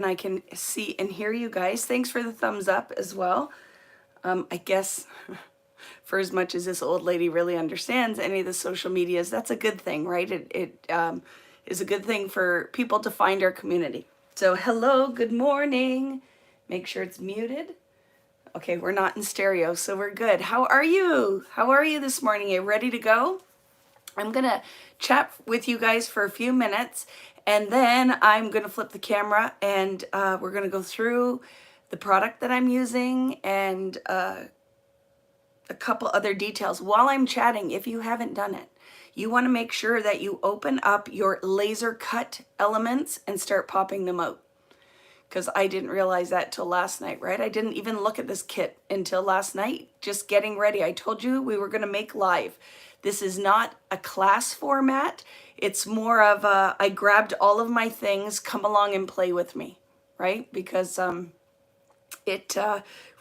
I can see and hear you guys. Thanks for the thumbs up as well. I guess for as much as this old lady really understands any of the social medias, that's a good thing, right? It is a good thing for people to find our community. So hello, good morning. Make sure it's muted. Okay, we're not in stereo, so we're good. How are you? How are you this morning? Are you ready to go? I'm gonna chat with you guys for a few minutes, and then I'm gonna flip the camera and we're gonna go through the product that I'm using and a couple other details. While I'm chatting, if you haven't done it, you wanna make sure that you open up your laser cut elements and start popping them out. Because I didn't realize that till last night, right? I didn't even look at this kit until last night, just getting ready. I told you we were gonna make live. This is not a class format. It's more of a, I grabbed all of my things, come along and play with me, right? Because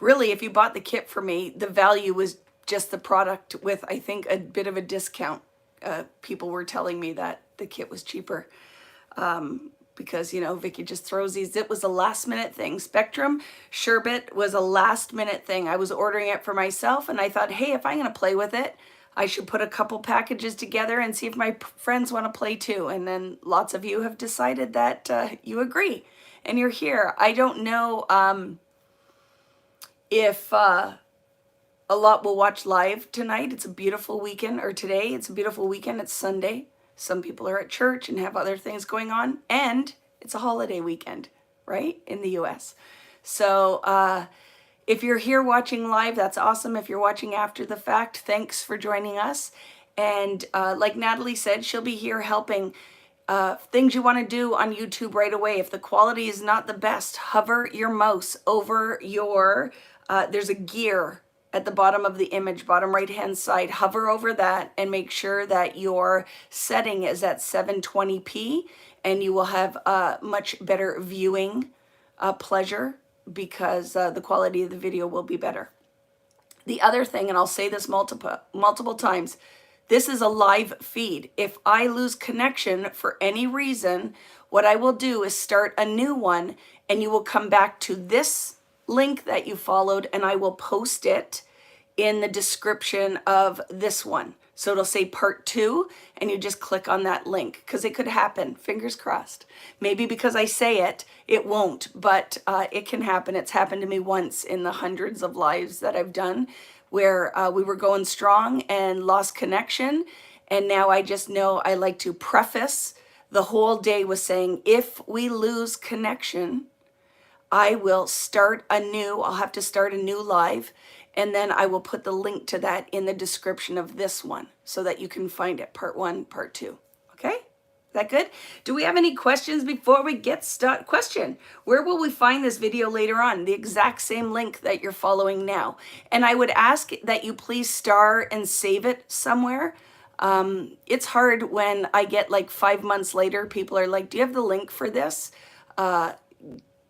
really, if you bought the kit for me, the value was just the product with, I think, a bit of a discount. People were telling me that the kit was cheaper. Because, you know, Vicki just throws these. It was a last minute thing. Spectrum Sherbet was a last minute thing. I was ordering it for myself and I thought, hey, if I'm going to play with it, I should put a couple packages together and see if my friends want to play too. And then lots of you have decided that you agree and you're here. I don't know if a lot will watch live tonight. It's a beautiful weekend, or today. It's a beautiful weekend. It's Sunday. Some people are at church and have other things going on, and it's a holiday weekend, right, in the US. So if you're here watching live, that's awesome. If you're watching after the fact, thanks for joining us. And like Natalie said, she'll be here helping things you want to do on YouTube right away. If the quality is not the best, hover your mouse over your, there's a gear at the bottom of the image, bottom right hand side. Hover over that and make sure that your setting is at 720p, and you will have a much better viewing pleasure, because the quality of the video will be better. The other thing, and I'll say this multiple times, this is a live feed. If I lose connection for any reason, what I will do is start a new one, and you will come back to this link that you followed, and I will post it in the description of this one. So it'll say part 2, and you just click on that link, because it could happen, fingers crossed. Maybe because I say it, it won't, but it can happen. It's happened to me once in the hundreds of lives that I've done, where we were going strong and lost connection. And now I just know I like to preface the whole day with saying, if we lose connection, I will start I'll have to start a new live, and then I will put the link to that in the description of this one so that you can find it, part 1, part 2. Okay? Is that good? Do we have any questions before we get started? Question: where will we find this video later on? The exact same link that you're following now. And I would ask that you please star and save it somewhere. It's hard when I get like 5 months later, people are like, do you have the link for this?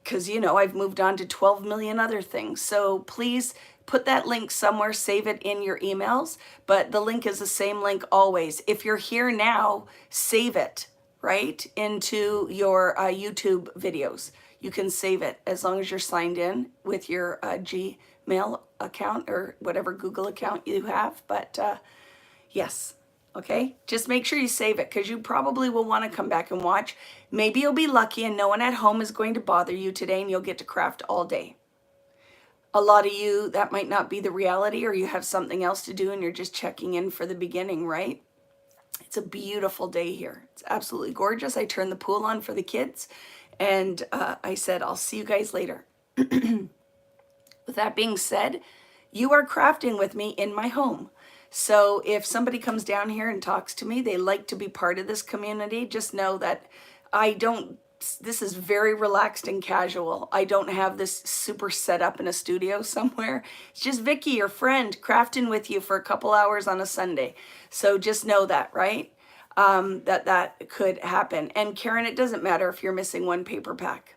Because, you know, I've moved on to 12 million other things. So please put that link somewhere, save it in your emails, but the link is the same link always. If you're here now, save it, right, into your YouTube videos. You can save it as long as you're signed in with your Gmail account or whatever Google account you have. But yes. Okay, just make sure you save it, because you probably will want to come back and watch. Maybe you'll be lucky and no one at home is going to bother you today, and you'll get to craft all day. A lot of you, that might not be the reality, or you have something else to do and you're just checking in for the beginning, right? It's a beautiful day here. It's absolutely gorgeous. I turned the pool on for the kids, and I said, I'll see you guys later. With that being said, you are crafting with me in my home. So if somebody comes down here and talks to me, they like to be part of this community, just know that this is very relaxed and casual. I don't have this super set up in a studio somewhere. It's just Vicki, your friend, crafting with you for a couple hours on a Sunday. So just know that, right? That could happen. And Karen, it doesn't matter if you're missing one paper pack.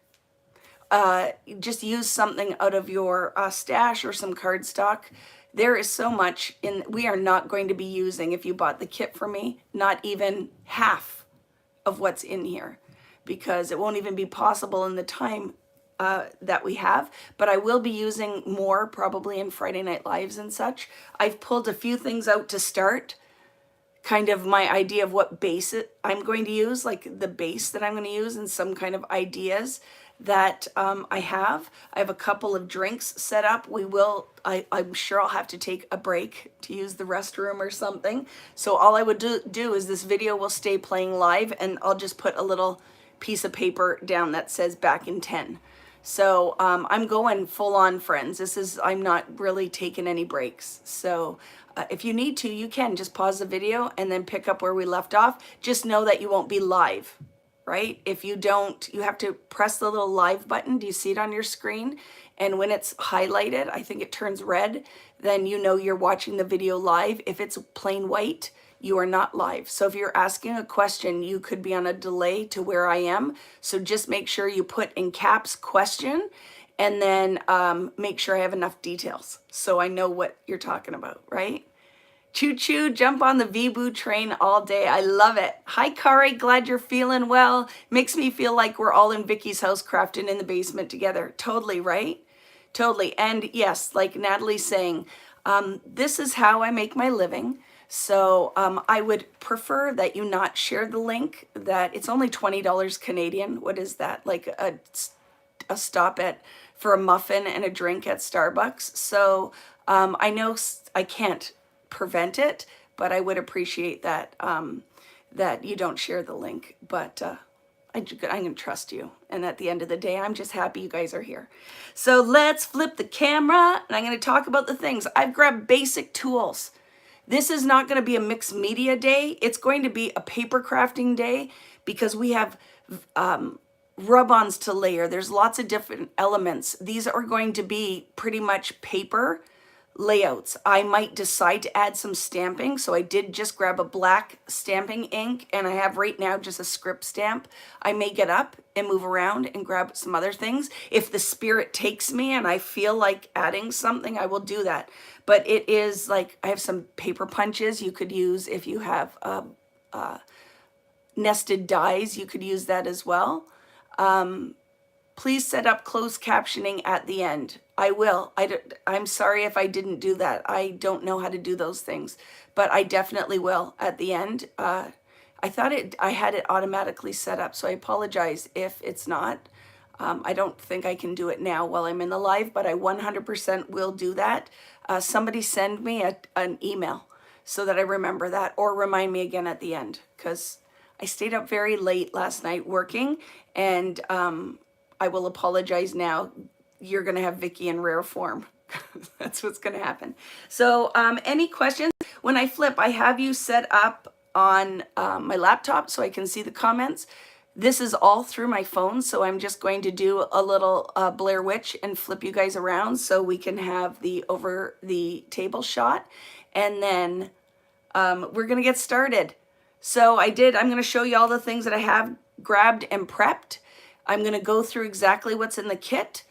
Just use something out of your stash or some cardstock. There is so much we are not going to be using, if you bought the kit for me, not even half of what's in here, because it won't even be possible in the time that we have, but I will be using more probably in Friday Night Lives and such. I've pulled a few things out to start, kind of my idea of what base I'm going to use, like the base that I'm going to use, and some kind of ideas that I have. I have a couple of drinks set up. I'm sure I'll have to take a break to use the restroom or something. So all I would do is this video will stay playing live, and I'll just put a little piece of paper down that says back in 10. So I'm going full on, friends. I'm not really taking any breaks. So if you need to, you can just pause the video and then pick up where we left off. Just know that you won't be live, right? If you don't, you have to press the little live button. Do you see it on your screen? And when it's highlighted, I think it turns red, then you know you're watching the video live. If it's plain white, you are not live. So if you're asking a question, you could be on a delay to where I am. So just make sure you put in caps question, and then make sure I have enough details so I know what you're talking about, right? Choo choo, jump on the VBoo train all day. I love it. Hi, Kari, glad you're feeling well. Makes me feel like we're all in Vicky's house crafting in the basement together. Totally, right? Totally. And yes, like Natalie's saying, this is how I make my living. So I would prefer that you not share the link. That it's only $20 Canadian. What is that? Like a stop for a muffin and a drink at Starbucks. So I know I can't prevent it, but I would appreciate that that you don't share the link. But I'm gonna trust you. And at the end of the day, I'm just happy you guys are here. So let's flip the camera, and I'm gonna talk about the things. I've grabbed basic tools. This is not going to be a mixed media day. It's going to be a paper crafting day because we have rub-ons to layer. There's lots of different elements. These are going to be pretty much paper layouts. I might decide to add some stamping. So I did just grab a black stamping ink, and I have right now just a script stamp. I may get up and move around and grab some other things. If the spirit takes me and I feel like adding something, I will do that. But it is like, I have some paper punches you could use if you have nested dies. You could use that as well. Please set up closed captioning at the end. I will. I'm sorry if I didn't do that. I don't know how to do those things, but I definitely will at the end. I thought I had it automatically set up, so I apologize if it's not. I don't think I can do it now while I'm in the live, but I 100% will do that. Somebody send me an email so that I remember that, or remind me again at the end, because I stayed up very late last night working, and I will apologize now. You're going to have Vicki in rare form. That's what's going to happen. So any questions? When I flip, I have you set up on my laptop so I can see the comments. This is all through my phone, so I'm just going to do a little Blair Witch and flip you guys around so we can have the over the table shot. And then we're going to get started. So I'm going to show you all the things that I have grabbed and prepped. I'm going to go through exactly what's in the kit.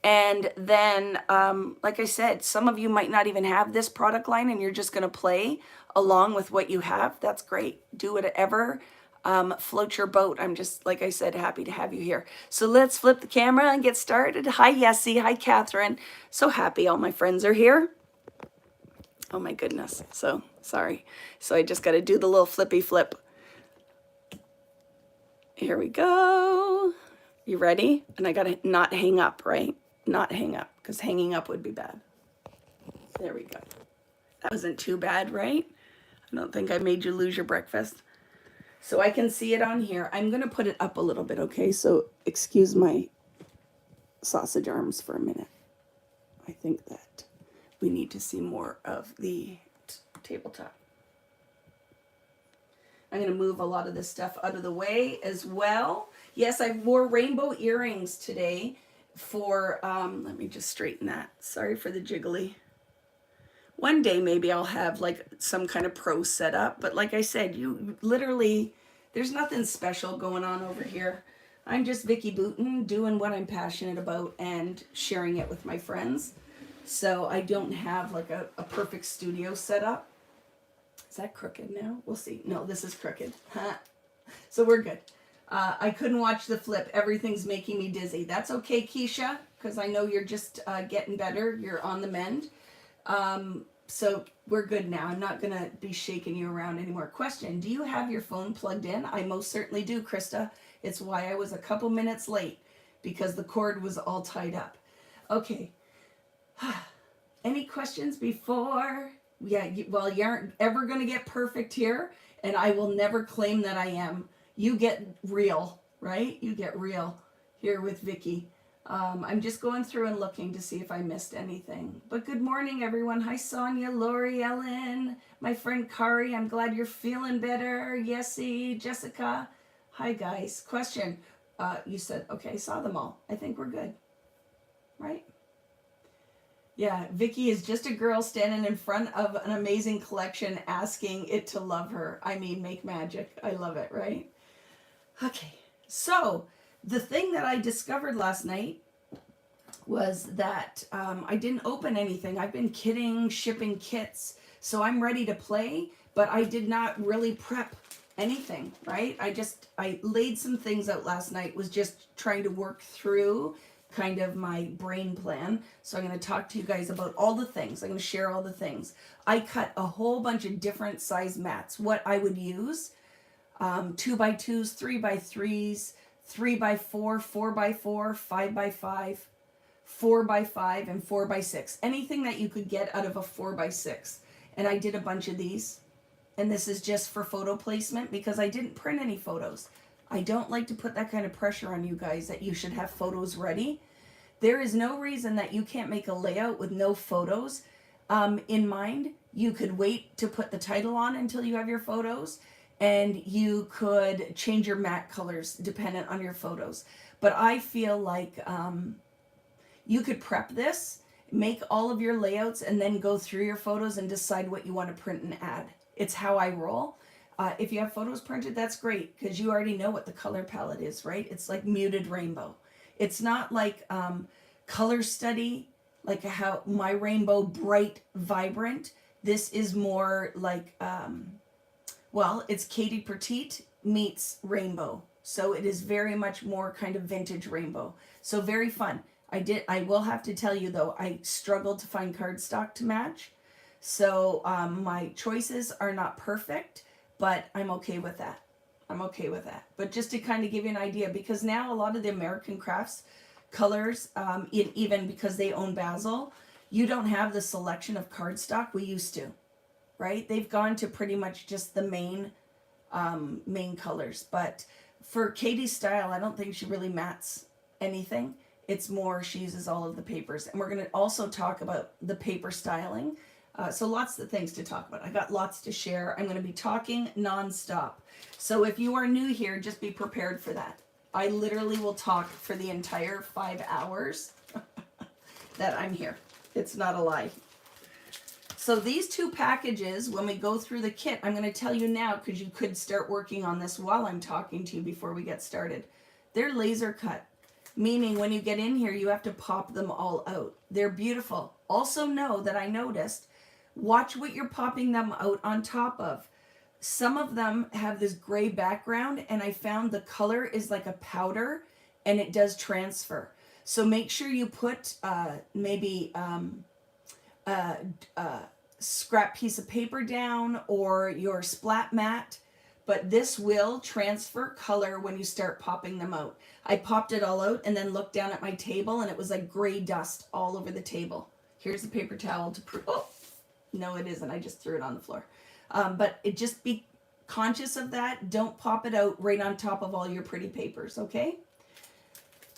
And then, like I said, some of you might not even have this product line and you're just going to play along with what you have. That's great. Do whatever float your boat. I'm just, like I said, happy to have you here. So let's flip the camera and get started. Hi, Yessie. Hi, Catherine. So happy all my friends are here. Oh my goodness. So sorry. So I just got to do the little flippy flip. Here we go. You ready? And I got to not hang up, right? Not hang up, because hanging up would be bad. There we go. That wasn't too bad, right? I don't think I made you lose your breakfast. So I can see it on here. I'm going to put it up a little bit, okay? So excuse my sausage arms for a minute. I think that we need to see more of the tabletop. I'm going to move a lot of this stuff out of the way as well. Yes, I wore rainbow earrings today for, let me just straighten that. Sorry for the jiggly. One day maybe I'll have like some kind of pro setup, but like I said, you literally, there's nothing special going on over here. I'm just Vicki Booten doing what I'm passionate about and sharing it with my friends. So I don't have like a perfect studio setup. Is that crooked now? We'll see. No, this is crooked. So we're good. I couldn't watch the flip. Everything's making me dizzy. That's okay, Keisha, because I know you're just getting better. You're on the mend. So we're good now. I'm not going to be shaking you around anymore. Question, do you have your phone plugged in? I most certainly do, Krista. It's why I was a couple minutes late, because the cord was all tied up. Okay. Any questions before? Yeah, well, you aren't ever going to get perfect here, and I will never claim that I am. You get real, right? You get real here with Vicki. I'm just going through and looking to see if I missed anything. But good morning, everyone. Hi, Sonia, Lori, Ellen, my friend Kari. I'm glad you're feeling better. Yessie, Jessica. Hi, guys. Question. You said, okay, saw them all. I think we're good, right? Yeah, Vicki is just a girl standing in front of an amazing collection asking it to love her. I mean, make magic. I love it, right? Okay, so the thing that I discovered last night was that I didn't open anything. I've been shipping kits, so I'm ready to play, but I did not really prep anything, right? I laid some things out last night, was just trying to work through kind of my brain plan. So I'm going to talk to you guys about all the things. I'm going to share all the things. I cut a whole bunch of different size mats, what I would use. 2x2s, 3x3s, 3x4, 4x4, 5x5, 4x5, and 4x6. Anything that you could get out of a 4x6. And I did a bunch of these. And this is just for photo placement because I didn't print any photos. I don't like to put that kind of pressure on you guys that you should have photos ready. There is no reason that you can't make a layout with no photos in mind. You could wait to put the title on until you have your photos. And you could change your mat colors dependent on your photos. But I feel like you could prep this, make all of your layouts, and then go through your photos and decide what you want to print and add. It's how I roll. If you have photos printed, that's great, because you already know what the color palette is, right? It's like muted rainbow. It's not like color study, like how my rainbow bright, vibrant. This is more like... well, it's Katie Petite meets rainbow. So it is very much more kind of vintage rainbow. So very fun. I will have to tell you though, I struggled to find cardstock to match. So my choices are not perfect, but I'm okay with that. I'm okay with that. But just to kind of give you an idea, because now a lot of the American Crafts colors, even because they own Basil, you don't have the selection of cardstock we used to. Right? They've gone to pretty much just the main colors. But for Katie's style, I don't think she really mats anything. It's more she uses all of the papers. And we're going to also talk about the paper styling. So lots of things to talk about. I got lots to share. I'm going to be talking nonstop. So if you are new here, just be prepared for that. I literally will talk for the entire 5 hours that I'm here. It's not a lie. So these two packages, when we go through the kit, I'm going to tell you now because you could start working on this while I'm talking to you before we get started. They're laser cut, meaning when you get in here, you have to pop them all out. They're beautiful. Also know that I noticed, watch what you're popping them out on top of. Some of them have this gray background, and I found the color is like a powder, and it does transfer. So make sure you put maybe... scrap piece of paper down or your splat mat, but this will transfer color when you start popping them out. I popped it all out and then looked down at my table and it was like gray dust all over the table. Here's the paper towel to prove. Oh, no, it isn't. I just threw it on the floor. But just be conscious of that. Don't pop it out right on top of all your pretty papers, okay?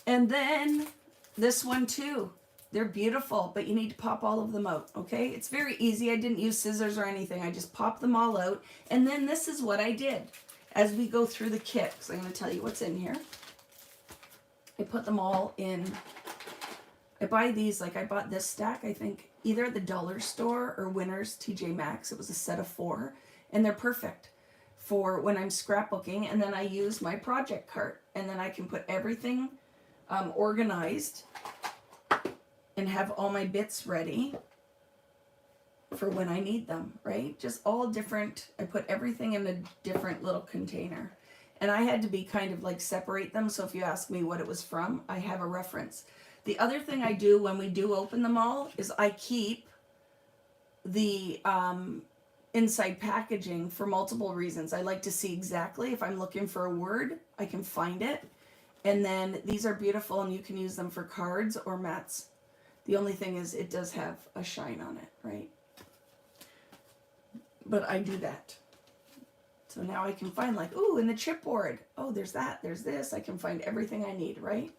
And then this one too. They're beautiful, but you need to pop all of them out, okay? It's very easy. I didn't use scissors or anything. I just popped them all out. And then this is what I did as we go through the kit. So I'm going to tell you what's in here. I put them all in. I buy these, like I bought this stack, I think, either at the dollar store or Winners TJ Maxx. It was a set of 4. And they're perfect for when I'm scrapbooking. And then I use my project cart. And then I can put everything organized and have all my bits ready for when I need them, right? Just all different. I put everything in a different little container. And I had to be kind of like separate them. So if you ask me what it was from, I have a reference. The other thing I do when we do open them all is I keep the inside packaging for multiple reasons. I like to see exactly if I'm looking for a word, I can find it. And then these are beautiful and you can use them for cards or mats. The only thing is it does have a shine on it, right? But I do that. So now I can find like, ooh, in the chipboard. Oh, there's that, there's this. I can find everything I need, right?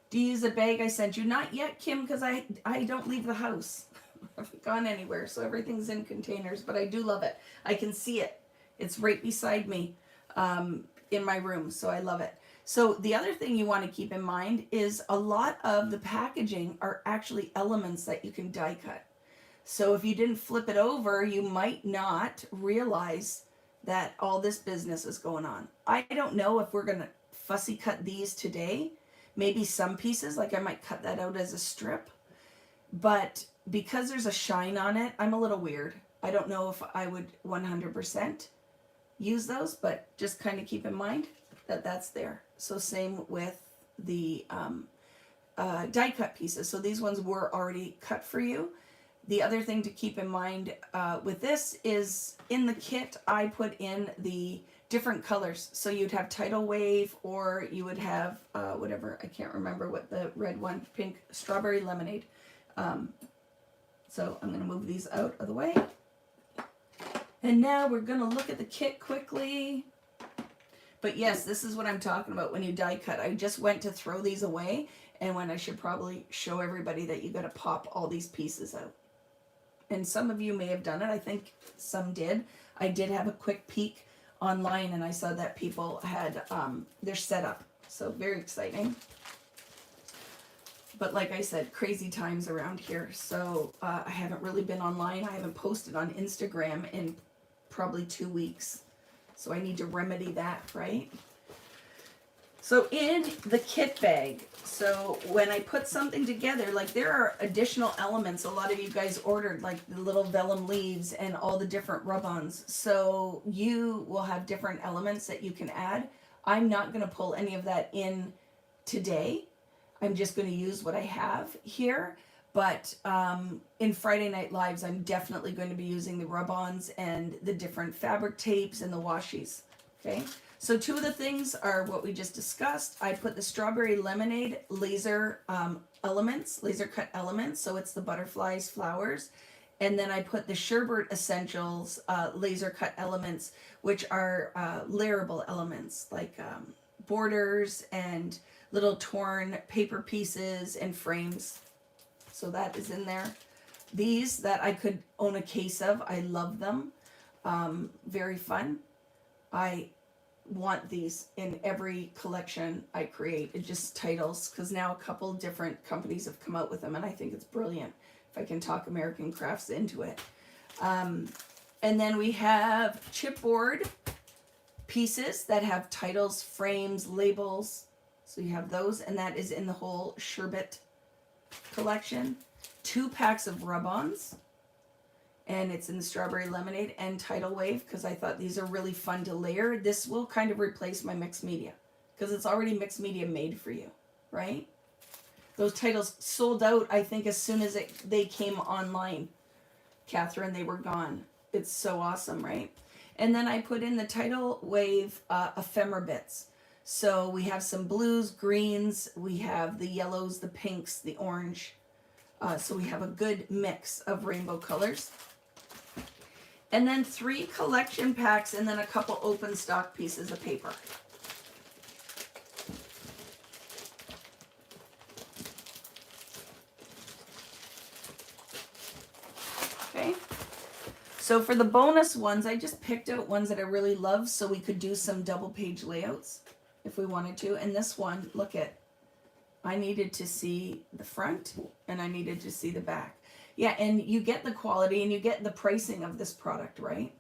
Do you use a bag I sent you? Not yet, Kim, because I don't leave the house. I haven't gone anywhere, so everything's in containers, but I do love it. I can see it. It's right beside me in my room, so I love it. So the other thing you want to keep in mind is a lot of the packaging are actually elements that you can die cut. So if you didn't flip it over, you might not realize that all this business is going on. I don't know if we're going to fussy cut these today. Maybe some pieces, like I might cut that out as a strip. But because there's a shine on it, I'm a little weird. I don't know if I would 100% use those, but just kind of keep in mind that that's there. So same with the die cut pieces. So these ones were already cut for you. The other thing to keep in mind with this is in the kit, I put in the different colors. So you'd have Tidal Wave, or you would have whatever, I can't remember what the red one, pink, strawberry lemonade. So I'm going to move these out of the way. And now we're going to look at the kit quickly. But yes, this is what I'm talking about when you die cut. I just went to throw these away, and when I should probably show everybody that you got to pop all these pieces out. And some of you may have done it. I think some did. I did have a quick peek online, and I saw that people had their setup. So very exciting. But like I said, crazy times around here. So I haven't really been online. I haven't posted on Instagram in probably 2 weeks. So I need to remedy that, right? So in the kit bag, so when I put something together, like there are additional elements. A lot of you guys ordered like the little vellum leaves and all the different rub-ons. So you will have different elements that you can add. I'm not going to pull any of that in today. I'm just going to use what I have here. But in Friday Night Lives, I'm definitely going to be using the rub-ons and the different fabric tapes and the washies. Okay. So two of the things are what we just discussed. I put the strawberry lemonade laser laser cut elements. So it's the butterflies, flowers. And then I put the Sherbet Essentials laser cut elements, which are layerable elements like borders and little torn paper pieces and frames. So that is in there. These that I could own a case of. I love them. Very fun. I want these in every collection I create. It just titles, because now a couple different companies have come out with them, and I think it's brilliant if I can talk American crafts into it. And then we have chipboard pieces that have titles, frames, labels. So you have those, and that is in the whole Sherbet collection. 2 packs of rub-ons, and it's in the strawberry lemonade and Tidal Wave, because I thought these are really fun to layer. This will kind of replace my mixed media, because it's already mixed media made for you, right? Those titles sold out, I think, as soon as they came online. Catherine, they were gone. It's so awesome, right? And then I put in the Tidal Wave ephemera bits. So we have some blues, greens, we have the yellows, the pinks, the orange. So we have a good mix of rainbow colors. And then 3 collection packs, and then a couple open stock pieces of paper. Okay. So for the bonus ones, I just picked out ones that I really love, so we could do some double page layouts if we wanted to. And this one, look at, I needed to see the front and I needed to see the back. Yeah, and you get the quality and you get the pricing of this product, right?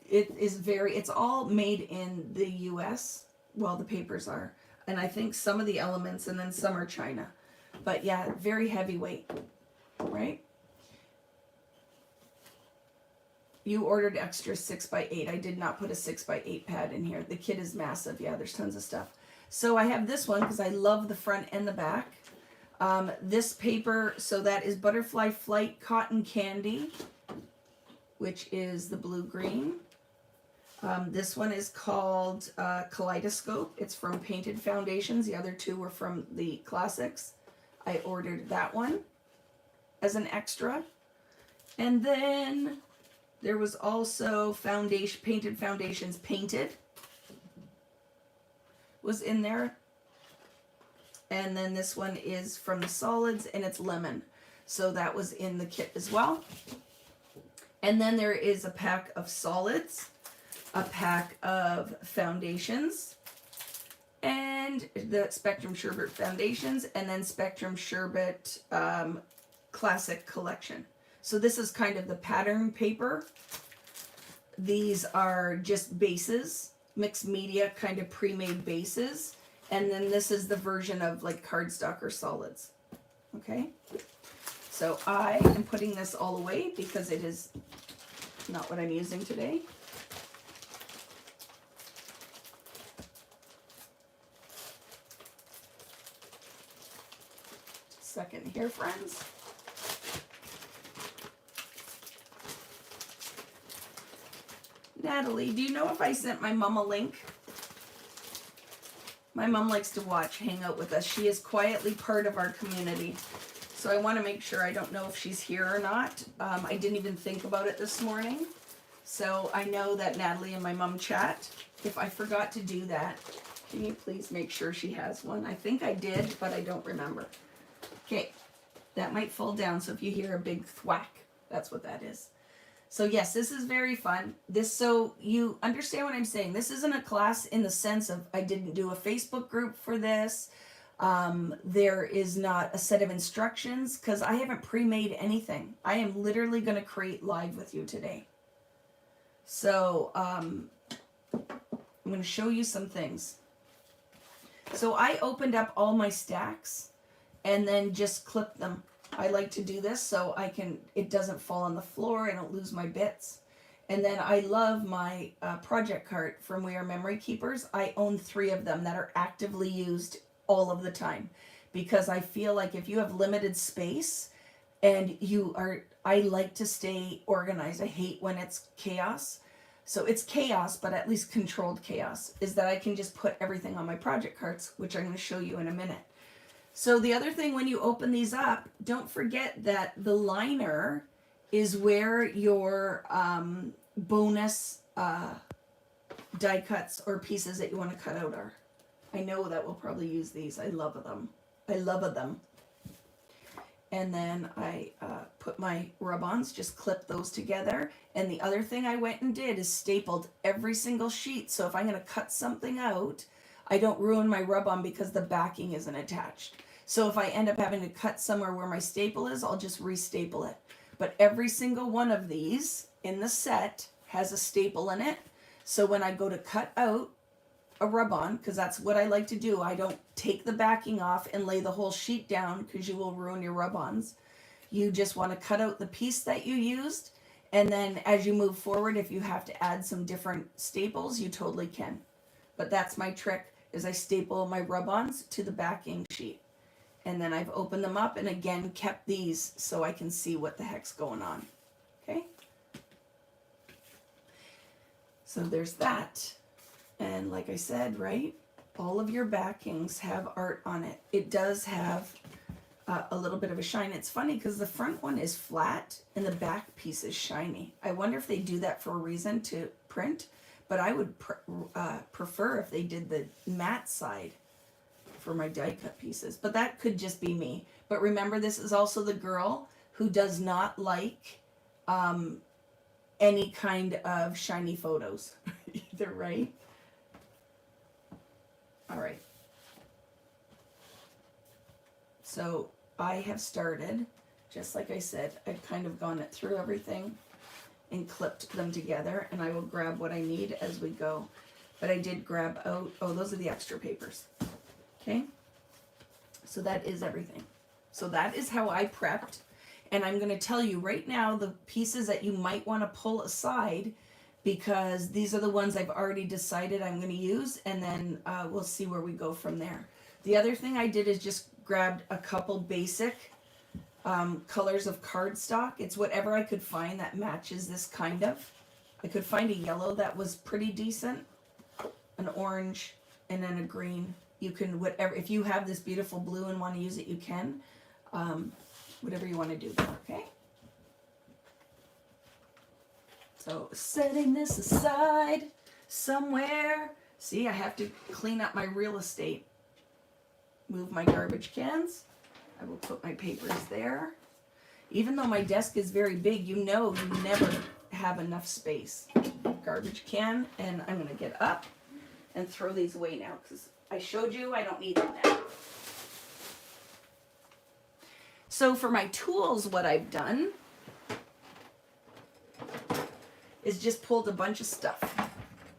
It's all made in the US. Well, the papers are. And I think some of the elements, and then some are China. But yeah, very heavyweight, right? You ordered extra 6x8. I did not put a 6x8 pad in here. The kit is massive. Yeah, there's tons of stuff. So I have this one because I love the front and the back. This paper, so that is Butterfly Flight Cotton Candy, which is the blue-green. This one is called Kaleidoscope. It's from Painted Foundations. The other two were from the Classics. I ordered that one as an extra. And then there was also Painted Foundations Painted was in there. And then this one is from the Solids, and it's lemon. So that was in the kit as well. And then there is a pack of solids, a pack of foundations, and the Spectrum Sherbet foundations, and then Spectrum Sherbet Classic Collection. So this is kind of the pattern paper. These are just bases, mixed media kind of pre-made bases. And then this is the version of like cardstock or solids. Okay. So I am putting this all away because it is not what I'm using today. Second here, friends. Natalie, do you know if I sent my mom a link? My mom likes to hang out with us. She is quietly part of our community. So I want to make sure. I don't know if she's here or not. I didn't even think about it this morning. So I know that Natalie and my mom chat. If I forgot to do that, can you please make sure she has one? I think I did, but I don't remember. Okay, that might fall down. So if you hear a big thwack, that's what that is. So yes, this is very fun. So you understand what I'm saying. This isn't a class in the sense of I didn't do a Facebook group for this. There is not a set of instructions because I haven't pre-made anything. I am literally going to create live with you today. So I'm going to show you some things. So I opened up all my stacks and then just clipped them. I like to do this so it doesn't fall on the floor, I don't lose my bits. And then I love my project cart from We Are Memory Keepers. I own 3 of them that are actively used all of the time because I feel like if you have limited space and I like to stay organized. I hate when it's chaos. So it's chaos, but at least controlled chaos, is that I can just put everything on my project carts, which I'm going to show you in a minute. So the other thing, when you open these up, don't forget that the liner is where your bonus die cuts or pieces that you want to cut out are. I know that we'll probably use these. I love them. I love them. And then I put my rub-ons, just clip those together. And the other thing I went and did is stapled every single sheet. So if I'm going to cut something out, I don't ruin my rub-on because the backing isn't attached. So if I end up having to cut somewhere where my staple is, I'll just restaple it. But every single one of these in the set has a staple in it. So when I go to cut out a rub-on, because that's what I like to do, I don't take the backing off and lay the whole sheet down because you will ruin your rub-ons. You just want to cut out the piece that you used, and then as you move forward, if you have to add some different staples, you totally can. But that's my trick, is I staple my rub-ons to the backing sheet. And then I've opened them up and again kept these so I can see what the heck's going on. Okay? So there's that. And like I said, right, all of your backings have art on it. It does have a little bit of a shine. It's funny because the front one is flat and the back piece is shiny. I wonder if they do that for a reason to print, but I would prefer if they did the matte side for my die cut pieces. But that could just be me. But remember, this is also the girl who does not like any kind of shiny photos either, right? All right. So I have started, just like I said, I've kind of gone through everything and clipped them together, and I will grab what I need as we go. But I did grab out, oh, those are the extra papers. Okay. So that is everything. So that is how I prepped. And I'm going to tell you right now the pieces that you might want to pull aside, because these are the ones I've already decided I'm going to use, and then we'll see where we go from there. The other thing I did is just grabbed a couple basic colors of cardstock. It's whatever I could find that matches this kind of. I could find a yellow that was pretty decent, an orange, and then a green. You can, whatever, if you have this beautiful blue and want to use it, you can. Whatever you want to do there, okay? So setting this aside somewhere. See, I have to clean up my real estate. Move my garbage cans. I will put my papers there. Even though my desk is very big, you know you never have enough space. Garbage can, and I'm gonna get up and throw these away now because I showed you I don't need them now. So for my tools, what I've done is just pulled a bunch of stuff,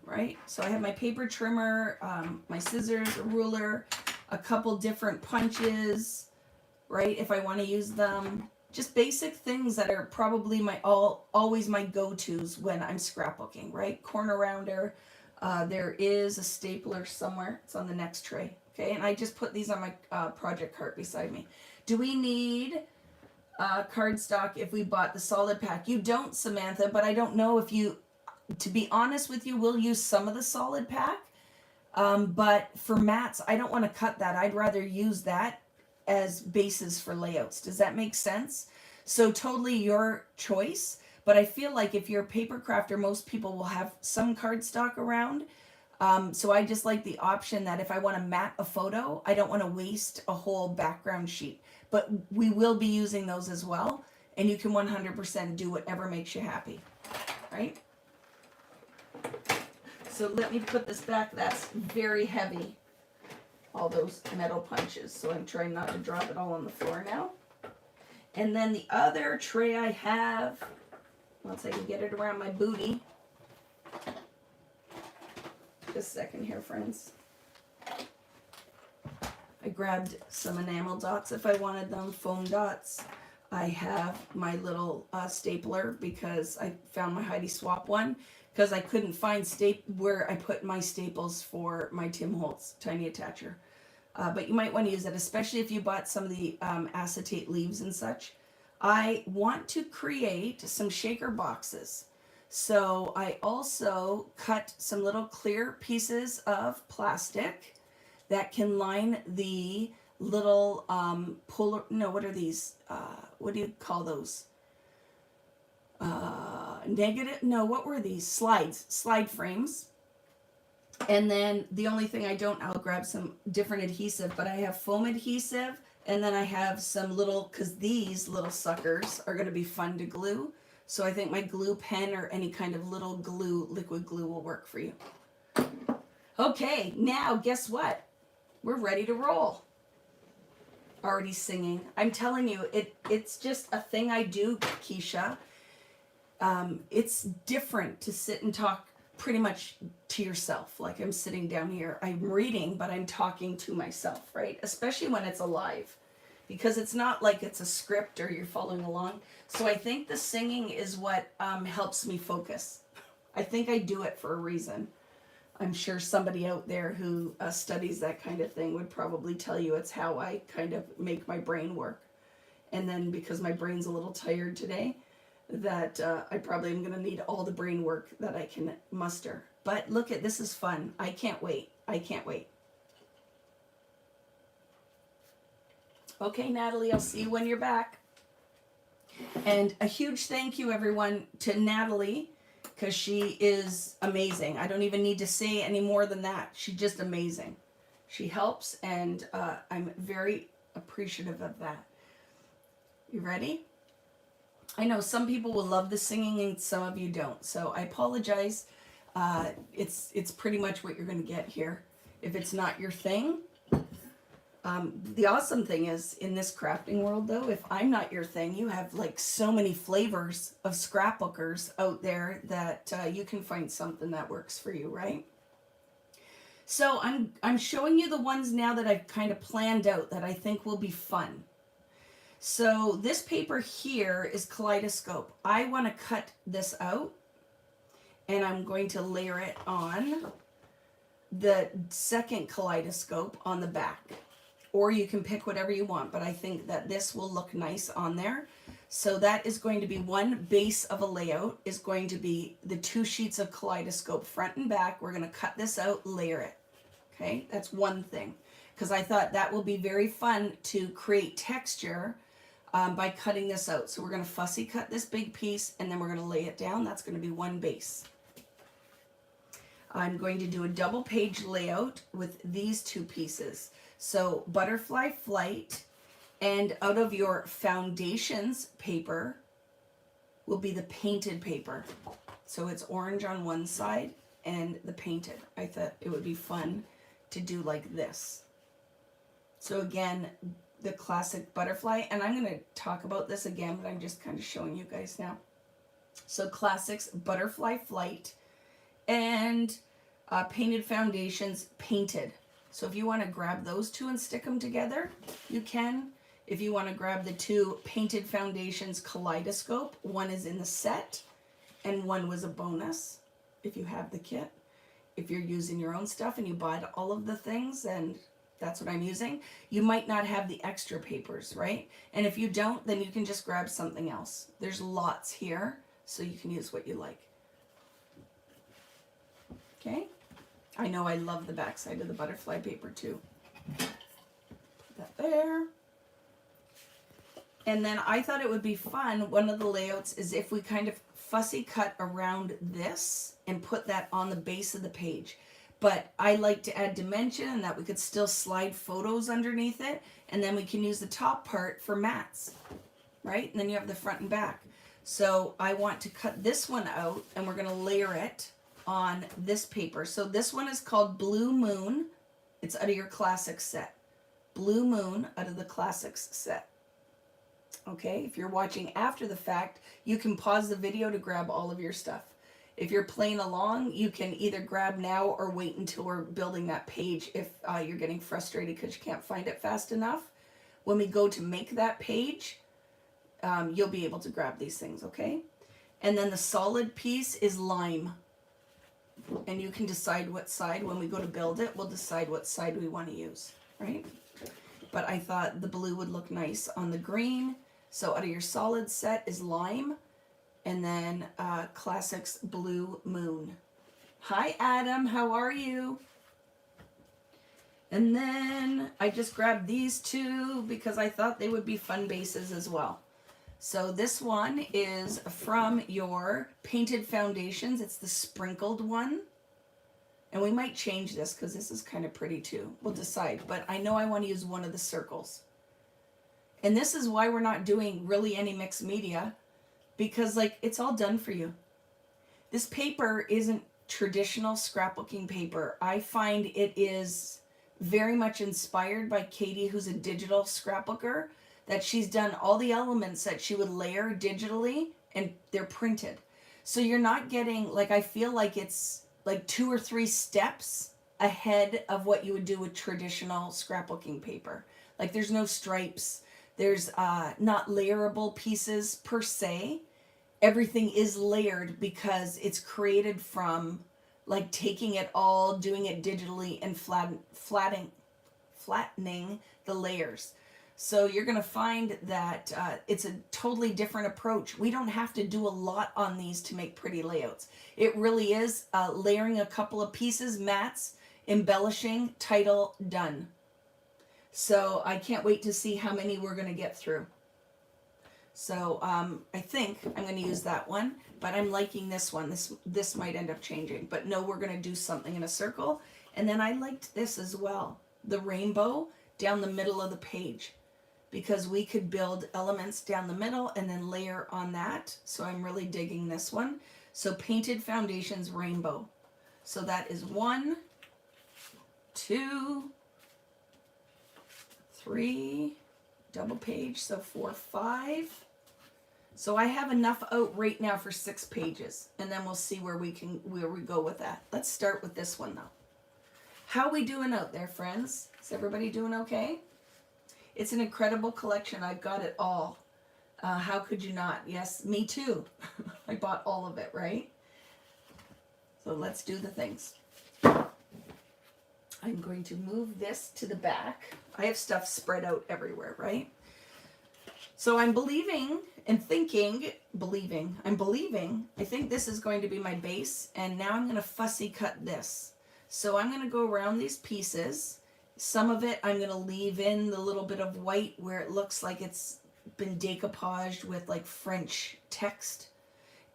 right? So I have my paper trimmer, my scissors, a ruler, a couple different punches, right? If I want to use them, just basic things that are probably always my go-tos when I'm scrapbooking, right? Corner rounder. There is a stapler somewhere. It's on the next tray, okay? And I just put these on my project cart beside me. Do we need cardstock if we bought the solid pack? You don't, Samantha, but I don't know if you, to be honest with you, we'll use some of the solid pack. But for mats, I don't want to cut that. I'd rather use that as bases for layouts. Does that make sense? So totally your choice. But I feel like if you're a paper crafter, most people will have some cardstock around. So I just like the option that if I want to mat a photo, I don't want to waste a whole background sheet. But we will be using those as well. And you can 100% do whatever makes you happy, right? So let me put this back. That's very heavy, all those metal punches. So I'm trying not to drop it all on the floor now. And then the other tray I have, once I can get it around my booty. Just a second here, friends. I grabbed some enamel dots if I wanted them, foam dots. I have my little stapler because I found my Heidi Swap one because I couldn't find where I put my staples for my Tim Holtz tiny attacher. But you might want to use that, especially if you bought some of the acetate leaves and such. I want to create some shaker boxes. So I also cut some little clear pieces of plastic that can line the little what are these? What do you call those? What were these? Slide frames. And then the only thing I'll grab some different adhesive, but I have foam adhesive, and then I have some little, because these little suckers are going to be fun to glue. So I think my glue pen or any kind of little glue, liquid glue will work for you. Okay, now guess what? We're ready to roll. Already singing. I'm telling you, it's just a thing I do, Keisha. It's different to sit and talk pretty much to yourself. Like I'm sitting down here, I'm reading, but I'm talking to myself, right? Especially when it's alive, because it's not like it's a script or you're following along. So I think the singing is what helps me focus. I think I do it for a reason. I'm sure somebody out there who studies that kind of thing would probably tell you it's how I kind of make my brain work. And then because my brain's a little tired today, that I probably am going to need all the brain work that I can muster. But look at, this is fun. I can't wait. I can't wait. Okay, Natalie, I'll see you when you're back. And a huge thank you, everyone, to Natalie, because she is amazing. I don't even need to say any more than that. She's just amazing. She helps, and I'm very appreciative of that. You ready? I know some people will love the singing and some of you don't. So I apologize. It's pretty much what you're going to get here. If it's not your thing. The awesome thing is, in this crafting world though, if I'm not your thing, you have like so many flavors of scrapbookers out there that you can find something that works for you, right? So I'm showing you the ones now that I've kind of planned out that I think will be fun. So this paper here is Kaleidoscope. I want to cut this out and I'm going to layer it on the second Kaleidoscope on the back. Or you can pick whatever you want, but I think that this will look nice on there. So that is going to be one base of a layout, is going to be the 2 sheets of Kaleidoscope front and back. We're going to cut this out, layer it. Okay, that's one thing. Because I thought that will be very fun to create texture by cutting this out. So we're going to fussy cut this big piece and then we're going to lay it down. That's going to be one base. I'm going to do a double page layout with these 2 pieces. So Butterfly Flight, and out of your foundations paper will be the painted paper. So it's orange on one side and the painted. I thought it would be fun to do like this. So again, the classic butterfly, and I'm going to talk about this again, but I'm just kind of showing you guys now. So classics, Butterfly Flight, and painted foundations, painted. So if you want to grab those 2 and stick them together, you can. If you want to grab the 2 painted foundations Kaleidoscope, one is in the set and one was a bonus if you have the kit. If you're using your own stuff and you bought all of the things, and that's what I'm using, you might not have the extra papers, right? And if you don't, then you can just grab something else. There's lots here, so you can use what you like. Okay? I know I love the back side of the butterfly paper too. Put that there. And then I thought it would be fun, one of the layouts is if we kind of fussy cut around this and put that on the base of the page. But I like to add dimension and that we could still slide photos underneath it, and then we can use the top part for mats, right? And then you have the front and back. So I want to cut this one out and we're going to layer it on this paper. So this one is called Blue Moon. It's out of your classics set. Blue Moon out of the classics set. Okay, if you're watching after the fact, you can pause the video to grab all of your stuff. If you're playing along, you can either grab now or wait until we're building that page if you're getting frustrated because you can't find it fast enough. When we go to make that page, you'll be able to grab these things, okay? And then the solid piece is lime. And you can decide what side, when we go to build it, we'll decide what side we want to use, right? But I thought the blue would look nice on the green. So out of your solid set is lime. And then classics Blue Moon. Hi Adam, how are you? And then I just grabbed these 2 because I thought they would be fun bases as well. So this one is from your painted foundations. It's the sprinkled one. And we might change this because this is kind of pretty too. We'll decide. But I know I want to use one of the circles. And this is why we're not doing really any mixed media. Because like it's all done for you. This paper isn't traditional scrapbooking paper. I find it is very much inspired by Katie, who's a digital scrapbooker, that she's done all the elements that she would layer digitally and they're printed. So you're not getting, like, I feel like it's like 2 or 3 steps ahead of what you would do with traditional scrapbooking paper. Like there's no stripes. There's not layerable pieces per se. Everything is layered because it's created from like taking it all, doing it digitally and flattening the layers. So you're going to find that it's a totally different approach. We don't have to do a lot on these to make pretty layouts. It really is layering a couple of pieces, mats, embellishing, title, done. So I can't wait to see how many we're going to get through. So I think I'm going to use that one, but I'm liking this one. This might end up changing, but no, we're going to do something in a circle. And then I liked this as well, the rainbow down the middle of the page, because we could build elements down the middle and then layer on that. So I'm really digging this one. So painted foundations rainbow. So that is 1, 2, 3, double page, so 4, 5. So I have enough out right now for 6 pages, and then we'll see where we go with that. Let's start with this one though. How we doing out there, friends? Is everybody doing okay? It's an incredible collection. I've got it all. How could you not? Yes, me too. I bought all of it, right? So let's do the things. I'm going to move this to the back. I have stuff spread out everywhere, right? So I'm believing and thinking, I think this is going to be my base, and now I'm going to fussy cut this. So I'm going to go around these pieces. Some of it I'm going to leave in the little bit of white where it looks like it's been decoupaged with like French text.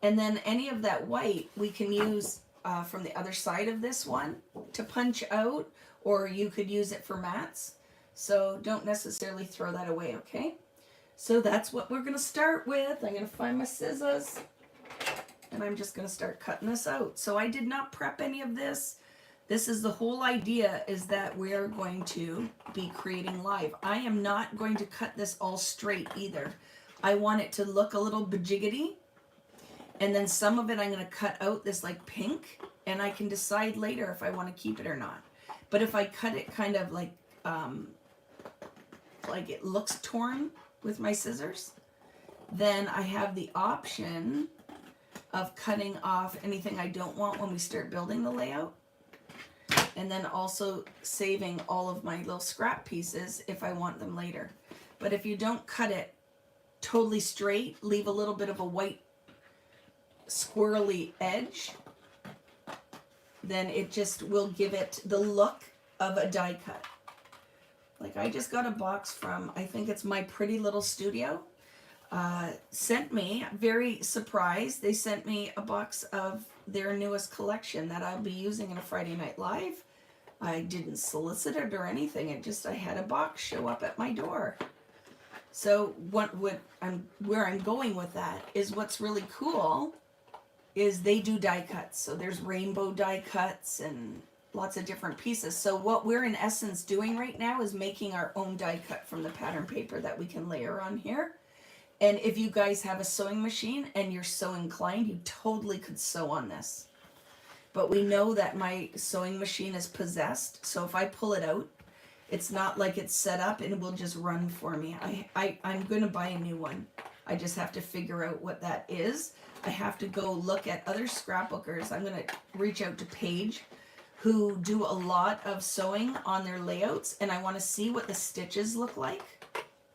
And then any of that white we can use from the other side of this one to punch out, or you could use it for mats. So don't necessarily throw that away, okay? So that's what we're going to start with. I'm going to find my scissors, and I'm just going to start cutting this out. So I did not prep any of this. This is the whole idea, is that we are going to be creating live. I am not going to cut this all straight either. I want it to look a little bajiggity. And then some of it I'm going to cut out this like pink, and I can decide later if I want to keep it or not. But if I cut it kind of like it looks torn with my scissors, then I have the option of cutting off anything I don't want when we start building the layout. And then also saving all of my little scrap pieces if I want them later. But if you don't cut it totally straight, leave a little bit of a white squirrely edge, then it just will give it the look of a die cut. Like I just got a box from, I think it's My Pretty Little Studio, sent me, very surprised, they sent me a box of their newest collection that I'll be using in a Friday Night Live. I didn't solicit it or anything, it just, I had a box show up at my door. So where I'm going with that is, what's really cool is they do die cuts. So there's rainbow die cuts and lots of different pieces. So what we're in essence doing right now is making our own die cut from the pattern paper that we can layer on here. And if you guys have a sewing machine and you're so inclined, you totally could sew on this. But we know that my sewing machine is possessed, so if I pull it out, it's not like it's set up and it will just run for me. I'm going to buy a new one. I just have to figure out what that is. I have to go look at other scrapbookers. I'm going to reach out to Paige, who do a lot of sewing on their layouts, and I want to see what the stitches look like.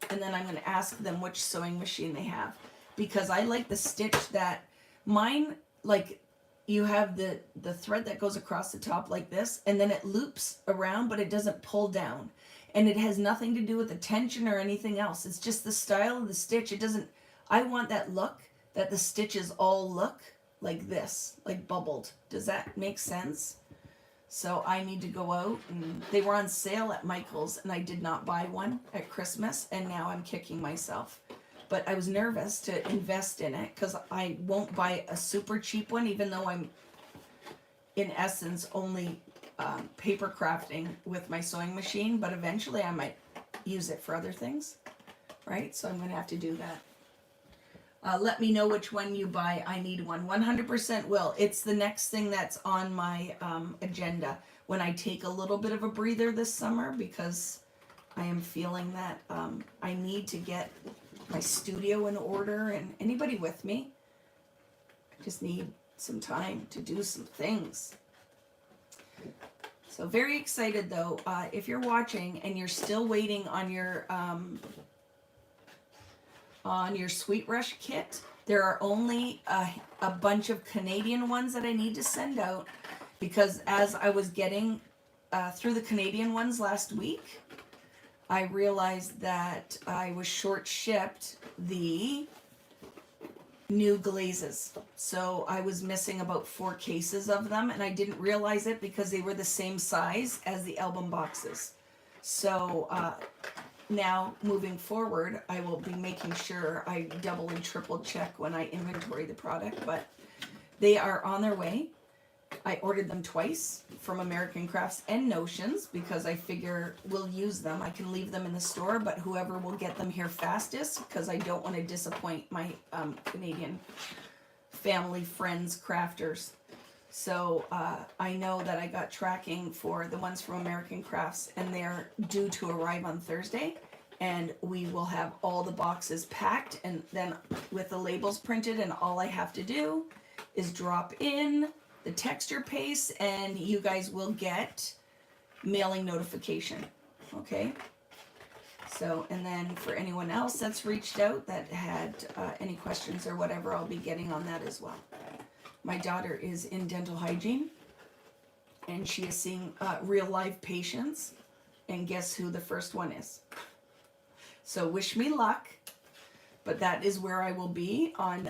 And then I'm going to ask them which sewing machine they have, because I like the stitch that mine, like, you have the thread that goes across the top like this, and then it loops around, but it doesn't pull down, and it has nothing to do with the tension or anything else. It's just the style of the stitch. It doesn't, I want that look, that the stitches all look like this, like bubbled. Does that make sense? So I need to go out, and they were on sale at Michael's, and I did not buy one at Christmas, and now I'm kicking myself. But I was nervous to invest in it because I won't buy a super cheap one, even though I'm in essence only paper crafting with my sewing machine, but eventually I might use it for other things, right? So I'm going to have to do that. Let me know which one you buy. I need one. 100% will. It's the next thing that's on my agenda when I take a little bit of a breather this summer, because I am feeling that I need to get my studio in order. And anybody with me? I just need some time to do some things. So very excited though. If you're watching and you're still waiting on your Sweet Rush kit, there are only a bunch of Canadian ones that I need to send out, because as I was getting through the Canadian ones last week, I realized that I was short shipped the new glazes. So I was missing about 4 cases of them, and I didn't realize it because they were the same size as the album boxes. So now moving forward, I will be making sure I double and triple check when I inventory the product, but they are on their way. I ordered them twice from American Crafts and Notions because I figure we'll use them. I can leave them in the store, but whoever will get them here fastest, because I don't want to disappoint my Canadian family, friends, crafters. So I know that I got tracking for the ones from American Crafts, and they're due to arrive on Thursday, and we will have all the boxes packed and then with the labels printed, and all I have to do is drop in the texture paste and you guys will get mailing notification. Okay, so, and then for anyone else that's reached out that had any questions or whatever, I'll be getting on that as well. My daughter is in dental hygiene and she is seeing real live patients, and guess who the first one is? So wish me luck, but that is where I will be on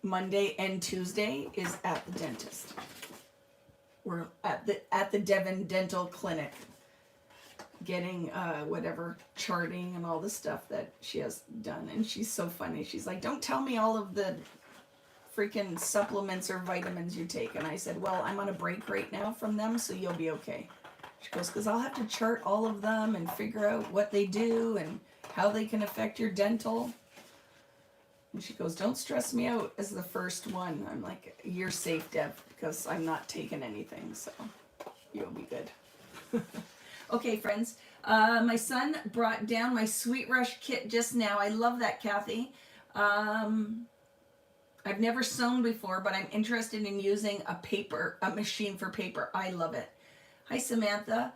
Monday and Tuesday is at the dentist. We're at the Devon Dental Clinic getting whatever charting and all the stuff that she has done. And she's so funny. She's like, don't tell me all of the freaking supplements or vitamins you take. And I said, well, I'm on a break right now from them, so you'll be okay. She goes, because I'll have to chart all of them and figure out what they do and how they can affect your dental. And she goes, don't stress me out as the first one. I'm like, you're safe, Deb, because I'm not taking anything, so you'll be good. Okay, friends, my son brought down my Sweet Rush kit just now. I love that, Kathy. I've never sewn before, but I'm interested in using a machine for paper. I love it. Hi, Samantha.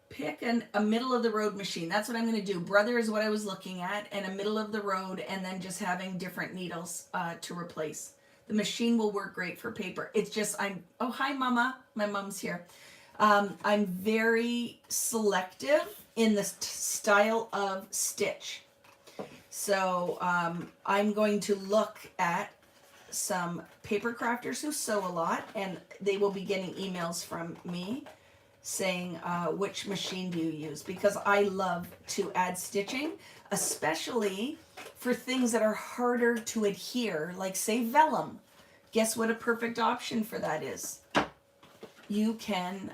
Pick a middle of the road machine. That's what I'm going to do. Brother is what I was looking at, and a middle of the road, and then just having different needles to replace. The machine will work great for paper. It's just, oh, hi, Mama. My mom's here. I'm very selective in the style of stitch. So I'm going to look at some paper crafters who sew a lot, and they will be getting emails from me saying which machine do you use, because I love to add stitching, especially for things that are harder to adhere, like say vellum. Guess what a perfect option for that is? You can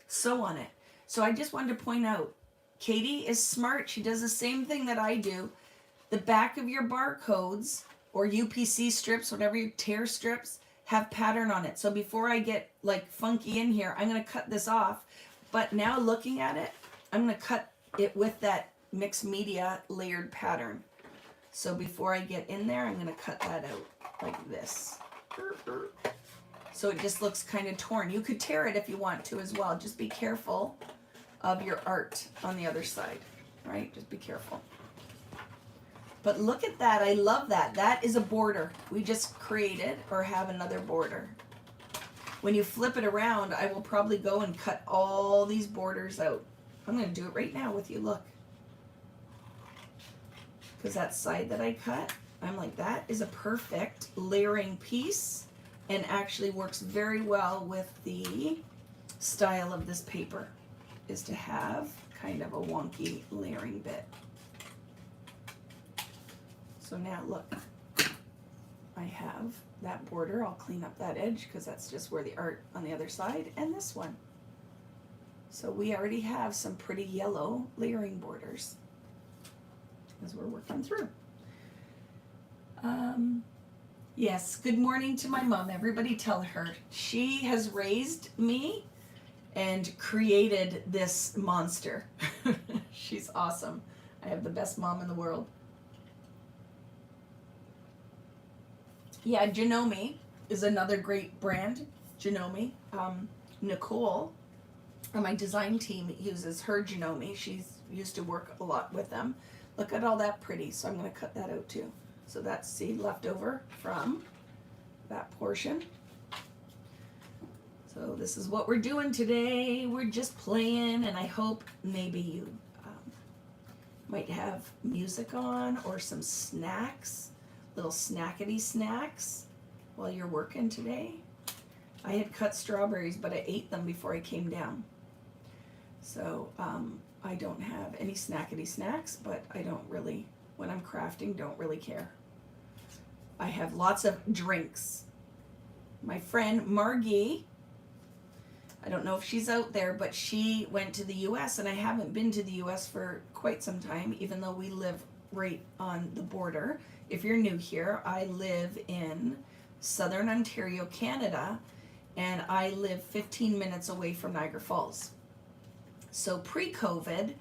sew on it. So I just wanted to point out, Katie is smart. She does the same thing that I do. The back of your barcodes or UPC strips, whatever your tear strips, have pattern on it. So before I get like funky in here, I'm going to cut this off. But now looking at it, I'm going to cut it with that mixed media layered pattern. So before I get in there, I'm going to cut that out like this. So it just looks kind of torn. You could tear it if you want to as well. Just be careful of your art on the other side, right? Just be careful. But look at that. I love that. That is a border. We just created or have another border. When you flip it around, I will probably go and cut all these borders out. I'm going to do it right now with you. Look. Because that side that I cut, I'm like, that is a perfect layering piece and actually works very well with the style of this paper, is to have kind of a wonky layering bit. So now look, I have that border. I'll clean up that edge because that's just where the art on the other side, and this one. So we already have some pretty yellow layering borders as we're working through. Yes, good morning to my mom. Everybody tell her she has raised me and created this monster. She's awesome. I have the best mom in the world. Yeah, Janome is another great brand. Janome. Nicole on my design team uses her Janome. She's used to work a lot with them. Look at all that pretty. So I'm going to cut that out too. So that's seed left over from that portion. So this is what we're doing today. We're just playing, and I hope maybe you might have music on or some snacks, little snackety snacks while you're working today. I had cut strawberries, but I ate them before I came down. So I don't have any snackety snacks, but I don't really, when I'm crafting, don't really care. I have lots of drinks. My friend Margie, I don't know if she's out there, but she went to the US, and I haven't been to the US for quite some time, even though we live right on the border. If you're new here, I live in Southern Ontario, Canada, and I live 15 minutes away from Niagara Falls. So pre-COVID,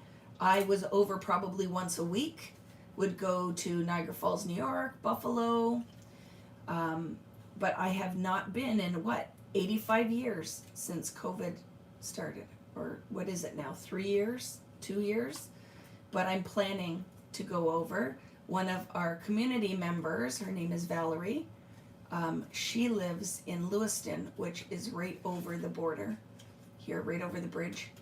I was over probably once a week, would go to Niagara Falls, New York, Buffalo, but I have not been in 85 years since COVID started, or what is it now, 3 years, 2 years? But I'm planning to go over. One of our community members, her name is Valerie, she lives in Lewiston, which is right over the border here, right over the bridge.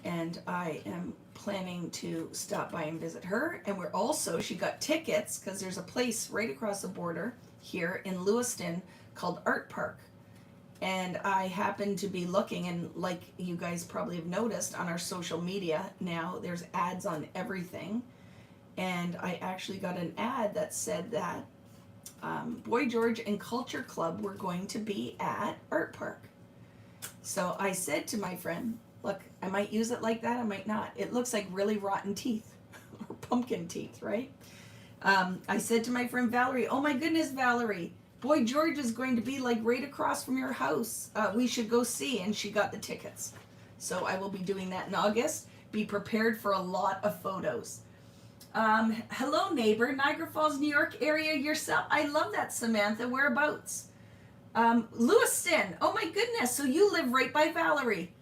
And I am planning to stop by and visit her. And we're also, she got tickets because there's a place right across the border here in Lewiston called Art Park. And I happen to be looking, and like you guys probably have noticed on our social media now, there's ads on everything. And I actually got an ad that said that Boy George and Culture Club were going to be at Art Park. So I said to my friend, look, I might use it like that, I might not. It looks like really rotten teeth, or pumpkin teeth, right? I said to my friend Valerie, oh my goodness, Valerie, Boy George is going to be like right across from your house. We should go see. And she got the tickets. So I will be doing that in August. Be prepared for a lot of photos. Hello, neighbor, Niagara Falls, New York area yourself. I love that, Samantha. Whereabouts? Lewiston. Oh my goodness. So you live right by Valerie.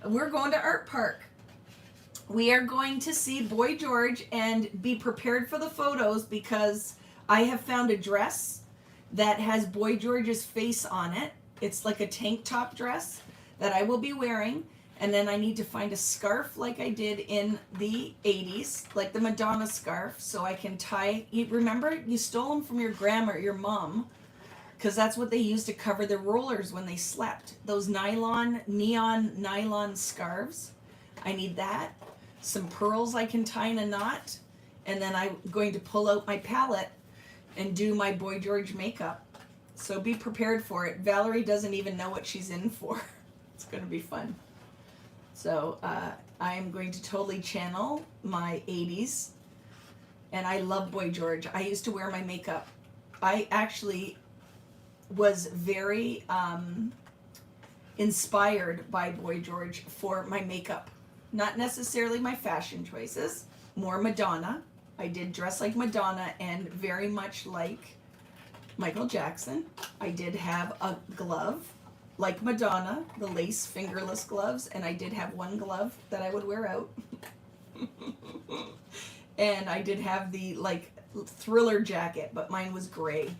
We're going to Art Park. We are going to see Boy George and be prepared for the photos because I have found a dress that has Boy George's face on it. It's like a tank top dress that I will be wearing. And then I need to find a scarf like I did in the 80s, like the Madonna scarf, so I can tie. You remember, you stole them from your grandma or your mom, because that's what they used to cover their rollers when they slept. Those neon nylon scarves. I need that. Some pearls I can tie in a knot. And then I'm going to pull out my palette and do my Boy George makeup. So be prepared for it. Valerie doesn't even know what she's in for. It's going to be fun. So I am going to totally channel my 80s. And I love Boy George. I used to wear my makeup. I actually was very inspired by Boy George for my makeup. Not necessarily my fashion choices, more Madonna. I did dress like Madonna and very much like Michael Jackson. I did have a glove like Madonna, the lace fingerless gloves, and I did have one glove that I would wear out. And I did have the like Thriller jacket, but mine was gray. Isn't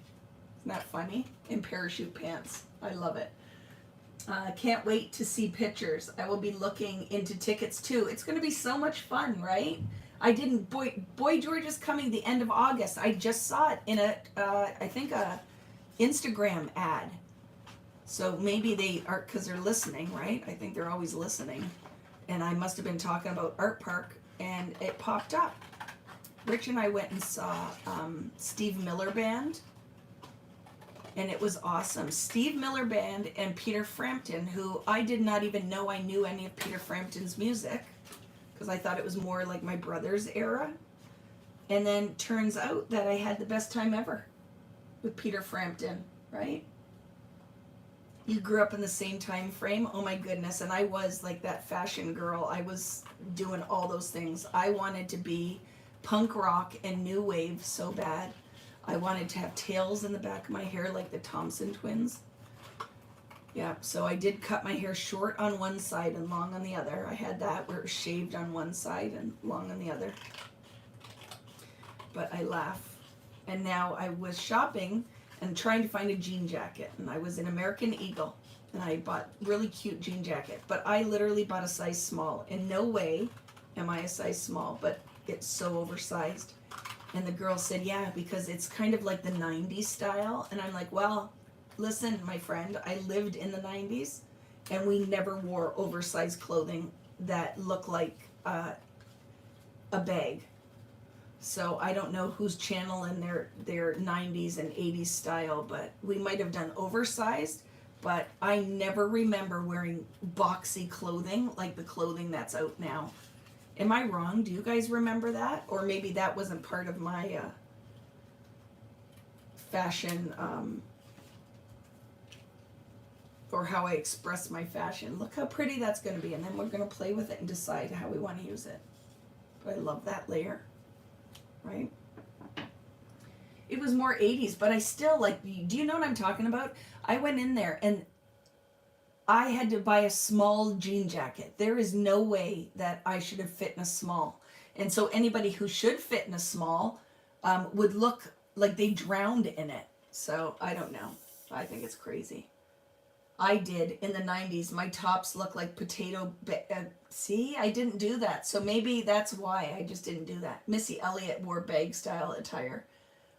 that funny? And parachute pants. I love it. Can't wait to see pictures. I will be looking into tickets too. It's going to be so much fun, right? I didn't. Boy George is coming the end of August. I just saw it in I think a Instagram ad. So maybe they are, because they're listening, right? I think they're always listening. And I must have been talking about Art Park, and it popped up. Rich and I went and saw Steve Miller Band, and it was awesome. Steve Miller Band and Peter Frampton, who I did not even know I knew any of Peter Frampton's music, because I thought it was more like my brother's era. And then turns out that I had the best time ever with Peter Frampton, right? You grew up in the same time frame. Oh my goodness. And I was like that fashion girl. I was doing all those things. I wanted to be punk rock and new wave so bad. I wanted to have tails in the back of my hair like the Thompson twins. Yeah, so I did cut my hair short on one side and long on the other. I had that where it was shaved on one side and long on the other. But I laugh. And now I was shopping and trying to find a jean jacket, and I was in American Eagle, and I bought really cute jean jacket, but I literally bought a size small. In no way am I a size small, but it's so oversized. And the girl said, yeah, because it's kind of like the 90s style. And I'm like, well, listen, my friend, I lived in the 90s, and we never wore oversized clothing that looked like a bag. So I don't know who's channeling their 90s and 80s style, but we might have done oversized, but I never remember wearing boxy clothing like the clothing that's out now. Am I wrong? Do you guys remember that? Or maybe that wasn't part of my fashion, or how I express my fashion. Look how pretty that's going to be, and then we're going to play with it and decide how we want to use it. But I love that layer, right? It was more 80s, but I still like, do you know what I'm talking about? I went in there and I had to buy a small jean jacket. There is no way that I should have fit in a small. And so anybody who should fit in a small would look like they drowned in it. So I don't know. I think it's crazy. I did in the 90s. My tops look like potato. See, I didn't do that. So maybe that's why I just didn't do that. Missy Elliott wore bag style attire,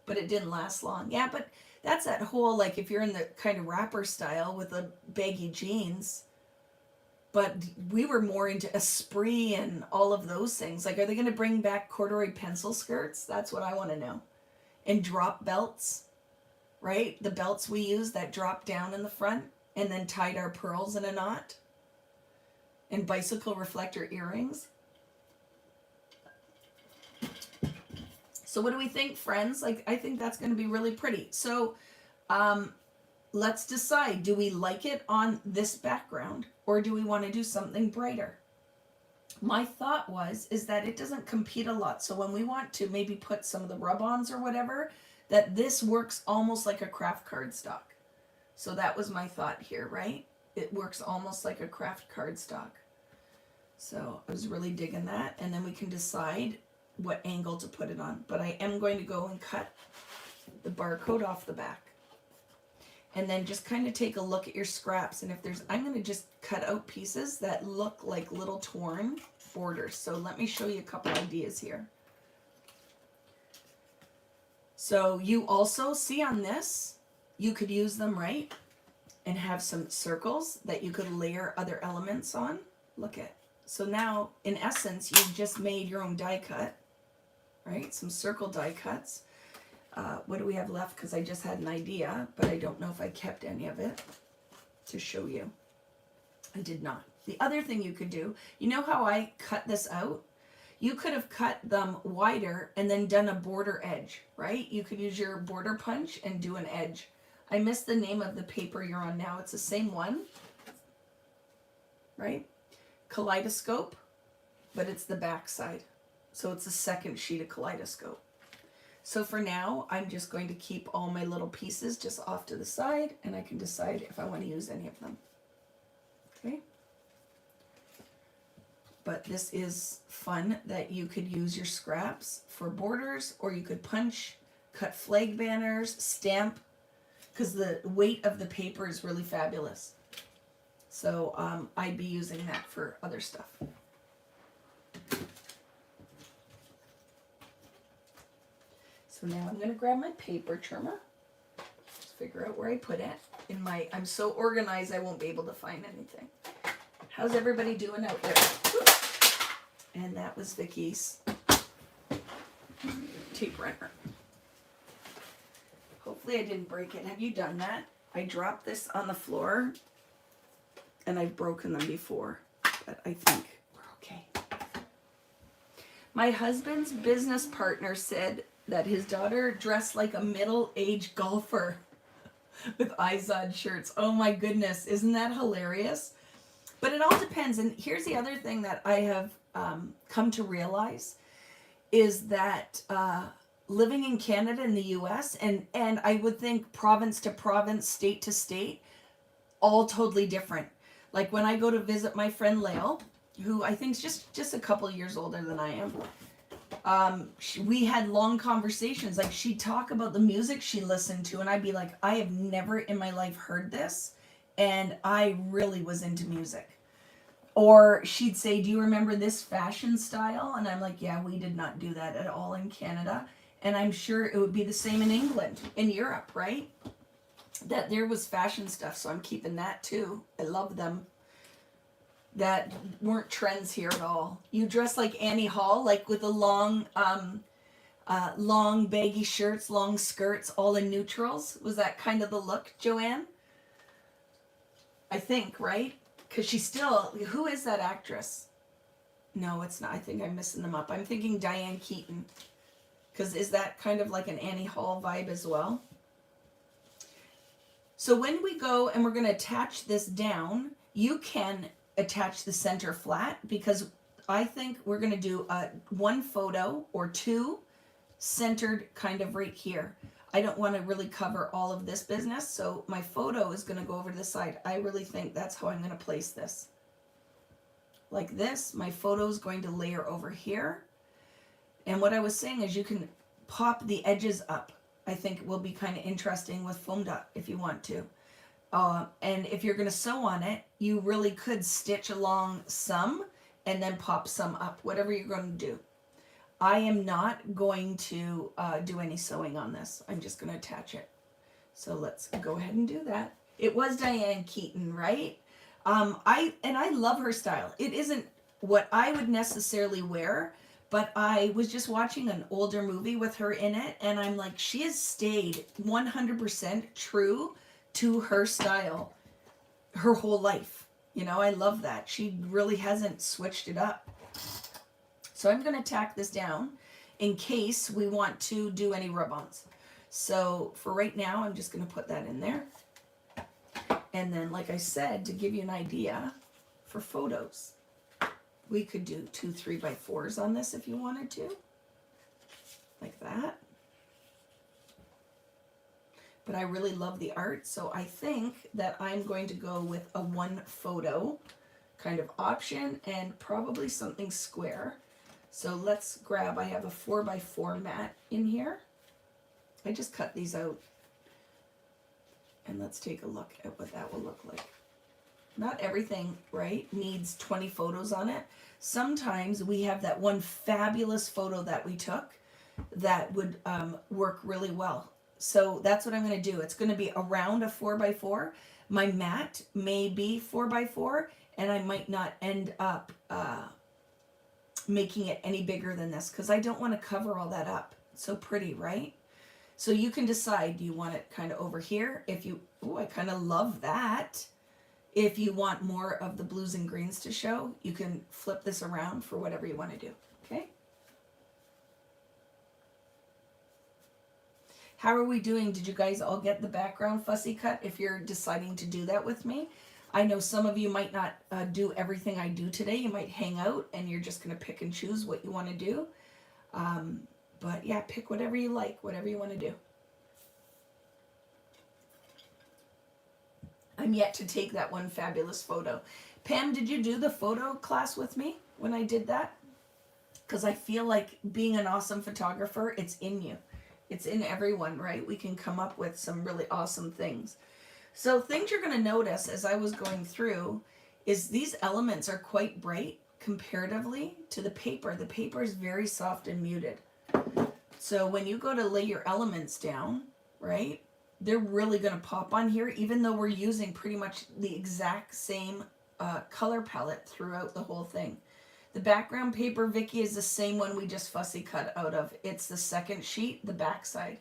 but it didn't last long. Yeah, but that's that whole, like, if you're in the kind of rapper style with the baggy jeans. But we were more into esprit and all of those things. Like, are they going to bring back corduroy pencil skirts? That's what I want to know. And drop belts, right? The belts we use that drop down in the front and then tied our pearls in a knot. And bicycle reflector earrings. So what do we think, friends? Like, I think that's going to be really pretty. So let's decide. Do we like it on this background or do we want to do something brighter? My thought is that it doesn't compete a lot. So when we want to maybe put some of the rub-ons or whatever, that this works almost like a craft cardstock. So that was my thought here, right? It works almost like a craft cardstock. So I was really digging that. And then we can decide what angle to put it on. But I am going to go and cut the barcode off the back. And then just kind of take a look at your scraps. And if there's, I'm going to just cut out pieces that look like little torn borders. So let me show you a couple ideas here. So you also see on this, you could use them, right? And have some circles that you could layer other elements on. Look at. So now, in essence, you've just made your own die cut, right? Some circle die cuts. What do we have left? Because I just had an idea, but I don't know if I kept any of it to show you. I did not. The other thing you could do, you know how I cut this out? You could have cut them wider and then done a border edge, right? You could use your border punch and do an edge. I missed the name of the paper you're on now. It's the same one, right? Kaleidoscope, but it's the back side. So it's the second sheet of Kaleidoscope. So for now, I'm just going to keep all my little pieces just off to the side, and I can decide if I want to use any of them. Okay? But this is fun that you could use your scraps for borders, or you could punch, cut flag banners, stamp, because the weight of the paper is really fabulous. So I'd be using that for other stuff. So now I'm going to grab my paper trimmer. Just figure out where I put it. I'm so organized I won't be able to find anything. How's everybody doing out there? And that was Vicki's tape runner. Hopefully I didn't break it. Have you done that? I dropped this on the floor and I've broken them before, but I think we're okay. My husband's business partner said that his daughter dressed like a middle-aged golfer with Izod shirts. Oh my goodness, isn't that hilarious? But it all depends. And here's the other thing that I have come to realize is that living in Canada and the US, and I would think province to province, state to state, all totally different. Like when I go to visit my friend Lael, who I think is just a couple years older than I am, we had long conversations. Like she'd talk about the music she listened to, and I'd be like, I have never in my life heard this, and I really was into music. Or she'd say, do you remember this fashion style? And I'm like, yeah, we did not do that at all in Canada. And I'm sure it would be the same in England, in Europe, right? That there was fashion stuff, so I'm keeping that too. I love them. That weren't trends here at all. You dress like Annie Hall, like with the long baggy shirts, long skirts, all in neutrals. Was that kind of the look, Joanne? I think, right? Because she's still, who is that actress? No, it's not. I think I'm messing them up. I'm thinking Diane Keaton. Because is that kind of like an Annie Hall vibe as well? So when we go and we're going to attach this down, you can attach the center flat because I think we're going to do one photo or two centered kind of right here. I don't want to really cover all of this business, so my photo is going to go over to the side. I really think that's how I'm going to place this. Like this, my photo is going to layer over here. And what I was saying is you can pop the edges up. I think will be kind of interesting with foam dot if you want to. And if you're going to sew on it, you really could stitch along some and then pop some up, whatever you're going to do. I am not going to do any sewing on this. I'm just going to attach it. So let's go ahead and do that. It was Diane Keaton, right? I love her style. It isn't what I would necessarily wear, but I was just watching an older movie with her in it, and I'm like, she has stayed 100% true to her style her whole life. You know, I love that. She really hasn't switched it up. So I'm going to tack this down in case we want to do any rub-ons. So for right now, I'm just going to put that in there. And then, like I said, to give you an idea for photos, we could do 2 3x4s on this if you wanted to, like that. But I really love the art, so I think that I'm going to go with a 1 photo kind of option and probably something square. So let's grab, I have a 4x4 mat in here. I just cut these out. And let's take a look at what that will look like. Not everything, right, needs 20 photos on it. Sometimes we have that one fabulous photo that we took that would work really well. So that's what I'm going to do. It's going to be around a 4x4. My mat may be 4x4, and I might not end up making it any bigger than this because I don't want to cover all that up. It's so pretty, right? So you can decide, do you want it kind of over here? If you, oh, I kind of love that. If you want more of the blues and greens to show, you can flip this around for whatever you want to do, okay? How are we doing? Did you guys all get the background fussy cut if you're deciding to do that with me? I know some of you might not do everything I do today. You might hang out and you're just going to pick and choose what you want to do. But yeah, pick whatever you like, whatever you want to do. I'm yet to take that one fabulous photo. Pam, did you do the photo class with me when I did that? Because I feel like being an awesome photographer, it's in you. It's in everyone, right? We can come up with some really awesome things. So things you're going to notice as I was going through is these elements are quite bright comparatively to the paper. The paper is very soft and muted. So when you go to lay your elements down, right, they're really going to pop on here, even though we're using pretty much the exact same color palette throughout the whole thing. The background paper, Vicki, is the same one we just fussy cut out of. It's the second sheet, the back side.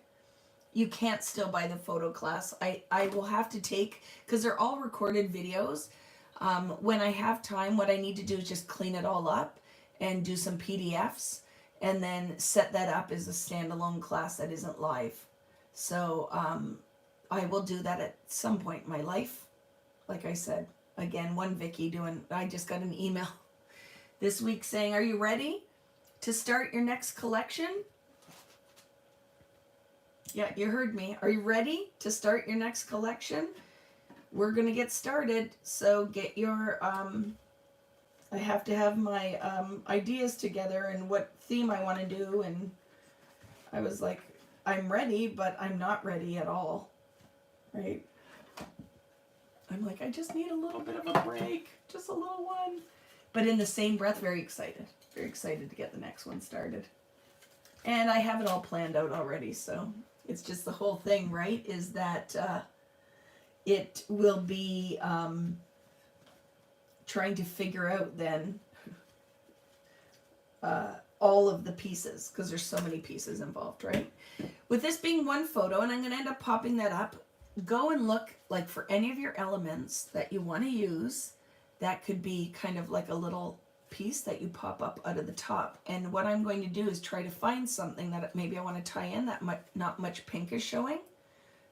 You can't still buy the photo class. I will have to take, because they're all recorded videos. When I have time, what I need to do is just clean it all up and do some PDFs and then set that up as a standalone class that isn't live. So I will do that at some point in my life. Like I said, again, one Vicki doing, I just got an email this week saying, are you ready to start your next collection? Yeah, you heard me. Are you ready to start your next collection? We're going to get started. So get your, I have to have my ideas together and what theme I want to do. And I was like, I'm ready, but I'm not ready at all. Right? I'm like, I just need a little bit of a break. Just a little one. But in the same breath, very excited. Very excited to get the next one started. And I have it all planned out already. So it's just the whole thing, right? Is that it will be trying to figure out then all of the pieces, because there's so many pieces involved, right? With this being one photo, and I'm going to end up popping that up, go and look like for any of your elements that you want to use. That could be kind of like a little piece that you pop up out of the top. And what I'm going to do is try to find something that maybe I want to tie in that not much pink is showing.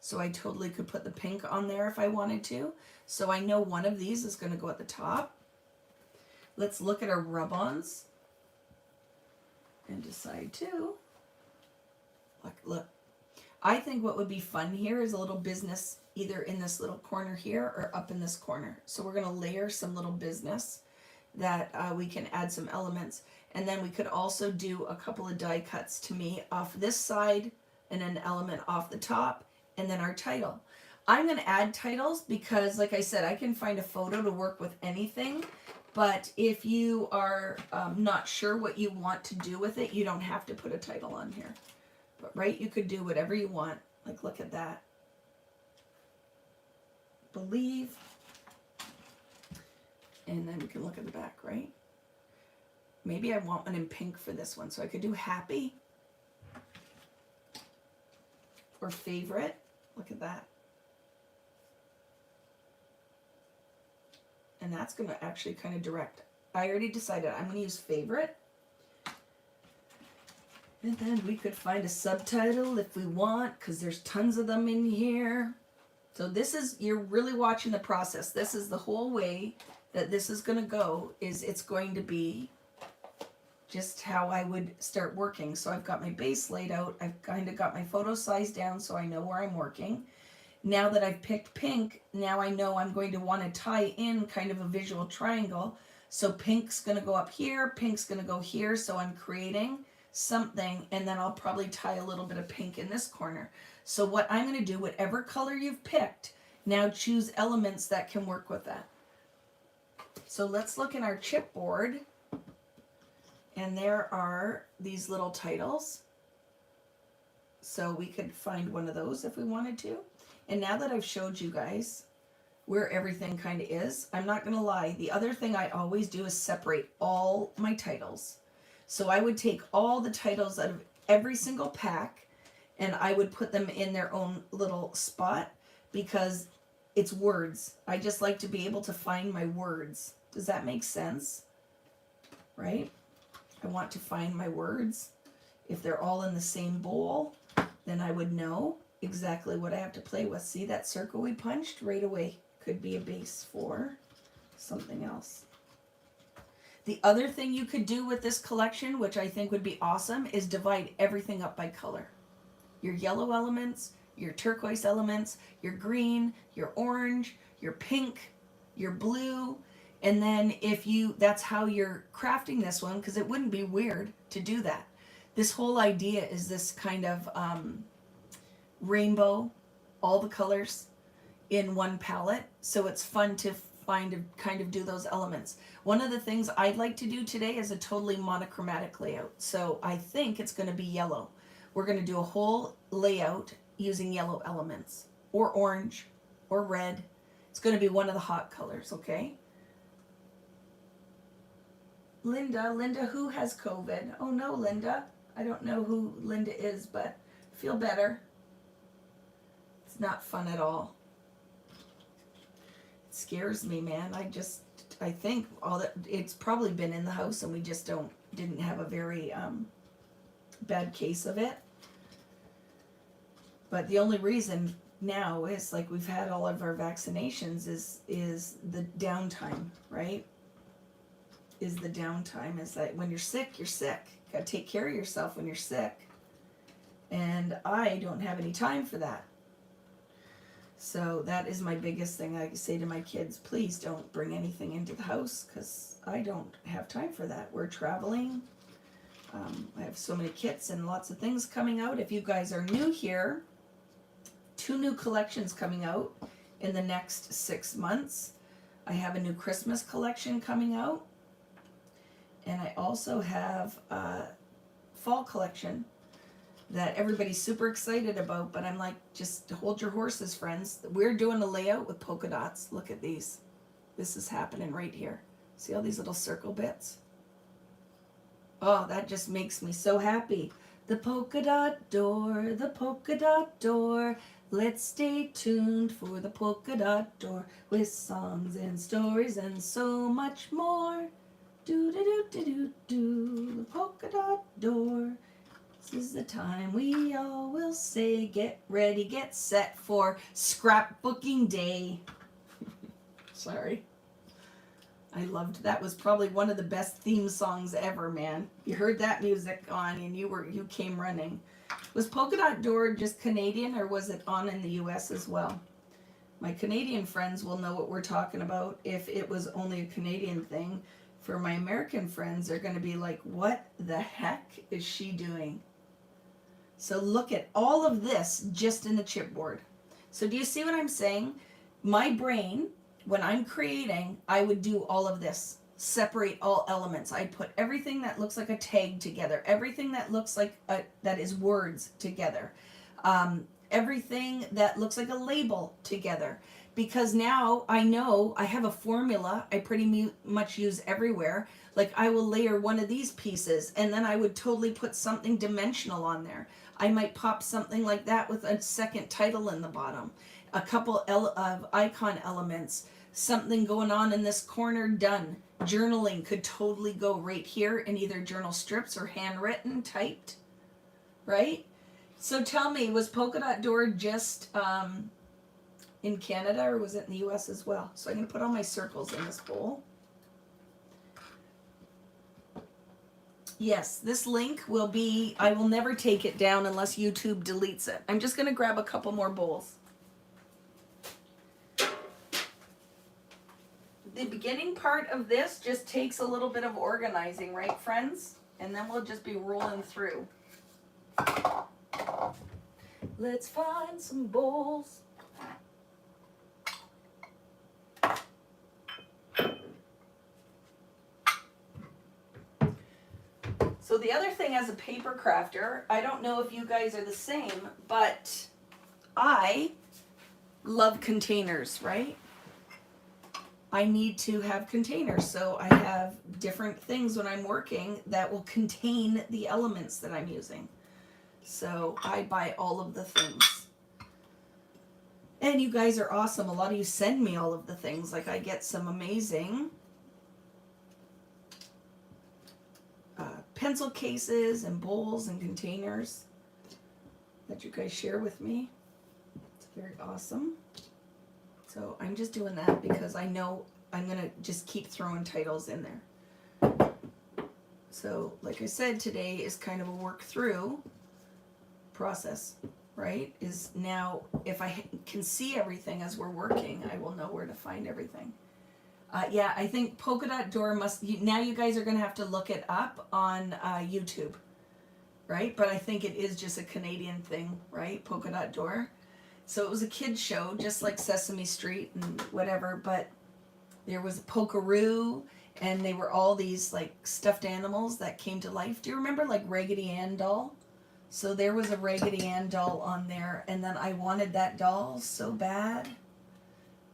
So I totally could put the pink on there if I wanted to. So I know one of these is going to go at the top. Let's look at our rub-ons and decide too. Look. I think what would be fun here is a little business either in this little corner here or up in this corner. So we're going to layer some little business that we can add some elements. And then we could also do a couple of die cuts to me off this side and an element off the top and then our title. I'm going to add titles because, like I said, I can find a photo to work with anything. But if you are not sure what you want to do with it, you don't have to put a title on here. But right, you could do whatever you want. Like, look at that. Believe. And then we can look at the back, right? Maybe I want one in pink for this one. So I could do happy or favorite. Look at that. And that's going to actually kind of direct. I already decided I'm going to use favorite. And then we could find a subtitle if we want, because there's tons of them in here. So this is, you're really watching the process. This is the whole way that this is going to go, is it's going to be just how I would start working. So I've got my base laid out. I've kind of got my photo size down so I know where I'm working. Now that I've picked pink, now I know I'm going to want to tie in kind of a visual triangle. So pink's going to go up here, pink's going to go here. So I'm creating something, and then I'll probably tie a little bit of pink in this corner. So what I'm going to do, whatever color you've picked, now choose elements that can work with that. So let's look in our chipboard, and there are these little titles. So we could find one of those if we wanted to. And now that I've showed you guys where everything kind of is, I'm not going to lie. The other thing I always do is separate all my titles. So I would take all the titles out of every single pack and I would put them in their own little spot because it's words. I just like to be able to find my words. Does that make sense? Right? I want to find my words. If they're all in the same bowl, then I would know exactly what I have to play with. See that circle we punched right away? Could be a base for something else. The other thing you could do with this collection, which I think would be awesome, is divide everything up by color. Your yellow elements, your turquoise elements, your green, your orange, your pink, your blue. And then if you, that's how you're crafting this one, because it wouldn't be weird to do that. This whole idea is this kind of rainbow, all the colors in one palette. So it's fun to kind of do those elements. One of the things I'd like to do today is a totally monochromatic layout. So I think it's going to be yellow. We're going to do a whole layout using yellow elements or orange or red. It's going to be one of the hot colors, okay? Linda, who has COVID? Oh no, Linda. I don't know who Linda is, but feel better. It's not fun at all. It scares me, man. I think all that, it's probably been in the house and we just didn't have a very bad case of it. But the only reason now is, like, we've had all of our vaccinations is the downtime, right? Is the downtime is that when you're sick, you're sick. You gotta take care of yourself when you're sick. And I don't have any time for that. So that is my biggest thing. I say to my kids, please don't bring anything into the house because I don't have time for that. We're traveling. I have so many kits and lots of things coming out. If you guys are new here, 2 new collections coming out in the next 6 months. I have a new Christmas collection coming out. And I also have a fall collection that everybody's super excited about, but I'm like, just hold your horses, friends. We're doing a layout with polka dots. Look at these. This is happening right here. See all these little circle bits? Oh, that just makes me so happy. The polka dot door, the polka dot door. Let's stay tuned for the polka dot door with songs and stories and so much more. Do do do do do do. The polka dot door. This is the time we all will say, get ready, get set for scrapbooking day. Sorry. I loved that. Was probably one of the best theme songs ever, man. You heard that music on and you came running. Was Polka Dot Door just Canadian or was it on in the US as well? My Canadian friends will know what we're talking about if it was only a Canadian thing. For my American friends, they're going to be like, what the heck is she doing? So look at all of this just in the chipboard. So do you see what I'm saying? My brain, when I'm creating, I would do all of this. Separate all elements. I'd put everything that looks like a tag together. Everything that looks like that is words together. Everything that looks like a label together. Because now I know I have a formula I pretty much use everywhere. Like I will layer one of these pieces and then I would totally put something dimensional on there. I might pop something like that with a second title in the bottom. A couple of icon elements. Something going on in this corner, done. Journaling could totally go right here in either journal strips or handwritten, typed. Right? So tell me, was Polka Dot Door just in Canada or was it in the US as well? So I'm going to put all my circles in this bowl. Yes, this link will be, I will never take it down unless YouTube deletes it. I'm just going to grab a couple more bowls. The beginning part of this just takes a little bit of organizing, right, friends? And then we'll just be rolling through. Let's find some bowls. So the other thing as a paper crafter, I don't know if you guys are the same, but I love containers, right? I need to have containers, so I have different things when I'm working that will contain the elements that I'm using. So I buy all of the things. And you guys are awesome. A lot of you send me all of the things. Like I get some amazing pencil cases and bowls and containers that you guys share with me. It's very awesome. So I'm just doing that because I know I'm going to just keep throwing titles in there. So like I said, today is kind of a work through process, right? Is now if I can see everything as we're working, I will know where to find everything. Yeah, I think Polka Dot Door now you guys are going to have to look it up on YouTube, right? But I think it is just a Canadian thing, right? Polka Dot Door. So it was a kid's show, just like Sesame Street and whatever, but there was a Polkaroo, and they were all these like stuffed animals that came to life. Do you remember like Raggedy Ann doll? So there was a Raggedy Ann doll on there, and then I wanted that doll so bad.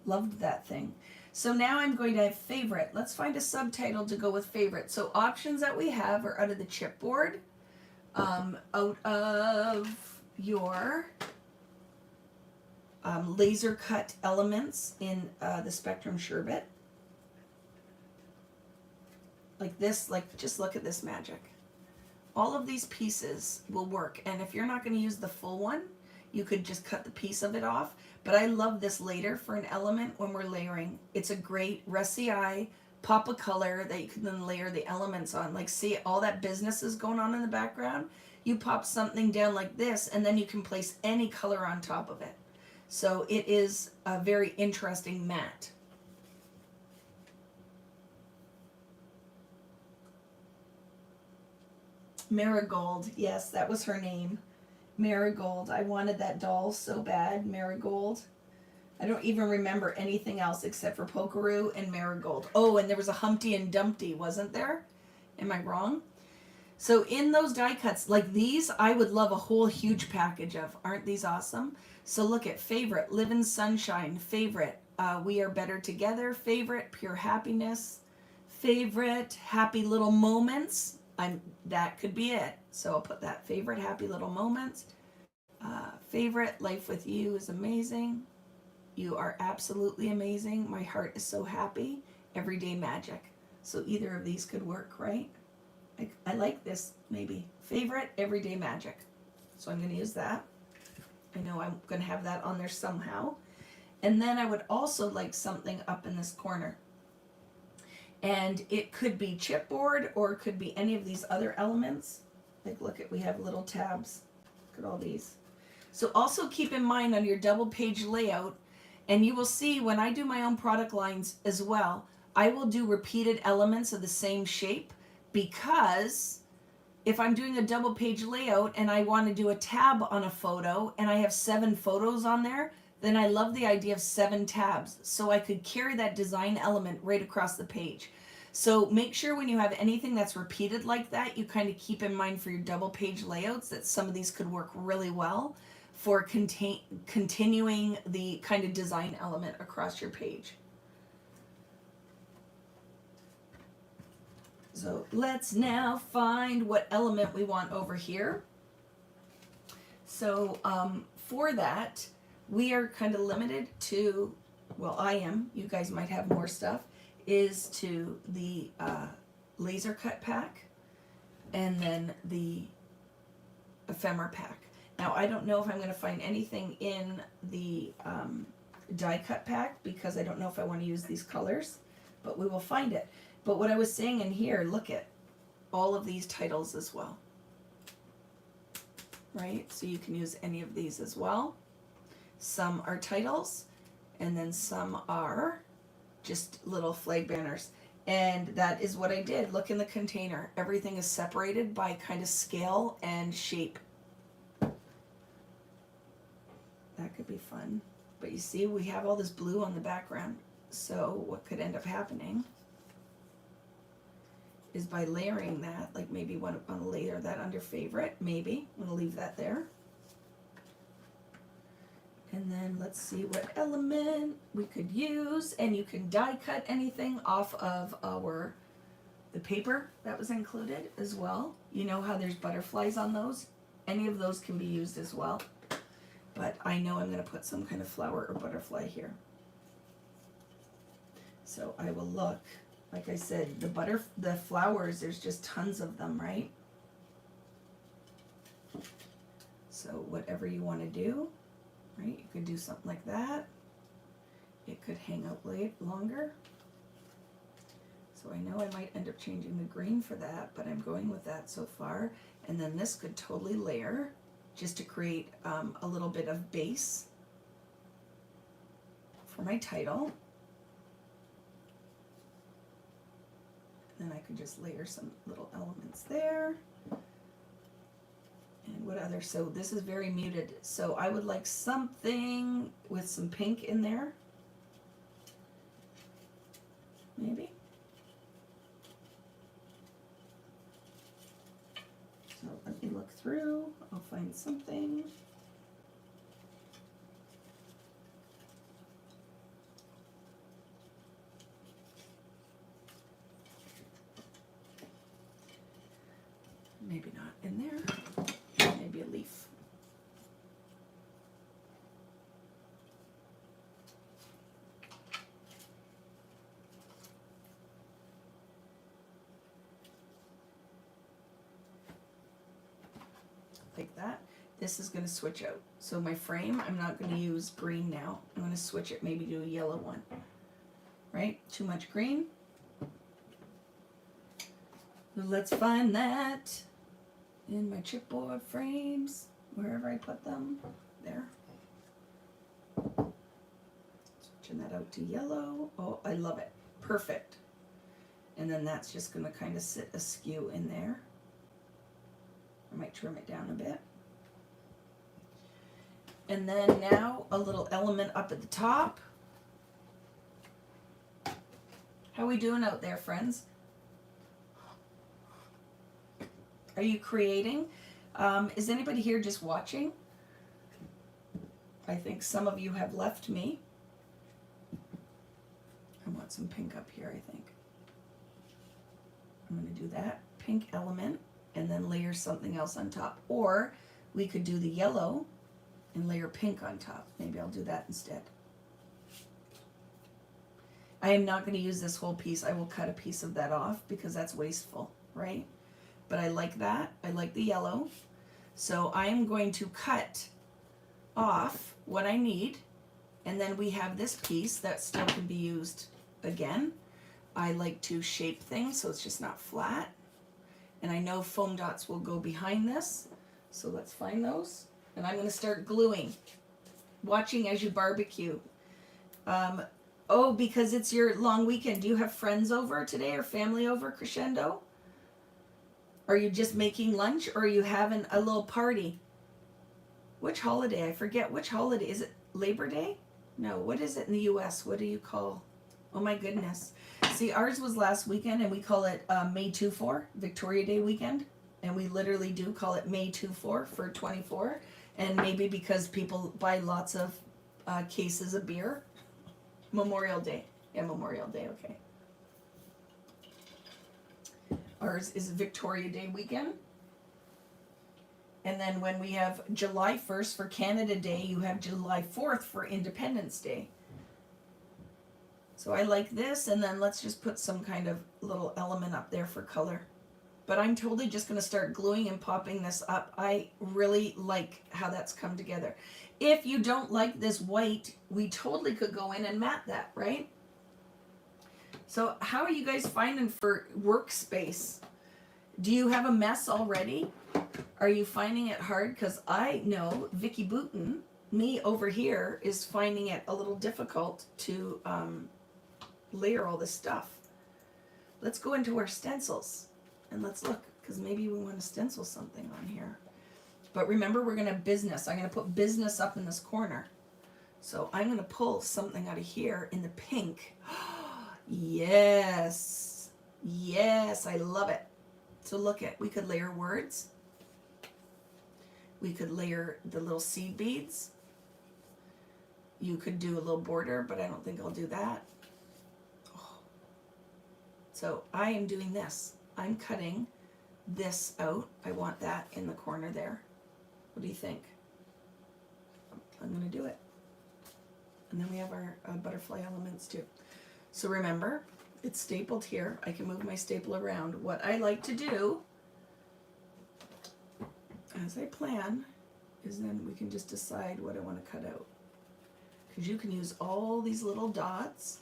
Loved that thing. So now I'm going to have favorite. Let's find a subtitle to go with favorite. So options that we have are out of the chipboard, out of your laser cut elements in the Spectrum Sherbet. Like this, like just look at this magic. All of these pieces will work, and if you're not going to use the full one, you could just cut the piece of it off. But I love this later for an element when we're layering. It's a great rusty eye, pop of color that you can then layer the elements on. Like see all that business is going on in the background? You pop something down like this, and then you can place any color on top of it. So it is a very interesting mat. Marigold, yes, that was her name. Marigold. I wanted that doll so bad. Marigold. I don't even remember anything else except for Polkaroo and Marigold. Oh, and there was a Humpty and Dumpty, wasn't there? Am I wrong? So in those die cuts, like these, I would love a whole huge package of. Aren't these awesome? So look at favorite, Live in Sunshine, favorite, We Are Better Together, favorite, Pure Happiness, favorite, Happy Little Moments. That could be it. So I'll put that favorite, Happy Little Moments. Favorite, Life with You is amazing. You are absolutely amazing. My heart is so happy. Everyday Magic. So either of these could work, right? I like this maybe. Favorite, Everyday Magic. So I'm going to use that. I know I'm going to have that on there somehow. And then I would also like something up in this corner. And it could be chipboard or it could be any of these other elements. Like look at, we have little tabs. Look at all these. So also keep in mind on your double page layout, and you will see when I do my own product lines as well, I will do repeated elements of the same shape, because if I'm doing a double page layout and I want to do a tab on a photo and I have 7 photos on there, then I love the idea of 7 tabs. So I could carry that design element right across the page. So make sure when you have anything that's repeated like that, you kind of keep in mind for your double page layouts that some of these could work really well for continuing the kind of design element across your page. So let's now find what element we want over here. So for that, we are kind of limited to, well, I am, you guys might have more stuff, is to the laser cut pack and then the ephemera pack. Now, I don't know if I'm going to find anything in the die cut pack because I don't know if I want to use these colors, but we will find it. But what I was saying in here, look at all of these titles as well, right? So you can use any of these as well. Some are titles, and then some are just little flag banners. And that is what I did. Look in the container. Everything is separated by kind of scale and shape. That could be fun. But you see, we have all this blue on the background. So what could end up happening is by layering that, like maybe want to layer that under favorite, maybe. I'm going to leave that there. And then let's see what element we could use. And you can die cut anything off of the paper that was included as well. You know how there's butterflies on those? Any of those can be used as well. But I know I'm going to put some kind of flower or butterfly here. So I will look. Like I said, the flowers, there's just tons of them, right? So whatever you want to do, right? You could do something like that. It could hang out longer. So I know I might end up changing the green for that, but I'm going with that so far. And then this could totally layer just to create a little bit of base for my title. Then I could just layer some little elements there. And what other, so this is very muted. So I would like something with some pink in there. Maybe. So let me look through, I'll find something. Maybe not in there, maybe a leaf. Like that. This is going to switch out. So my frame, I'm not going to use green now. I'm going to switch it maybe to a yellow one. Right? Too much green. Let's find that in my chipboard frames, wherever I put them. There. Switching that out to yellow. Oh, I love it. Perfect. And then that's just going to kind of sit askew in there. I might trim it down a bit. And then now a little element up at the top. How are we doing out there, friends? Are you creating? Is anybody here just watching? I think some of you have left me. I want some pink up here, I think. I'm going to do that. Pink element. And then layer something else on top. Or we could do the yellow and layer pink on top. Maybe I'll do that instead. I am not going to use this whole piece. I will cut a piece of that off because that's wasteful, right? But I like that. I like the yellow. So I am going to cut off what I need. And then we have this piece that still can be used again. I like to shape things so it's just not flat. And I know foam dots will go behind this. So let's find those. And I'm going to start gluing. Watching as you barbecue. Oh, because it's your long weekend. Do you have friends over today or family over, Crescendo? Are you just making lunch or are you having a little party? Which holiday? I forget which holiday. Is it Labor Day? No, what is it in the US? What do you call? Oh my goodness. See, ours was last weekend and we call it May 24, Victoria Day weekend. And we literally do call it May 24 for 24. And maybe because people buy lots of cases of beer. Memorial Day. Yeah, Memorial Day, okay. Ours is Victoria Day weekend. And then when we have July 1st for Canada Day, you have July 4th for Independence Day. So I like this, and then let's just put some kind of little element up there for color. But I'm totally just going to start gluing and popping this up. I really like how that's come together. If you don't like this white, we totally could go in and matte that, right? So how are you guys finding for workspace? Do you have a mess already? Are you finding it hard? Because I know Vicki Booten, me over here, is finding it a little difficult to layer all this stuff. Let's go into our stencils and let's look, because maybe we want to stencil something on here. But remember, we're going to have business. I'm going to put business up in this corner. So I'm going to pull something out of here in the pink. Yes. Yes, I love it. So look at, we could layer words. We could layer the little seed beads. You could do a little border, but I don't think I'll do that. Oh. So I am doing this. I'm cutting this out. I want that in the corner there. What do you think? I'm going to do it. And then we have our butterfly elements too. So remember, it's stapled here. I can move my staple around. What I like to do, as I plan, is then we can just decide what I want to cut out. Because you can use all these little dots.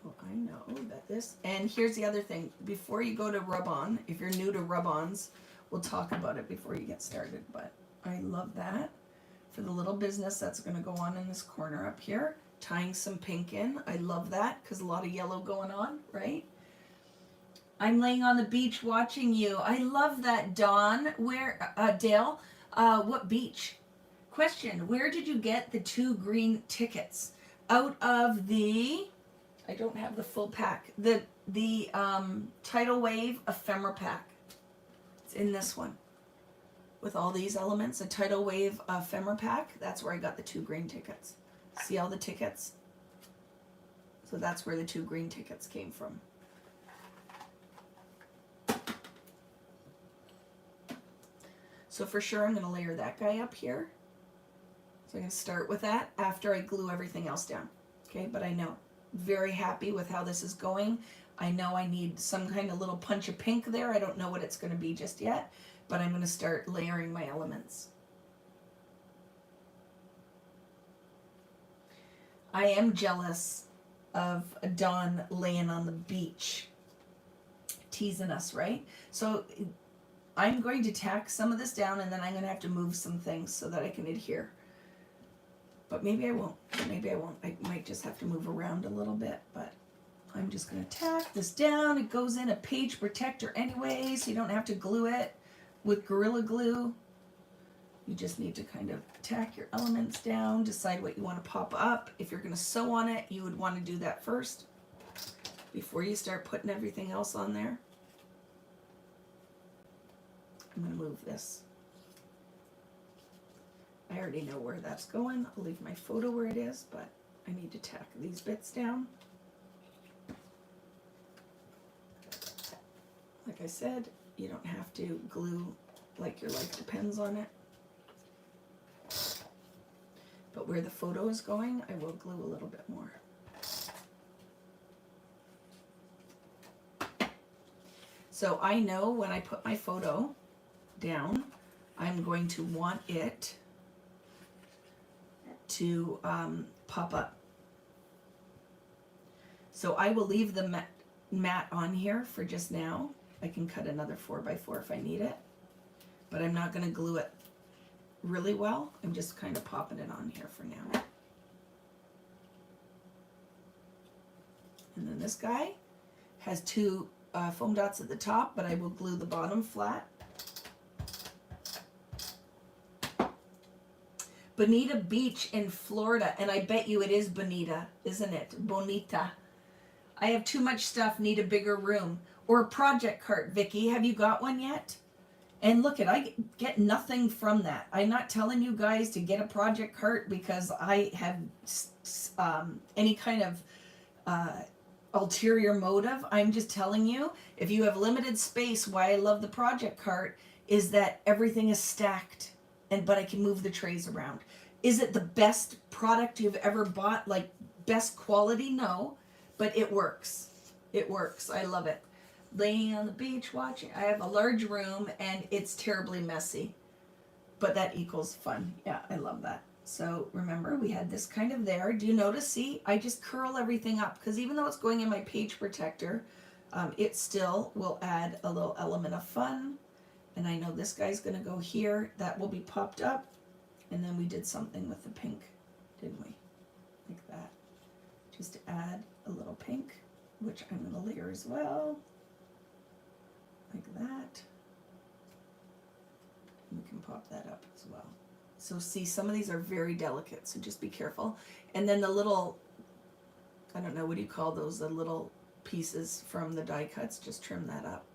Well, I know that this, and here's the other thing. Before you go to rub-on, if you're new to rub-ons, we'll talk about it before you get started, but I love that. For the little business, that's going to go on in this corner up here. Tying some pink in. I love that because a lot of yellow going on, right? I'm laying on the beach watching you. I love that, Dawn. Where, Dale, what beach? Question, where did you get the 2 green tickets? Out of the, I don't have the full pack, the Tidal Wave Ephemera pack. It's in this one. With all these elements, a Tidal Wave Ephemera pack, that's where I got the 2 green tickets. See all the tickets? So that's where the 2 green tickets came from. So for sure I'm going to layer that guy up here. So I'm going to start with that after I glue everything else down. Okay, but I know, very happy with how this is going. I know I need some kind of little punch of pink there. I don't know what it's going to be just yet, but I'm going to start layering my elements. I am jealous of Dawn laying on the beach, teasing us, right? So I'm going to tack some of this down and then I'm going to have to move some things so that I can adhere. But maybe I won't. Maybe I won't. I might just have to move around a little bit, but I'm just going to tack this down. It goes in a page protector anyway, so you don't have to glue it with Gorilla Glue. You just need to kind of tack your elements down, decide what you want to pop up. If you're going to sew on it, you would want to do that first before you start putting everything else on there. I'm going to move this. I already know where that's going. I'll leave my photo where it is, but I need to tack these bits down. Like I said, you don't have to glue like your life depends on it. But where the photo is going, I will glue a little bit more. So I know when I put my photo down, I'm going to want it to pop up. So I will leave the mat on here for just now. I can cut another 4x4 if I need it, but I'm not going to glue it really well. I'm just kind of popping it on here for now. And then this guy has two foam dots at the top, but I will glue the bottom flat. Bonita Beach in Florida, and I bet you it is Bonita, isn't it? Bonita. I have too much stuff, need a bigger room. Or a project cart, Vicki. Have you got one yet? And look I get nothing from that. I'm not telling you guys to get a project cart because I have any kind of ulterior motive. I'm just telling you, if you have limited space, why I love the project cart is that everything is stacked, but I can move the trays around. Is it the best product you've ever bought? Like best quality? No, but it works. It works. I love it. Laying on the beach watching. I have a large room and it's terribly messy, but that equals fun. Yeah, I love that. So remember, we had this kind of there. Do you notice? See, I just curl everything up because even though it's going in my page protector, it still will add a little element of fun. And I know this guy's going to go here. That will be popped up. And then we did something with the pink, didn't we? Like that. Just to add a little pink, which I'm going to layer as well. Like that. And we can pop that up as well. So see, some of these are very delicate, so just be careful. And then the little, I don't know, what do you call those, the little pieces from the die cuts, just trim that up.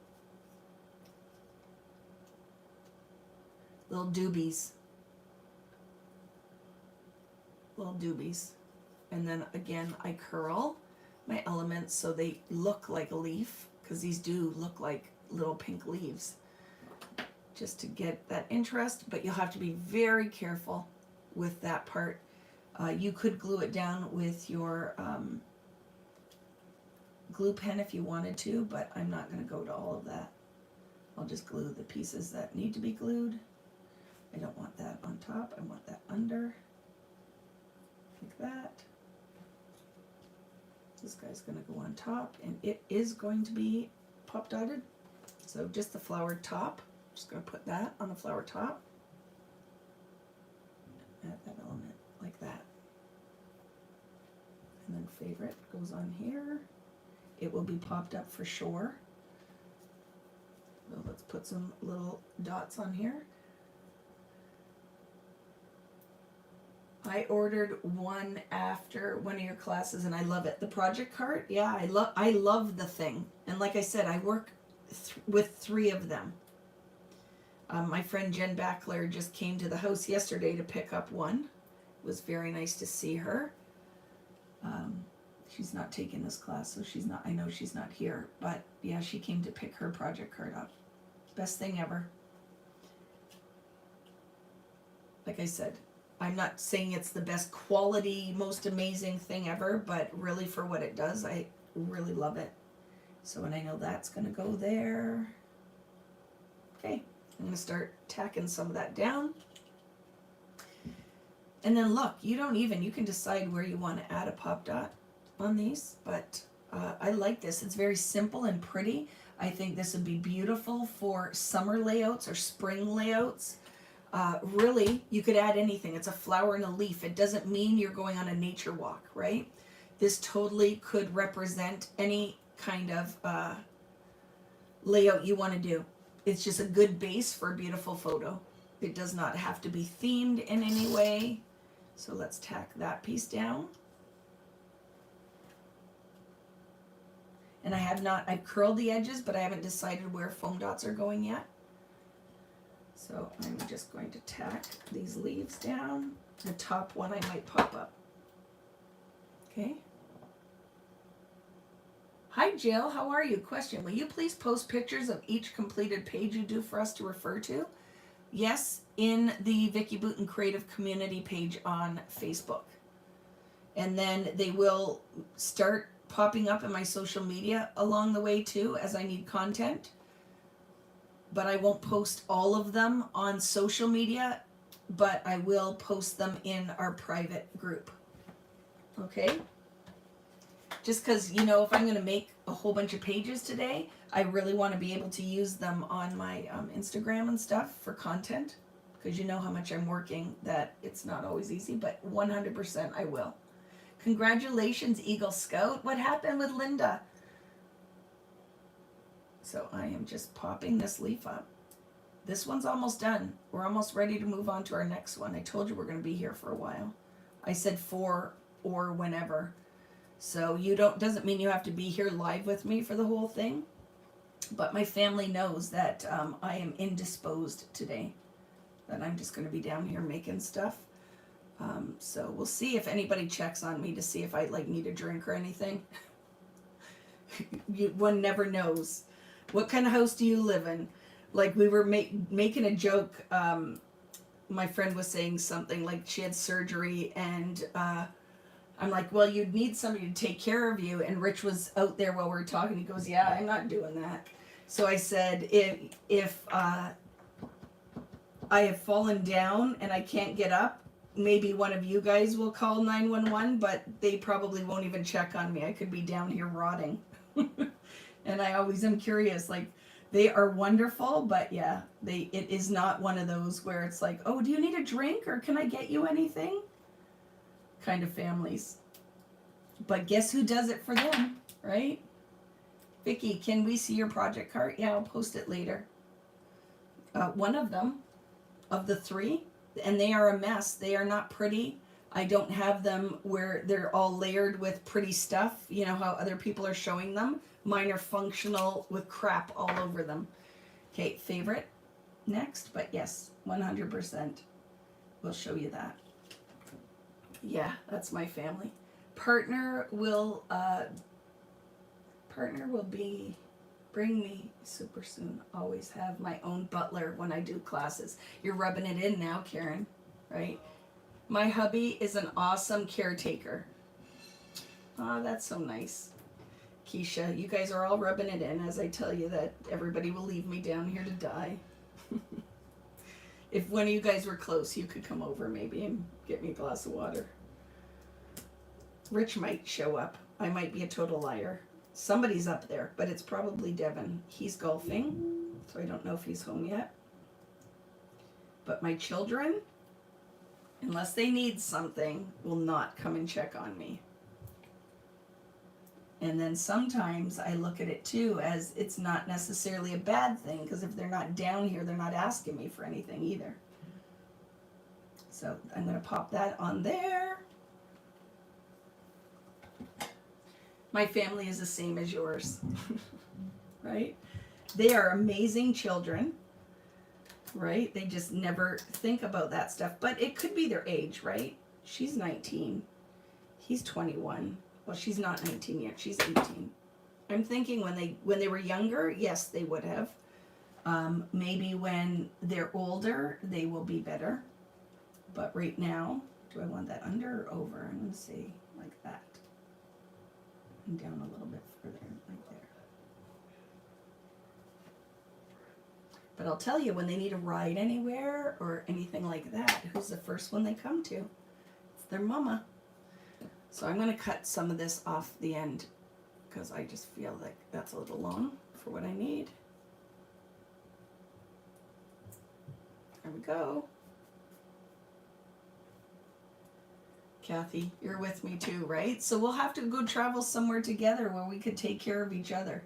Little doobies. Little doobies. And then again, I curl my elements so they look like a leaf, because these do look like little pink leaves, just to get that interest, but you'll have to be very careful with that part. You could glue it down with your glue pen if you wanted to, but I'm not going to go to all of that. I'll just glue the pieces that need to be glued. I don't want that on top, I want that under, like that. This guy's going to go on top, and it is going to be pop dotted. So just the flowered top. Just going to put that on the flower top. Add that element like that. And then favorite goes on here. It will be popped up for sure. So let's put some little dots on here. I ordered one after one of your classes and I love it. The project cart, yeah, I love the thing. And like I said, I work with 3 of them. My friend Jen Backler just came to the house yesterday to pick up one. It was very nice to see her. She's not taking this class, so she's not, I know she's not here, but yeah, she came to pick her project cart up. Best thing ever. Like I said, I'm not saying it's the best quality, most amazing thing ever, but really for what it does, I really love it. So, and I know that's going to go there. Okay, I'm going to start tacking some of that down. And then look, you can decide where you want to add a pop dot on these, but I like this. It's very simple and pretty. I think this would be beautiful for summer layouts or spring layouts. Really, you could add anything. It's a flower and a leaf. It doesn't mean you're going on a nature walk, right? This totally could represent any kind of layout you want to do. It's just a good base for a beautiful photo. It does not have to be themed in any way. So let's tack that piece down. And I've curled the edges, but I haven't decided where foam dots are going yet. So I'm just going to tack these leaves down. The top one I might pop up. Okay. Hi Jill, how are you? Question, will you please post pictures of each completed page you do for us to refer to? Yes, in the Vicki Boutin Creative Community page on Facebook. And then they will start popping up in my social media along the way too as I need content. but I won't post all of them on social media, but I will post them in our private group. Okay? Just because, you know, if I'm going to make a whole bunch of pages today, I really want to be able to use them on my Instagram and stuff for content. Because you know how much I'm working, that it's not always easy, but 100% I will. Congratulations, Eagle Scout. What happened with Linda? So I am just popping this leaf up. This one's almost done. We're almost ready to move on to our next one. I told you we're going to be here for a while. I said 4 or whenever. So you doesn't mean you have to be here live with me for the whole thing. But my family knows that I am indisposed today. That I'm just going to be down here making stuff. So we'll see if anybody checks on me to see if I like need a drink or anything. One never knows. What kind of house do you live in? Like we were making a joke. My friend was saying something like she had surgery and I'm like, well, you'd need somebody to take care of you. And Rich was out there while we were talking. He goes, yeah, I'm not doing that. So I said, if I have fallen down and I can't get up, maybe one of you guys will call 911, but they probably won't even check on me. I could be down here rotting. And I always am curious, like, they are wonderful, but yeah, it is not one of those where it's like, oh, do you need a drink or can I get you anything? Kind of families. But guess who does it for them, right? Vicki, can we see your project cart? Yeah, I'll post it later. One of them, of the 3, and they are a mess. They are not pretty. I don't have them where they're all layered with pretty stuff. You know how other people are showing them? Mine are functional with crap all over them. Okay, favorite next, but yes, 100%. We'll show you that. Yeah, that's my family. Partner will bring me super soon. Always have my own butler when I do classes. You're rubbing it in now, Karen, right? My hubby is an awesome caretaker. Oh, that's so nice. Keisha, you guys are all rubbing it in as I tell you that everybody will leave me down here to die. If one of you guys were close, you could come over maybe and get me a glass of water. Rich might show up. I might be a total liar. Somebody's up there, but it's probably Devin. He's golfing, so I don't know if he's home yet. But my children, unless they need something, will not come and check on me. And then sometimes I look at it too as it's not necessarily a bad thing, because if they're not down here, they're not asking me for anything either. So I'm going to pop that on there. My family is the same as yours, right? They are amazing children, right? They just never think about that stuff. But it could be their age, right? She's 19. He's 21. Well, she's not 19 yet. She's 18. I'm thinking when they were younger, yes, they would have. Maybe when they're older, they will be better. But right now, do I want that under or over? I'm going to say like that. And down a little bit further, like there. But I'll tell you, when they need a ride anywhere or anything like that, who's the first one they come to? It's their mama. So I'm going to cut some of this off the end because I just feel like that's a little long for what I need. There we go. Kathy, you're with me too, right? So we'll have to go travel somewhere together where we could take care of each other.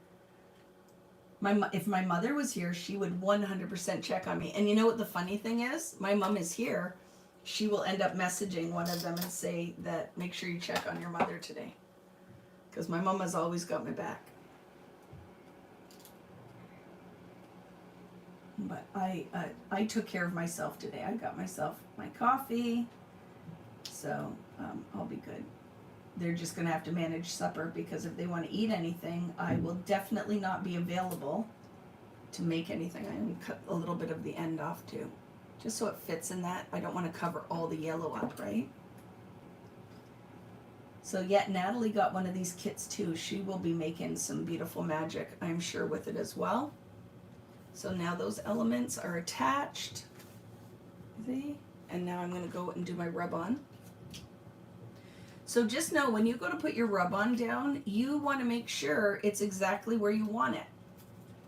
If my mother was here, she would 100% check on me. And you know what the funny thing is? My mom is here. She will end up messaging one of them and say that, make sure you check on your mother today. Because my mom has always got my back. But I took care of myself today. I got myself my coffee. So I'll be good. They're just going to have to manage supper because if they want to eat anything, I will definitely not be available to make anything. I'm going to cut a little bit of the end off too. Just so it fits in that. I don't want to cover all the yellow up, right? So yeah, Natalie got one of these kits too. She will be making some beautiful magic, I'm sure, with it as well. So now those elements are attached. See? And now I'm going to go and do my rub on. So just know when you go to put your rub on down, you want to make sure it's exactly where you want it,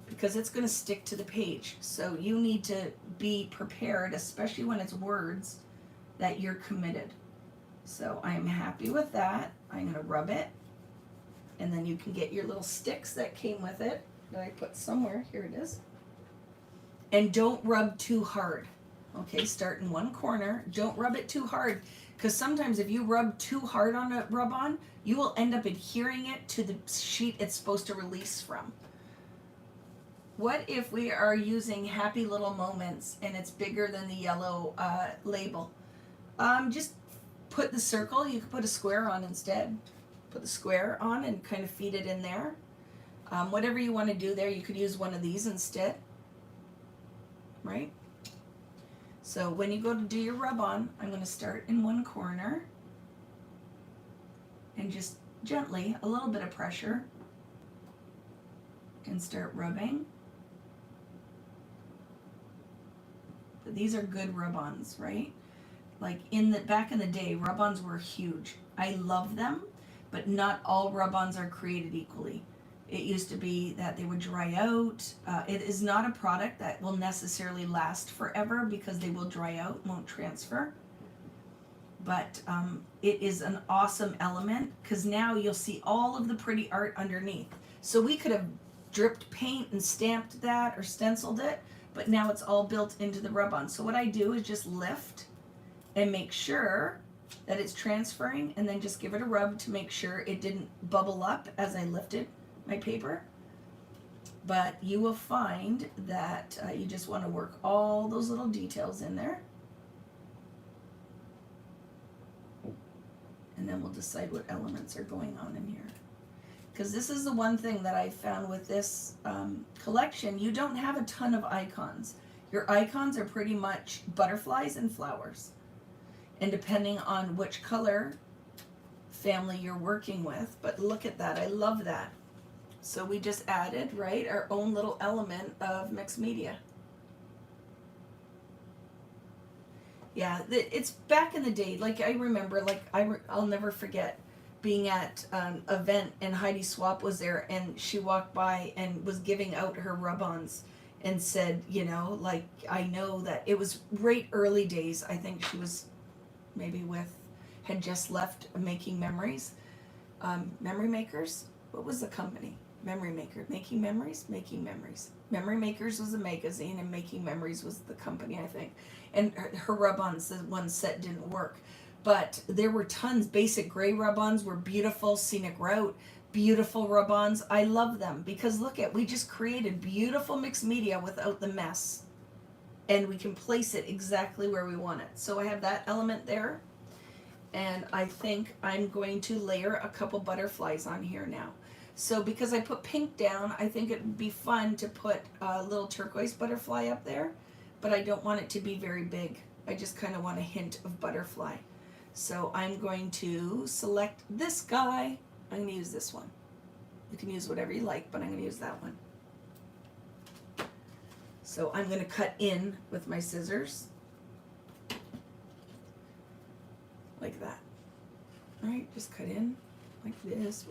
because it's going to stick to the page. So you need to be prepared, especially when it's words, that you're committed. So I'm happy with that. I'm going to rub it. And then you can get your little sticks that came with it that I put somewhere. Here it is. And don't rub too hard. Okay, start in one corner. Don't rub it too hard, because sometimes if you rub too hard on a rub on, you will end up adhering it to the sheet it's supposed to release from. What if we are using Happy Little Moments and it's bigger than the yellow label? Just put the circle. You could put a square on instead. Put the square on and kind of feed it in there. Whatever you want to do there, you could use one of these instead. Right? So when you go to do your rub on, I'm going to start in one corner and just gently, a little bit of pressure, and start rubbing. But these are good rub-ons, right? Like back in the day, rub-ons were huge. I love them, but not all rub-ons are created equally. It used to be that they would dry out. It is not a product that will necessarily last forever because they will dry out, won't transfer. But it is an awesome element, because now you'll see all of the pretty art underneath. So we could have dripped paint and stamped that or stenciled it, but now it's all built into the rub-on. So what I do is just lift and make sure that it's transferring, and then just give it a rub to make sure it didn't bubble up as I lifted my paper. But you will find that you just want to work all those little details in there. And then we'll decide what elements are going on in here. Because this is the one thing that I found with this collection, you don't have a ton of icons. Your icons are pretty much butterflies and flowers. And depending on which color family you're working with, but look at that, I love that. So we just added, right, our own little element of mixed media. Yeah, it's back in the day. Like I remember, like I'll never forget being at an event and Heidi Swap was there, and she walked by and was giving out her rub-ons and said, you know, like, I know that it was right early days. I think she was maybe had just left Making Memories. Memory Makers? What was the company? Memory Maker. Making Memories? Making Memories. Memory Makers was a magazine, and Making Memories was the company, I think. And her rub-ons, the one set didn't work. But there were tons. Basic gray rub-ons were beautiful. Scenic Route, beautiful rub-ons. I love them because look at, we just created beautiful mixed media without the mess. And we can place it exactly where we want it. So I have that element there. And I think I'm going to layer a couple butterflies on here now. So because I put pink down, I think it would be fun to put a little turquoise butterfly up there, but I don't want it to be very big. I just kind of want a hint of butterfly. So I'm going to select this guy. I'm going to use this one. You can use whatever you like, but I'm going to use that one. So I'm going to cut in with my scissors. Like that. All right, just cut in like this.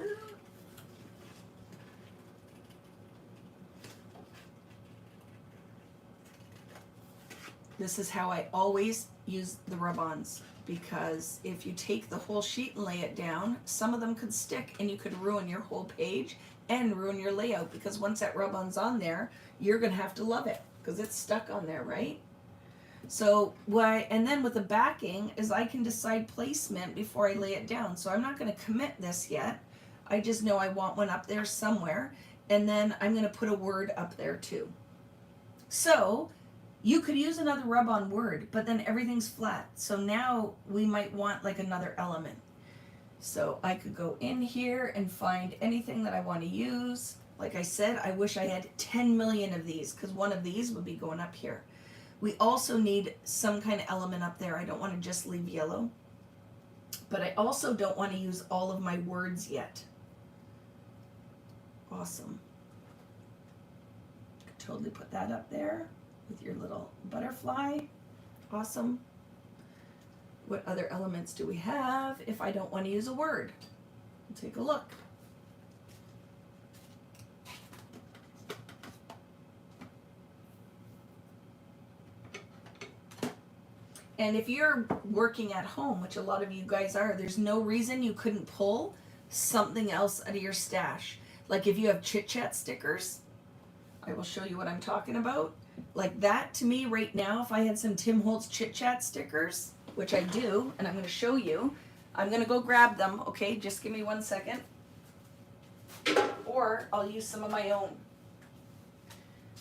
This is how I always use the rub-ons, because if you take the whole sheet and lay it down, some of them could stick and you could ruin your whole page and ruin your layout, because once that rub-on's on there, you're going to have to love it because it's stuck on there, right? So and then with the backing is I can decide placement before I lay it down. So I'm not going to commit this yet. I just know I want one up there somewhere, and then I'm going to put a word up there too. So you could use another rub-on word, but then everything's flat. So now we might want like another element. So I could go in here and find anything that I want to use. Like I said, I wish I had 10 million of these, because one of these would be going up here. We also need some kind of element up there. I don't want to just leave yellow, but I also don't want to use all of my words yet. Awesome. totally put that up there with your little butterfly. Awesome. What other elements do we have if I don't want to use a word? We'll take a look. And if you're working at home, which a lot of you guys are, there's no reason you couldn't pull something else out of your stash. Like if you have Chit Chat stickers, I will show you what I'm talking about. Like that, to me right now, if I had some Tim Holtz Chit Chat stickers, which I do, and I'm going to show you, I'm going to go grab them, okay? Just give me 1 second. Or I'll use some of my own.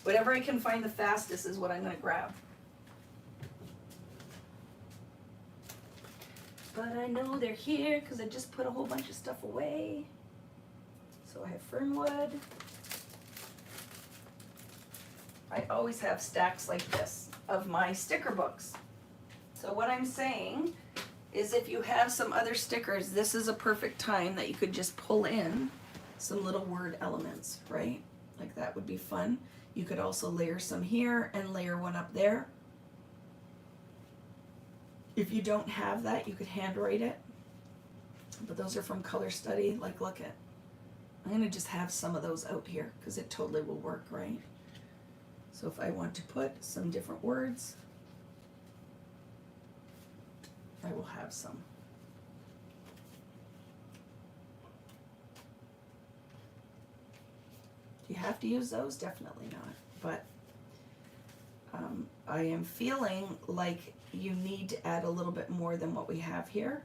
Whatever I can find the fastest is what I'm going to grab. But I know they're here because I just put a whole bunch of stuff away. So I have Fernwood. I always have stacks like this of my sticker books. So what I'm saying is if you have some other stickers, this is a perfect time that you could just pull in some little word elements, right? Like that would be fun. You could also layer some here and layer one up there. If you don't have that, you could handwrite it. But those are from Color Study. Like, look at, I'm going to just have some of those out here because it totally will work, right? So if I want to put some different words, I will have some. Do you have to use those? Definitely not. But I am feeling like you need to add a little bit more than what we have here.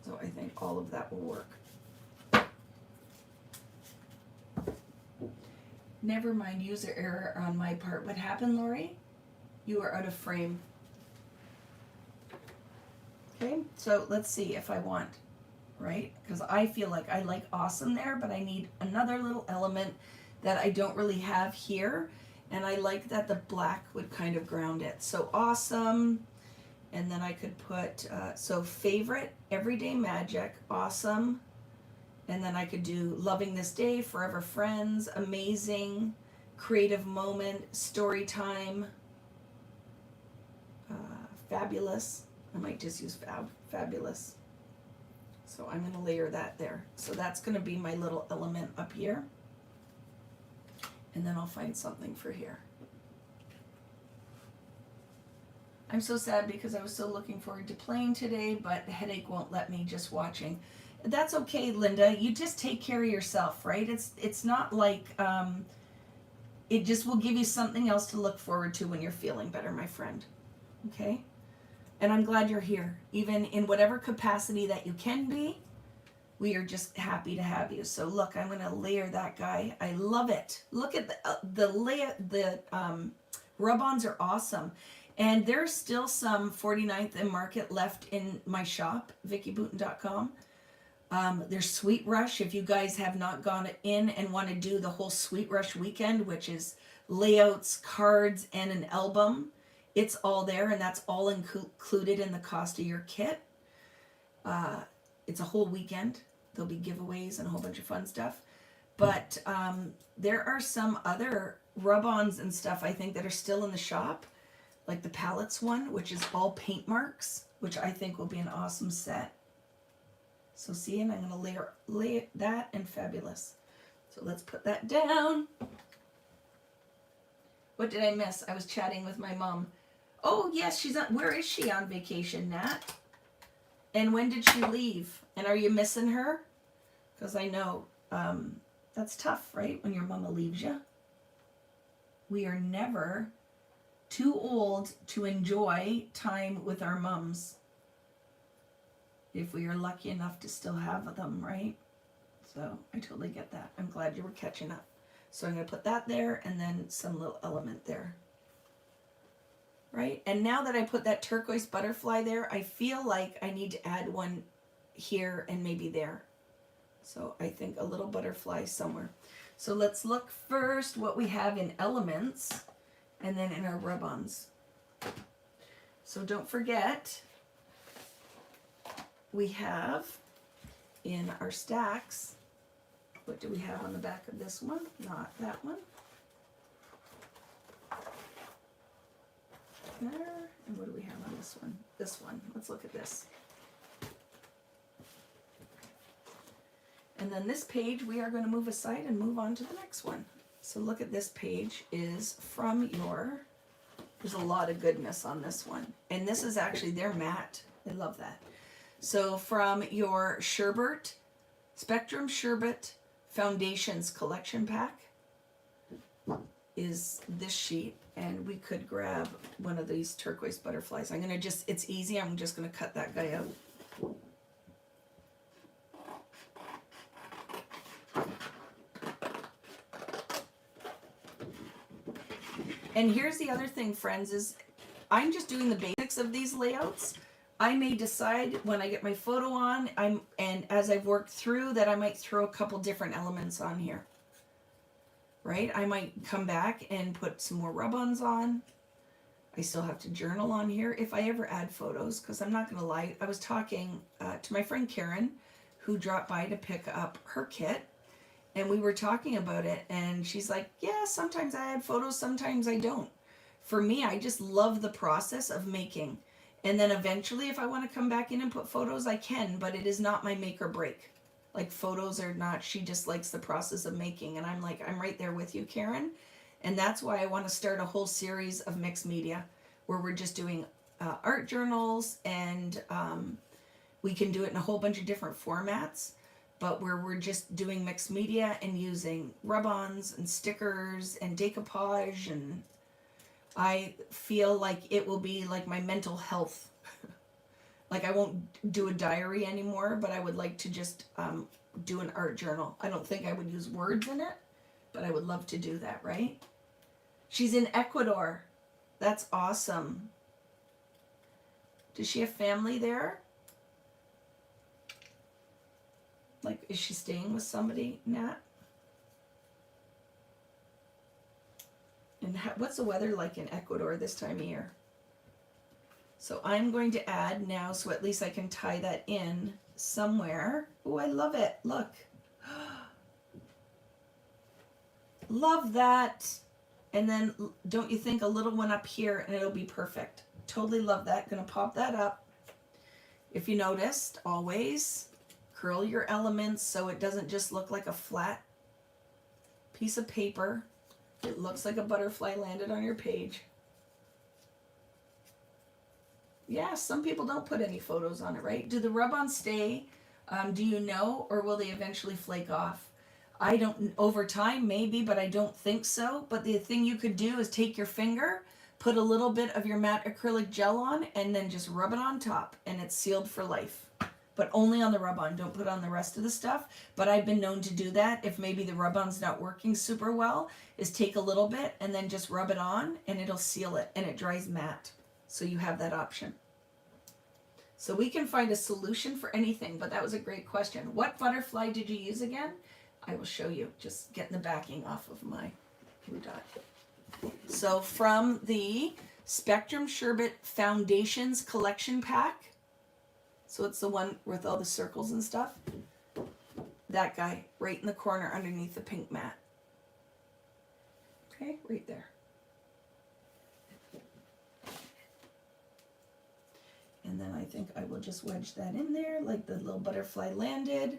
So I think all of that will work. Never mind, user error on my part. What happened, Lori? You are out of frame. Okay, so let's see if I want, right? Because I feel like I like awesome there, but I need another little element that I don't really have here. And I like that the black would kind of ground it. So awesome. And then I could put, so favorite, everyday magic, awesome. And then I could do loving this day, forever friends, amazing, creative moment, story time, fabulous. I might just use fabulous. So I'm going to layer that there. So that's going to be my little element up here. And then I'll find something for here. I'm so sad because I was so looking forward to playing today, but the headache won't let me just watching. That's okay, Linda. You just take care of yourself, right? It's not like it just will give you something else to look forward to when you're feeling better, my friend. Okay? And I'm glad you're here. Even in whatever capacity that you can be, we are just happy to have you. So look, I'm going to layer that guy. I love it. Look at the rub-ons are awesome. And there's still some 49th and Market left in my shop, VickiBooten.com. There's Sweet Rush. If you guys have not gone in and want to do the whole Sweet Rush weekend, which is layouts, cards, and an album, it's all there, and that's all included in the cost of your kit. It's a whole weekend. There'll be giveaways and a whole bunch of fun stuff. But there are some other rub-ons and stuff, I think, that are still in the shop. Like the palettes one, which is all paint marks, which I think will be an awesome set. So see, and I'm going to lay that and fabulous. So let's put that down. What did I miss? I was chatting with my mom. Oh, yes, she's on. Where is she on vacation, Nat? And when did she leave? And are you missing her? Because I know that's tough, right? When your mama leaves you. We are never too old to enjoy time with our mums. If we are lucky enough to still have them, right? So I totally get that. I'm glad you were catching up. So I'm going to put that there and then some little element there. Right? And now that I put that turquoise butterfly there, I feel like I need to add one here and maybe there. So I think a little butterfly somewhere. So let's look first what we have in elements and then in our rub-ons. So don't forget, we have in our stacks, what do we have on the back of this one? Not that one. there. And what do we have on this one? This one. Let's look at this. And then this page we are going to move aside and move on to the next one. So look at this page is from your, there's a lot of goodness on this one. And this is actually their matte. I love that. So from your Sherbet, Spectrum Sherbet Foundations Collection Pack is this sheet. And we could grab one of these turquoise butterflies. I'm going to just, it's easy. I'm just going to cut that guy out. And here's the other thing, friends, is I'm just doing the basics of these layouts. I may decide when I get my photo on, and as I've worked through, that I might throw a couple different elements on here. Right? I might come back and put some more rub-ons on. I still have to journal on here if I ever add photos, because I'm not going to lie. I was talking to my friend Karen, who dropped by to pick up her kit. And we were talking about it, and she's like, yeah, sometimes I add photos, sometimes I don't. For me, I just love the process of making. And then eventually, if I want to come back in and put photos, I can, but it is not my make or break. Like, photos are not, she just likes the process of making. And I'm like, I'm right there with you, Karen. And that's why I want to start a whole series of mixed media, where we're just doing art journals, and we can do it in a whole bunch of different formats. But where we're just doing mixed media and using rub-ons and stickers and decoupage, and I feel like it will be like my mental health. Like, I won't do a diary anymore, but I would like to just do an art journal. I don't think I would use words in it, but I would love to do that, right? She's in Ecuador. That's awesome. Does she have family there? Like, is she staying with somebody, Nat? And what's the weather like in Ecuador this time of year? So I'm going to add now, so at least I can tie that in somewhere. Oh, I love it. Look. Love that. And then don't you think a little one up here and it'll be perfect. Totally love that. Gonna pop that up. If you noticed, always curl your elements so it doesn't just look like a flat piece of paper. It looks like a butterfly landed on your page. Yeah, some people don't put any photos on it, right? Do the rub-ons stay? Do you know? Or will they eventually flake off? I don't, over time maybe, but I don't think so. But the thing you could do is take your finger, put a little bit of your matte acrylic gel on, and then just rub it on top, and it's sealed for life. But only on the rub-on, don't put on the rest of the stuff. But I've been known to do that if maybe the rub-on's not working super well, is take a little bit and then just rub it on, and it'll seal it, and it dries matte. So you have that option. So we can find a solution for anything, but that was a great question. What butterfly did you use again? I will show you, just getting the backing off of my blue dot. So from the Spectrum Sherbet Foundations Collection Pack, so it's the one with all the circles and stuff. That guy, right in the corner underneath the pink mat. Okay, right there. And then I think I will just wedge that in there like the little butterfly landed.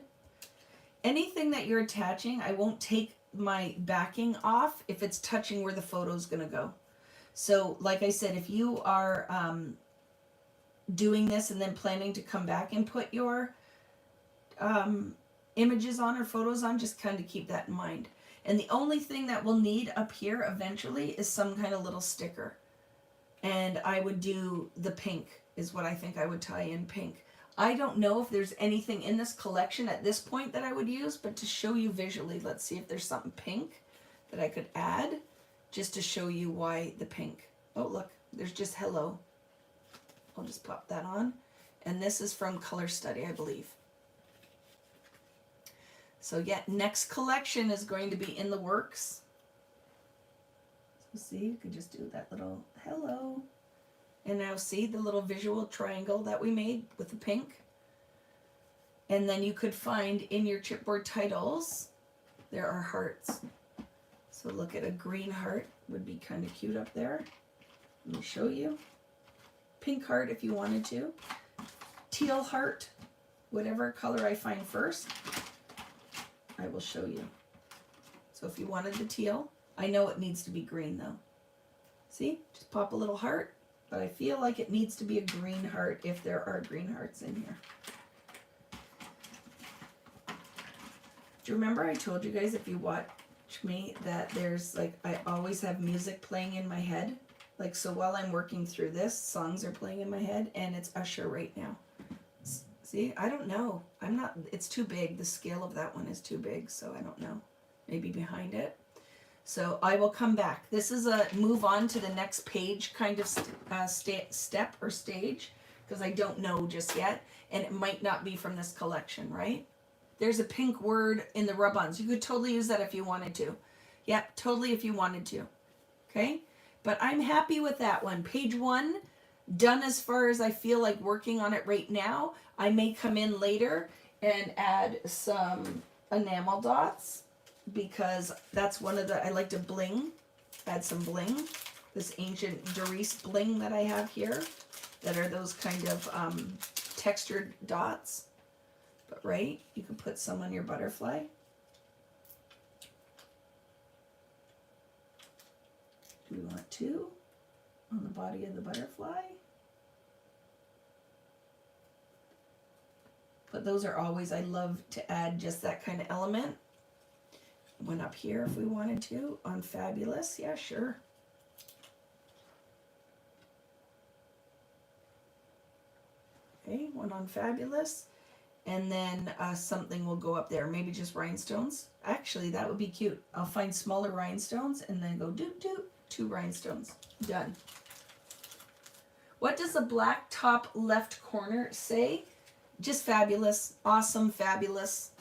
Anything that you're attaching, I won't take my backing off if it's touching where the photo's gonna go. So like I said, if you are doing this and then planning to come back and put your images on or photos on, just kind of keep that in mind. And the only thing that we'll need up here eventually is some kind of little sticker. And I would do the pink is what I think I would tie in pink. I don't know if there's anything in this collection at this point that I would use, but to show you visually, let's see if there's something pink that I could add just to show you why the pink. Oh, look, there's just hello. I'll just pop that on. And this is from Color Study, I believe. So yeah, next collection is going to be in the works. So see, you could just do that little hello. And now see the little visual triangle that we made with the pink. And then you could find in your chipboard titles, there are hearts. So look at a green heart would be kind of cute up there. Let me show you. Pink heart if you wanted to. Teal heart, whatever color I find first, I will show you. So if you wanted the teal, I know it needs to be green though. See, just pop a little heart, but I feel like it needs to be a green heart if there are green hearts in here. Do you remember I told you guys, if you watch me, that there's like, I always have music playing in my head? Like, so while I'm working through this, songs are playing in my head, and it's Usher right now. See, I don't know. It's too big. The scale of that one is too big, so I don't know. Maybe behind it. So I will come back. This is a move on to the next page kind of step or stage, because I don't know just yet, and it might not be from this collection, right? There's a pink word in the rub-ons. You could totally use that if you wanted to. Yeah, totally if you wanted to. Okay? But I'm happy with that one. Page 1, done as far as I feel like working on it right now. I may come in later and add some enamel dots, because that's one of the, I like to bling, add some bling. This ancient Doris bling that I have here, that are those kind of textured dots. But right, you can put some on your butterfly. Do we want 2 on the body of the butterfly? But those are always, I love to add just that kind of element. One up here if we wanted to, on Fabulous. Yeah, sure. Okay, one on Fabulous. And then something will go up there. Maybe just rhinestones. Actually, that would be cute. I'll find smaller rhinestones and then go doot doot. 2 rhinestones. Done. What does the black top left corner say? Just fabulous. Awesome, fabulous.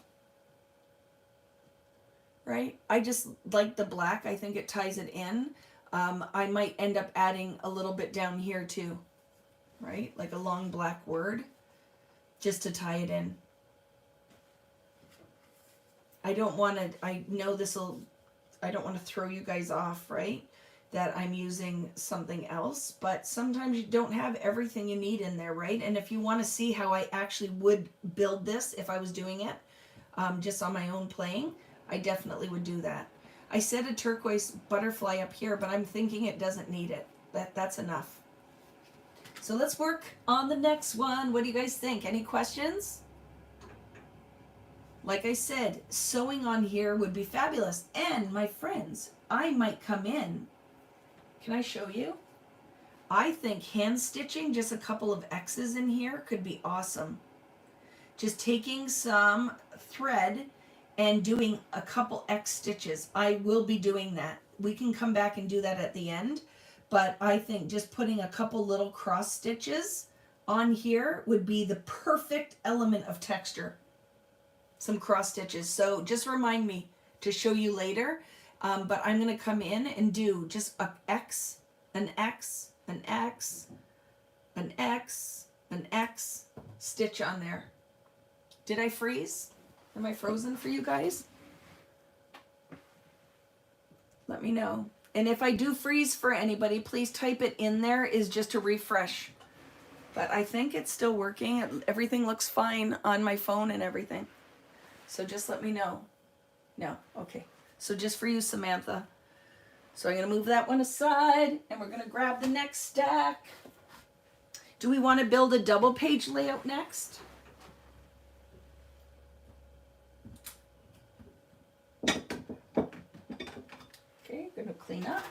Right? I just like the black. I think it ties it in. I might end up adding a little bit down here too. Right? Like a long black word. Just to tie it in. I don't want to, I know this will, I don't want to throw you guys off, right? That I'm using something else, but sometimes you don't have everything you need in there, right? And if you want to see how I actually would build this if I was doing it just on my own playing, I definitely would do that. I said a turquoise butterfly up here, but I'm thinking it doesn't need it. That's enough. So let's work on the next one. What do you guys think? Any questions? Like I said, sewing on here would be fabulous. And my friends, I might come in. Can I show you? I think hand stitching, just a couple of X's in here, could be awesome. Just taking some thread and doing a couple X stitches. I will be doing that. We can come back and do that at the end. But I think just putting a couple little cross stitches on here would be the perfect element of texture. Some cross stitches. So just remind me to show you later. But I'm going to come in and do just an X, an X, an X, an X, an X stitch on there. Did I freeze? Am I frozen for you guys? Let me know. And if I do freeze for anybody, please type it in there, is just to refresh. But I think it's still working. Everything looks fine on my phone and everything. So just let me know. No, okay. So just for you, Samantha. So I'm going to move that one aside, and we're going to grab the next stack. Do we want to build a double page layout next? Okay, going to clean up.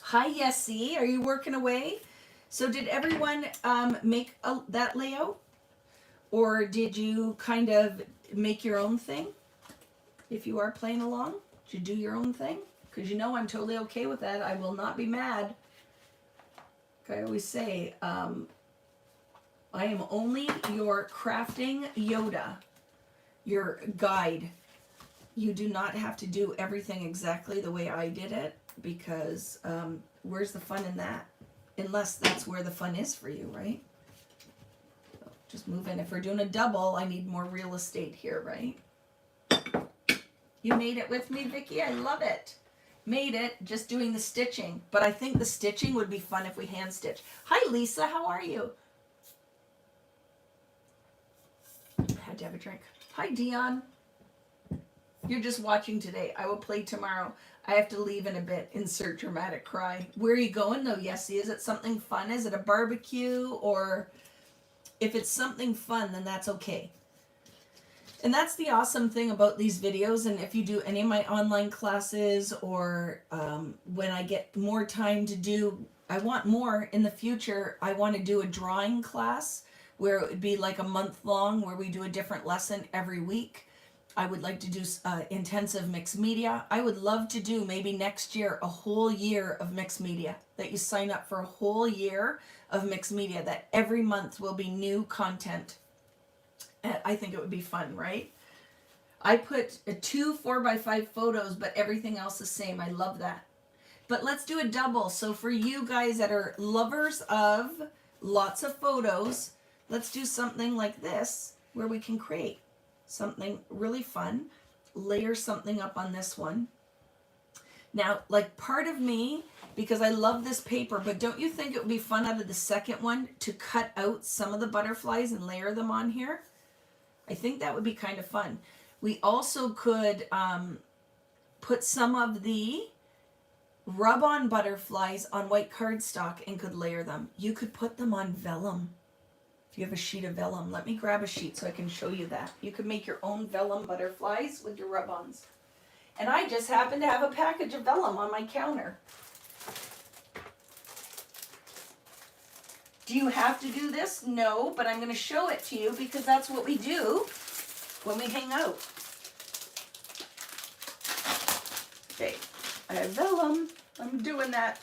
Hi, Yessie. Are you working away? So did everyone make that layout? Or did you kind of make your own thing? If you are playing along, did you do your own thing? Because you know I'm totally okay with that. I will not be mad. Like I always say, I am only your crafting Yoda, your guide. You do not have to do everything exactly the way I did it, because where's the fun in that? Unless that's where the fun is for you, right? So just move in. If we're doing a double, I need more real estate here, right? You made it with me, Vicki. I love it. made it just doing the stitching, but I think the stitching would be fun if we hand stitch. Hi Lisa, how are you? I had to have a drink. Hi Dion. You're just watching today. I will play tomorrow. I have to leave in a bit. Insert dramatic cry. Where are you going though, Yessie? Is it something fun? Is it a barbecue? Or if it's something fun, then that's okay. And that's the awesome thing about these videos. And if you do any of my online classes, or when I get more time to do, I want more in the future, I want to do a drawing class where it would be like a month long, where we do a different lesson every week. I would like to do intensive mixed media. I would love to do maybe next year a whole year of mixed media, that you sign up for a whole year of mixed media, that every month will be new content. And I think it would be fun, right? I put 2 4x5 photos, but everything else the same. I love that. But let's do a double. So for you guys that are lovers of lots of photos, let's do something like this where we can create something really fun. Layer something up on this one. Now, like, part of me, because I love this paper, but don't you think it would be fun out of the second one to cut out some of the butterflies and layer them on here? I think that would be kind of fun. We also could put some of the rub-on butterflies on white cardstock and could layer them. You could put them on vellum. If you have a sheet of vellum, let me grab a sheet so I can show you that. You could make your own vellum butterflies with your rub-ons. And I just happen to have a package of vellum on my counter. Do you have to do this? No, but I'm going to show it to you because that's what we do when we hang out. Okay, I have vellum. I'm doing that.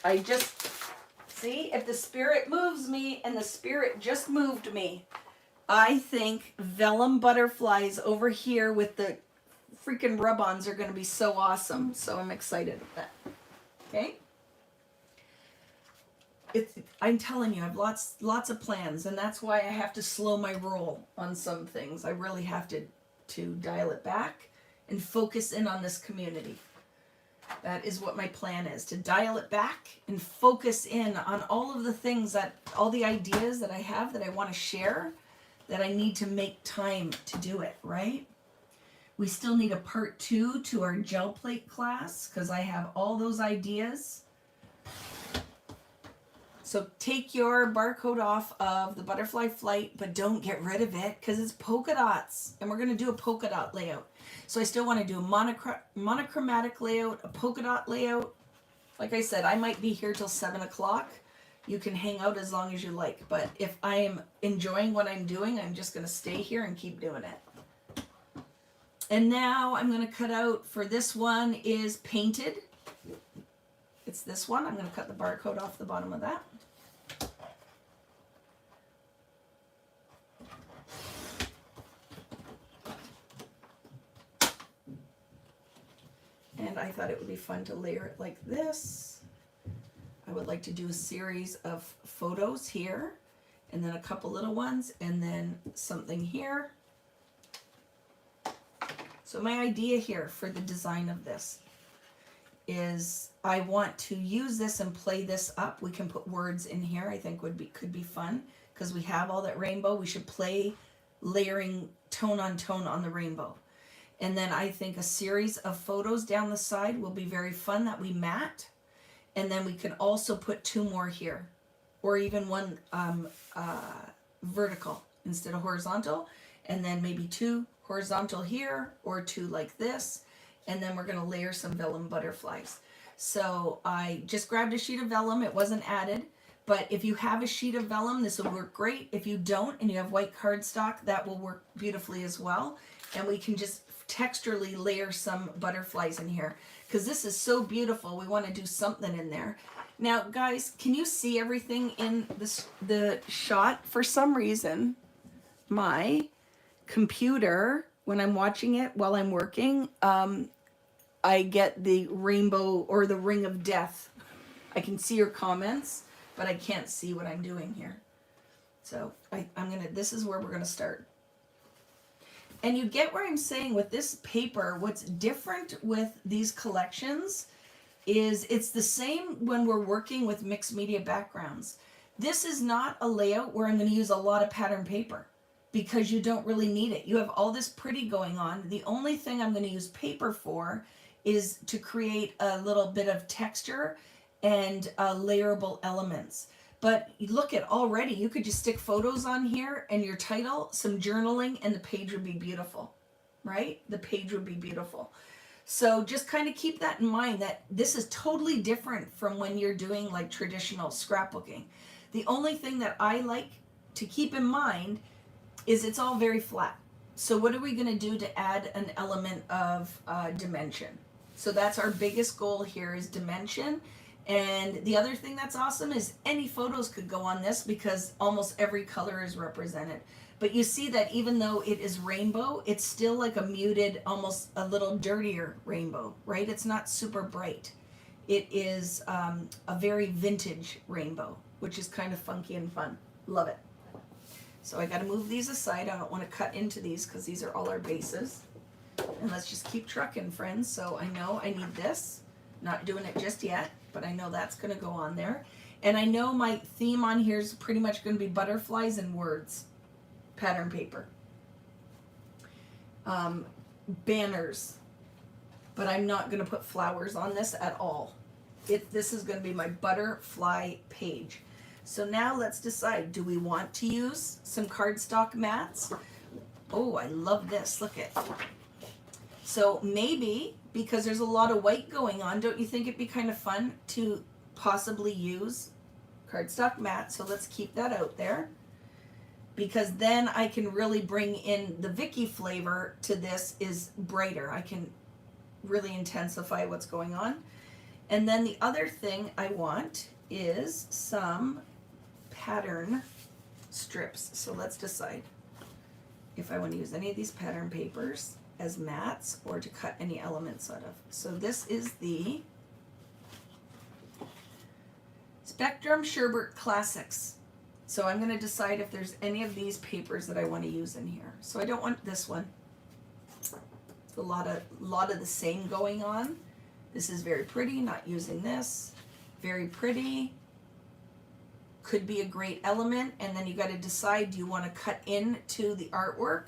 I just, see, if the spirit moves me, and the spirit just moved me, I think vellum butterflies over here with the freaking rub-ons are going to be so awesome. So I'm excited about that. Okay. I'm telling you, I have lots of plans, and that's why I have to slow my roll on some things. I really have to dial it back and focus in on this community. That is what my plan is, to dial it back and focus in on all of the things all the ideas that I have that I want to share, that I need to make time to do it, right? We still need a part 2 to our gel plate class because I have all those ideas. So take your barcode off of the butterfly flight, but don't get rid of it because it's polka dots. And we're going to do a polka dot layout. So I still want to do a monochromatic layout, a polka dot layout. Like I said, I might be here till 7 o'clock. You can hang out as long as you like. But if I am enjoying what I'm doing, I'm just going to stay here and keep doing it. And now I'm going to cut out, for this one is painted. It's this one. I'm going to cut the barcode off the bottom of that. And I thought it would be fun to layer it like this. I would like to do a series of photos here, and then a couple little ones, and then something here. So my idea here for the design of this is I want to use this and play this up. We can put words in here. I think could be fun because we have all that rainbow. We should play layering tone on the rainbow. And then I think a series of photos down the side will be very fun that we matte. And then we can also put 2 more here, or even one vertical instead of horizontal, and then maybe 2 horizontal here, or 2 like this. And then we're going to layer some vellum butterflies. So I just grabbed a sheet of vellum. It wasn't added, but if you have a sheet of vellum, this will work great. If you don't and you have white cardstock, that will work beautifully as well. And we can just texturally layer some butterflies in here because this is so beautiful. We want to do something in there. Now, guys, can you see everything in the shot? For some reason, my computer, when I'm watching it while I'm working, I get the rainbow or the ring of death. I can see your comments, but I can't see what I'm doing here. So this is where we're gonna start. And you get where I'm saying with this paper, what's different with these collections is it's the same when we're working with mixed media backgrounds. This is not a layout where I'm going to use a lot of pattern paper because you don't really need it. You have all this pretty going on. The only thing I'm going to use paper for is to create a little bit of texture and layerable elements. But look at already, you could just stick photos on here and your title, some journaling, and the page would be beautiful, right? The page would be beautiful. So just kind of keep that in mind, that this is totally different from when you're doing like traditional scrapbooking. The only thing that I like to keep in mind is it's all very flat. So what are we going to do to add an element of dimension? So that's our biggest goal here, is dimension. And the other thing that's awesome is any photos could go on this because almost every color is represented. But you see that even though it is rainbow, it's still like a muted, almost a little dirtier rainbow, right? It's not super bright. It is a very vintage rainbow, which is kind of funky and fun. Love it. So I got to move these aside. I don't want to cut into these because these are all our bases. And let's just keep trucking, friends. So I know I need this. Not doing it just yet, but I know that's going to go on there. And I know my theme on here is pretty much going to be butterflies and words. Pattern paper. Banners. But I'm not going to put flowers on this at all. This is going to be my butterfly page. So now let's decide, do we want to use some cardstock mats? Oh, I love this. Look at. So maybe, because there's a lot of white going on, don't you think it'd be kind of fun to possibly use cardstock mats? So let's keep that out there, because then I can really bring in the Vicki flavor to this is brighter. I can really intensify what's going on. And then the other thing I want is some pattern strips. So let's decide if I want to use any of these pattern papers as mats or to cut any elements out of. So this is the Spectrum Sherbet Classics. So I'm going to decide if there's any of these papers that I want to use in here. So I don't want this one. It's a lot of the same going on. This is very pretty, not using this. Very pretty. Could be a great element, and then you got to decide, do you want to cut into the artwork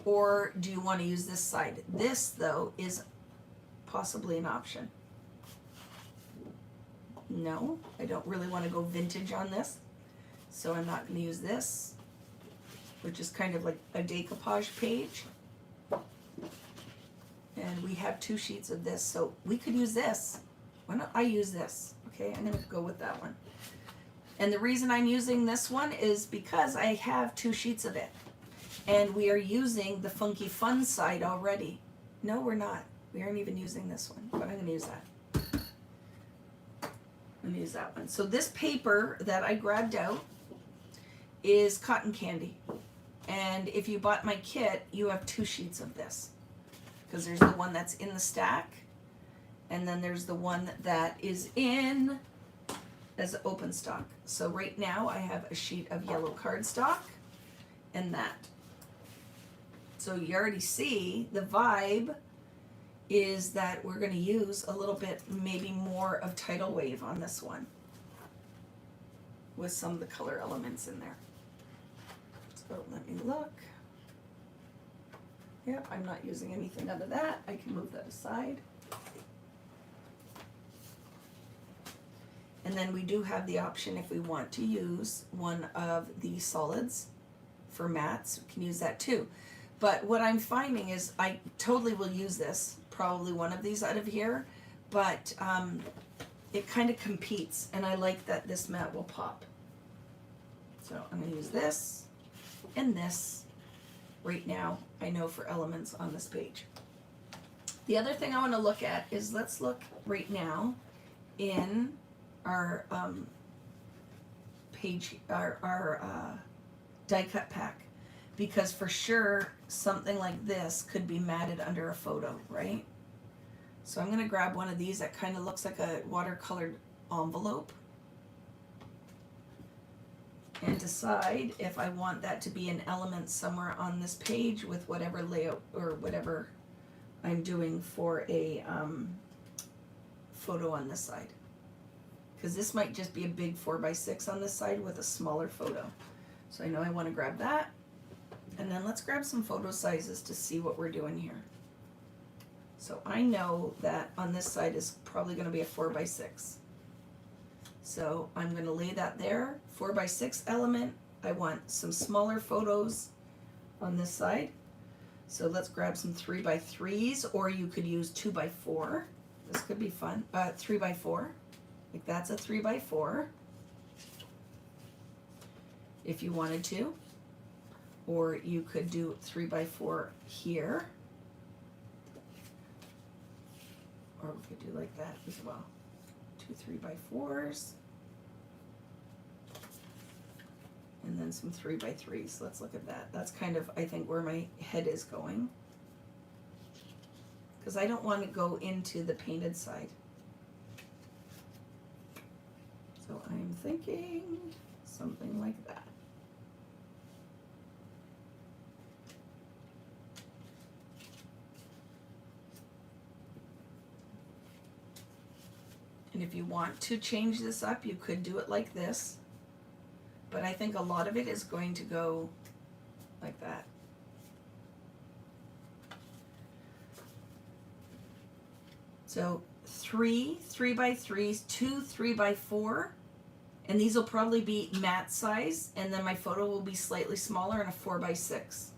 or do you want to use this side? This, though, is possibly an option. No, I don't really want to go vintage on this, so I'm not going to use this, which is kind of like a decoupage page. And we have 2 sheets of this, so we could use this. Why don't I use this? Okay, I'm going to go with that one. And the reason I'm using this one is because I have 2 sheets of it. And we are using the funky fun side already. No, we're not. We aren't even using this one, but I'm going to use that. I'm going to use that one. So this paper that I grabbed out is cotton candy. And if you bought my kit, you have 2 sheets of this. Because there's the one that's in the stack, and then there's the one that is in as open stock. So right now I have a sheet of yellow cardstock and that. So you already see the vibe is that we're going to use a little bit, maybe more of Tidal Wave on this one with some of the color elements in there. So let me look. Yep, I'm not using anything out of that. I can move that aside. And then we do have the option, if we want to use one of the solids for mats, we can use that too. But what I'm finding is I totally will use this, probably one of these out of here, but it kind of competes, and I like that this mat will pop. So I'm going to use this and this right now, I know, for elements on this page. The other thing I want to look at is, let's look right now in our page, our die cut pack, because for sure something like this could be matted under a photo, right? So I'm going to grab one of these that kind of looks like a watercolored envelope and decide if I want that to be an element somewhere on this page with whatever layout or whatever I'm doing for a photo on this side. Because this might just be a big 4x6 on this side with a smaller photo. So I know I want to grab that. And then let's grab some photo sizes to see what we're doing here. So I know that on this side is probably going to be a 4x6. So I'm going to lay that there, 4x6 element. I want some smaller photos on this side. So let's grab some 3x3s, or you could use 2x4. This could be fun. 3x4. Like that's a 3x4. If you wanted to. Or you could do 3x4 here. Or we could do like that as well. 2 3x4s. And then some 3x3s. Let's look at that. That's kind of, I think, where my head is going. Because I don't want to go into the painted side. So I'm thinking something like that. And if you want to change this up, you could do it like this. But I think a lot of it is going to go like that. So 3 3x3s, 2 3x4, and these will probably be matte size, and then my photo will be slightly smaller and a 4x6.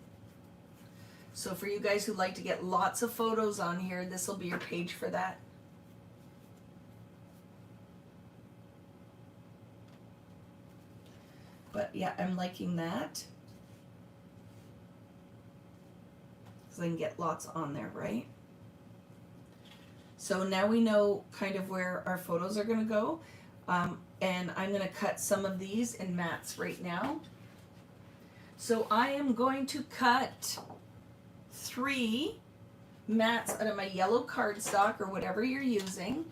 So for you guys who like to get lots of photos on here, this will be your page for that. But yeah, I'm liking that. Because I can get lots on there, right? So now we know kind of where our photos are going to go. And I'm going to cut some of these in mattes right now. So I am going to cut 3 mattes out of my yellow cardstock or whatever you're using.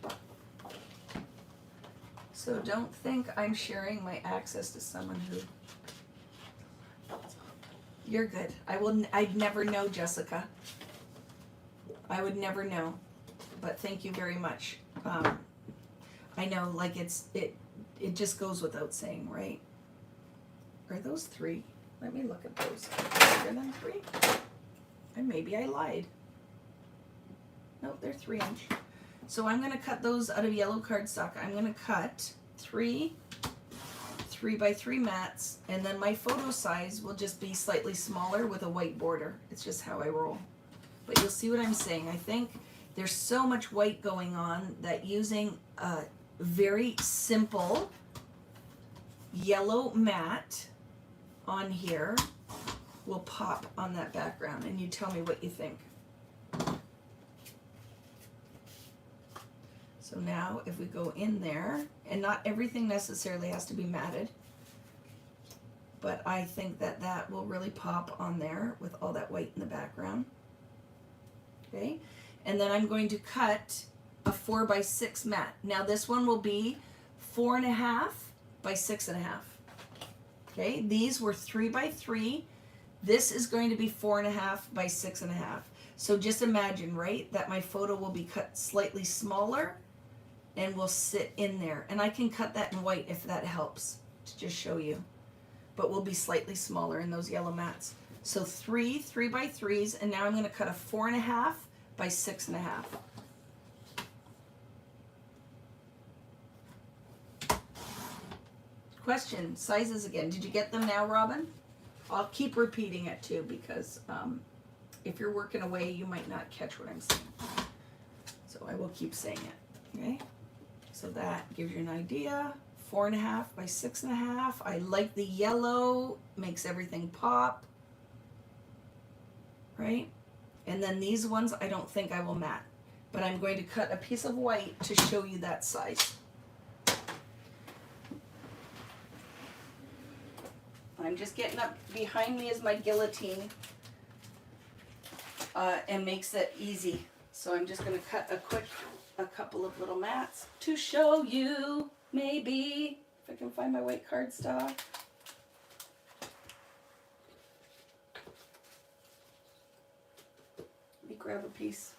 So don't think I'm sharing my access to someone who... You're good. I'd never know, Jessica. I would never know. But thank you very much. I know, like it just goes without saying, right? Are those 3? Let me look at those. Bigger than 3? And maybe I lied. No, they're 3-inch. So I'm going to cut those out of yellow cardstock. I'm going to cut 3 3x3 mats, and then my photo size will just be slightly smaller with a white border. It's just how I roll. But you'll see what I'm saying. I think there's so much white going on that using a very simple yellow mat on here will pop on that background, and you tell me what you think. So now if we go in there, and not everything necessarily has to be matted, but I think that that will really pop on there with all that white in the background. Okay, and then I'm going to cut a 4x6 mat. Now this one will be 4.5 by 6.5. Okay, these were 3x3. This is going to be 4.5 by 6.5. So just imagine, right, that my photo will be cut slightly smaller and will sit in there. And I can cut that in white if that helps to just show you. But will be slightly smaller in those yellow mats. So 3 3x3s, and now I'm going to cut a 4.5 by 6.5. Question, sizes again. Did you get them now, Robin? I'll keep repeating it too, because if you're working away, you might not catch what I'm saying. So I will keep saying it, okay? So that gives you an idea. 4.5 by 6.5. I like the yellow, makes everything pop, right? And then these ones, I don't think I will mat, but I'm going to cut a piece of white to show you that size. I'm just getting up behind me is my guillotine and makes it easy. So I'm just going to cut a couple of little mats to show you, maybe, if I can find my white cardstock. Let me grab a piece.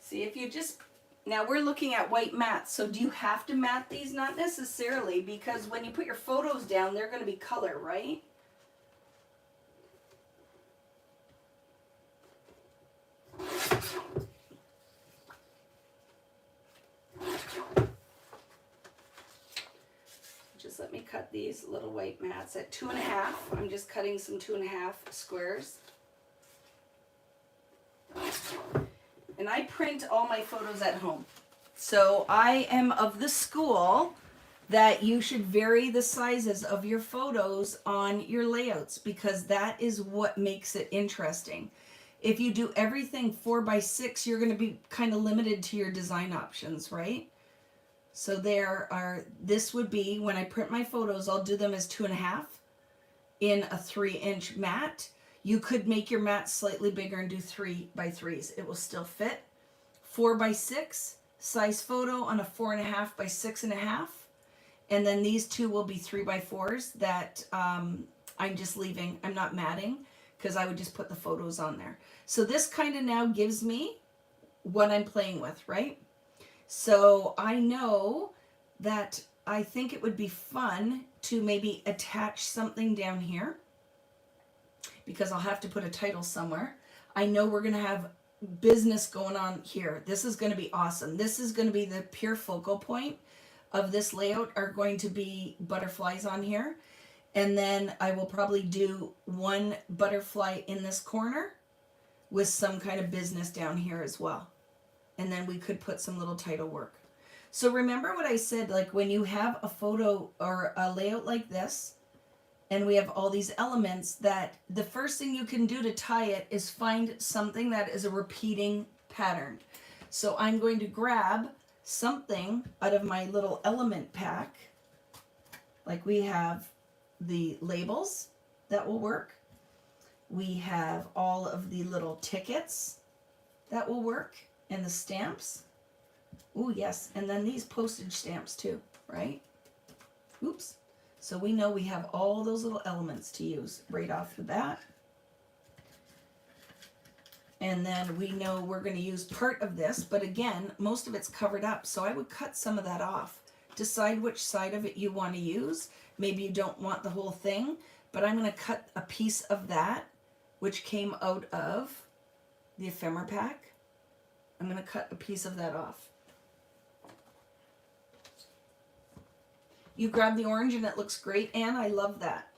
See, if you just, now we're looking at white mats, so do you have to mat these? Not necessarily, because when you put your photos down, they're going to be color, right? Just let me cut these little white mats at 2.5. I'm just cutting some 2.5 squares. And I print all my photos at home. So I am of the school that you should vary the sizes of your photos on your layouts, because that is what makes it interesting. If you do everything 4x6, you're going to be kind of limited to your design options, right? So this would be, when I print my photos, I'll do them as 2.5 in a 3-inch mat. You could make your mat slightly bigger and do 3x3s. It will still fit. 4x6 size photo on a 4.5 by 6.5. And then these two will be 3x4s that I'm just leaving. I'm not matting, because I would just put the photos on there. So this kind of now gives me what I'm playing with, right? So I know that I think it would be fun to maybe attach something down here, because I'll have to put a title somewhere. I know we're going to have business going on here. This is going to be awesome. This is going to be the pure focal point of this layout, are going to be butterflies on here. And then I will probably do one butterfly in this corner with some kind of business down here as well. And then we could put some little title work. So remember what I said, like when you have a photo or a layout like this, and we have all these elements, that the first thing you can do to tie it is find something that is a repeating pattern. So I'm going to grab something out of my little element pack. Like we have the labels that will work. We have all of the little tickets that will work, and the stamps. Oh yes, and then these postage stamps too, right? Oops. So we know we have all those little elements to use right off the bat. And then we know we're going to use part of this, but again, most of it's covered up. So I would cut some of that off. Decide which side of it you want to use. Maybe you don't want the whole thing, but I'm going to cut a piece of that, which came out of the ephemera pack. I'm going to cut a piece of that off. You grab the orange and it looks great, and I love that.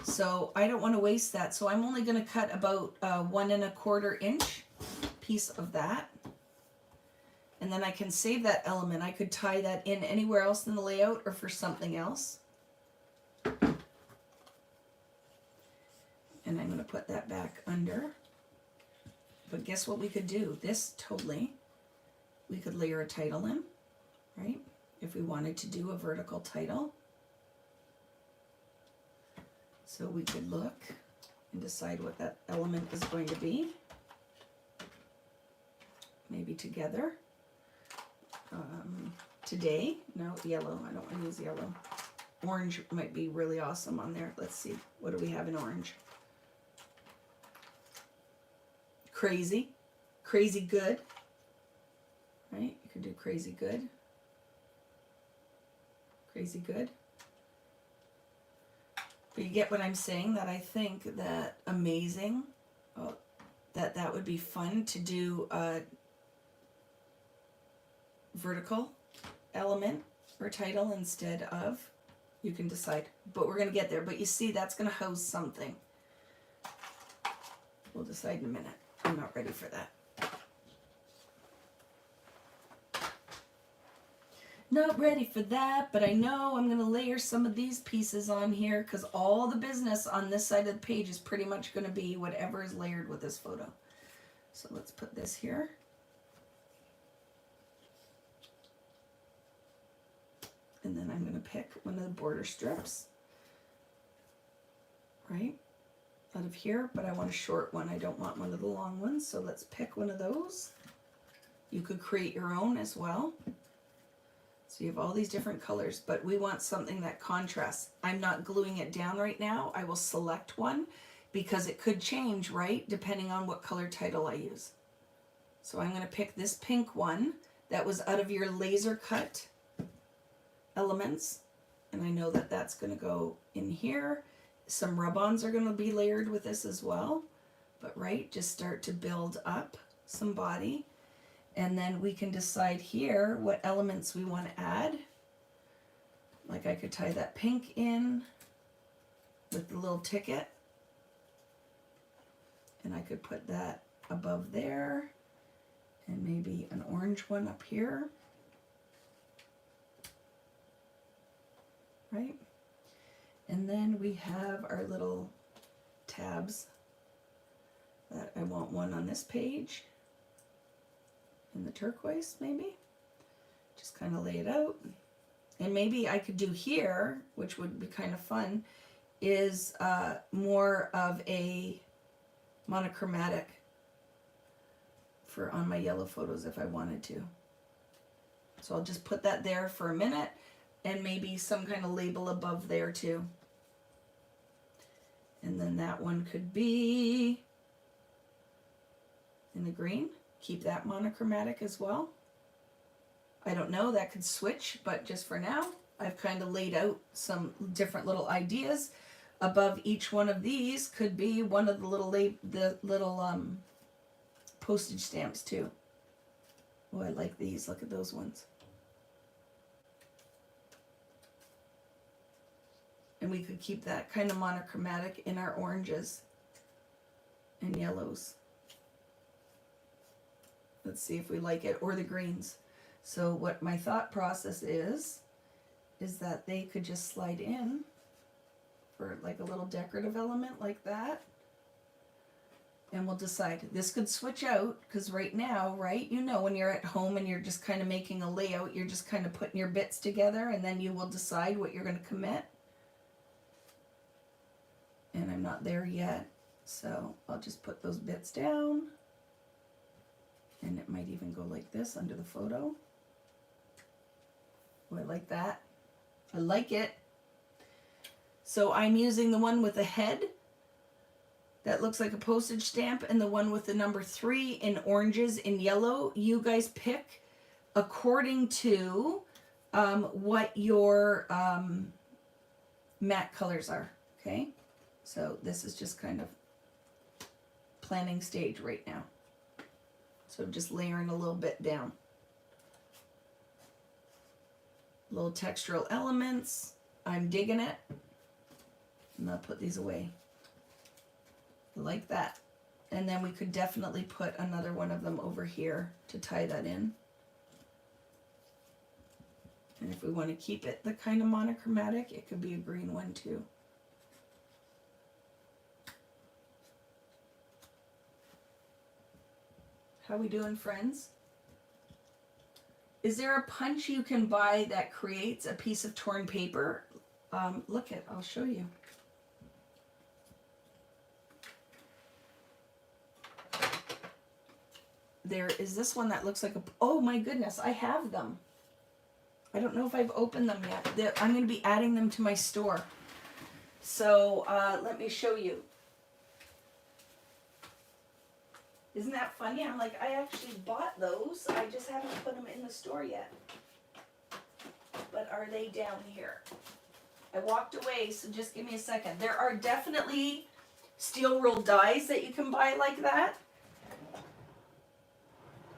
So I don't want to waste that. So I'm only going to cut about 1¼ inch piece of that. And then I can save that element. I could tie that in anywhere else in the layout or for something else. And I'm going to put that back under. But guess what we could do? This totally, we could layer a title in, right? If we wanted to do a vertical title. So we could look and decide what that element is going to be. Maybe together. Today, no, yellow, I don't want to use yellow. Orange might be really awesome on there. Let's see, what do we have in orange? Crazy, crazy good, right? You could do crazy good. Crazy good. But you get what I'm saying, that I think that amazing, that would be fun to do a vertical element or title instead of, you can decide, but we're going to get there. But you see, that's going to house something. We'll decide in a minute. I'm not ready for that. Not ready for that, but I know I'm going to layer some of these pieces on here, because all the business on this side of the page is pretty much going to be whatever is layered with this photo. So let's put this here. And then I'm going to pick one of the border strips, right, out of here, but I want a short one. I don't want one of the long ones, so let's pick one of those. You could create your own as well. So you have all these different colors, but we want something that contrasts. I'm not gluing it down right now. I will select one because it could change, right, depending on what color title I use. So I'm going to pick this pink one that was out of your laser cut elements. And I know that that's going to go in here. Some rub-ons are going to be layered with this as well. But right, just start to build up some body. And then we can decide here what elements we want to add. Like I could tie that pink in with the little ticket. And I could put that above there. And maybe an orange one up here. Right? And then we have our little tabs that I want one on this page. In the turquoise, maybe. Just kind of lay it out. And maybe I could do here, which would be kind of fun, is more of a monochromatic for on my yellow photos if I wanted to. So I'll just put that there for a minute and maybe some kind of label above there too. And then that one could be in the green. Keep that monochromatic as well. I don't know, that could switch, but just for now, I've kind of laid out some different little ideas. Above each one of these could be one of the little postage stamps too. Oh, I like these. Look at those ones. And we could keep that kind of monochromatic in our oranges and yellows. Let's see if we like it, or the greens. So what my thought process is that they could just slide in for like a little decorative element like that. And we'll decide. This could switch out, because right now, right, you know, when you're at home and you're just kind of making a layout, you're just kind of putting your bits together, and then you will decide what you're going to commit. And I'm not there yet, so I'll just put those bits down. And it might even go like this under the photo. Oh, I like that. I like it. So I'm using the one with the head that looks like a postage stamp, and the one with the number 3 in oranges in yellow. You guys pick according to what your matte colors are, okay? So this is just kind of planning stage right now. So just layering a little bit down. Little textural elements. I'm digging it. And I'll put these away. Like that. And then we could definitely put another one of them over here to tie that in. And if we want to keep it the kind of monochromatic, it could be a green one too. How we doing, friends? Is there a punch you can buy that creates a piece of torn paper? Look it, I'll show you. There is this one that looks like a, oh my goodness, I have them. I don't know if I've opened them yet. I'm going to be adding them to my store. So let me show you. Isn't that funny? I'm like, I actually bought those. I just haven't put them in the store yet. But are they down here? I walked away, so just give me a second. There are definitely steel rolled dies that you can buy like that.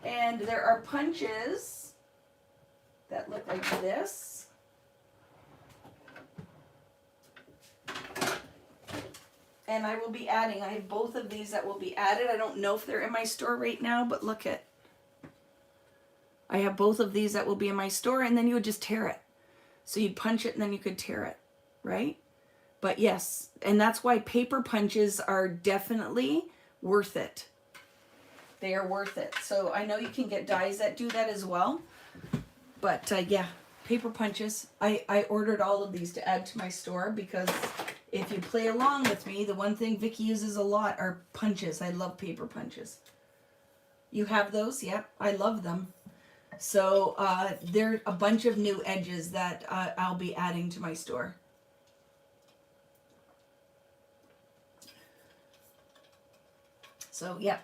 And there are punches that look like this. And I will be adding, I have both of these that will be added. I don't know if they're in my store right now, but look at, I have both of these that will be in my store, and then you would just tear it. So you'd punch it and then you could tear it, right? But yes, and that's why paper punches are definitely worth it. They are worth it. So I know you can get dies that do that as well. But yeah, paper punches. I ordered all of these to add to my store because if you play along with me, the one thing Vicki uses a lot are punches. I love paper punches. You have those? Yep, I love them. So there are a bunch of new edges that I'll be adding to my store. So yeah.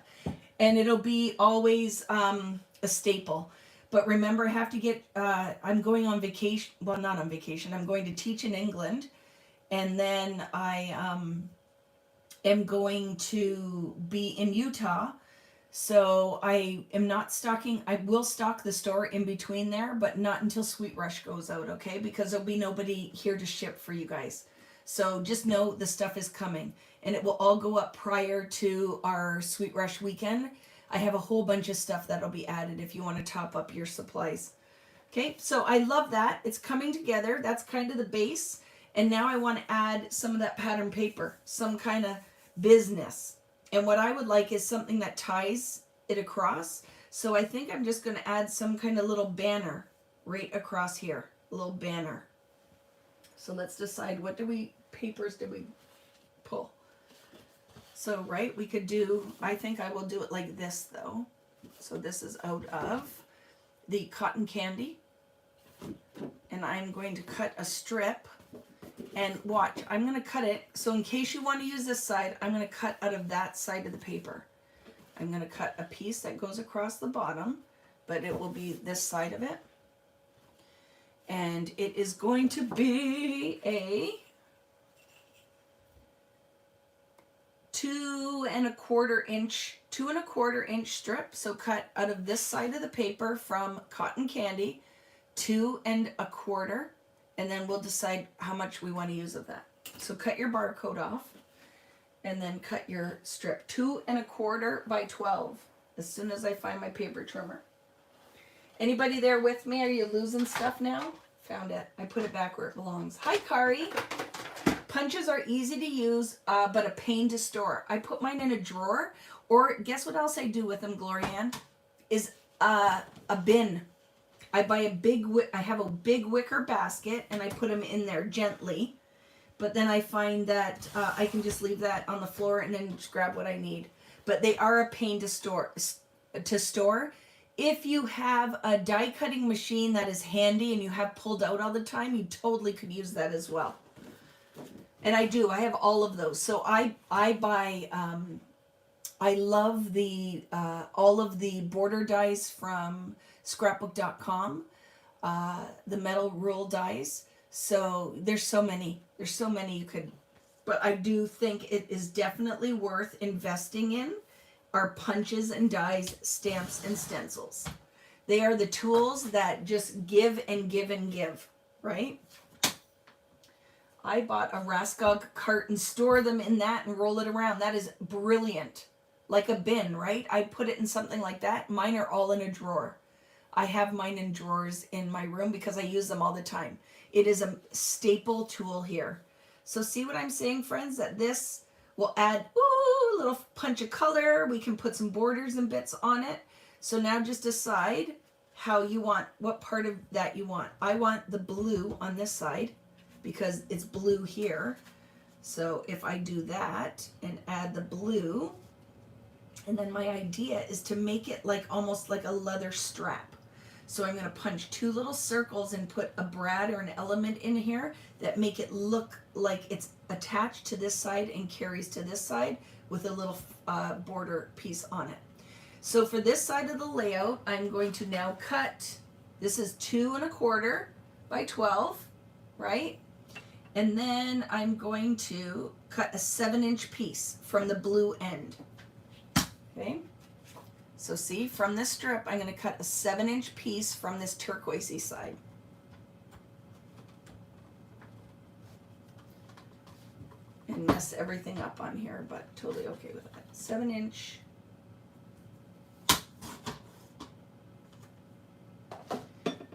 and it'll be always a staple. But remember, I have to get, I'm going on vacation, well, not on vacation, I'm going to teach in England, and then I am going to be in Utah. So I am not stocking, I will stock the store in between there, but not until Sweet Rush goes out, okay? Because there'll be nobody here to ship for you guys. So just know the stuff is coming, and it will all go up prior to our Sweet Rush weekend. I have a whole bunch of stuff that'll be added if you want to top up your supplies. Okay, so I love that. It's coming together. That's kind of the base. And now I want to add some of that pattern paper, some kind of business. And what I would like is something that ties it across. So I think I'm just going to add some kind of little banner right across here, a little banner. So let's decide, what papers did we pull? So, right, we could do, I think I will do it like this though. So this is out of the cotton candy. And I'm going to cut a strip. And watch, I'm going to cut it. So in case you want to use this side, I'm going to cut out of that side of the paper. I'm going to cut a piece that goes across the bottom, but it will be this side of it. And it is going to be a 2¼ inch strip. So cut out of this side of the paper from cotton candy, 2¼ inch. And then we'll decide how much we want to use of that. So cut your barcode off, and then cut your strip. 2¼ by 12, as soon as I find my paper trimmer. Anybody there with me? Are you losing stuff now? Found it. I put it back where it belongs. Hi, Kari. Punches are easy to use, but a pain to store. I put mine in a drawer, or guess what else I do with them, Glorianne? Is a bin. I buy I have a big wicker basket, and I put them in there gently. But then I find that I can just leave that on the floor and then just grab what I need. But they are a pain to store. If you have a die cutting machine that is handy and you have pulled out all the time, you totally could use that as well. And I do. I have all of those. So I buy. I love the all of the border dies from scrapbook.com, the metal rule dies. So there's so many you could, but I do think it is definitely worth investing in are punches and dies, stamps and stencils. They are the tools that just give and give and give, right? I bought a Raskog cart and store them in that and roll it around. That is brilliant. Like a bin, right? I put it in something like that. Mine are all in a drawer. I have mine in drawers in my room because I use them all the time. It is a staple tool here. So see what I'm saying, friends? That this will add a little punch of color. We can put some borders and bits on it. So now just decide how you want, what part of that you want. I want the blue on this side because it's blue here. So if I do that and add the blue, and then my idea is to make it like almost like a leather strap. So I'm going to punch 2 little circles and put a brad or an element in here that make it look like it's attached to this side and carries to this side with a little border piece on it. So for this side of the layout, I'm going to now cut, this is 2¼ by 12, right? And then I'm going to cut a 7-inch piece from the blue end. Okay, so see, from this strip, I'm going to cut a 7-inch piece from this turquoisey side. And mess everything up on here, but totally okay with that. 7-inch.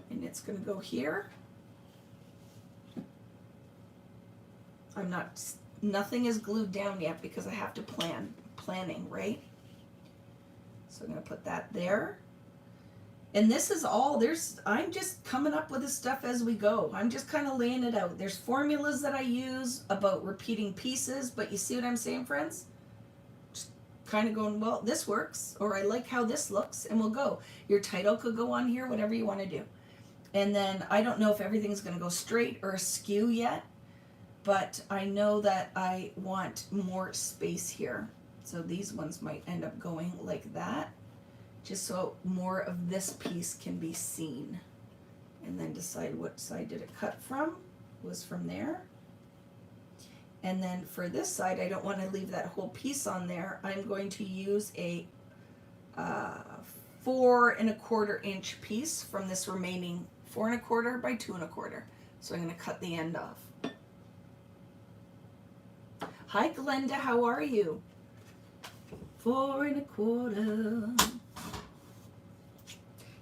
And it's going to go here. Nothing is glued down yet because I have to planning, right? So I'm going to put that there. And this is all, I'm just coming up with this stuff as we go. I'm just kind of laying it out. There's formulas that I use about repeating pieces, but you see what I'm saying, friends? Just kind of going, well, this works, or I like how this looks, and we'll go. Your title could go on here, whatever you want to do. And then I don't know if everything's going to go straight or askew yet, but I know that I want more space here. So these ones might end up going like that, just so more of this piece can be seen. And then decide what side did it cut from, was from there. And then for this side, I don't want to leave that whole piece on there. I'm going to use a 4 1/4 inch piece from this remaining 4 1/4 by 2 1/4. So I'm going to cut the end off. Hi Glenda, how are you? 4 1/4.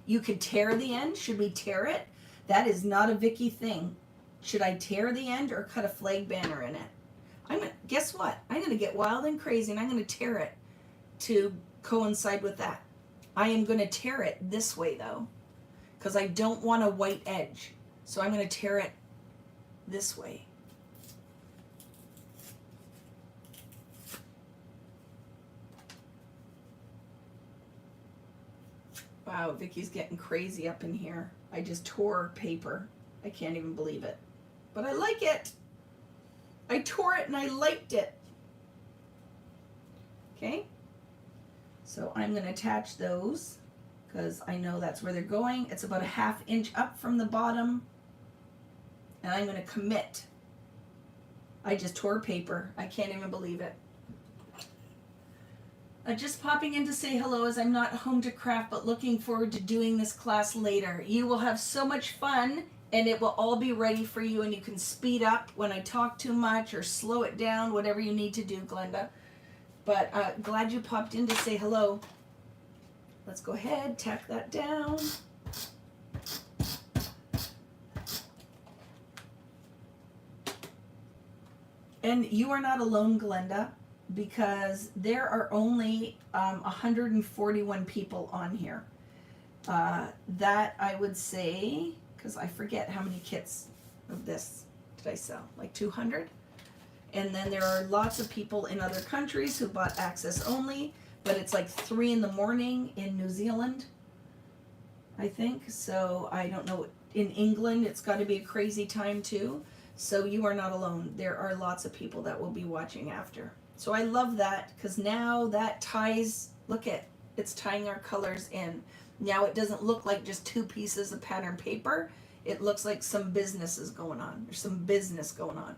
You could tear the end. Should we tear it? That is not a Vicki thing. Should I tear the end or cut a flag banner in it? Guess what? I'm going to get wild and crazy and I'm going to tear it to coincide with that. I am going to tear it this way though, because I don't want a white edge. So I'm going to tear it this way. Wow, Vicky's getting crazy up in here. I just tore paper. I can't even believe it. But I like it. I tore it and I liked it. Okay. So I'm going to attach those because I know that's where they're going. It's about a 1/2 inch up from the bottom. And I'm going to commit. I just tore paper. I can't even believe it. Just popping in to say hello as I'm not home to craft, but looking forward to doing this class later. You will have so much fun, and it will all be ready for you, and you can speed up when I talk too much or slow it down, whatever you need to do, Glenda. But glad you popped in to say hello. Let's go ahead, tack that down. And you are not alone, Glenda, because there are only 141 people on here. That I would say, because I forget how many kits of this did I sell, like 200? And then there are lots of people in other countries who bought access only, but it's like 3 in the morning in New Zealand, I think. So I don't know, in England it's got to be a crazy time too. So you are not alone. There are lots of people that will be watching after. So I love that because now that ties, look at, it's tying our colors in. Now it doesn't look like just 2 pieces of pattern paper. It looks like some business is going on. There's some business going on.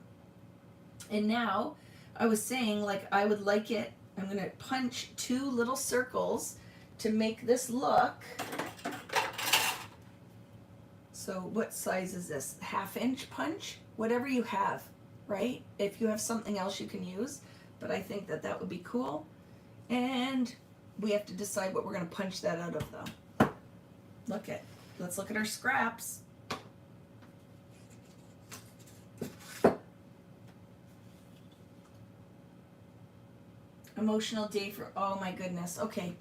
And now I was saying, like, I would like it, I'm going to punch 2 little circles to make this look. So what size is this? 1/2 inch punch? Whatever you have, right? If you have something else you can use. But I think that that would be cool. And we have to decide what we're going to punch that out of though. Let's look at our scraps. Emotional day for, oh my goodness. Okay.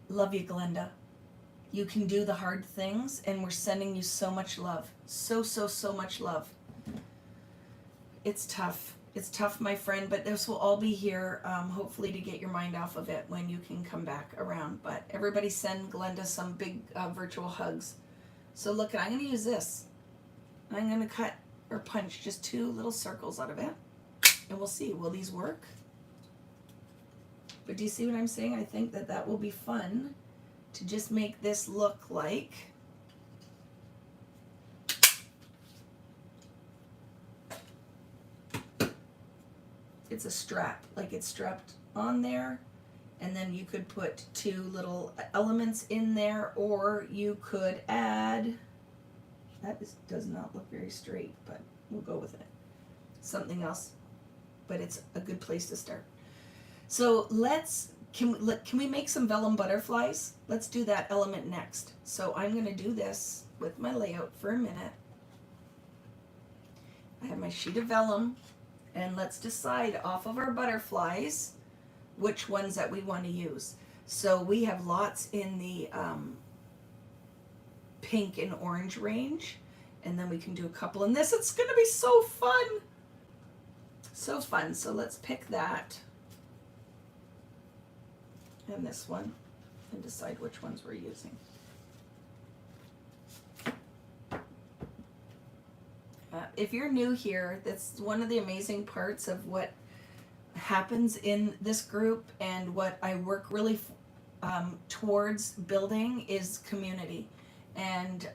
Love you, Glenda. You can do the hard things and we're sending you so much love. So much love. It's tough. It's tough, my friend, but this will all be here, hopefully to get your mind off of it when you can come back around. But everybody send Glenda some big virtual hugs. So look, I'm going to use this. I'm going to cut or punch just 2 little circles out of it. And we'll see, will these work? But do you see what I'm saying? I think that that will be fun to just make this look like it's a strap, like it's strapped on there, and then you could put 2 little elements in there, or you could add, does not look very straight, but we'll go with it, something else, but it's a good place to start. So can we make some vellum butterflies? Let's do that element next. So I'm going to do this with my layout for a minute. I have my sheet of vellum. And let's decide off of our butterflies which ones that we want to use. So we have lots in the pink and orange range. And then we can do a couple in this. It's going to be so fun. So fun. So let's pick that. And this one. And decide which ones we're using. If you're new here, that's one of the amazing parts of what happens in this group and what I work really towards building is community. And,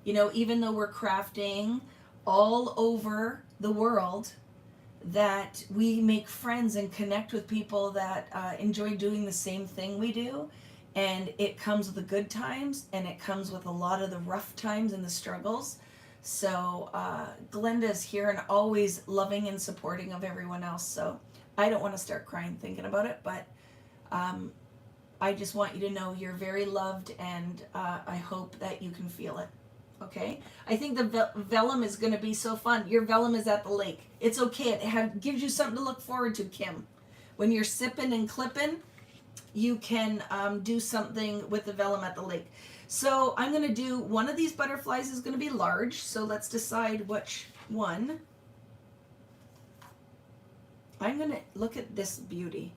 you know, even though we're crafting all over the world, that we make friends and connect with people that enjoy doing the same thing we do. And it comes with the good times and it comes with a lot of the rough times and the struggles. So Glenda's here and always loving and supporting of everyone else. So I don't want to start crying thinking about it, but I just want you to know you're very loved, and I hope that you can feel it. Okay? I think the vellum is going to be so fun. Your vellum is at the lake. It's okay. It gives you something to look forward to, Kim. When you're sipping and clipping, you can do something with the vellum at the lake. So I'm going to do, one of these butterflies is going to be large, so let's decide which one. I'm going to look at this beauty.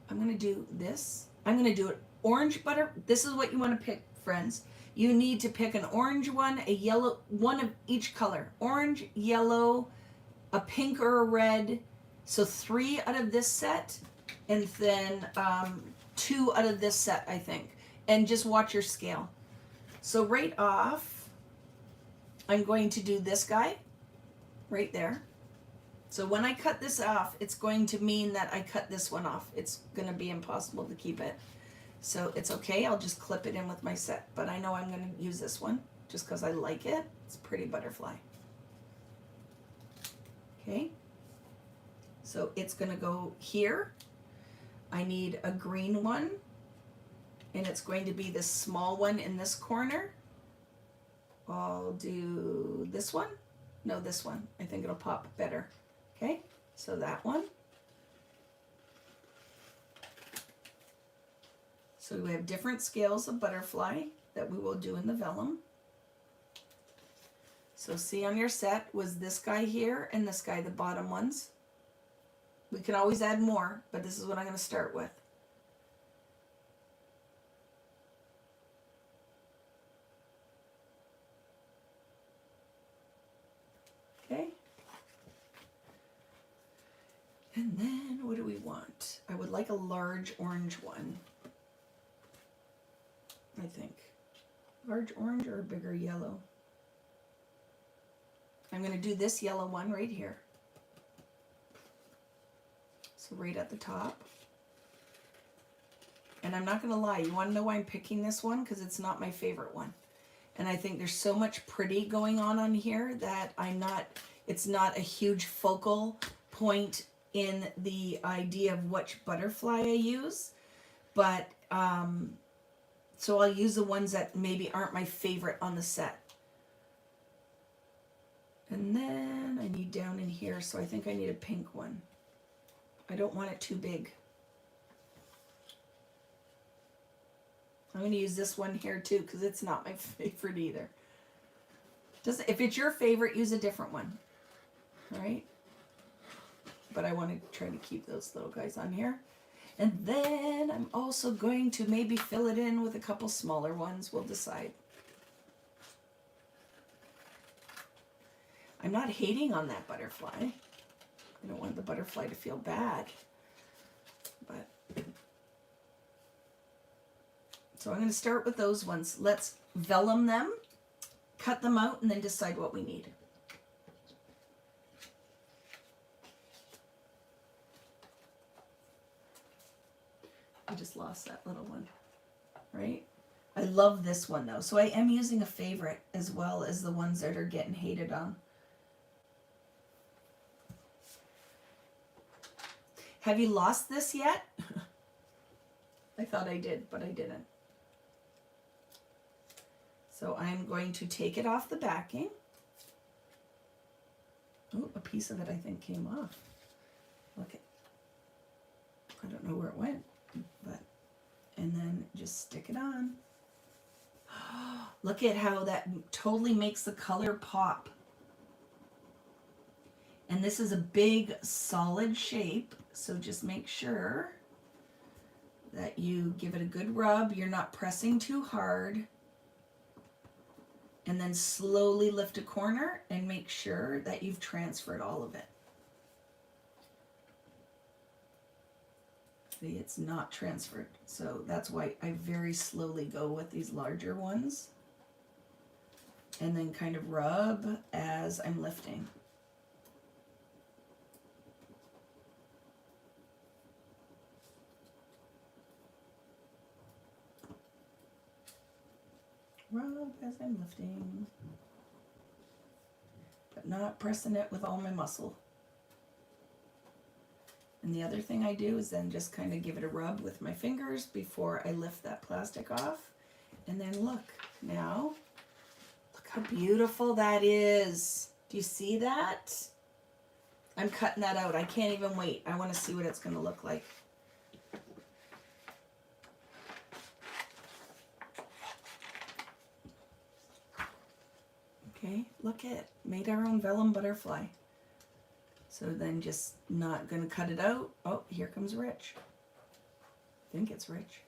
I'm going to do this. I'm going to do it orange butter. This is what you want to pick, friends. You need to pick an orange one, a yellow, one of each color. Orange, yellow, a pink or a red. So 3 out of this set, and then 2 out of this set, I think. And just watch your scale. So right off, I'm going to do this guy right there. So when I cut this off, it's going to mean that I cut this one off. It's going to be impossible to keep it. So it's okay, I'll just clip it in with my set. But I know I'm going to use this one just because I like it. It's a pretty butterfly. Okay. So it's going to go here. I need a green one. And it's going to be this small one in this corner. I'll do this one. No, this one. I think it'll pop better. Okay, so that one. So we have different scales of butterfly that we will do in the vellum. So see on your set was this guy here and this guy, the bottom ones. We can always add more, but this is what I'm going to start with. Okay. And then what do we want? I would like a large orange one. I think. Large orange or a bigger yellow? I'm going to do this yellow one right here. So right at the top. And I'm not going to lie, you want to know why I'm picking this one? Because it's not my favorite one. And I think there's so much pretty going on here that it's not a huge focal point in the idea of which butterfly I use. But, so I'll use the ones that maybe aren't my favorite on the set. And then I need down in here, so I think I need a pink one. I don't want it too big. I'm going to use this one here too, because it's not my favorite either. If it's your favorite, use a different one. All right? But I want to try to keep those little guys on here. And then I'm also going to maybe fill it in with a couple smaller ones. We'll decide. I'm not hating on that butterfly. I don't want the butterfly to feel bad. But so I'm going to start with those ones. Let's vellum them, cut them out, and then decide what we need. I just lost that little one, right? I love this one though. So I am using a favorite as well as the ones that are getting hated on. Have you lost this yet? I thought I did, but I didn't. So I'm going to take it off the backing. Oh, a piece of it I think came off. Look at, I don't know where it went, but, and then just stick it on. Look at how that totally makes the color pop. And this is a big solid shape, so just make sure that you give it a good rub. You're not pressing too hard. And then slowly lift a corner and make sure that you've transferred all of it. See, it's not transferred. So that's why I very slowly go with these larger ones. And then kind of rub as I'm lifting. Rub as I'm lifting. But not pressing it with all my muscle. And the other thing I do is then just kind of give it a rub with my fingers before I lift that plastic off. And then look, now, look how beautiful that is. Do you see that? I'm cutting that out. I can't even wait. I want to see what it's going to look like. Okay, look at, made our own vellum butterfly. So then just not going to cut it out. Oh, here comes Rich. I think it's Rich.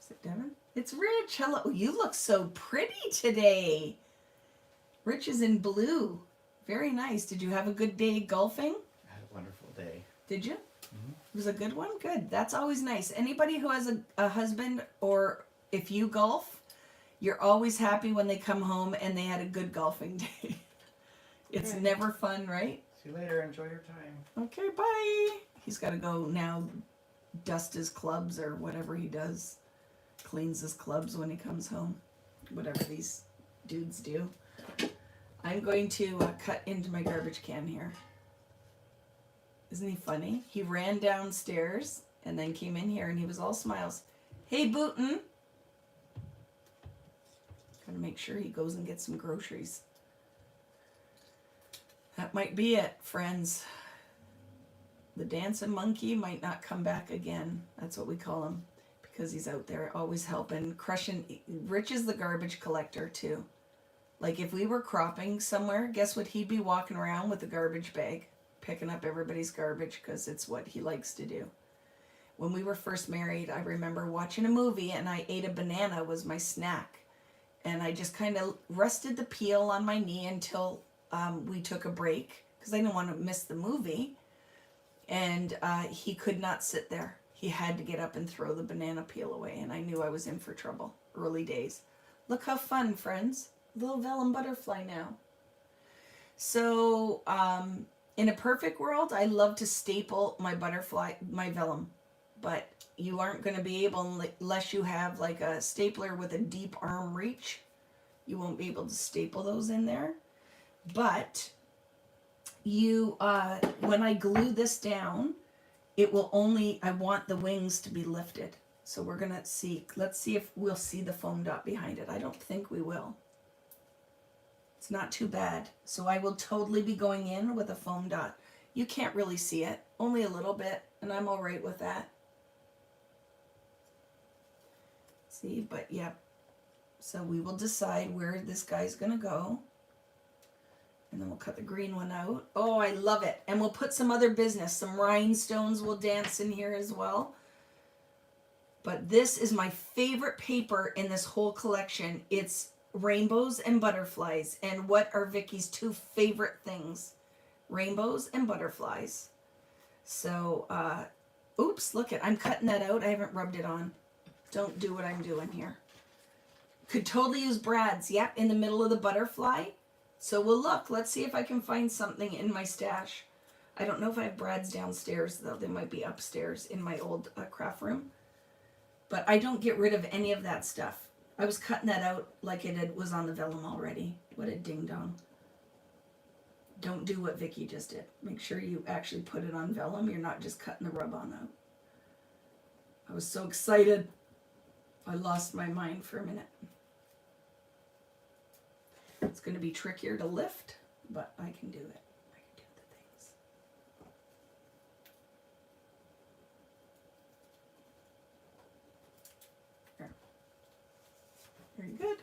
Is it Devin? It's Rich. Hello. You look so pretty today. Rich is in blue. Very nice. Did you have a good day golfing? I had a wonderful day. Did you? Mm-hmm. It was a good one? Good. That's always nice. Anybody who has a husband, or if you golf, you're always happy when they come home and they had a good golfing day. It's never fun, right? See you later. Enjoy your time. Okay, bye. He's got to go now dust his clubs or whatever he does. Cleans his clubs when he comes home. Whatever these dudes do. I'm going to cut into my garbage can here. Isn't he funny? He ran downstairs and then came in here and he was all smiles. Hey, Bootin'. Gotta make sure he goes and gets some groceries. That might be it, friends. The dancing monkey might not come back again. That's what we call him, because he's out there always helping, crushing. Rich is the garbage collector too. Like if we were cropping somewhere, guess what? He'd be walking around with a garbage bag, picking up everybody's garbage because it's what he likes to do. When we were first married, I remember watching a movie and I ate a banana was my snack. And I just kind of rested the peel on my knee until we took a break because I didn't want to miss the movie. And he could not sit there. He had to get up and throw the banana peel away. And I knew I was in for trouble. Early days. Look how fun, friends. Little vellum butterfly now. So in a perfect world, I love to staple my butterfly, my vellum. But you aren't going to be able, unless you have like a stapler with a deep arm reach. You won't be able to staple those in there. But you, when I glue this down, it will only, I want the wings to be lifted. So we're going to see, let's see if we'll see the foam dot behind it. I don't think we will. It's not too bad. So I will totally be going in with a foam dot. You can't really see it, only a little bit, and I'm all right with that. See, but yeah. So we will decide where this guy's going to go. And then we'll cut the green one out. Oh, I love it. And we'll put some other business. Some rhinestones will dance in here as well. But this is my favorite paper in this whole collection. It's rainbows and butterflies. And what are Vicky's two favorite things? Rainbows and butterflies. So, oops, look it. I'm cutting that out. I haven't rubbed it on. Don't do what I'm doing here. Could totally use brads. Yep, in the middle of the butterfly. So we'll look. Let's see if I can find something in my stash. I don't know if I have brads downstairs, though. They might be upstairs in my old craft room. But I don't get rid of any of that stuff. I was cutting that out like it was on the vellum already. What a ding-dong. Don't do what Vicki just did. Make sure you actually put it on vellum. You're not just cutting the rub-on out. I was so excited. I lost my mind for a minute. It's going to be trickier to lift, but I can do it. I can do the things. There. Very good.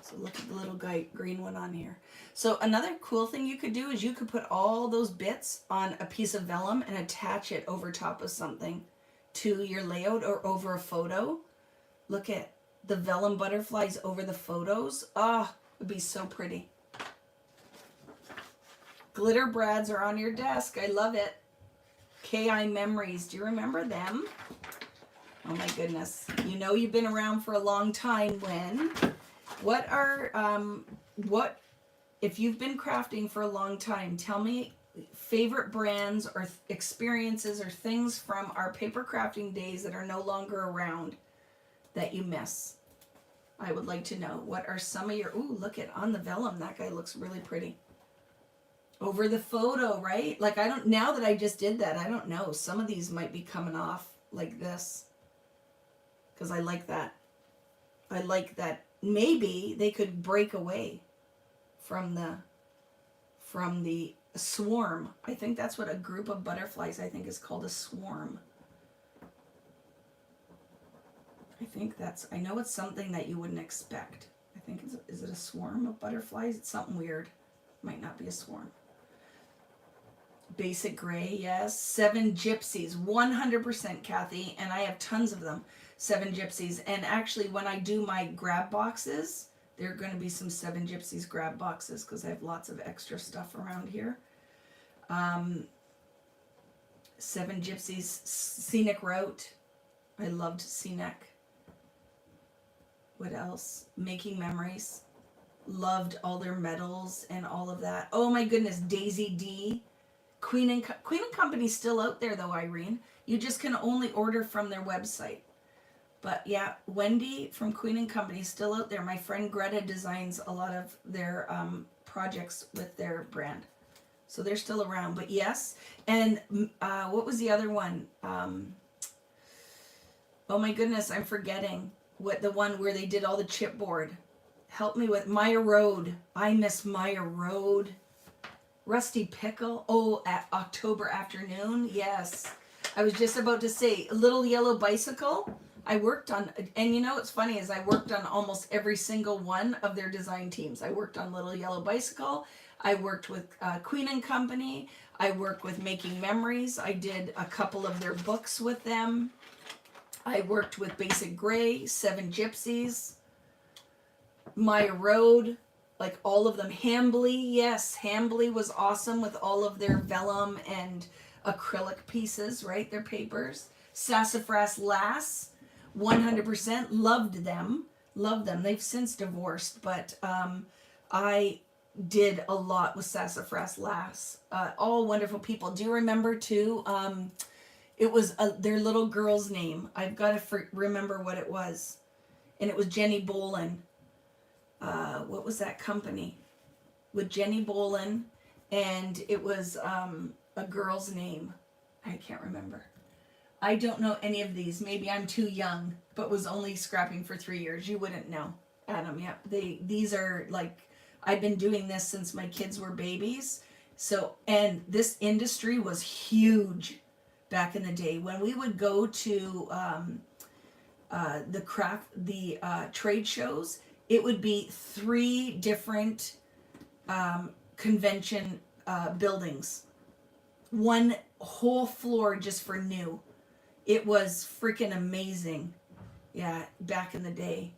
So look at the little green one on here. So another cool thing you could do is you could put all those bits on a piece of vellum and attach it over top of something to your layout or over a photo. Look at the vellum butterflies over the photos. Ah. Would be so pretty. Glitter brads are on your desk. I love it. KI Memories. Do you remember them? Oh my goodness. You know you've been around for a long time when. What are, if you've been crafting for a long time, tell me favorite brands or experiences or things from our paper crafting days that are no longer around that you miss. I would like to know. What are some of your, ooh, look at on the vellum. That guy looks really pretty. Over the photo, right? Like I don't, now that I just did that, I don't know. Some of these might be coming off like this. Because I like that. I like that. Maybe they could break away from the swarm. I think that's what a group of butterflies, I think, is called a swarm. I think that's, I know it's something that you wouldn't expect. I think it's, is it a swarm of butterflies? It's something weird. Might not be a swarm. Basic gray, yes. 7 gypsies, 100% Kathy, and I have tons of them. 7 gypsies, and actually when I do my grab boxes, there are going to be some 7 gypsies grab boxes because I have lots of extra stuff around here. 7 gypsies, scenic route. I loved scenic. What else? Making memories. Loved all their medals and all of that. Oh my goodness, Daisy D. Queen and Company's still out there though, Irene. You just can only order from their website. But yeah, Wendy from Queen and Company is still out there. My friend Greta designs a lot of their projects with their brand. So they're still around. But yes, and what was the other one? Oh my goodness, I'm forgetting. What the one where they did all the chipboard. Help me with Maya Road. I miss Maya Road. Rusty Pickle. Oh, at October Afternoon. Yes. I was just about to say, Little Yellow Bicycle. I worked on, and you know what's funny is I worked on almost every single one of their design teams. I worked on Little Yellow Bicycle. I worked with Queen and Company. I worked with Making Memories. I did a couple of their books with them. I worked with Basic Gray, 7 Gypsies, Maya Road, like all of them. Hambly, yes, Hambly was awesome with all of their vellum and acrylic pieces, right? Their papers. Sassafras Lass, 100%, loved them. They've since divorced, but I did a lot with Sassafras Lass. All wonderful people. Do you remember too? It was their little girl's name. I've got to remember what it was. And it was Jenny Bolin. What was that company? With Jenny Bolin. And it was a girl's name. I can't remember. I don't know any of these. Maybe I'm too young, but was only scrapping for 3 years. You wouldn't know. Adam, yeah. These are like, I've been doing this since my kids were babies. So, and this industry was huge back in the day. When we would go to the trade shows, it would be 3 different convention buildings. One whole floor just for new. It was freaking amazing. Yeah, back in the day.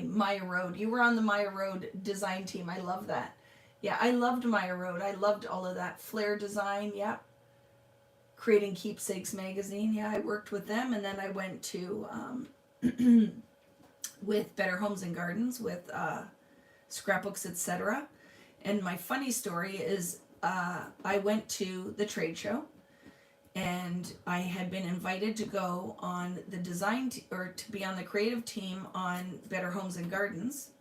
Maya Road. You were on the Maya Road design team. I love that. Yeah, I loved Maya Road. I loved all of that. Flair Design, yeah. Creating Keepsakes magazine, yeah, I worked with them. And then I went to, with Better Homes and Gardens, with scrapbooks, etc. And my funny story is I went to the trade show. And I had been invited to go on the design or to be on the creative team on Better Homes and Gardens.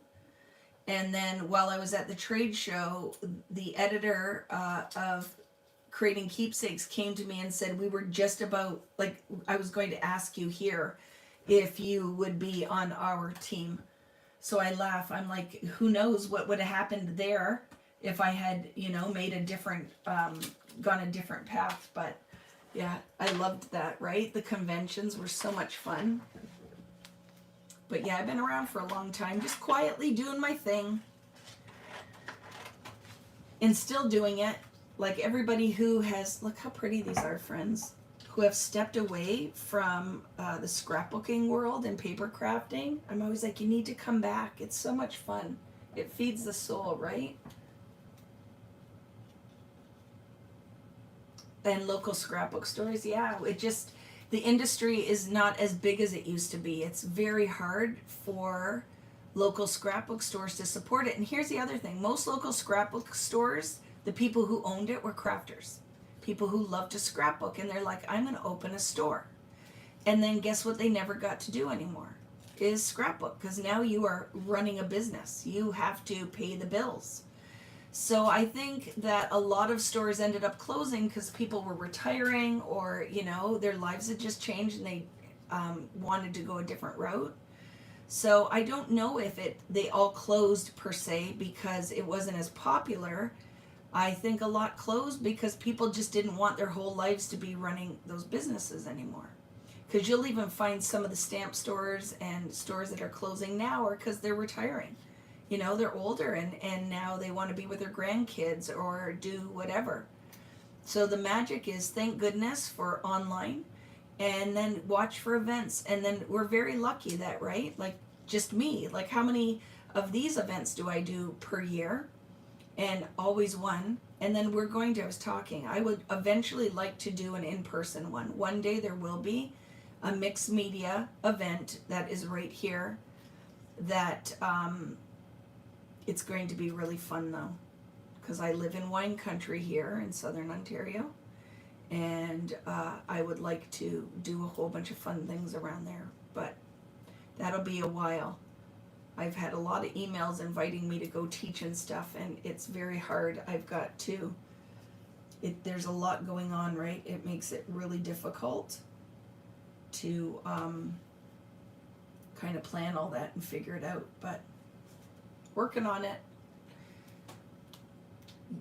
And then while I was at the trade show, the editor of Creating Keepsakes came to me and said, we were just about, like, I was going to ask you here if you would be on our team. So I laugh. I'm like, who knows what would have happened there if I had, made a different, gone a different path. But yeah, I loved that, right? The conventions were so much fun. But yeah, I've been around for a long time, just quietly doing my thing. And still doing it. Like everybody who has, look how pretty these are, friends, who have stepped away from the scrapbooking world and paper crafting. I'm always like, you need to come back. It's so much fun. It feeds the soul, right? And local scrapbook stores, yeah. The industry is not as big as it used to be. It's very hard for local scrapbook stores to support it. And here's the other thing, most local scrapbook stores, the people who owned it were crafters, people who love to scrapbook, and they're like, I'm going to open a store. And then guess what they never got to do anymore is scrapbook, because now you are running a business. You have to pay the bills. So I think that a lot of stores ended up closing because people were retiring, or their lives had just changed and they wanted to go a different route. So I don't know if they all closed per se because it wasn't as popular. I think a lot closed because people just didn't want their whole lives to be running those businesses anymore. Because you'll even find some of the stamp stores and stores that are closing now are because they're retiring. They're older and now they want to be with their grandkids or do whatever. So the magic is, thank goodness for online, and then watch for events. And then we're very lucky that, right? Like just me, like how many of these events do I do per year? And always one. And then I was talking, I would eventually like to do an in-person one. One day there will be a mixed media event that is right here that, it's going to be really fun though, because I live in wine country here in southern Ontario, and I would like to do a whole bunch of fun things around there, but that'll be a while. I've had a lot of emails inviting me to go teach and stuff, and it's very hard. There's a lot going on, right? It makes it really difficult to kind of plan all that and figure it out, but working on it.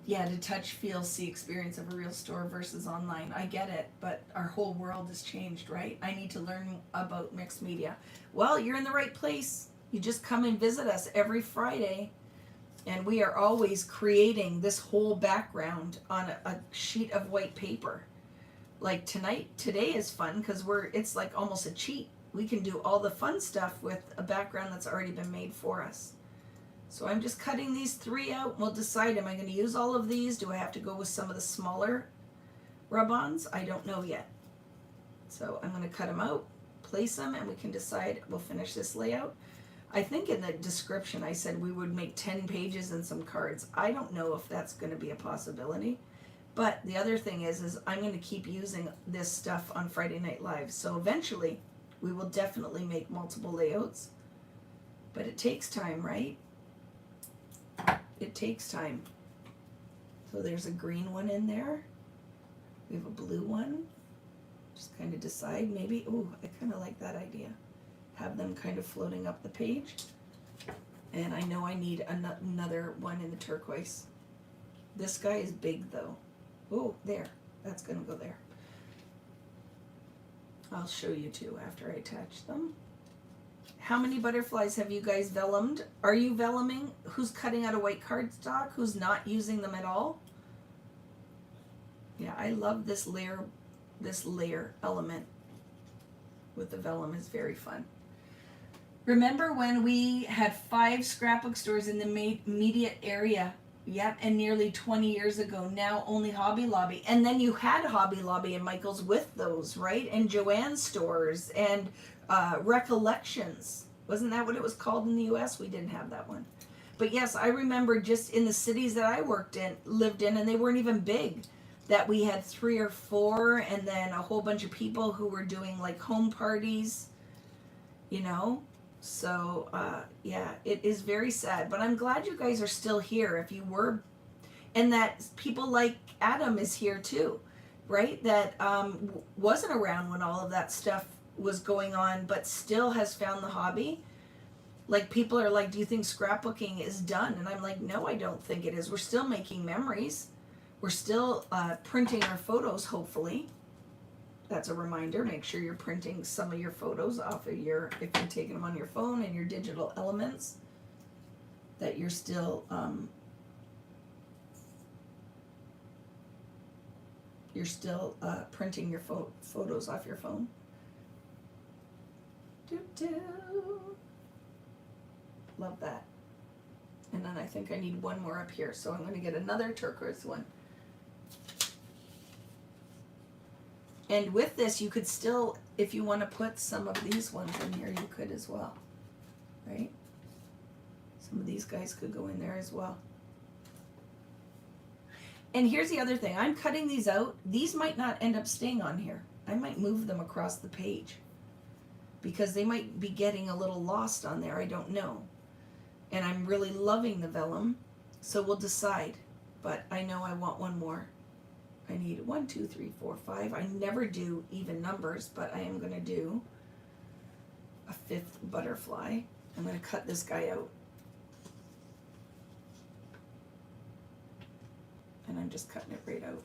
Yeah, to touch, feel, see, experience of a real store versus online. I get it, but our whole world has changed, right? I need to learn about mixed media. Well, you're in the right place. You just come and visit us every Friday, and we are always creating this whole background on a sheet of white paper. Like today is fun because it's like almost a cheat. We can do all the fun stuff with a background that's already been made for us. So I'm just cutting these 3 out. We'll decide, am I going to use all of these? Do I have to go with some of the smaller rub-ons? I don't know yet. So I'm going to cut them out, place them, and we can decide. We'll finish this layout. I think in the description I said we would make 10 pages and some cards. I don't know if that's going to be a possibility. But the other thing is I'm going to keep using this stuff on Friday Night Live. So eventually we will definitely make multiple layouts. But it takes time, right? It takes time. So there's a green one in there. We have a blue one. Just kind of decide maybe, I kind of like that idea. Have them kind of floating up the page. And I know I need another one in the turquoise. This guy is big though. Oh, there. That's gonna go there. I'll show you too after I attach them. How many butterflies have you guys vellummed? Are you velluming? Who's cutting out a white cardstock? Who's not using them at all? Yeah, I love this layer element with the vellum is very fun. Remember when we had 5 scrapbook stores in the immediate area? Yep, and nearly 20 years ago. Now only Hobby Lobby. And then you had Hobby Lobby and Michael's with those, right? And Joann's stores and Recollections. Wasn't that what it was called in the US? We didn't have that one. But yes, I remember just in the cities that I lived in, and they weren't even big, that we had 3 or 4, and then a whole bunch of people who were doing like home parties, So, yeah, it is very sad, but I'm glad you guys are still here if you were, and that people like Adam is here too, right? That wasn't around when all of that stuff was going on, but still has found the hobby. Like people are like, do you think scrapbooking is done? And I'm like, no, I don't think it is. We're still making memories. We're still printing our photos, hopefully. That's a reminder. Make sure you're printing some of your photos off of if you're taking them on your phone and your digital elements, that you're still printing your photos off your phone. Love that. And then I think I need one more up here, so I'm going to get another turquoise one. And with this, you could still, if you want to put some of these ones in here, you could as well, right? Some of these guys could go in there as well. And here's the other thing. I'm cutting these out. These might not end up staying on here. I might move them across the page because they might be getting a little lost on there. I don't know. And I'm really loving the vellum, so we'll decide. But I know I want one more. I need 1, 2, 3, 4, 5. I never do even numbers, but I am going to do a 5th butterfly. I'm going to cut this guy out. And I'm just cutting it right out.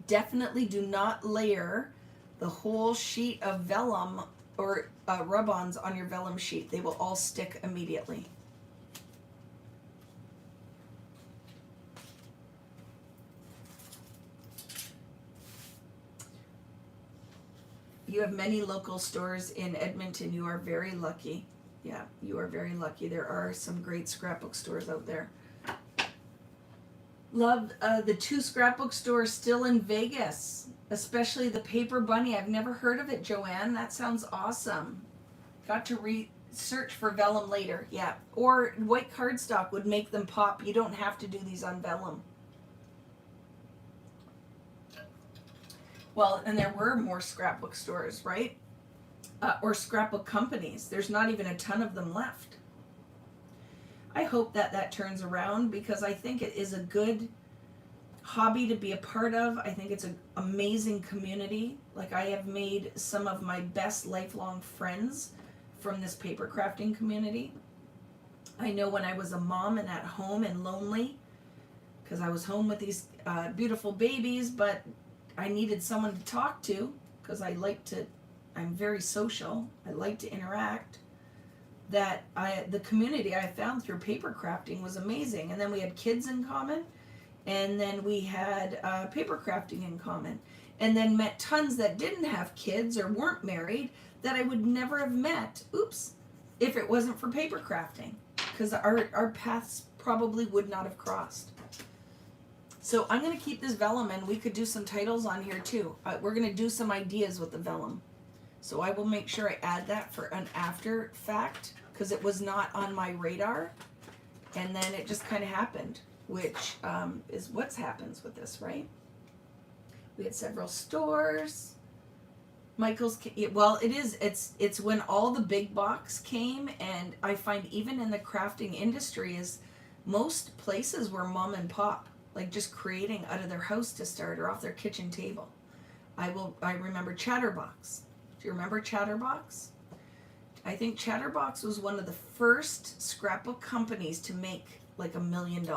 Definitely do not layer the whole sheet of vellum or rub-ons on your vellum sheet. They will all stick immediately. You have many local stores in Edmonton. You are very lucky. Yeah, you are very lucky. There are some great scrapbook stores out there. Love the 2 scrapbook stores still in Vegas, especially the Paper Bunny. I've never heard of it, Joanne. That sounds awesome. Got to research for vellum later. Yeah, or white cardstock would make them pop. You don't have to do these on vellum. Well, and there were more scrapbook stores, right? Or scrapbook companies. There's not even a ton of them left. I hope that turns around because I think it is a good hobby to be a part of. I think it's an amazing community. Like, I have made some of my best lifelong friends from this paper crafting community. I know when I was a mom and at home and lonely, because I was home with these beautiful babies, but I needed someone to talk to because I'm very social. I like to interact. The community I found through paper crafting was amazing. And then we had kids in common, and then we had paper crafting in common, and then met tons that didn't have kids or weren't married that I would never have met, if it wasn't for paper crafting, because our paths probably would not have crossed. So I'm going to keep this vellum, and we could do some titles on here too. We're going to do some ideas with the vellum. So I will make sure I add that for an after fact, because it was not on my radar, and then it just kind of happened, which is what happens with this, right? We had several stores. Michael's, well, it's when all the big box came, and I find even in the crafting industry is most places were mom and pop, like just creating out of their house to start or off their kitchen table. I remember Chatterbox. Do you remember Chatterbox? I think Chatterbox was one of the first scrapbook companies to make like $1 million.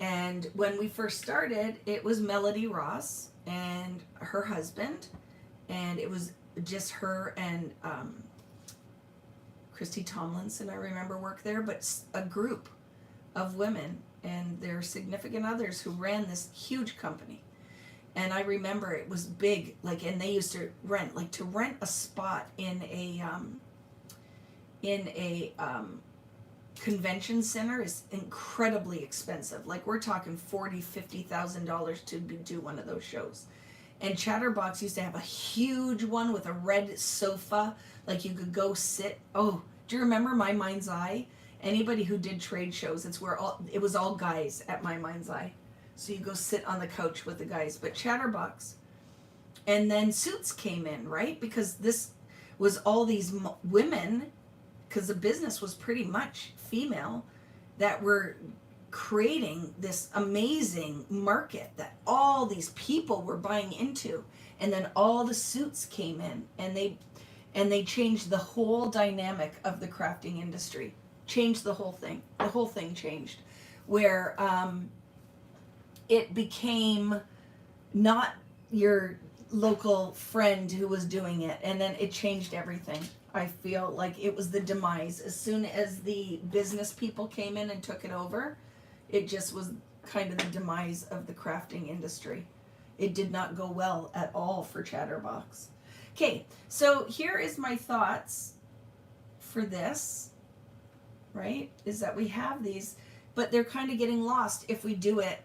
And when we first started, it was Melody Ross and her husband, and it was just her and Christy Tomlinson, I remember, worked there, but a group of women and their significant others who ran this huge company. And I remember it was big, like, and they used to rent a spot in a convention center is incredibly expensive. Like, we're talking $40,000-$50,000 to do one of those shows. And Chatterbox used to have a huge one with a red sofa, like you could go sit. Oh, do you remember My Mind's Eye? Anybody who did trade shows, it was all guys at My Mind's Eye. So you go sit on the couch with the guys. But Chatterbox. And then Suits came in, right? Because this was all these women, because the business was pretty much female, that were creating this amazing market that all these people were buying into. And then all the Suits came in, and they changed the whole dynamic of the crafting industry. Changed the whole thing. The whole thing changed. Where it became not your local friend who was doing it, and then it changed everything. I feel like it was the demise. As soon as the business people came in and took it over, it just was kind of the demise of the crafting industry. It did not go well at all for Chatterbox. Okay, so here is my thoughts for this, right? Is that we have these, but they're kind of getting lost if we do it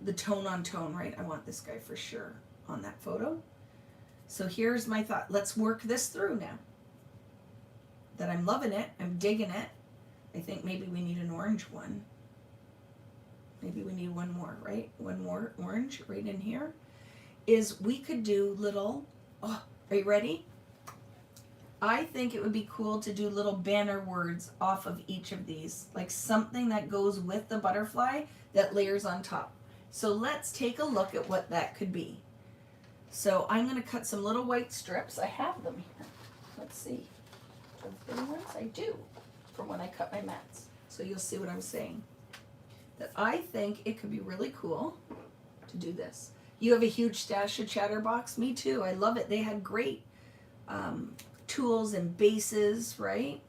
the tone on tone, right? I want this guy for sure on that photo. So here's my thought. Let's work this through now. That I'm loving it. I'm digging it. I think maybe we need an orange one. Maybe we need one more, right? One more orange right in here. Is we could do little, oh, are you ready? I think it would be cool to do little banner words off of each of these, like something that goes with the butterfly that layers on top. So let's take a look at what that could be. So I'm going to cut some little white strips. I have them here. Let's see. The thin ones I do from when I cut my mats. So you'll see what I'm saying. That I think it could be really cool to do this. You have a huge stash of Chatterbox. Me too. I love it. They had great tools and bases, right?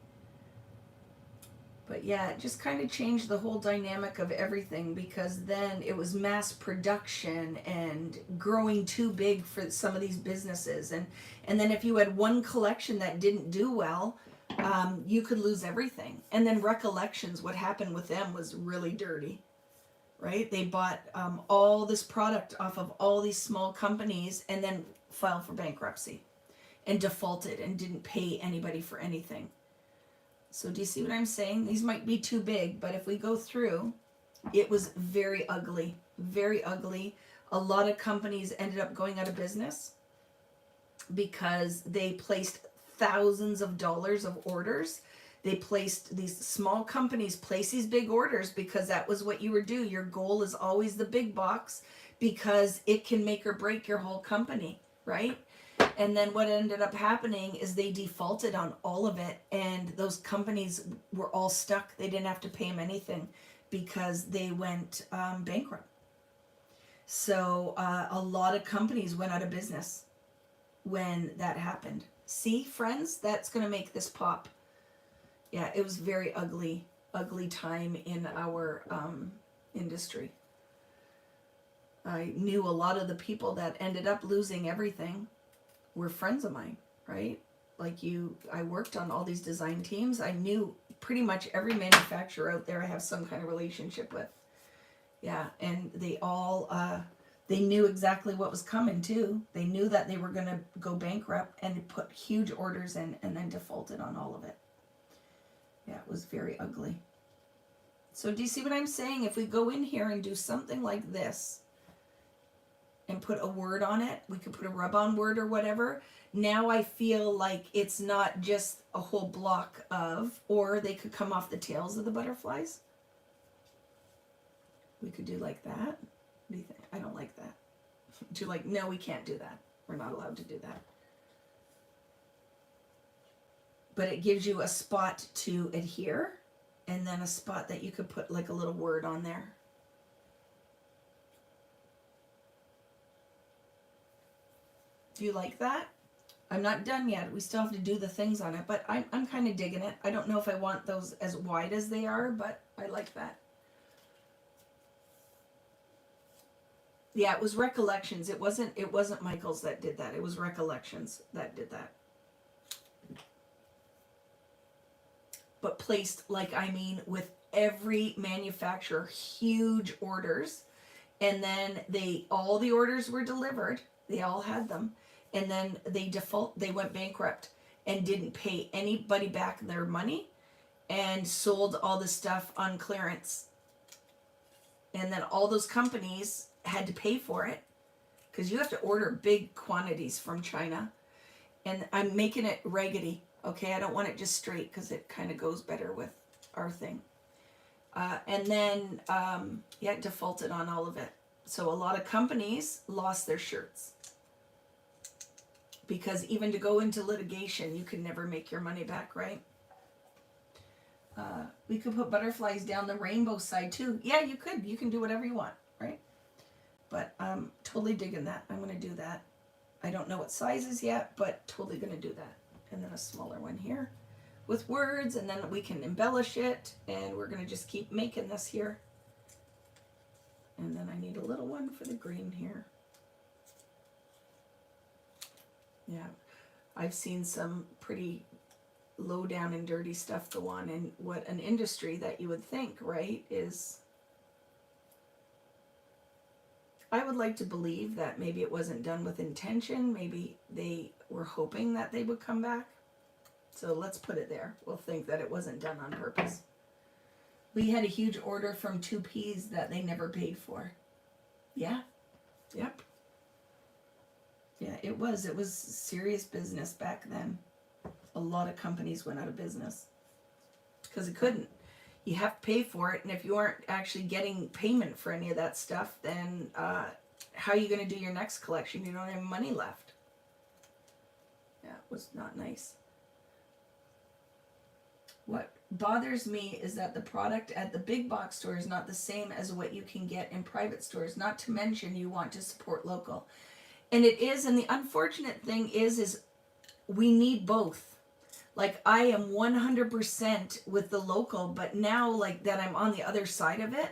But yeah, it just kind of changed the whole dynamic of everything, because then it was mass production and growing too big for some of these businesses. And then if you had one collection that didn't do well, you could lose everything. And then Recollections, what happened with them was really dirty, right? They bought all this product off of all these small companies and then filed for bankruptcy and defaulted and didn't pay anybody for anything. So do you see what I'm saying? These might be too big, but if we go through, it was very ugly, very ugly. A lot of companies ended up going out of business because they placed thousands of dollars of orders. They placed, these small companies place these big orders because that was what you were do. Your goal is always the big box because it can make or break your whole company, right? And then what ended up happening is they defaulted on all of it, and those companies were all stuck. They didn't have to pay them anything because they went bankrupt. So a lot of companies went out of business when that happened. See, friends, that's going to make this pop. Yeah, it was very ugly, ugly time in our industry. I knew a lot of the people that ended up losing everything were friends of mine, right? Like you, I worked on all these design teams. I knew pretty much every manufacturer out there I have some kind of relationship with. Yeah, and they all, they knew exactly what was coming too. They knew that they were going to go bankrupt and put huge orders in and then defaulted on all of it. Yeah, it was very ugly. So do you see what I'm saying? If we go in here and do something like this, and put a word on it, we could put a rub-on word or whatever. Now I feel like it's not just a whole block of, or they could come off the tails of the butterflies. We could do like that. What do you think? I don't like that. Do you like, no, we can't do that. We're not allowed to do that. But it gives you a spot to adhere, and then a spot that you could put like a little word on there. Do you like that? I'm not done yet. We still have to do the things on it, but I'm kind of digging it. I don't know if I want those as wide as they are, but I like that. Yeah, it was Recollections. It wasn't Michael's that did that. It was Recollections that did that. But placed, like, I mean, with every manufacturer, huge orders. And then all the orders were delivered. They all had them. And then they went bankrupt and didn't pay anybody back their money and sold all the stuff on clearance. And then all those companies had to pay for it because you have to order big quantities from China. And I'm making it raggedy, okay? I don't want it just straight because it kind of goes better with our thing. And then, yeah, it defaulted on all of it. So a lot of companies lost their shirts. Because even to go into litigation, you can never make your money back, right? We could put butterflies down the rainbow side too. Yeah, you could. You can do whatever you want, right? But I'm totally digging that. I'm going to do that. I don't know what sizes yet, but totally going to do that. And then a smaller one here with words, and then we can embellish it. And we're going to just keep making this here. And then I need a little one for the green here. Yeah, I've seen some pretty low down and dirty stuff go on in what an industry that you would think, right, is I would like to believe that maybe it wasn't done with intention. Maybe they were hoping that they would come back. So let's put it there. We'll think that it wasn't done on purpose. We had a huge order from 2Ps that they never paid for. Yeah. Yep. Yeah, it was. It was serious business back then. A lot of companies went out of business because it couldn't. You have to pay for it, and if you aren't actually getting payment for any of that stuff, then how are you going to do your next collection? You don't have money left. Yeah, it was not nice. What bothers me is that the product at the big box store is not the same as what you can get in private stores, not to mention you want to support local. And it is, and the unfortunate thing is we need both. Like, I am 100% with the local, but now, like, that I'm on the other side of it,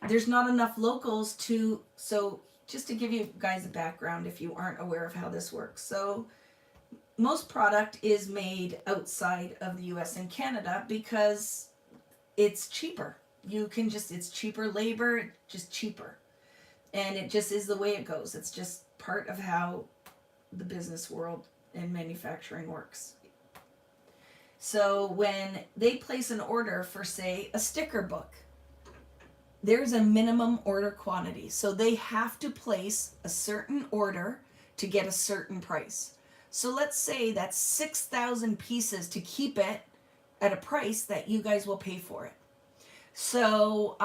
there's not enough locals to, so just to give you guys a background if you aren't aware of how this works. So most product is made outside of the US and Canada because it's cheaper. You can just, it's cheaper labor, just cheaper. And it just is the way it goes. It's just part of how the business world and manufacturing works. So when they place an order for, say, a sticker book, there's a minimum order quantity. So they have to place a certain order to get a certain price. So let's say that's 6,000 pieces to keep it at a price that you guys will pay for it. So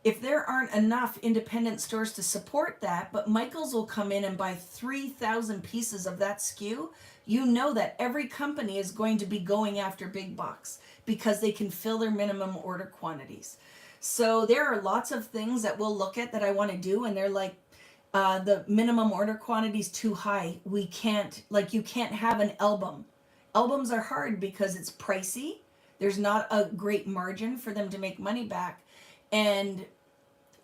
if there aren't enough independent stores to support that, but Michael's will come in and buy 3,000 pieces of that SKU, you know that every company is going to be going after big box because they can fill their minimum order quantities. So there are lots of things that we'll look at that I want to do, and they're like, the minimum order quantity is too high. We can't, like, you can't have an album. Albums are hard because it's pricey. There's not a great margin for them to make money back. And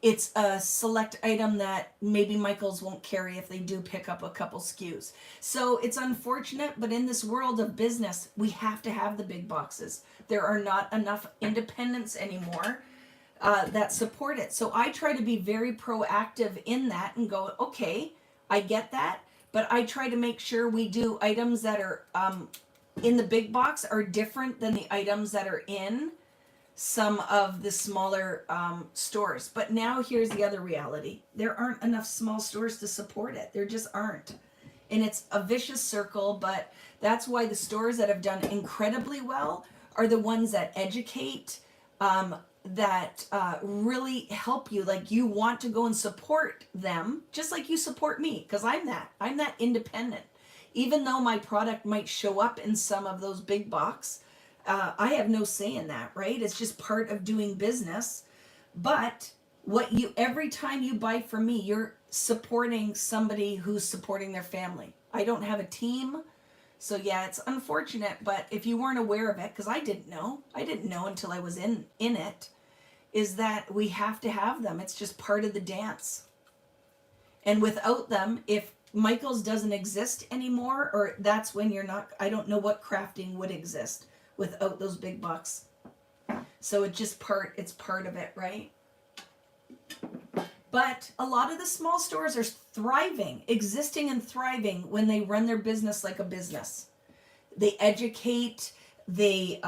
it's a select item that maybe Michael's won't carry if they do pick up a couple SKUs. So it's unfortunate, but in this world of business, we have to have the big boxes. There are not enough independents anymore that support it. So I try to be very proactive in that and go, okay, I get that, but I try to make sure we do items that are in the big box are different than the items that are in some of the smaller stores. But now here's the other reality. There aren't enough small stores to support it. There just aren't. And it's a vicious circle, but that's why the stores that have done incredibly well are the ones that educate, that really help you. Like, you want to go and support them, just like you support me, because I'm that independent. Even though my product might show up in some of those big box, I have no say in that, right? It's just part of doing business. But every time you buy from me, you're supporting somebody who's supporting their family. I don't have a team. So yeah, it's unfortunate, but if you weren't aware of it, because I didn't know until I was in it, is that we have to have them. It's just part of the dance. And without them, if Michael's doesn't exist anymore, or that's when you're not, I don't know what crafting would exist without those big bucks. So it's part of it, right? But a lot of the small stores are existing and thriving when they run their business like a business. They educate, they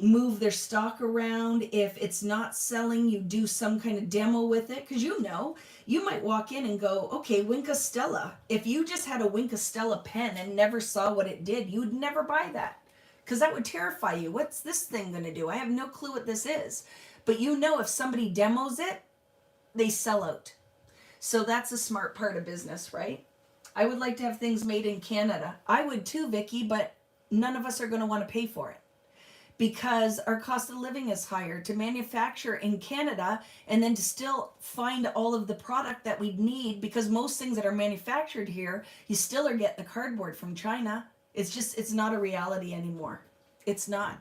move their stock around. If it's not selling, you do some kind of demo with it. Because you might walk in and go, okay, Wink Stella. If you just had a Wink Stella pen and never saw what it did, you would never buy that. Because that would terrify you. What's this thing going to do? I have no clue what this is. But if somebody demos it, they sell out. So that's a smart part of business, right? I would like to have things made in Canada. I would too, Vicki, but none of us are going to want to pay for it. Because our cost of living is higher to manufacture in Canada and then to still find all of the product that we need, because most things that are manufactured here, you still are getting the cardboard from China. It's not a reality anymore. It's not,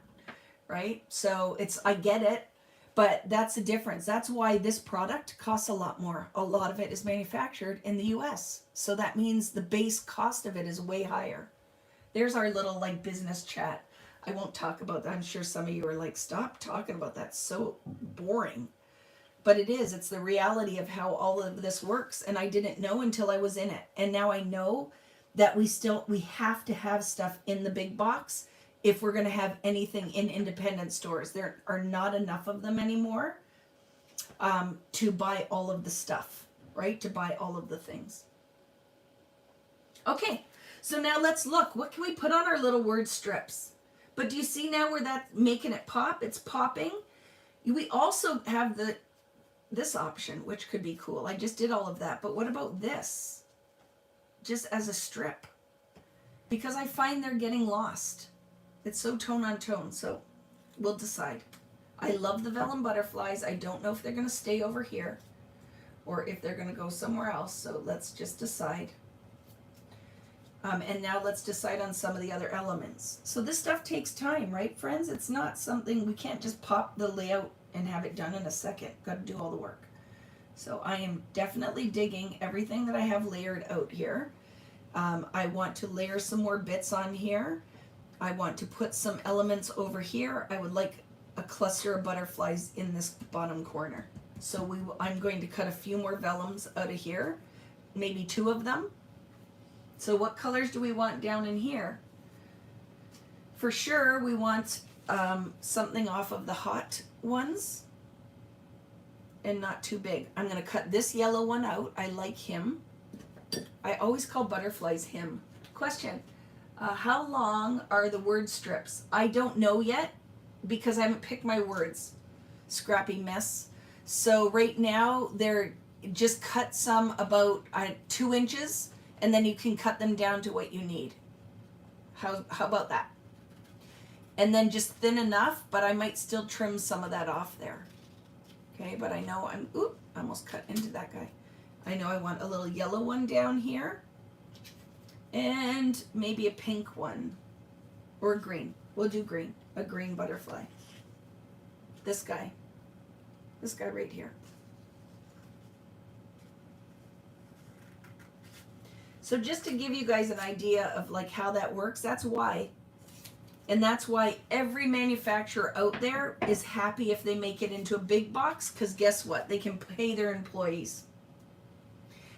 right? So I get it, but that's the difference. That's why this product costs a lot more. A lot of it is manufactured in the US. So that means the base cost of it is way higher. There's our little business chat. I won't talk about that. I'm sure some of you are like, stop talking about that. So boring. But it is, it's the reality of how all of this works. And I didn't know until I was in it. And now I know that we have to have stuff in the big box if we're going to have anything in independent stores. There are not enough of them anymore to buy all of the stuff, right? To buy all of the things. Okay, so now let's look. What can we put on our little word strips? But do you see now where that's making it pop? It's popping. We also have this option, which could be cool. I just did all of that. But what about this? Just as a strip. Because I find they're getting lost. It's so tone on tone. So we'll decide. I love the vellum butterflies. I don't know if they're going to stay over here or if they're going to go somewhere else. So let's just decide. And now let's decide on some of the other elements. So this stuff takes time, right, friends? It's not something, we can't just pop the layout and have it done in a second. Got to do all the work. So I am definitely digging everything that I have layered out here. I want to layer some more bits on here. I want to put some elements over here. I would like a cluster of butterflies in this bottom corner. So I'm going to cut a few more vellums out of here, maybe 2 of them. So what colors do we want down in here? For sure, we want something off of the hot ones and not too big. I'm going to cut this yellow one out. I like him. I always call butterflies him. Question, how long are the word strips? I don't know yet because I haven't picked my words. Scrappy mess. So right now, they're just cut some about 2 inches. And then you can cut them down to what you need. How about that? And then just thin enough, but I might still trim some of that off there. Okay, but I know I almost cut into that guy. I know I want a little yellow one down here. And maybe a pink one. Or green. We'll do green. A green butterfly. This guy. This guy right here. So just to give you guys an idea of like how that works, that's why. And that's why every manufacturer out there is happy if they make it into a big box, because guess what? They can pay their employees.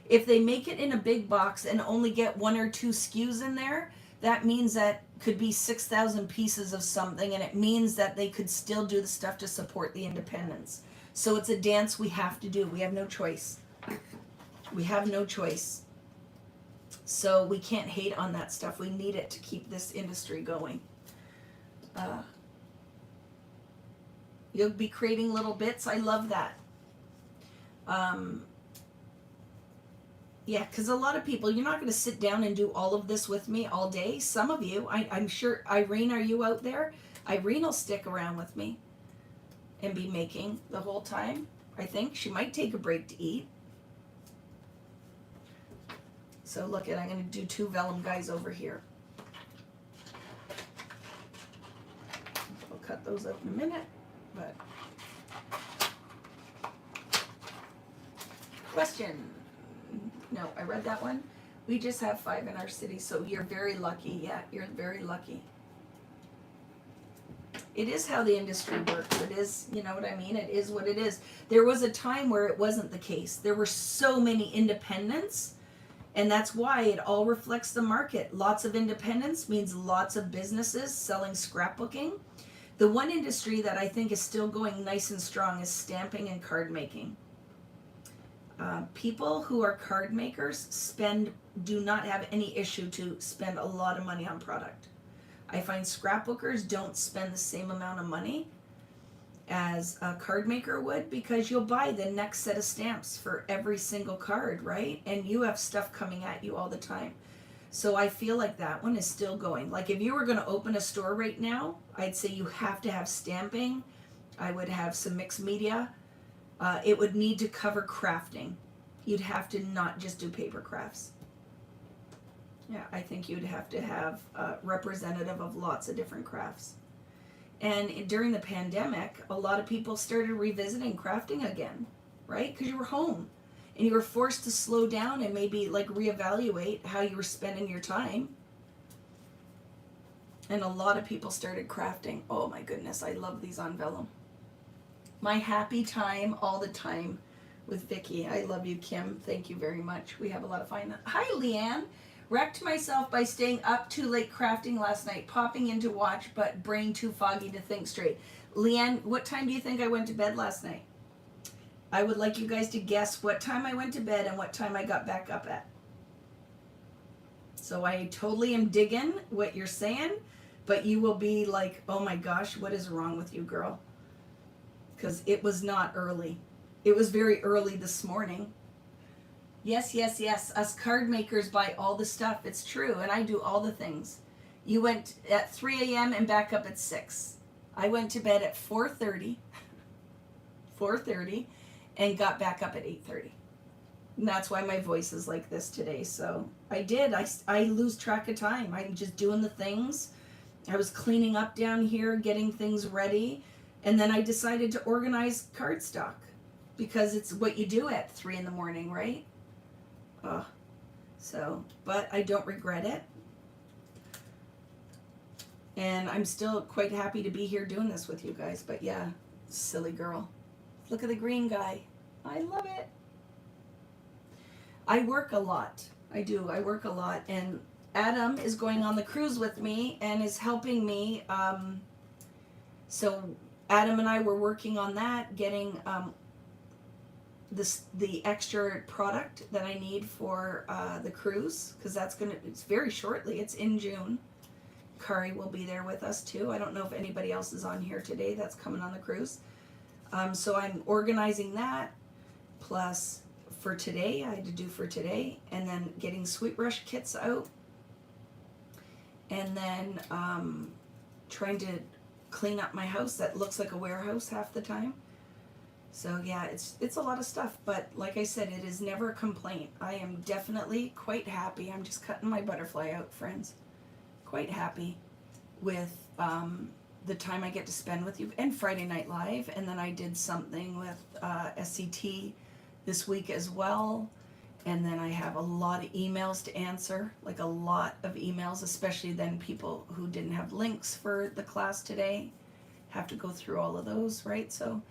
If they make it in a big box and only get 1 or 2 SKUs in there, that means that could be 6,000 pieces of something, and it means that they could still do the stuff to support the independents. So it's a dance we have to do. We have no choice. We have no choice. So we can't hate on that stuff. We need it to keep this industry going. You'll be creating little bits. I love that. Yeah, because a lot of people, you're not going to sit down and do all of this with me all day. Some of you, I'm sure, Irene, are you out there? Irene will stick around with me and be making the whole time. I think she might take a break to eat. So look at, I'm going to do 2 vellum guys over here. I'll cut those out in a minute, but. Question. No, I read that one. We just have 5 in our city, so you're very lucky. Yeah, you're very lucky. It is how the industry works. It is, you know what I mean? It is what it is. There was a time where it wasn't the case. There were so many independents. And that's why it all reflects the market. Lots of independence means lots of businesses selling scrapbooking. The one industry that I think is still going nice and strong is stamping and card making. People who are card makers do not have any issue to spend a lot of money on product. I find scrapbookers don't spend the same amount of money as a card maker would, because you'll buy the next set of stamps for every single card, right? And you have stuff coming at you all the time. So I feel like that one is still going. Like if you were going to open a store right now, I'd say you have to have stamping. I would have some mixed media. It would need to cover crafting. You'd have to not just do paper crafts. Yeah, I think you'd have to have representative of lots of different crafts. And during the pandemic, a lot of people started revisiting crafting again, right? Because you were home and you were forced to slow down and maybe like reevaluate how you were spending your time. And a lot of people started crafting. Oh my goodness, I love these on vellum. My happy time all the time with Vicki. I love you, Kim. Thank you very much. We have a lot of fun. Hi, Leanne. Wrecked myself by staying up too late crafting last night, popping in to watch, but brain too foggy to think straight. Leanne, what time do you think I went to bed last night? I would like you guys to guess what time I went to bed and what time I got back up at. So I totally am digging what you're saying, but you will be like, oh my gosh, what is wrong with you, girl? Because it was not early. It was very early this morning. Yes, yes, yes. Us card makers buy all the stuff. It's true. And I do all the things. You went at 3 a.m. and back up at 6. I went to bed at 4:30, 4:30, and got back up at 8:30. And that's why my voice is like this today. So I lose track of time. I'm just doing the things. I was cleaning up down here, getting things ready. And then I decided to organize cardstock because it's what you do at 3 in the morning, right? But I don't regret it. And I'm still quite happy to be here doing this with you guys. But yeah, silly girl. Look at the green guy. I love it. I work a lot. I do. I work a lot. And Adam is going on the cruise with me and is helping me. So Adam and I were working on that, getting the extra product that I need for the cruise, because it's very shortly. It's in June. Kari will be there with us too. I don't know if anybody else is on here today that's coming on the cruise. So I'm organizing that. Plus for today, I had to do for today, and then getting Sweet Rush kits out, and then trying to clean up my house that looks like a warehouse half the time. So yeah, it's a lot of stuff, but like I said, it is never a complaint. I am definitely quite happy. I'm just cutting my butterfly out, friends. Quite happy with the time I get to spend with you, and Friday Night Live, and then I did something with SCT this week as well. And then I have a lot of emails to answer, like a lot of emails, especially then people who didn't have links for the class today. Have to go through all of those, right? So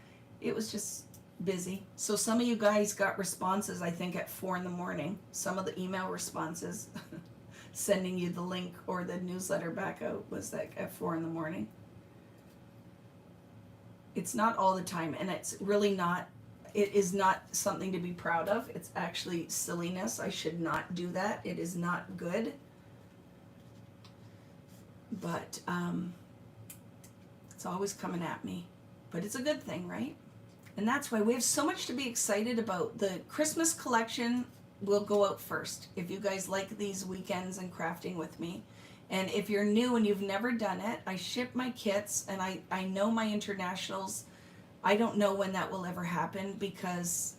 it was just busy. So some of you guys got responses, I think, at 4 in the morning. Some of the email responses sending you the link or the newsletter back out was like at 4 in the morning. It's not all the time, and it's really not. It is not something to be proud of. It's actually silliness. I should not do that. It is not good. But it's always coming at me. But it's a good thing, right? And that's why we have so much to be excited about. The Christmas collection will go out first. If you guys like these weekends and crafting with me. And if you're new and you've never done it, I ship my kits, and I know my internationals. I don't know when that will ever happen, because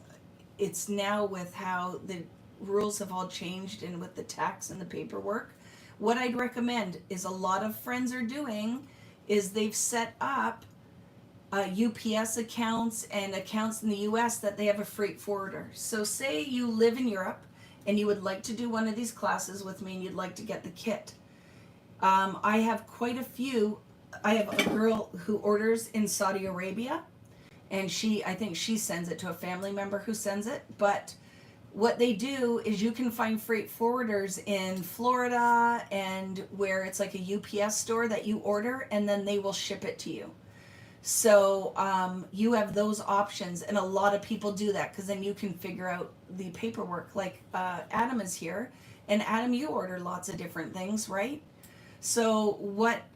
it's now with how the rules have all changed and with the tax and the paperwork. What I'd recommend is a lot of friends are doing is they've set up UPS accounts and accounts in the US that they have a freight forwarder. So say you live in Europe and you would like to do one of these classes with me and you'd like to get the kit. I have quite a few. I have a girl who orders in Saudi Arabia, and I think she sends it to a family member who sends it. But what they do is you can find freight forwarders in Florida and where it's like a UPS store that you order, and then they will ship it to you. So you have those options, and a lot of people do that because then you can figure out the paperwork. Like Adam is here, and Adam, you order lots of different things, right? So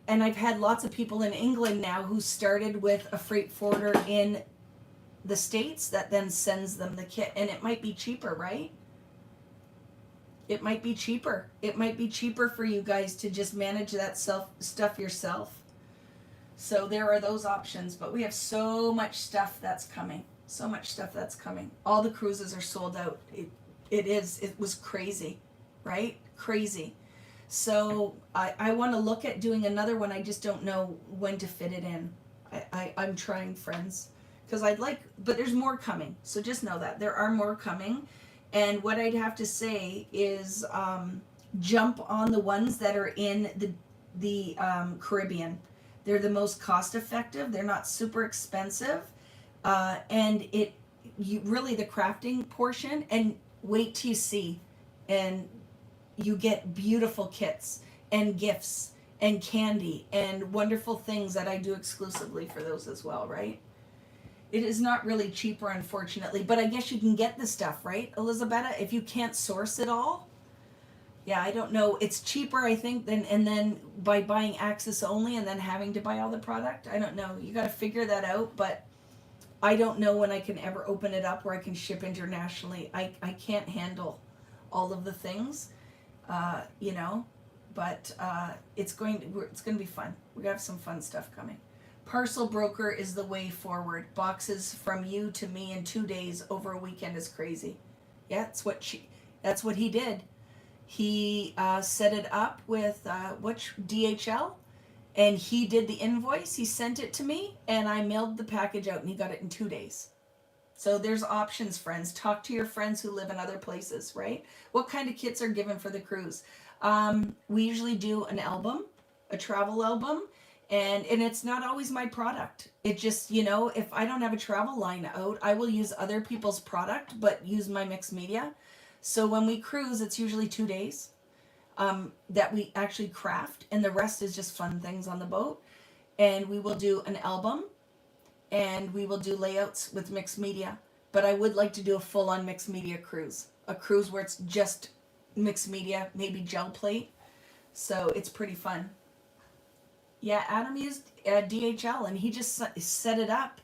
and I've had lots of people in England now who started with a freight forwarder in the States that then sends them the kit, and it might be cheaper, right? It might be cheaper. It might be cheaper for you guys to just manage that stuff yourself. So there are those options, but we have so much stuff that's coming. So much stuff that's coming. All the cruises are sold out. It was crazy, right? Crazy. So I want to look at doing another one. I just don't know when to fit it in. I'm trying, friends, because but there's more coming. So just know that there are more coming. And what I'd have to say is jump on the ones that are in the Caribbean. They're the most cost effective. They're not super expensive. And you really the crafting portion, and wait till you see, and you get beautiful kits and gifts and candy and wonderful things that I do exclusively for those as well, right? It is not really cheaper, unfortunately, but I guess you can get the stuff, right, Elizabetta? If you can't source it all, yeah, I don't know. It's cheaper, I think, than and then by buying access only and then having to buy all the product. I don't know. You got to figure that out, but I don't know when I can ever open it up where I can ship internationally. I can't handle all of the things, you know, but it's going to be fun. We have some fun stuff coming. Parcel broker is the way forward. Boxes from you to me in 2 days over a weekend is crazy. Yeah, that's what he did. He set it up with which DHL, and he did the invoice. He sent it to me, and I mailed the package out, and he got it in 2 days. So there's options, friends. Talk to your friends who live in other places, right? What kind of kits are given for the cruise? We usually do an album, a travel album, and it's not always my product. It just, you know, if I don't have a travel line out, I will use other people's product, but use my mixed media. So when we cruise, it's usually 2 days that we actually craft, and the rest is just fun things on the boat. And we will do an album, and we will do layouts with mixed media. But I would like to do a full-on mixed media cruise, a cruise where it's just mixed media, maybe gel plate. So it's pretty fun. Yeah, Adam used DHL, and he just set it up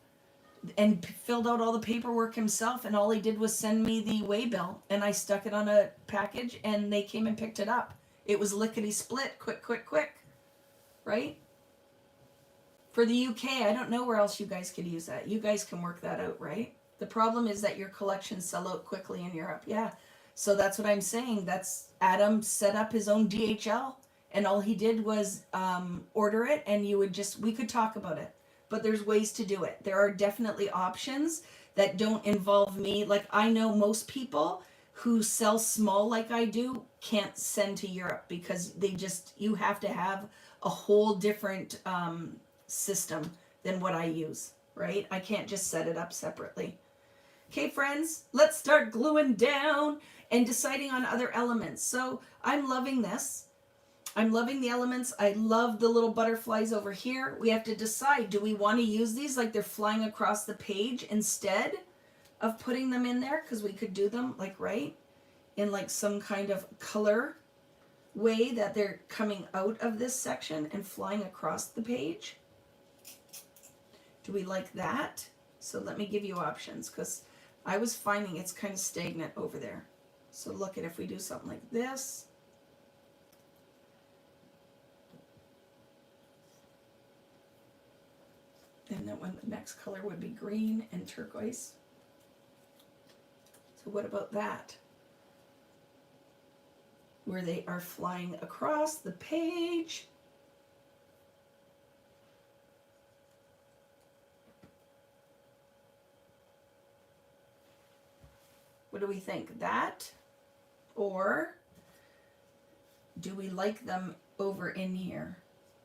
and filled out all the paperwork himself, and all he did was send me the way bill, and I stuck it on a package, and they came and picked it up. It was lickety split, quick, right? For the UK, I don't know where else you guys could use that. You guys can work that out, right? The problem is that your collections sell out quickly in Europe. Yeah, so that's what I'm saying. That's Adam set up his own DHL, and all he did was order it, and we could talk about it. But there's ways to do it. There are definitely options that don't involve me. Like, I know most people who sell small like I do can't send to Europe because you have to have a whole different system than what I use, right? I can't just set it up separately. Okay, friends, let's start gluing down and deciding on other elements. So I'm loving this. I'm loving the elements. I love the little butterflies over here. We have to decide, do we want to use these like they're flying across the page instead of putting them in there? Because we could do them like right in like some kind of color way that they're coming out of this section and flying across the page. Do we like that? So let me give you options, because I was finding it's kind of stagnant over there. So look at if we do something like this. And then when the next color would be green and turquoise. So what about that? Where they are flying across the page. What do we think? That? Or do we like them over in here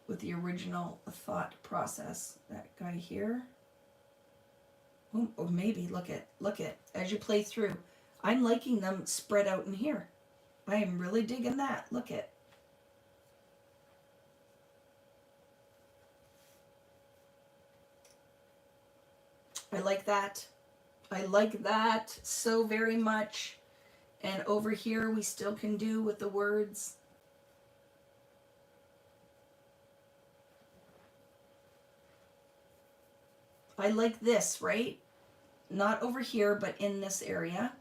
with the original thought process? That guy here. Or maybe look at as you play through. I'm liking them spread out in here. I am really digging that. Look at. I like that. I like that so very much. And over here we still can do with the words. I like this, right? Not over here, but in this area.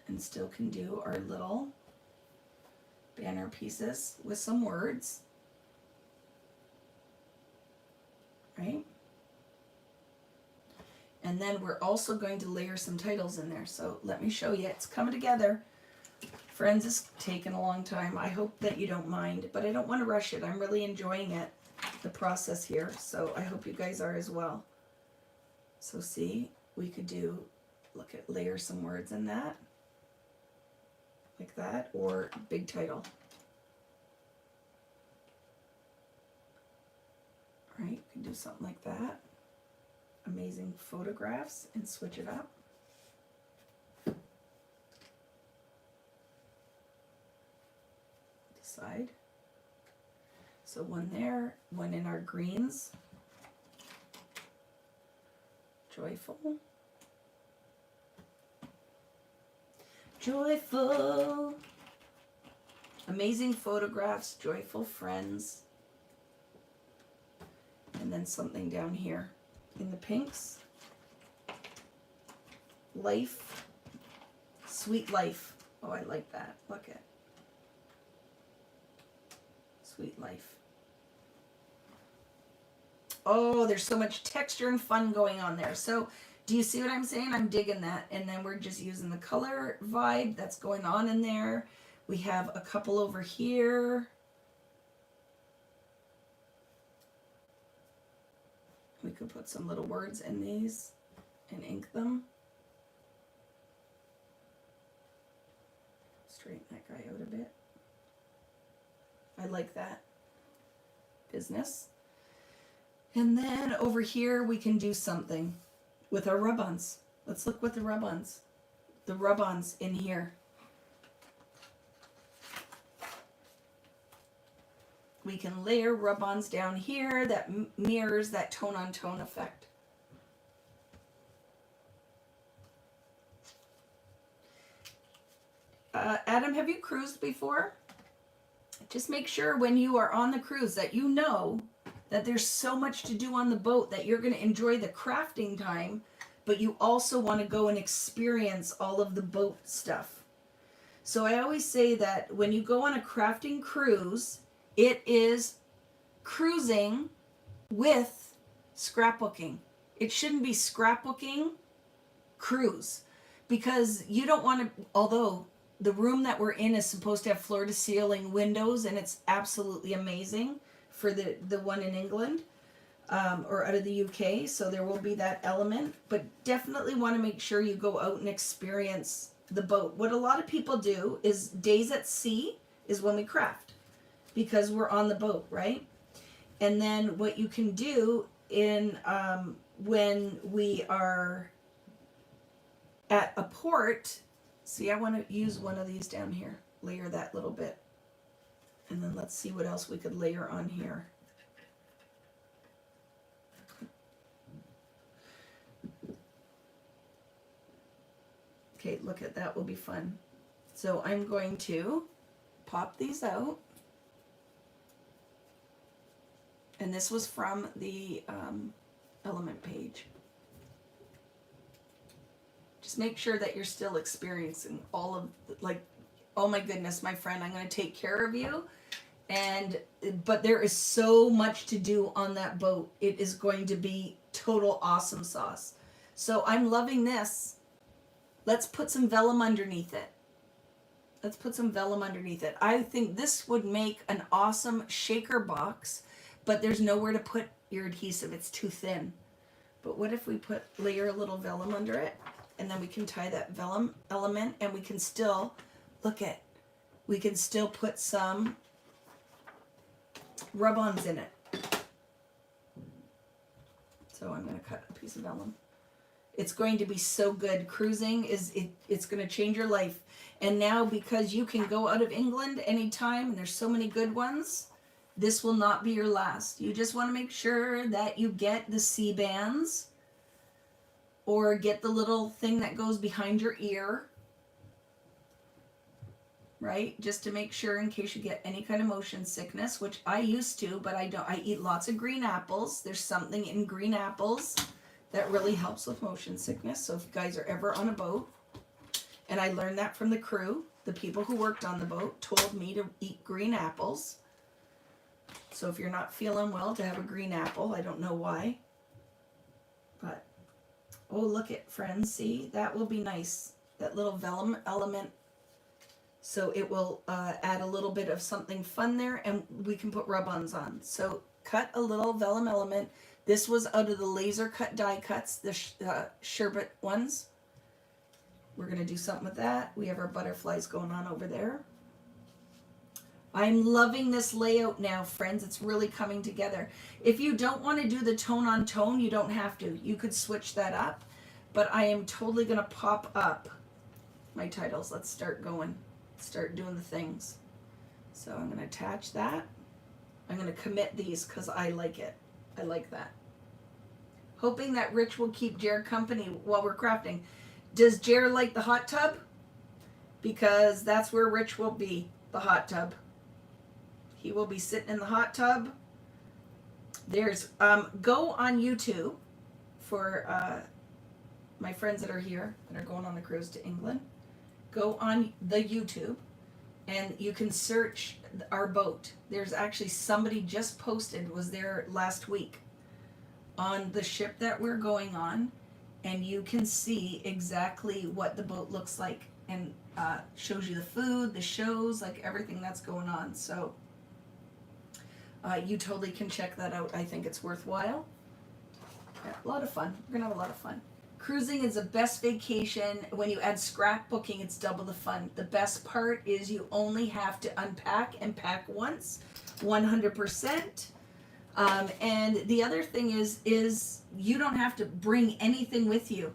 And still can do our little banner pieces with some words. Right? And then we're also going to layer some titles in there. So let me show you. It's coming together. Friends, it's taken a long time. I hope that you don't mind, but I don't want to rush it. I'm really enjoying it, the process here. So I hope you guys are as well. So see, we could do, look at layer some words in that. Like that, or big title. Right, you can do something like that. amazing photographs and switch it up. Side. So one there, one in our greens. Joyful. Joyful. Amazing photographs, joyful friends. And then something down here in the pinks. Life. Sweet life. Oh, I like that. Look at Sweet life. Oh, there's so much texture and fun going on there. So do you see what I'm saying? I'm digging that. And then we're just using the color vibe that's going on in there. We have a couple over here. We could put some little words in these and ink them. Straighten that guy out a bit. I like that. Business. And then over here we can do something with our rub-ons. Let's look with the rub-ons. The rub-ons in here. We can layer rub-ons down here that mirrors that tone-on-tone effect. Adam, have you cruised before? Just make sure when you are on the cruise that you know that there's so much to do on the boat that you're going to enjoy the crafting time, but you also want to go and experience all of the boat stuff. So I always say that when you go on a crafting cruise, it is cruising with scrapbooking. It shouldn't be scrapbooking cruise, because you don't want to, although the room that we're in is supposed to have floor to ceiling windows, and it's absolutely amazing for the one in England or out of the UK. So there will be that element, but definitely want to make sure you go out and experience the boat. What a lot of people do is days at sea is when we craft, because we're on the boat, right? And then what you can do in when we are at a port, see, I want to use one of these down here, layer that little bit. And then let's see what else we could layer on here. Okay, look at that, will be fun. So I'm going to pop these out. And this was from the element page. Just make sure that you're still experiencing all of, like, oh my goodness, my friend, I'm going to take care of you. But there is so much to do on that boat. It is going to be total awesome sauce. So I'm loving this. Let's put some vellum underneath it. Let's put some vellum underneath it. I think this would make an awesome shaker box, but there's nowhere to put your adhesive. It's too thin. But what if we layer a little vellum under it, and then we can tie that vellum element, and we can still, we can still put some rub-ons in it. So I'm going to cut a piece of vellum. It's going to be so good. Cruising it's going to change your life. And now, because you can go out of England anytime, and there's so many good ones, this will not be your last. You just want to make sure that you get the C-bands, or get the little thing that goes behind your ear, right? Just to make sure, in case you get any kind of motion sickness, which I used to, but I don't. I eat lots of green apples. There's something in green apples that really helps with motion sickness. So if you guys are ever on a boat, and I learned that from the crew, the people who worked on the boat told me to eat green apples. So if you're not feeling well, to have a green apple. I don't know why. But, oh, look it, friends. See, that will be nice. That little vellum element. So it will add a little bit of something fun there, and we can put rub-ons on. So cut a little vellum element. This was out of the laser cut die cuts, the Sherbet ones. We're going to do something with that. We have our butterflies going on over there. I'm loving this layout now, friends. It's really coming together. If you don't want to do the tone on tone, you don't have to. You could switch that up. But I am totally going to pop up my titles. Let's start going. Start doing the things. So I'm going to attach that. I'm going to commit these because I like it. I like that. Hoping that Rich will keep Jer company while we're crafting. Does Jer like the hot tub? Because that's where Rich will be, the hot tub. He will be sitting in the hot tub. There's, go on YouTube for my friends that are here, that are going on the cruise to England. Go on the YouTube and you can search our boat. There's actually somebody just posted, was there last week, on the ship that we're going on, and you can see exactly what the boat looks like, and shows you the food, the shows, like everything that's going on. So you totally can check that out. I think it's worthwhile. Yeah, a lot of fun. We're gonna have a lot of fun. Cruising is the best vacation. When you add scrapbooking, it's double the fun. The best part is you only have to unpack and pack once, 100%. And the other thing is you don't have to bring anything with you,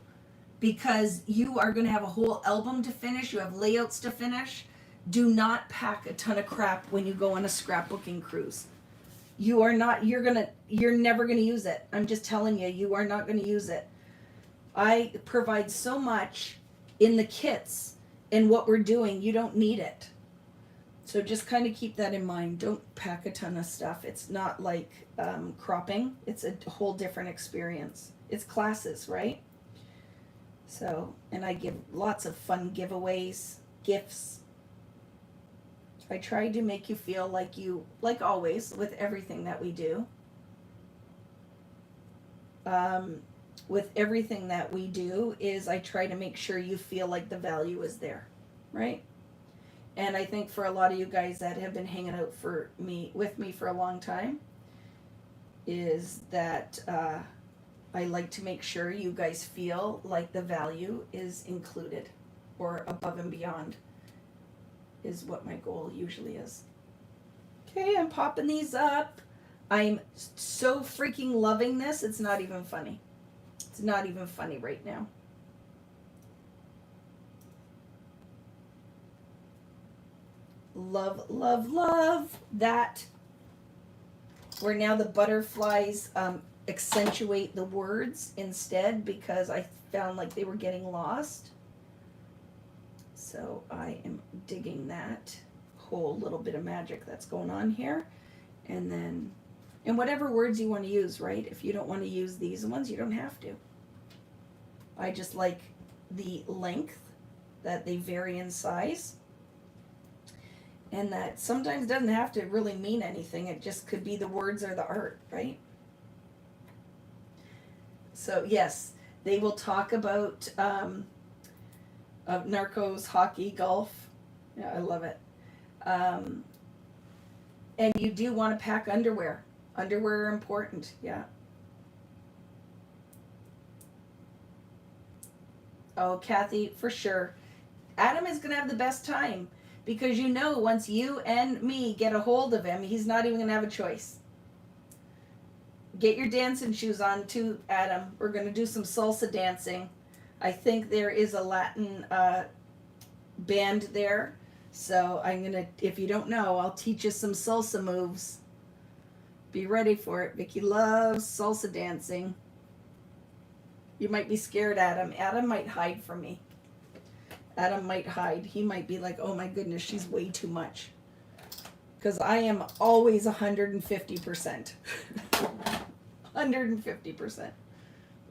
because you are going to have a whole album to finish. You have layouts to finish. Do not pack a ton of crap when you go on a scrapbooking cruise. You're never going to use it. I'm just telling you, you are not going to use it. I provide so much in the kits and what we're doing, you don't need it. So just kind of keep that in mind. Don't pack a ton of stuff. It's not like cropping. It's a whole different experience. It's classes, right? So, and I give lots of fun giveaways, gifts. I try to make you feel like always, with everything that we do. With everything that we do is I try to make sure you feel like the value is there, right? And I think for a lot of you guys that have been hanging out with me for a long time, is that I like to make sure you guys feel like the value is included, or above and beyond is what my goal usually is. Okay, I'm popping these up. I'm so freaking loving this. It's not even funny. It's not even funny right now. Love, love, love that. Where now the butterflies accentuate the words instead, because I found like they were getting lost. So I am digging that whole little bit of magic that's going on here. And then, and whatever words you want to use, right? If you don't want to use these ones, you don't have to. I just like the length, that they vary in size. And that sometimes doesn't have to really mean anything. It just could be the words or the art, right? So yes, they will talk about narcos, hockey, golf. Yeah, I love it. And you do want to pack underwear. Underwear are important, yeah. Oh, Kathy, for sure. Adam is going to have the best time. Because you know, once you and me get a hold of him, he's not even going to have a choice. Get your dancing shoes on too, Adam. We're going to do some salsa dancing. I think there is a Latin band there. So I'm going to, if you don't know, I'll teach you some salsa moves. Be ready for it. Vicki loves salsa dancing. You might be scared, Adam. Adam might hide from me. Adam might hide. He might be like, oh my goodness, she's way too much. Because I am always 150%. 150%.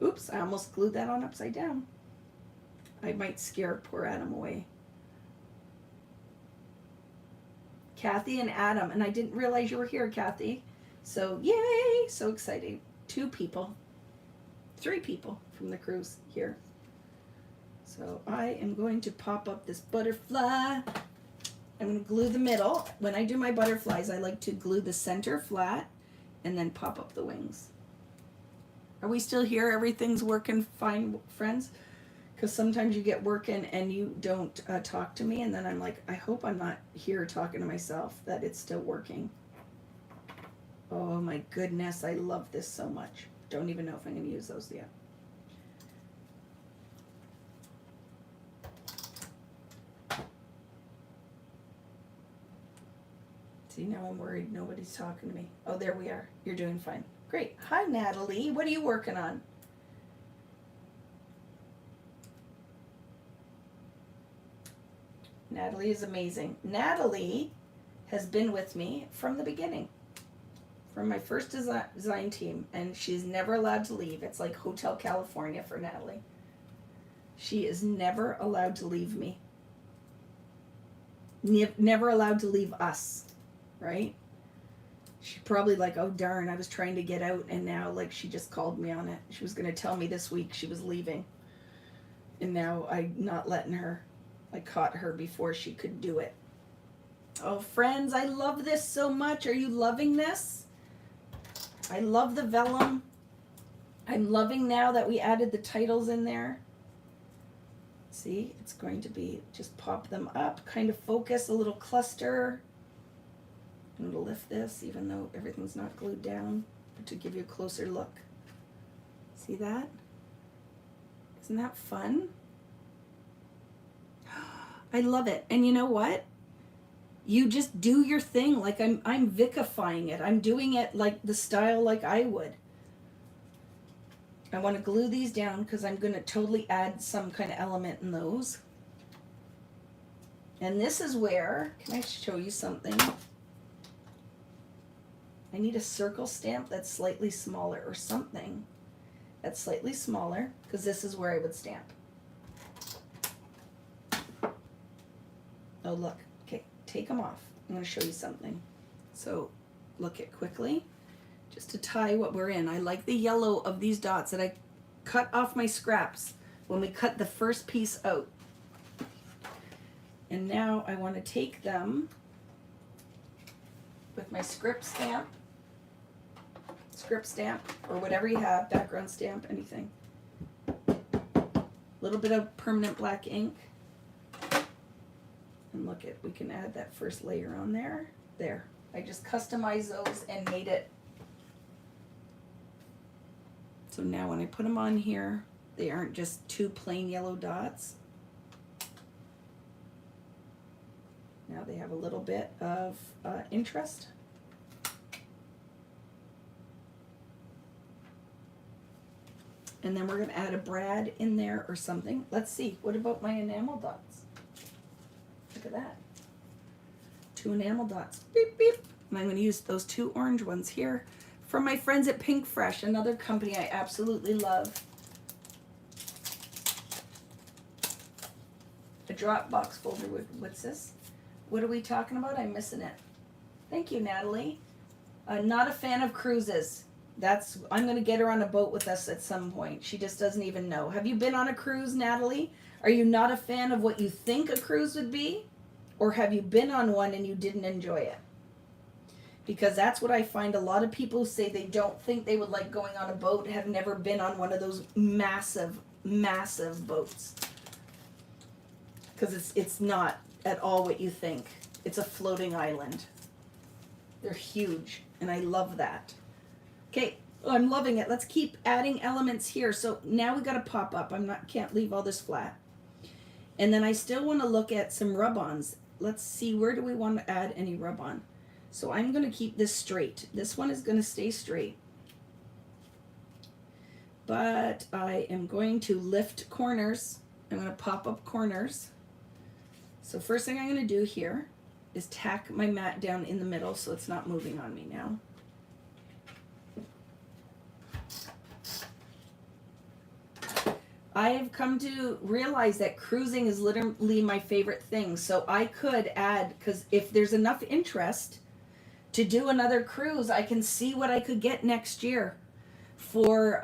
Oops, I almost glued that on upside down. I might scare poor Adam away. Kathy and Adam. And I didn't realize you were here, Kathy. So, yay! So exciting. 2 people. 3 people from the cruise here. So I am going to pop up this butterfly. I'm going to glue the middle. When I do my butterflies, I like to glue the center flat and then pop up the wings. Are we still here? Everything's working fine, friends? Because sometimes you get working and you don't talk to me, and then I'm like, I hope I'm not here talking to myself, that it's still working. Oh my goodness, I love this so much. Don't even know if I'm going to use those yet. See, now I'm worried nobody's talking to me. Oh, there we are. You're doing fine. Great. Hi, Natalie. What are you working on? Natalie is amazing. Natalie has been with me from the beginning, from my first design team, and she's never allowed to leave. It's like Hotel California for Natalie. She is never allowed to leave me. Never allowed to leave us, right? She probably like, oh darn, I was trying to get out, and now like she just called me on it. She was going to tell me this week she was leaving, and now I'm not letting her. I caught her before she could do it. Oh, friends, I love this so much. Are you loving this? I love the vellum. I'm loving now that we added the titles in there. See, it's going to be, just pop them up, kind of focus, a little cluster. I'm going to lift this, even though everything's not glued down, but to give you a closer look. See that? Isn't that fun? I love it. And you know what? You just do your thing. Like I'm Vickifying it. I'm doing it like the style like I would. I want to glue these down because I'm going to totally add some kind of element in those. And this is where, can I show you something? I need a circle stamp that's slightly smaller, or something that's slightly smaller, because this is where I would stamp. Oh, look. Okay, take them off. I'm going to show you something. So, look it quickly. Just to tie what we're in. I like the yellow of these dots that I cut off my scraps when we cut the first piece out. And now I want to take them with my script stamp, or whatever you have, background stamp, anything. A little bit of permanent black ink. And look at, we can add that first layer on there. There. I just customized those and made it. So now when I put them on here, they aren't just two plain yellow dots. Now they have a little bit of interest. And then we're going to add a brad in there or something. Let's see. What about my enamel dots? Look at that. 2 enamel dots. Beep, beep. And I'm going to use those 2 orange ones here from my friends at Pink Fresh, another company I absolutely love. A Dropbox folder. What's this? What are we talking about? I'm missing it. Thank you, Natalie. Not a fan of cruises. I'm going to get her on a boat with us at some point. She just doesn't even know. Have you been on a cruise, Natalie? Are you not a fan of what you think a cruise would be? Or have you been on one and you didn't enjoy it? Because that's what I find. A lot of people say they don't think they would like going on a boat, have never been on one of those massive, massive boats. Because it's not at all what you think. It's a floating island. They're huge, and I love that. Okay, I'm loving it. Let's keep adding elements here. So now we got a pop up. Can't leave all this flat. And then I still want to look at some rub-ons. Let's see, where do we want to add any rub-on? So I'm going to keep this straight. This one is going to stay straight. But I am going to lift corners. I'm going to pop up corners. So first thing I'm going to do here is tack my mat down in the middle so it's not moving on me now. I have come to realize that cruising is literally my favorite thing. So I could add, because if there's enough interest to do another cruise, I can see what I could get next year for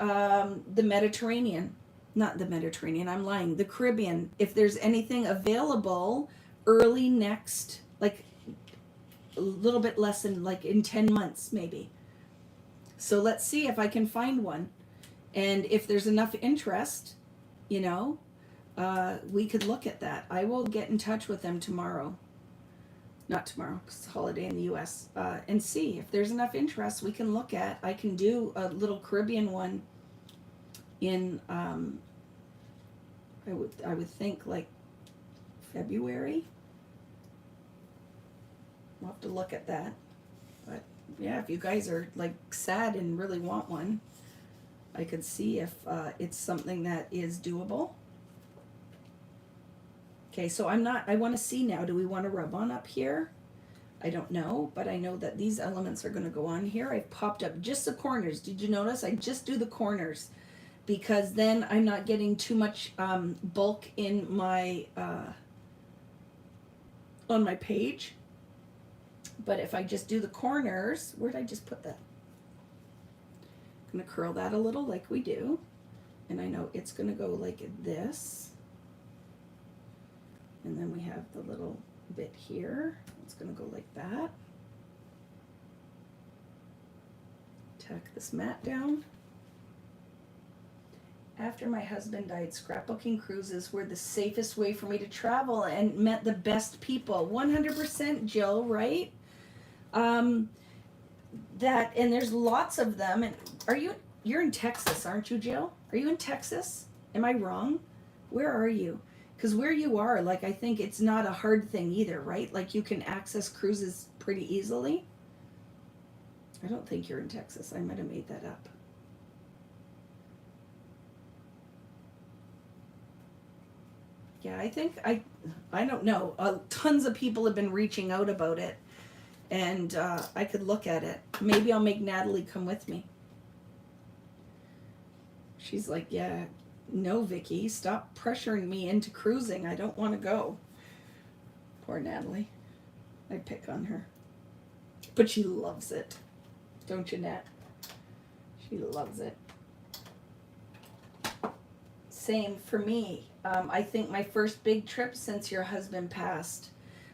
the Mediterranean. Not the Mediterranean, I'm lying. The Caribbean. If there's anything available early next, like a little bit less than like in 10 months maybe. So let's see if I can find one. And if there's enough interest, you know, we could look at that. I will get in touch with them tomorrow. Not tomorrow, because it's a holiday in the U.S. And see if there's enough interest we can look at. I can do a little Caribbean one in, I would think like February. We'll have to look at that. But yeah, if you guys are like sad and really want one, I could see if it's something that is doable. Okay, so I want to see now, do we want to rub on up here? I don't know, but I know that these elements are going to go on here. I've popped up just the corners. Did you notice? I just do the corners because then I'm not getting too much bulk in my, on my page. But if I just do the corners, where did I just put that? I'm going to curl that a little like we do. And I know it's going to go like this. And then we have the little bit here. It's going to go like that. Tack this mat down. After my husband died, scrapbooking cruises were the safest way for me to travel and met the best people. 100% Jill, right? That, and there's lots of them. And you're in Texas, aren't you, Jill? Are you in Texas? Am I wrong? Where are you? Because where you are, like, I think it's not a hard thing either, right? Like, you can access cruises pretty easily. I don't think you're in Texas. I might have made that up. Yeah, I think, I don't know. Tons of people have been reaching out about it. And I could look at it. Maybe I'll make Natalie come with me. She's like, yeah. No, Vicki, stop pressuring me into cruising. I don't want to go. Poor Natalie. I pick on her. But she loves it. Don't you, Nat? She loves it. Same for me. I think my first big trip since your husband passed.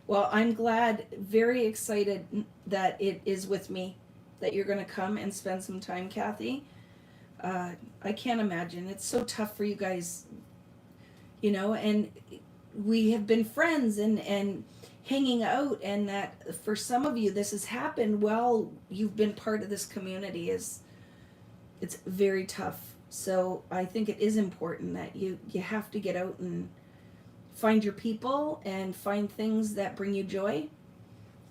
Well, I'm glad, very excited that it is with me, that you're going to come and spend some time, Kathy. I can't imagine. It's so tough for you guys, you know, and we have been friends and hanging out, and that for some of you this has happened while you've been part of this community. It's very tough. So I think it is important that you have to get out and find your people and find things that bring you joy.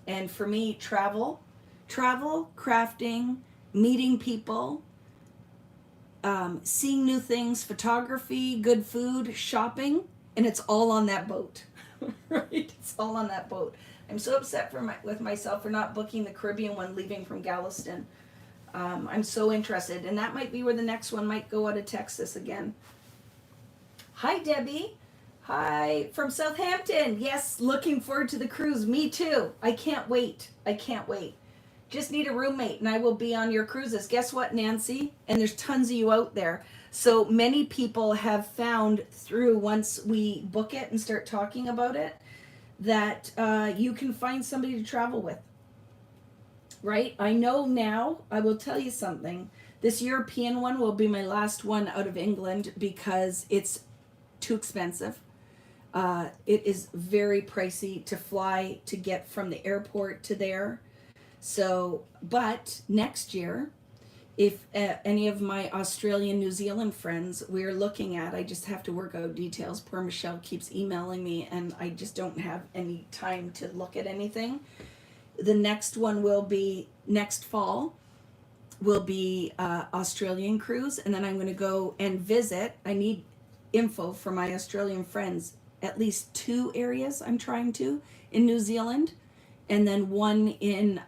And for me, travel, crafting, meeting people, seeing new things, photography, good food, shopping, and it's all on that boat, right? It's all on that boat. I'm so upset with myself for not booking the Caribbean one leaving from Galveston. I'm so interested, and that might be where the next one might go out of Texas again. Hi, Debbie. Hi, from Southampton. Yes, looking forward to the cruise. Me too. I can't wait. Just need a roommate and I will be on your cruises. Guess what, Nancy? And there's tons of you out there. So many people have found through, once we book it and start talking about it, that you can find somebody to travel with. Right? I know now, I will tell you something. This European one will be my last one out of England because it's too expensive. It is very pricey to fly to get from the airport to there. So, but next year, if any of my Australian, New Zealand friends, we're looking at, I just have to work out details. Poor Michelle keeps emailing me and I just don't have any time to look at anything. The next one will be next fall, will be Australian cruise. And then I'm going to go and visit. I need info from my Australian friends. At least 2 areas I'm trying to in New Zealand. And then 2 in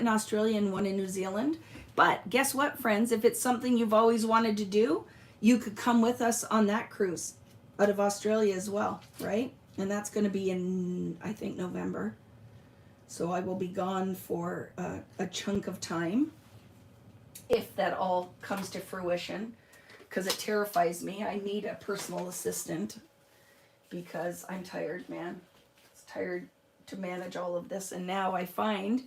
Australia and 1 in New Zealand. But guess what, friends? If it's something you've always wanted to do, you could come with us on that cruise out of Australia as well, right? And that's going to be in, I think, November. So I will be gone for a chunk of time, if that all comes to fruition, because it terrifies me. I need a personal assistant because I'm tired, man. It's tired to manage all of this. And now I find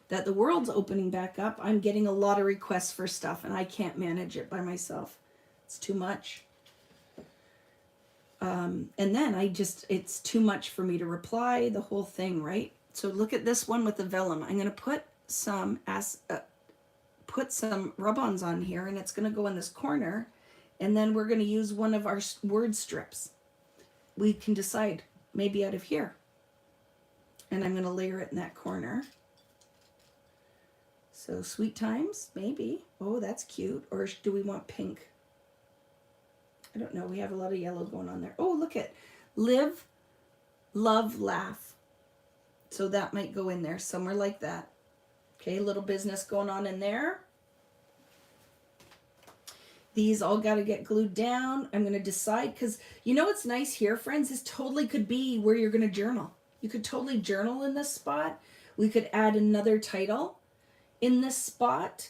that the world's opening back up. I'm getting a lot of requests for stuff and I can't manage it by myself. It's too much. And then it's too much for me to reply the whole thing, right? So look at this one with the vellum. I'm going to put some rub-ons on here, and it's going to go in this corner, and then we're going to use one of our word strips. We can decide maybe out of here, and I'm going to layer it in that corner. So sweet times, maybe. Oh, that's cute. Or do we want pink? I don't know. We have a lot of yellow going on there. Oh, look at live, love, laugh. So that might go in there somewhere like that. Okay, a little business going on in there. These all got to get glued down. I'm going to decide, because you know what's nice here, friends? This totally could be where you're going to journal. You could totally journal in this spot. We could add another title in this spot.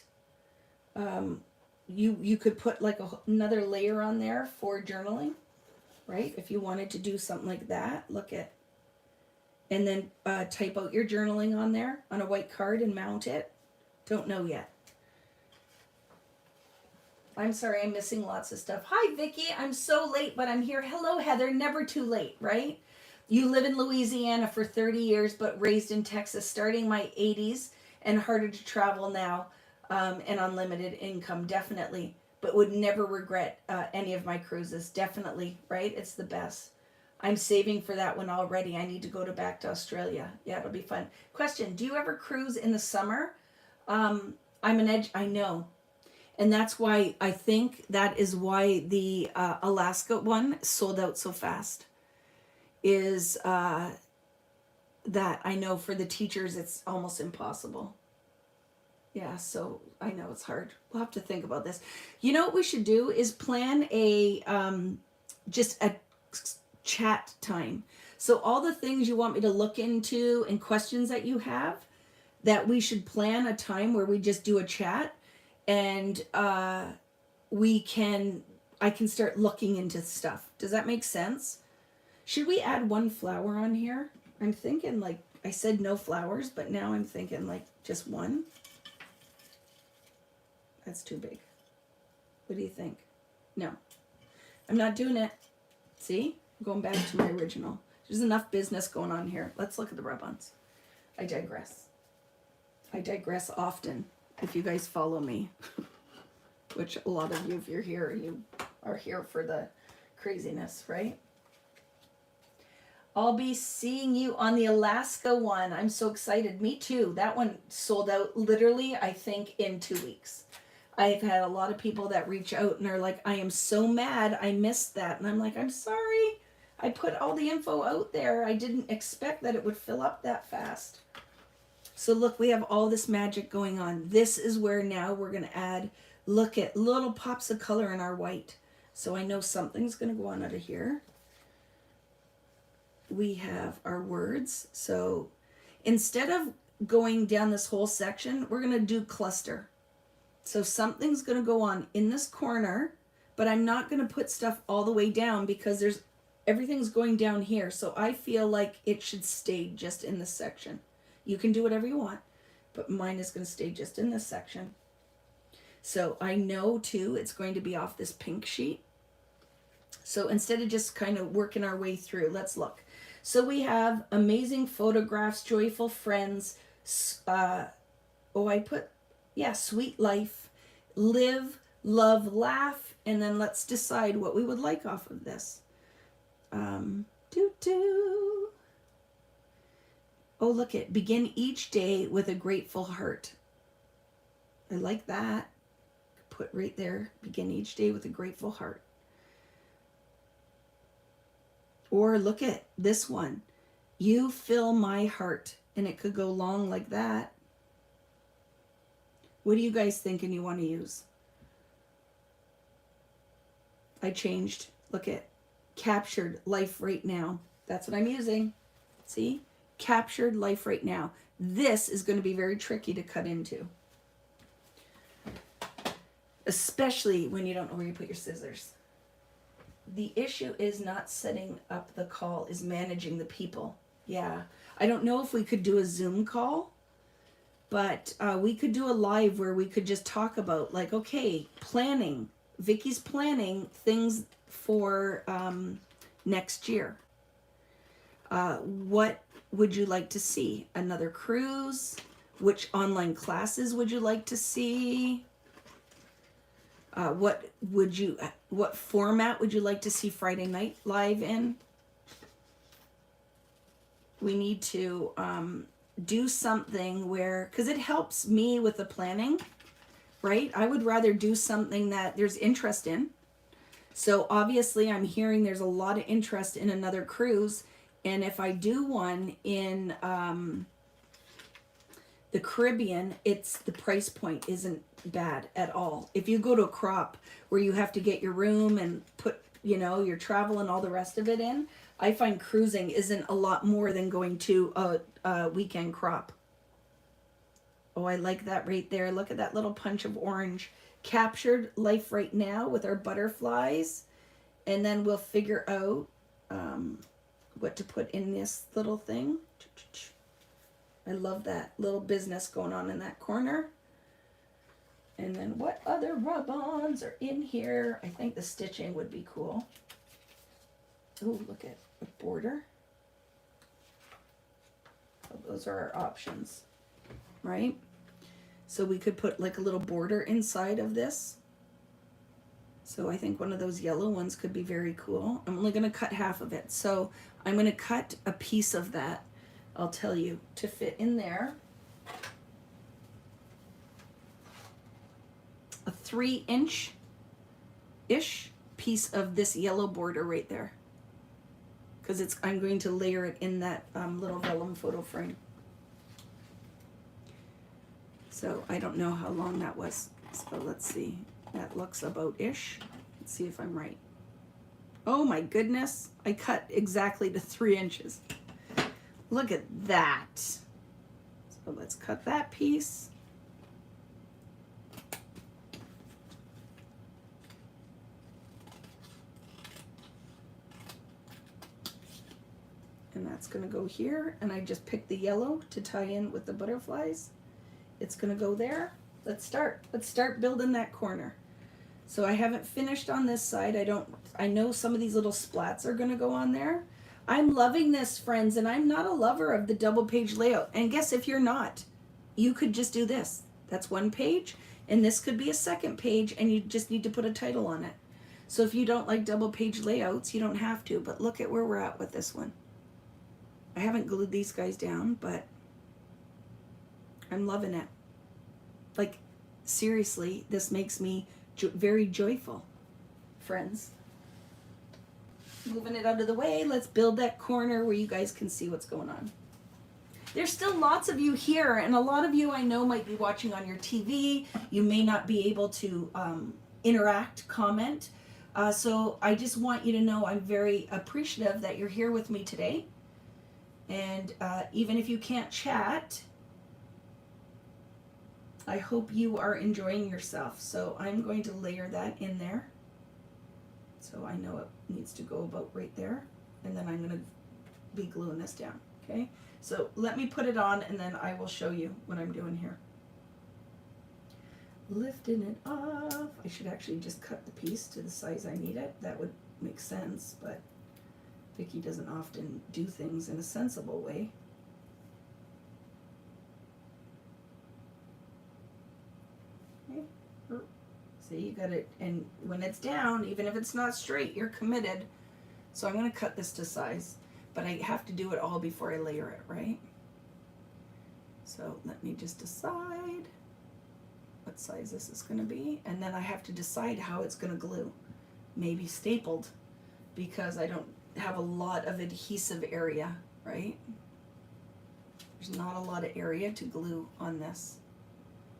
You could put like another layer on there for journaling, right? If you wanted to do something like that, look at, and then type out your journaling on there on a white card and mount it. Don't know yet. I'm sorry, I'm missing lots of stuff. Hi, Vicki. I'm so late, but I'm here. Hello, Heather. Never too late, right? You live in Louisiana for 30 years, but raised in Texas, starting my 80s, and harder to travel now, and unlimited income, definitely. But would never regret any of my cruises, definitely, right? It's the best. I'm saving for that one already. I need to go back to Australia. Yeah, it'll be fun. Question, do you ever cruise in the summer? I'm an edge, I know. And that's why I think that is why the Alaska one sold out so fast. Is that I know for the teachers it's almost impossible. Yeah, so I know it's hard. We'll have to think about this. You know what we should do is plan a just a chat time. So all the things you want me to look into and questions that you have, that we should plan a time where we just do a chat. And I can start looking into stuff. Does that make sense? Should we add one flower on here? I'm thinking like, I said no flowers, but now I'm thinking like just one. That's too big. What do you think? No, I'm not doing it. See, I'm going back to my original. There's enough business going on here. Let's look at the rub-ons. I digress. I digress often. If you guys follow me, which a lot of you, if you're here, you are here for the craziness, right? I'll be seeing you on the Alaska one. I'm so excited. Me too. That one sold out literally, I think, in 2 weeks. I've had a lot of people that reach out and are like, I am so mad I missed that. And I'm like, I'm sorry. I put all the info out there. I didn't expect that it would fill up that fast. So look, we have all this magic going on. This is where now we're going to add, look at little pops of color in our white. So I know something's going to go on out of here. We have our words. So instead of going down this whole section, we're going to do cluster. So something's going to go on in this corner, but I'm not going to put stuff all the way down because everything's going down here. So I feel like it should stay just in this section. You can do whatever you want, but mine is going to stay just in this section. So I know too, it's going to be off this pink sheet. So instead of just kind of working our way through, let's look. So we have amazing photographs, joyful friends. Sweet life, live, love, laugh. And then let's decide what we would like off of this. Oh, look at begin each day with a grateful heart. I like that. Put right there, begin each day with a grateful heart. Or look at this one. You fill my heart. And it could go long like that. What are you guys thinking you want to use? I changed. Look at captured life right now. That's what I'm using. See? Captured life right now. This is going to be very tricky to cut into. Especially when you don't know where you put your scissors. The issue is not setting up the call, is managing the people. Yeah. I don't know if we could do a Zoom call, but we could do a live where we could just talk about like, okay, planning. Vicki's planning things for next year. What would you like to see? Another cruise? Which online classes would you like to see? What format would you like to see Friday Night Live in? We need to do something where, because it helps me with the planning, right? I would rather do something that there's interest in. So obviously I'm hearing there's a lot of interest in another cruise. And if I do one in the Caribbean, the price point isn't bad at all. If you go to a crop where you have to get your room and put, your travel and all the rest of it in, I find cruising isn't a lot more than going to a weekend crop. Oh, I like that right there. Look at that little punch of orange. Captured life right now with our butterflies. And then we'll figure out what to put in this little thing. I love that little business going on in that corner. And then what other rub-ons are in here? I think the stitching would be cool. Oh, look at a border. So those are our options, right? So we could put like a little border inside of this. So I think one of those yellow ones could be very cool. I'm only going to cut half of it. So I'm going to cut a piece of that, I'll tell you, to fit in there. A 3-inch-ish piece of this yellow border right there. Because I'm going to layer it in that little vellum photo frame. So I don't know how long that was. So let's see. That looks about ish. Let's see if I'm right. Oh my goodness. I cut exactly to 3 inches. Look at that. So let's cut that piece. And that's going to go here. And I just picked the yellow to tie in with the butterflies. It's going to go there. Let's start. Let's start building that corner. So I haven't finished on this side. I know some of these little splats are going to go on there. I'm loving this, friends, and I'm not a lover of the double page layout. And guess if you're not, you could just do this. That's one page, and this could be a second page, and you just need to put a title on it. So if you don't like double page layouts, you don't have to, but look at where we're at with this one. I haven't glued these guys down, but I'm loving it. Like, seriously, this makes me very joyful, friends. Moving it out of the way, let's build that corner where you guys can see what's going on. There's still lots of you here, and a lot of you I know might be watching on your TV. You may not be able to interact, comment. So I just want you to know I'm very appreciative that you're here with me today. And even if you can't chat, I hope you are enjoying yourself. So I'm going to layer that in there. So I know it needs to go about right there. And then I'm going to be gluing this down. Okay. So let me put it on and then I will show you what I'm doing here. Lifting it off. I should actually just cut the piece to the size I need it. That would make sense, but Vicki doesn't often do things in a sensible way. Okay. See, you got it, and when it's down, even if it's not straight, you're committed. So I'm going to cut this to size, but I have to do it all before I layer it, right? So let me just decide what size this is going to be, and then I have to decide how it's going to glue. Maybe stapled, because I don't have a lot of adhesive area, right? There's not a lot of area to glue on this,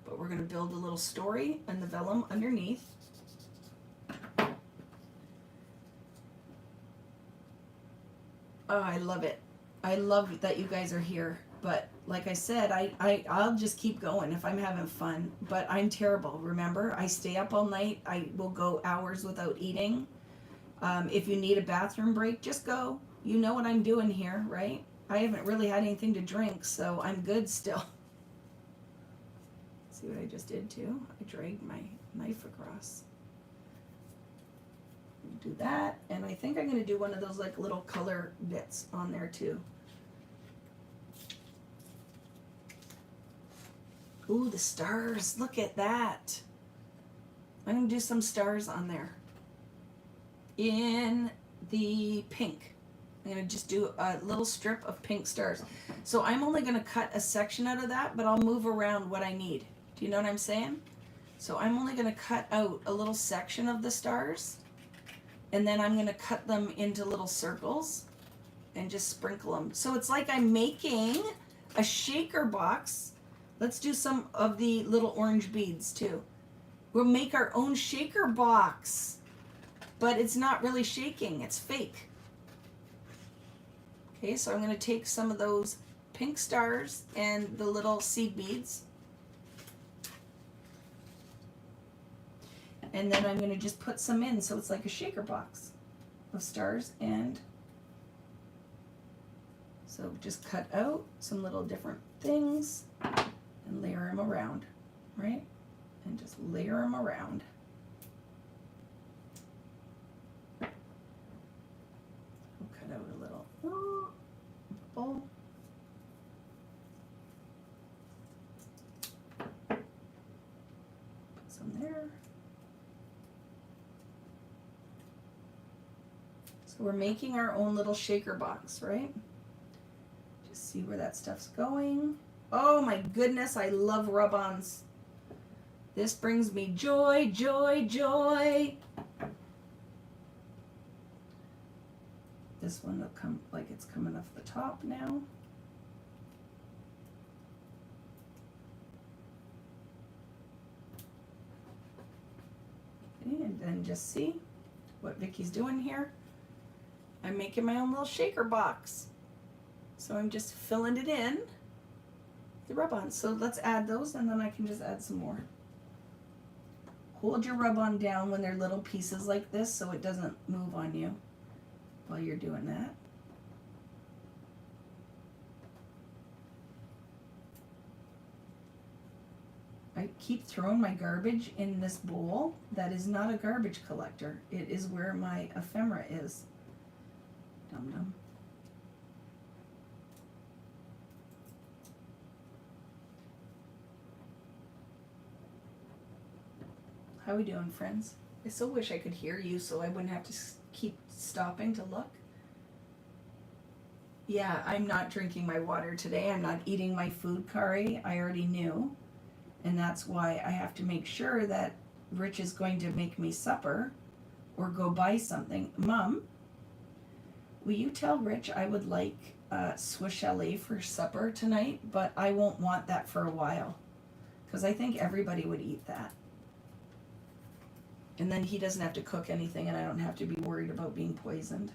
but we're going to build a little story and the vellum underneath. Oh, I love it. I love that you guys are here, but like I said, I'll just keep going if I'm having fun, but I'm terrible. Remember, I stay up all night. I will go hours without eating. If you need a bathroom break, just go. You know what I'm doing here, right? I haven't really had anything to drink, so I'm good still. See what I just did too? I dragged my knife across. do that, and I think I'm going to do one of those like little color bits on there too. Ooh, the stars, look at that. I'm going to do some stars on there in the pink. I'm going to just do a little strip of pink stars. So I'm only going to cut a section out of that, but I'll move around what I need. Do you know what I'm saying? So I'm only going to cut out a little section of the stars, and then I'm going to cut them into little circles and just sprinkle them. So it's like I'm making a shaker box. Let's do some of the little orange beads too. We'll make our own shaker box, but it's not really shaking, it's fake. Okay, so I'm going to take some of those pink stars and the little seed beads, and then I'm going to just put some in so it's like a shaker box of stars. And so just cut out some little different things and layer them around, right? And just layer them around. We'll cut out a little bubble. Put some there. So we're making our own little shaker box, right? Just see where that stuff's going. Oh my goodness, I love rub-ons. This brings me joy, joy, joy. This one will come like it's coming off the top now. Okay, and then just see what Vicky's doing here. I'm making my own little shaker box. So I'm just filling it in the rub-on. So let's add those, and then I can just add some more. Hold your rub-on down when they're little pieces like this so it doesn't move on you while you're doing that. I keep throwing my garbage in this bowl. That is not a garbage collector. It is where my ephemera is. Dum-dum. How we doing, friends? I so wish I could hear you so I wouldn't have to keep stopping to look. Yeah, I'm not drinking my water today. I'm not eating my food, Kari. I already knew. And that's why I have to make sure that Rich is going to make me supper or go buy something. Mom, will you tell Rich I would like Swiss chalet for supper tonight, but I won't want that for a while because I think everybody would eat that. And then he doesn't have to cook anything and I don't have to be worried about being poisoned.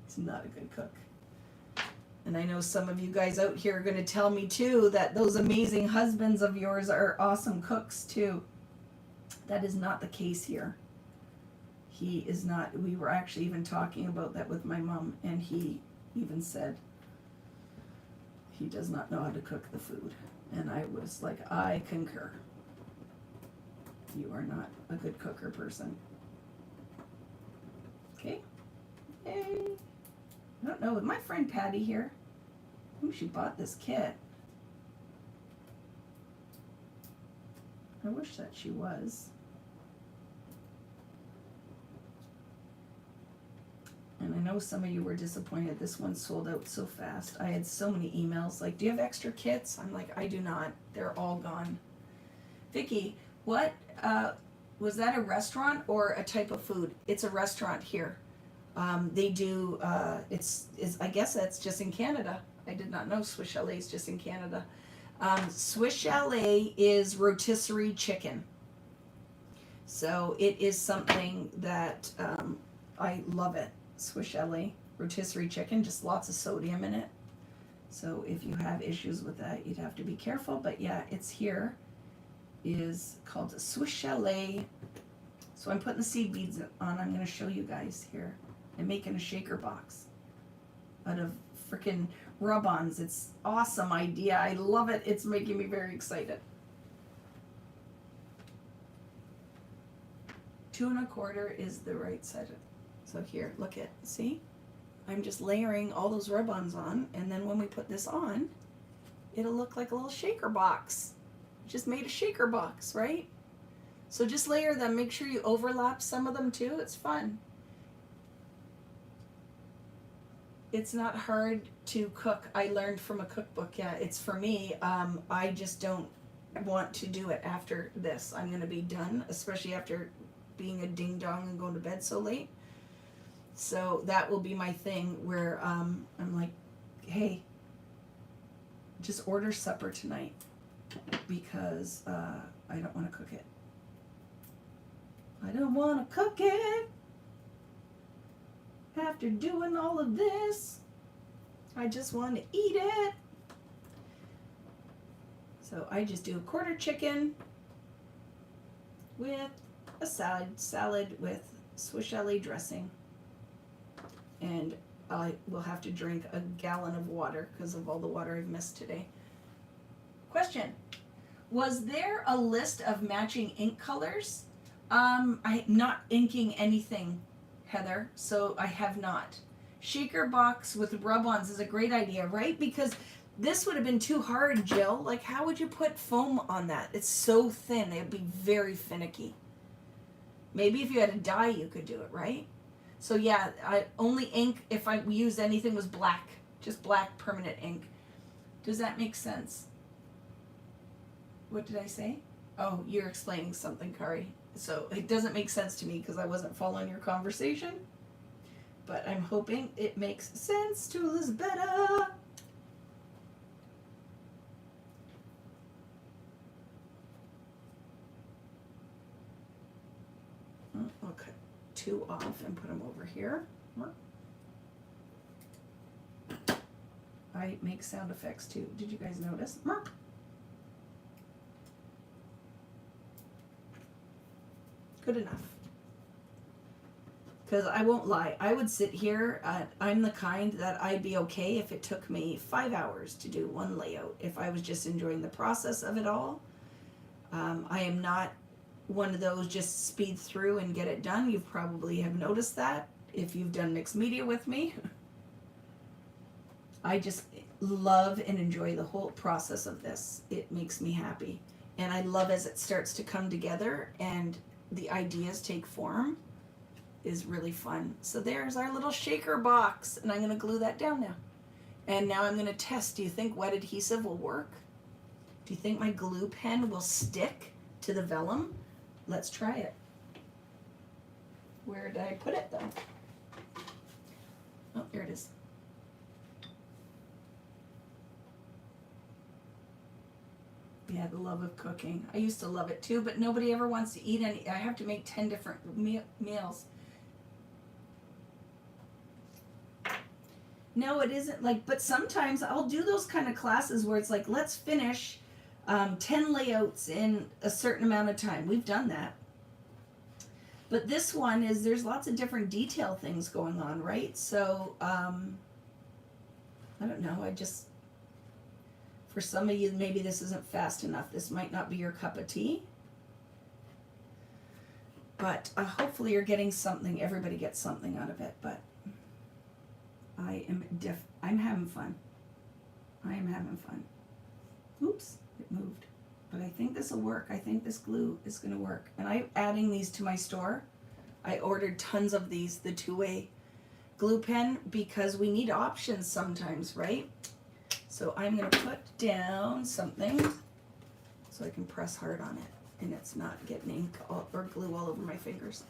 He's not a good cook. And I know some of you guys out here are going to tell me too that those amazing husbands of yours are awesome cooks too. That is not the case here. He is not. We were actually even talking about that with my mom, and he even said he does not know how to cook the food. And I was like, I concur. You are not a good cooker person. Okay. Yay. I don't know, with my friend Patty here. Ooh, she bought this kit. I wish that she was. And I know some of you were disappointed this one sold out so fast. I had so many emails like, do you have extra kits? I'm like, I do not. They're all gone. Vicki, what, was that a restaurant or a type of food? It's a restaurant here. They do, it's I guess that's just in Canada. I did not know Swiss Chalet is just in Canada. Swiss Chalet is rotisserie chicken. So it is something that I love it. Swiss Chalet, rotisserie chicken, just lots of sodium in it. So if you have issues with that, you'd have to be careful. But yeah, it's here. Is called Swiss Chalet. So I'm putting the seed beads on. I'm going to show you guys here. I'm making a shaker box out of freaking rub-ons. It's awesome idea. I love it. It's making me very excited. 2 1/4 is the right side. So here, look at, see? I'm just layering all those rub-ons on, and then when we put this on, it'll look like a little shaker box. Just made a shaker box, right? So just layer them. Make sure you overlap some of them too. It's fun. It's not hard to cook. I learned from a cookbook. Yeah, it's for me. I just don't want to do it after this. I'm going to be done, especially after being a ding dong and going to bed so late. So that will be my thing where I'm like, hey, just order supper tonight because I don't want to cook it. I don't want to cook it after doing all of this. I just want to eat it. So I just do a quarter chicken with a salad with Swiss chalet dressing. And I will have to drink a gallon of water because of all the water I've missed today. Question. Was there a list of matching ink colors? I'm not inking anything, Heather, so I have not. Shaker box with rub-ons is a great idea, right? Because this would have been too hard, Jill. Like, how would you put foam on that? It's so thin. It would be very finicky. Maybe if you had a dye, you could do it, right? So yeah, I only ink if I use anything was black, just black permanent ink. Does that make sense? What did I say? Oh, you're explaining something, Kari. So it doesn't make sense to me because I wasn't following your conversation. But I'm hoping it makes sense to Elizabetta. I'll cut 2 off and put them over here. I make sound effects too. Did you guys notice? Good enough. Because I won't lie, I would sit here, I'm the kind that I'd be okay if it took me 5 hours to do one layout, if I was just enjoying the process of it all. I am not one of those just speed through and get it done. You probably have noticed that if you've done mixed media with me. I just love and enjoy the whole process of this. It makes me happy. And I love as it starts to come together and the ideas take form. Is really fun. So there's our little shaker box, and I'm going to glue that down now. And now I'm going to test. Do you think wet adhesive will work? Do you think my glue pen will stick to the vellum? Let's try it. Where did I put it though? Oh, here it is. Yeah, the love of cooking. I used to love it too, but nobody ever wants to eat any. I have to make 10 different meals. No, it isn't like, but sometimes I'll do those kind of classes where it's like, let's finish 10 layouts in a certain amount of time. We've done that. But this one is, there's lots of different detail things going on, right? So, I don't know, for some of you, maybe this isn't fast enough. This might not be your cup of tea. But hopefully you're getting something. Everybody gets something out of it, but I'm having fun. I am having fun. Oops, it moved. But I think this will work. I think this glue is going to work. And I'm adding these to my store. I ordered tons of these, the 2-way glue pen, because we need options sometimes, right? So I'm going to put down something so I can press hard on it and it's not getting ink or glue all over my fingers.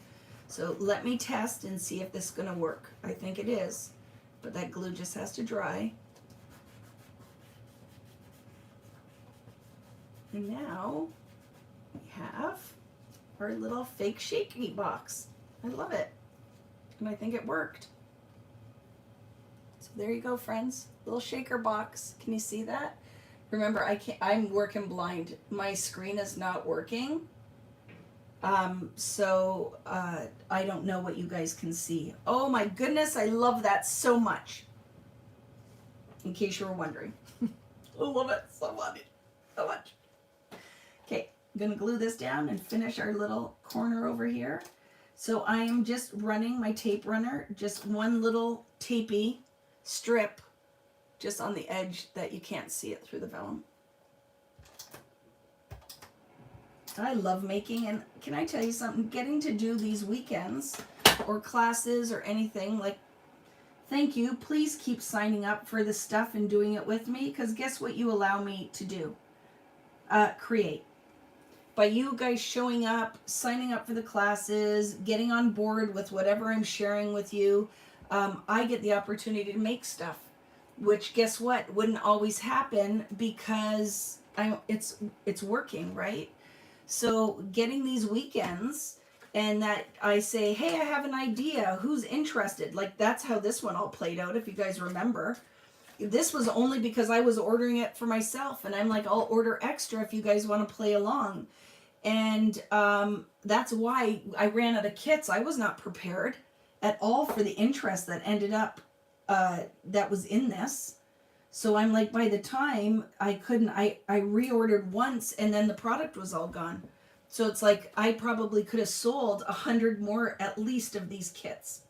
So let me test and see if this is going to work. I think it is, but that glue just has to dry. And now we have our little fake shaky box. I love it. And I think it worked. So there you go, friends. Little shaker box. Can you see that? Remember, I'm working blind. My screen is not working. So I don't know what you guys can see. Oh my goodness, I love that so much. In case you were wondering. I love it so much. So much. Okay, I'm gonna glue this down and finish our little corner over here. So I am just running my tape runner, just one little tapey strip just on the edge that you can't see it through the vellum. I love making, and can I tell you something? Getting to do these weekends or classes or anything, like, thank you. Please keep signing up for this stuff and doing it with me, because guess what you allow me to do? Create. By you guys showing up, signing up for the classes, getting on board with whatever I'm sharing with you, I get the opportunity to make stuff, which guess what? Wouldn't always happen because it's working, right? So getting these weekends and that I say, hey, I have an idea. Who's interested? Like, that's how this one all played out, if you guys remember. This was only because I was ordering it for myself. And I'm like, I'll order extra if you guys want to play along. And that's why I ran out of kits. I was not prepared at all for the interest that ended up, that was in this. So I'm like, by the time I reordered once and then the product was all gone. So it's like, I probably could have sold 100 more at least of these kits.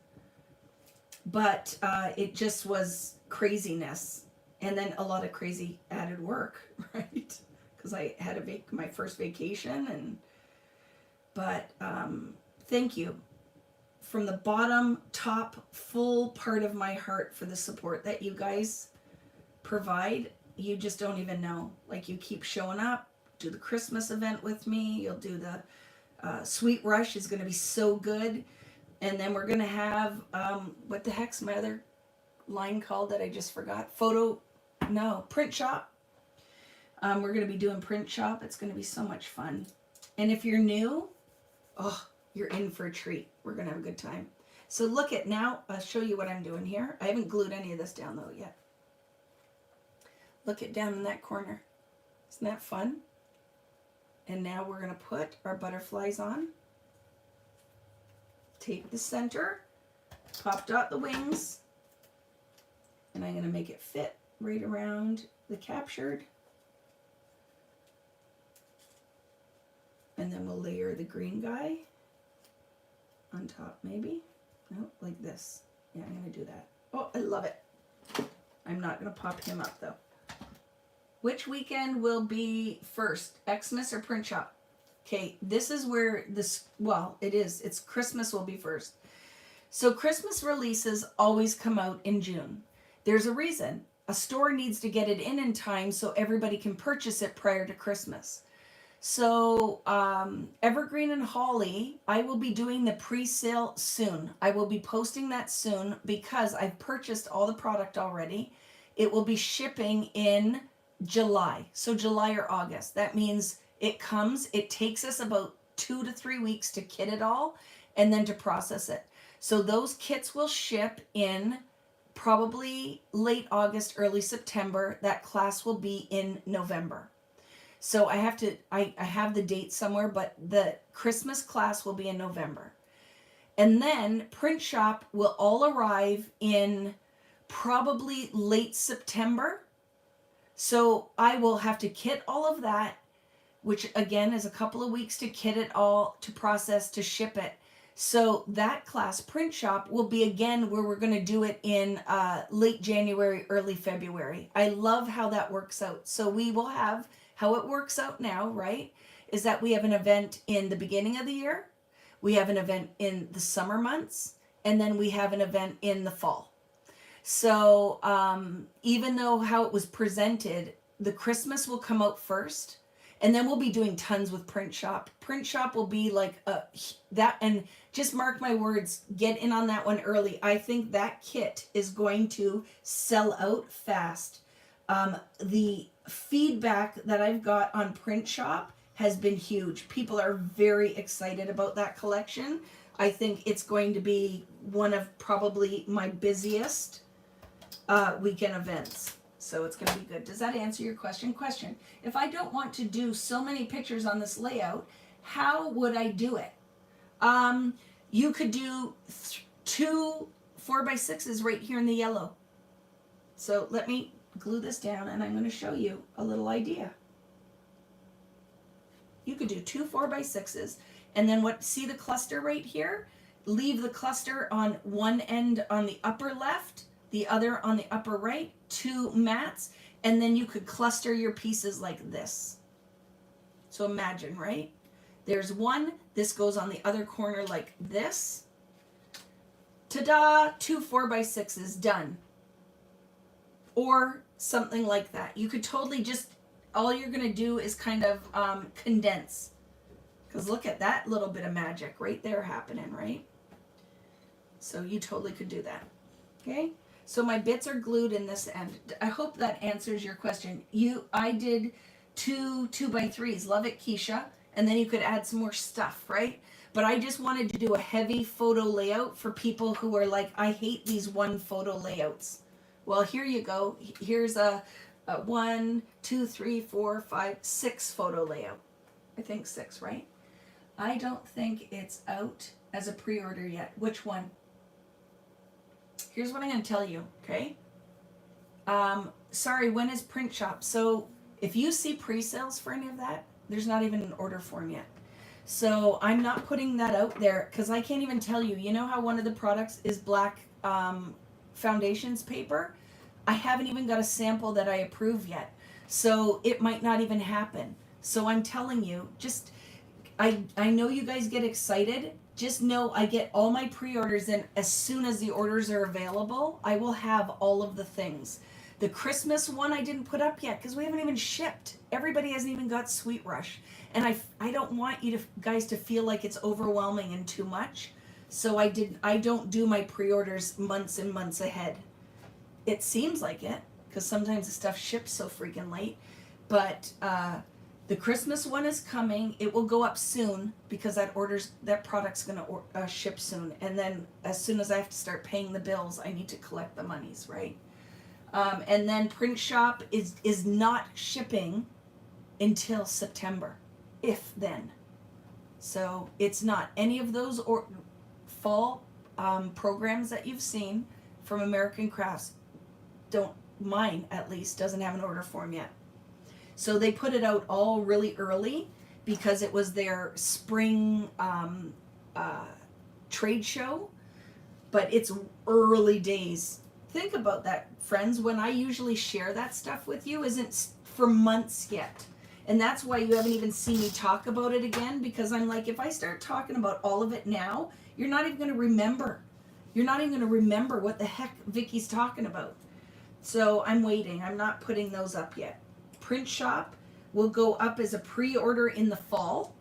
But it just was craziness. And then a lot of crazy added work, right? Because I had my first vacation. But thank you from the bottom, top, full part of my heart for the support that you guys provide. You just don't even know. Like, you keep showing up, do the Christmas event with me, you'll do the Sweet Rush is going to be so good, and then we're going to have what the heck's my other line called that I just forgot? Print shop. We're going to be doing print shop. It's going to be so much fun. And if you're new, you're in for a treat. We're going to have a good time. So look at now, I'll show you what I'm doing here. I haven't glued any of this down though yet. Look at down in that corner. Isn't that fun? And now we're going to put our butterflies on. Tape the center. Pop dot the wings. And I'm going to make it fit right around the captured. And then we'll layer the green guy on top maybe. No, like this. Yeah, I'm going to do that. Oh, I love it. I'm not going to pop him up though. Which weekend will be first, Xmas or print shop? Okay, this is where it's Christmas will be first. So Christmas releases always come out in June. There's a reason. A store needs to get it in time so everybody can purchase it prior to Christmas. So Evergreen and Holly, I will be doing the pre-sale soon. I will be posting that soon because I've purchased all the product already. It will be shipping in July. So July or August. That means it takes us about 2 to 3 weeks to kit it all and then to process it. So those kits will ship in probably late August, early September. That class will be in November. So I have the date somewhere, but the Christmas class will be in November. And then print shop will all arrive in probably late September. So I will have to kit all of that, which again is a couple of weeks to kit it all, to process, to ship it. So that class, print shop, will be again where we're going to do it in late January, early February. I love how that works out. So we will have, how it works out now, right, is that we have an event in the beginning of the year, we have an event in the summer months, and then we have an event in the fall. So even though how it was presented, the Christmas will come out first, and then we'll be doing tons with print shop. Print shop will be like that, and just mark my words, get in on that one early. I think that kit is going to sell out fast. The feedback that I've got on print shop has been huge. People are very excited about that collection. I think it's going to be one of probably my busiest weekend events. So it's going to be good. Does that answer your question? Question. If I don't want to do so many pictures on this layout, how would I do it? You could do 2 4x6s right here in the yellow. So let me glue this down and I'm going to show you a little idea. You could do 2 4x6s and then see the cluster right here? leave the cluster on one end on the upper left, the other on the upper right, 2 mats, and then you could cluster your pieces like this. So imagine, right? There's one, this goes on the other corner like this. Ta-da! 2 4x6s done. Or something like that. You could totally just, all you're going to do is kind of condense. Because look at that little bit of magic right there happening, right? So you totally could do that. Okay? So my bits are glued in this end. I hope that answers your question. I did 2 2x3s. Love it, Keisha. And then you could add some more stuff, right? But I just wanted to do a heavy photo layout for people who are like, I hate these one photo layouts. Well, here you go. Here's a 1, 2, 3, 4, 5, 6 photo layout. I think 6, right? I don't think it's out as a pre-order yet. Which one? Here's what I'm going to tell you, okay? Sorry, when is print shop? So if you see pre-sales for any of that, there's not even an order form yet. So I'm not putting that out there because I can't even tell you. You know how one of the products is black foundations paper? I haven't even got a sample that I approve yet. So it might not even happen. So I'm telling you, just, I know you guys get excited. Just know I get all my pre-orders in as soon as the orders are available. I will have all of the things. The Christmas one I didn't put up yet because we haven't even shipped. Everybody hasn't even got Sweet Rush. And I don't want you guys to feel like it's overwhelming and too much. So I don't do my pre-orders months and months ahead. It seems like it because sometimes the stuff ships so freaking late. But the Christmas one is coming. It will go up soon because that product's going to ship soon. And then as soon as I have to start paying the bills, I need to collect the monies, right? And then print shop is not shipping until September, if then. So it's not any of those fall programs that you've seen from American Crafts. Mine at least doesn't have an order form yet. So they put it out all really early because it was their spring trade show, but it's early days. Think about that, friends. When I usually share that stuff with you, isn't for months yet. And that's why you haven't even seen me talk about it again, because I'm like, if I start talking about all of it now, you're not even going to remember. You're not even going to remember what the heck Vicky's talking about. So I'm waiting. I'm not putting those up yet. Print shop will go up as a pre-order in the fall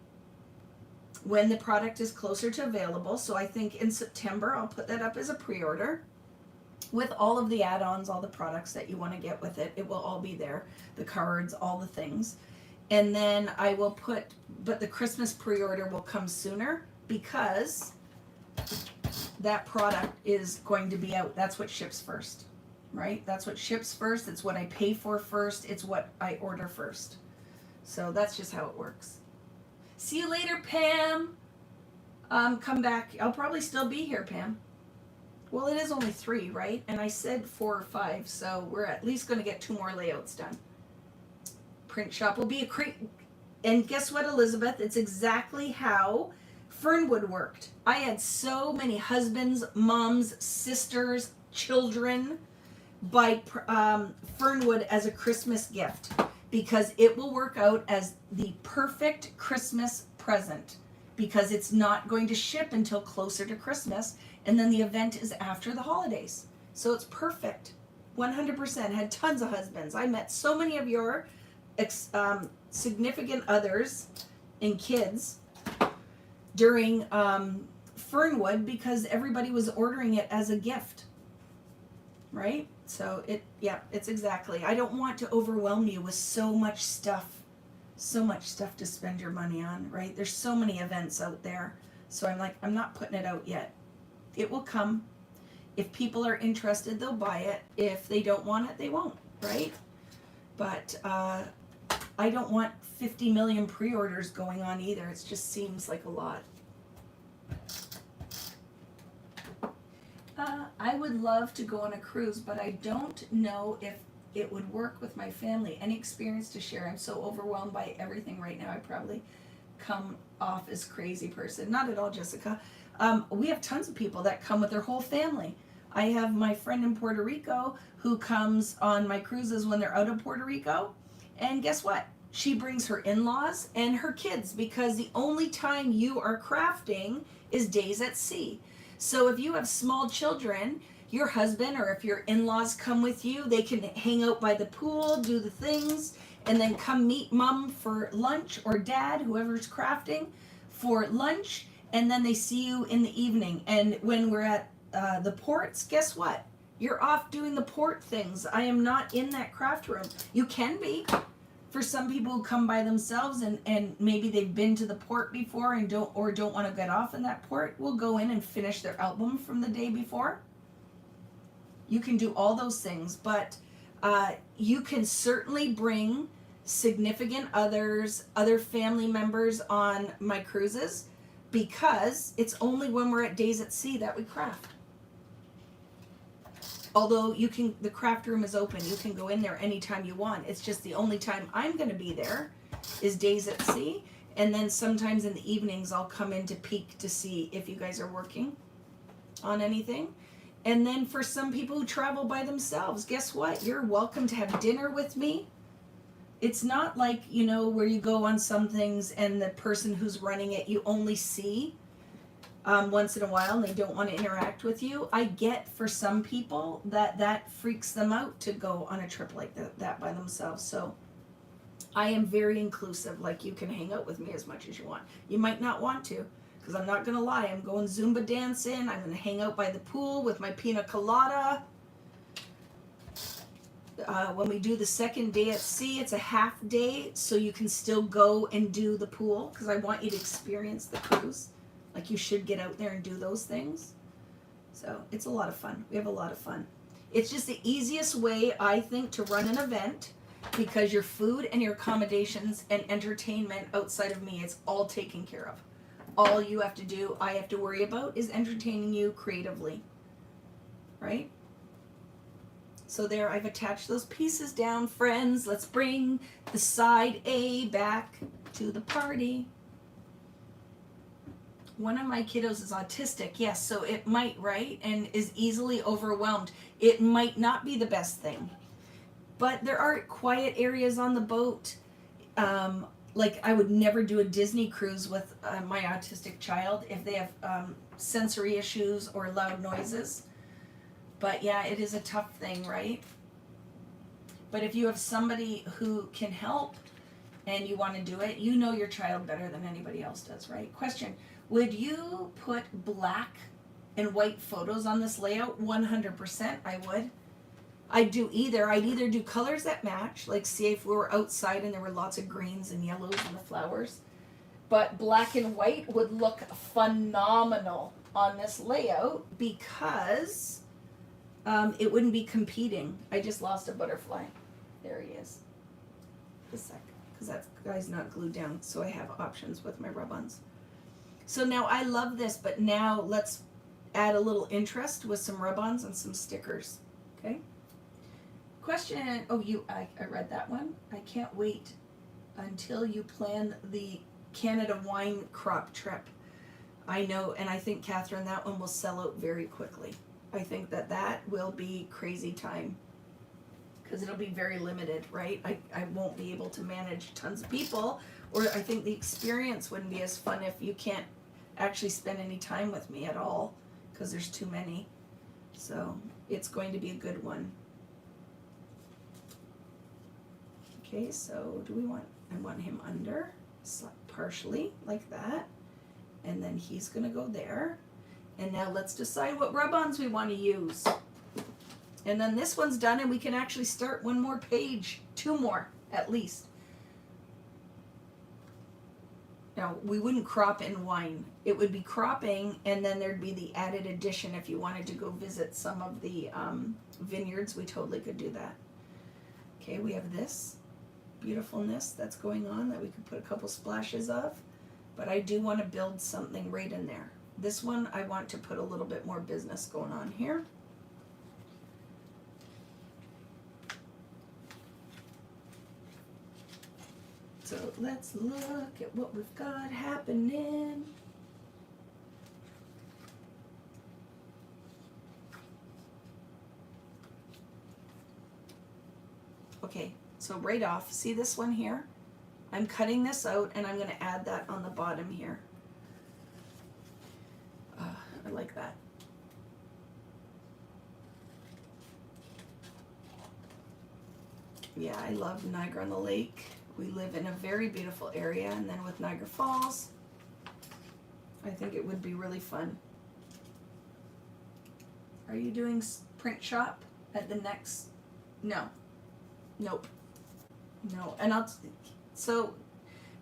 when the product is closer to available. So I think in September, I'll put that up as a pre-order with all of the add-ons, all the products that you want to get with it. It will all be there. The cards, all the things. And then I will but the Christmas pre-order will come sooner because that product is going to be out. That's what ships first, right? That's what ships first. It's what I pay for first. It's what I order first. So that's just how it works. See you later, Pam. Come back. I'll probably still be here, Pam. Well, it is only 3, right? And I said 4 or 5, so we're at least going to get 2 more layouts done. Print shop will be and guess what, Elizabeth? It's exactly how Fernwood worked. I had so many husbands, moms, sisters, children buy Fernwood as a Christmas gift because it will work out as the perfect Christmas present because it's not going to ship until closer to Christmas, and then the event is after the holidays. So it's perfect. 100%. Had tons of husbands. I met so many of your significant others and kids during Fernwood because everybody was ordering it as a gift, right? So it's exactly. I don't want to overwhelm you with so much stuff to spend your money on, right? There's so many events out there. So I'm like, I'm not putting it out yet. It will come. If people are interested, they'll buy it. If they don't want it, they won't, right? But I don't want 50 million pre-orders going on either. It just seems like a lot. I would love to go on a cruise, but I don't know if it would work with my family. Any experience to share? I'm so overwhelmed by everything right now. I probably come off as crazy person. Not at all, Jessica. We have tons of people that come with their whole family. I have my friend in Puerto Rico who comes on my cruises when they're out of Puerto Rico. And guess what? She brings her in-laws and her kids, because the only time you are crafting is days at sea. So if you have small children, your husband or if your in-laws come with you, they can hang out by the pool, do the things, and then come meet mom for lunch, or dad, whoever's crafting, for lunch, and then they see you in the evening. And when we're at the ports, guess what? You're off doing the port things. I am not in that craft room. You can be. For some people who come by themselves and maybe they've been to the port before and don't want to get off in that port, will go in and finish their album from the day before. You can do all those things, but you can certainly bring significant others, other family members on my cruises, because it's only when we're at days at sea that we craft. Although the craft room is open, you can go in there anytime you want. It's just the only time I'm going to be there is days at sea, and then sometimes in the evenings I'll come in to peek to see if you guys are working on anything. And then for some people who travel by themselves, guess what? You're welcome to have dinner with me. It's not like, where you go on some things and the person who's running it you only see once in a while and they don't want to interact with you. I get for some people that freaks them out to go on a trip like that by themselves. So I am very inclusive. Like, you can hang out with me as much as you want. You might not want to, because I'm not going to lie. I'm going Zumba dancing. I'm going to hang out by the pool with my pina colada. When we do the second day at sea, it's a half day, so you can still go and do the pool, because I want you to experience the cruise. Like, you should get out there and do those things. So it's a lot of fun. We have a lot of fun. It's just the easiest way, I think, to run an event, because your food and your accommodations and entertainment outside of me is all taken care of. All you have to do, I have to worry about, is entertaining you creatively. Right? So there, I've attached those pieces down, friends. Let's bring the side A back to the party. One of my kiddos is autistic, yes, so it might, right, and is easily overwhelmed. It might not be the best thing. But there are quiet areas on the boat. Like, I would never do a Disney cruise with my autistic child if they have sensory issues or loud noises. But yeah, it is a tough thing, right? But if you have somebody who can help and you want to do it, you know your child better than anybody else does, right? Question, would you put black and white photos on this layout? 100% I would. I'd either do colors that match, like see if we were outside and there were lots of greens and yellows in the flowers. But black and white would look phenomenal on this layout, because it wouldn't be competing. I just lost a butterfly. There he is. A sec, because that guy's not glued down, so I have options with my rub-ons. So now I love this, but now let's add a little interest with some rub-ons and some stickers. Okay? Question, I read that one. I can't wait until you plan the Canada wine crop trip. I know, and I think, Catherine, that one will sell out very quickly. I think that will be crazy time, because it'll be very limited, right? I won't be able to manage tons of people, or I think the experience wouldn't be as fun if you can't actually spend any time with me at all, because there's too many. So it's going to be a good one. Okay, so I want him under, partially, like that. And then he's gonna go there. And now let's decide what rub-ons we want to use. And then this one's done, and we can actually start one more page, 2 more at least. Now, we wouldn't crop in wine. It would be cropping, and then there'd be the added addition if you wanted to go visit some of the vineyards. We totally could do that. Okay, we have this beautifulness that's going on that we could put a couple splashes of. But I do want to build something right in there. This one, I want to put a little bit more business going on here. So let's look at what we've got happening. Okay, so right off, see this one here? I'm cutting this out and I'm going to add that on the bottom here. I like that. Yeah, I love Niagara on the Lake. We live in a very beautiful area, and then with Niagara Falls, I think it would be really fun. Are you doing print shop at the next? No. Nope. No. And so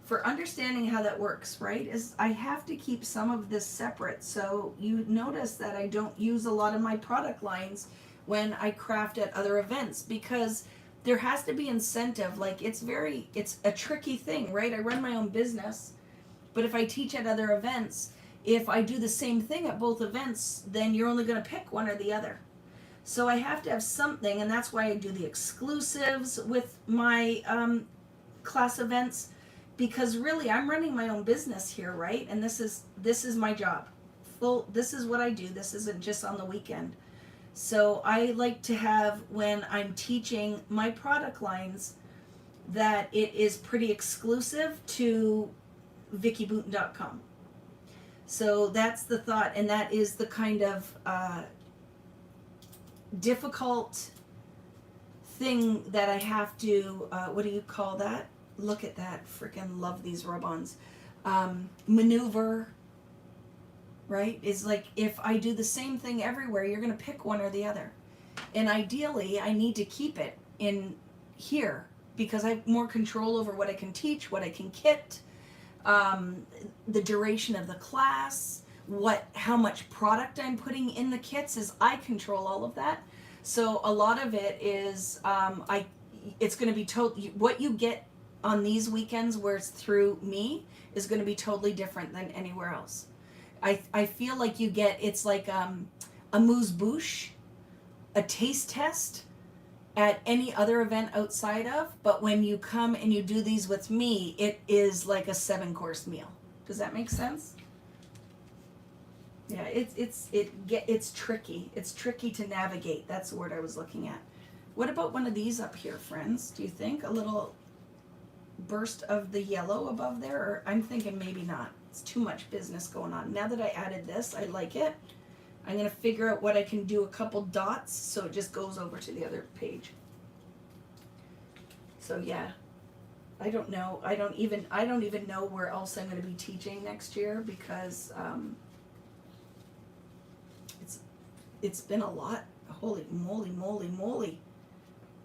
for understanding how that works, right, is I have to keep some of this separate. So you notice that I don't use a lot of my product lines when I craft at other events, because there has to be incentive. Like it's a tricky thing, right? I run my own business, but if I teach at other events, if I do the same thing at both events, then you're only going to pick one or the other. So I have to have something, and that's why I do the exclusives with my class events, because really I'm running my own business here, right? And this is my job. This is what I do. This isn't just on the weekend. So I like to have, when I'm teaching my product lines, that it is pretty exclusive to VickiBooten.com. So that's the thought, and that is the kind of difficult thing that I have to, what do you call that? Look at that, freaking love these rub-ons. Maneuver, right? Is like, if I do the same thing everywhere, you're going to pick one or the other. And ideally, I need to keep it in here, because I have more control over what I can teach, what I can kit, the duration of the class, how much product I'm putting in the kits, is I control all of that. So a lot of it is, it's going to be what you get on these weekends where it's through me is going to be totally different than anywhere else. I feel like it's like a amuse-bouche, a taste test at any other event outside of, but when you come and you do these with me, it is like a 7-course meal. Does that make sense? Yeah, it's tricky. It's tricky to navigate. That's the word I was looking at. What about one of these up here, friends? Do you think a little burst of the yellow above there? Or I'm thinking maybe not. It's too much business going on. Now that I added this, I like it. I'm going to figure out what I can do, a couple dots, so it just goes over to the other page. So yeah, I don't know. I don't even know where else I'm going to be teaching next year, because it's been a lot. Holy moly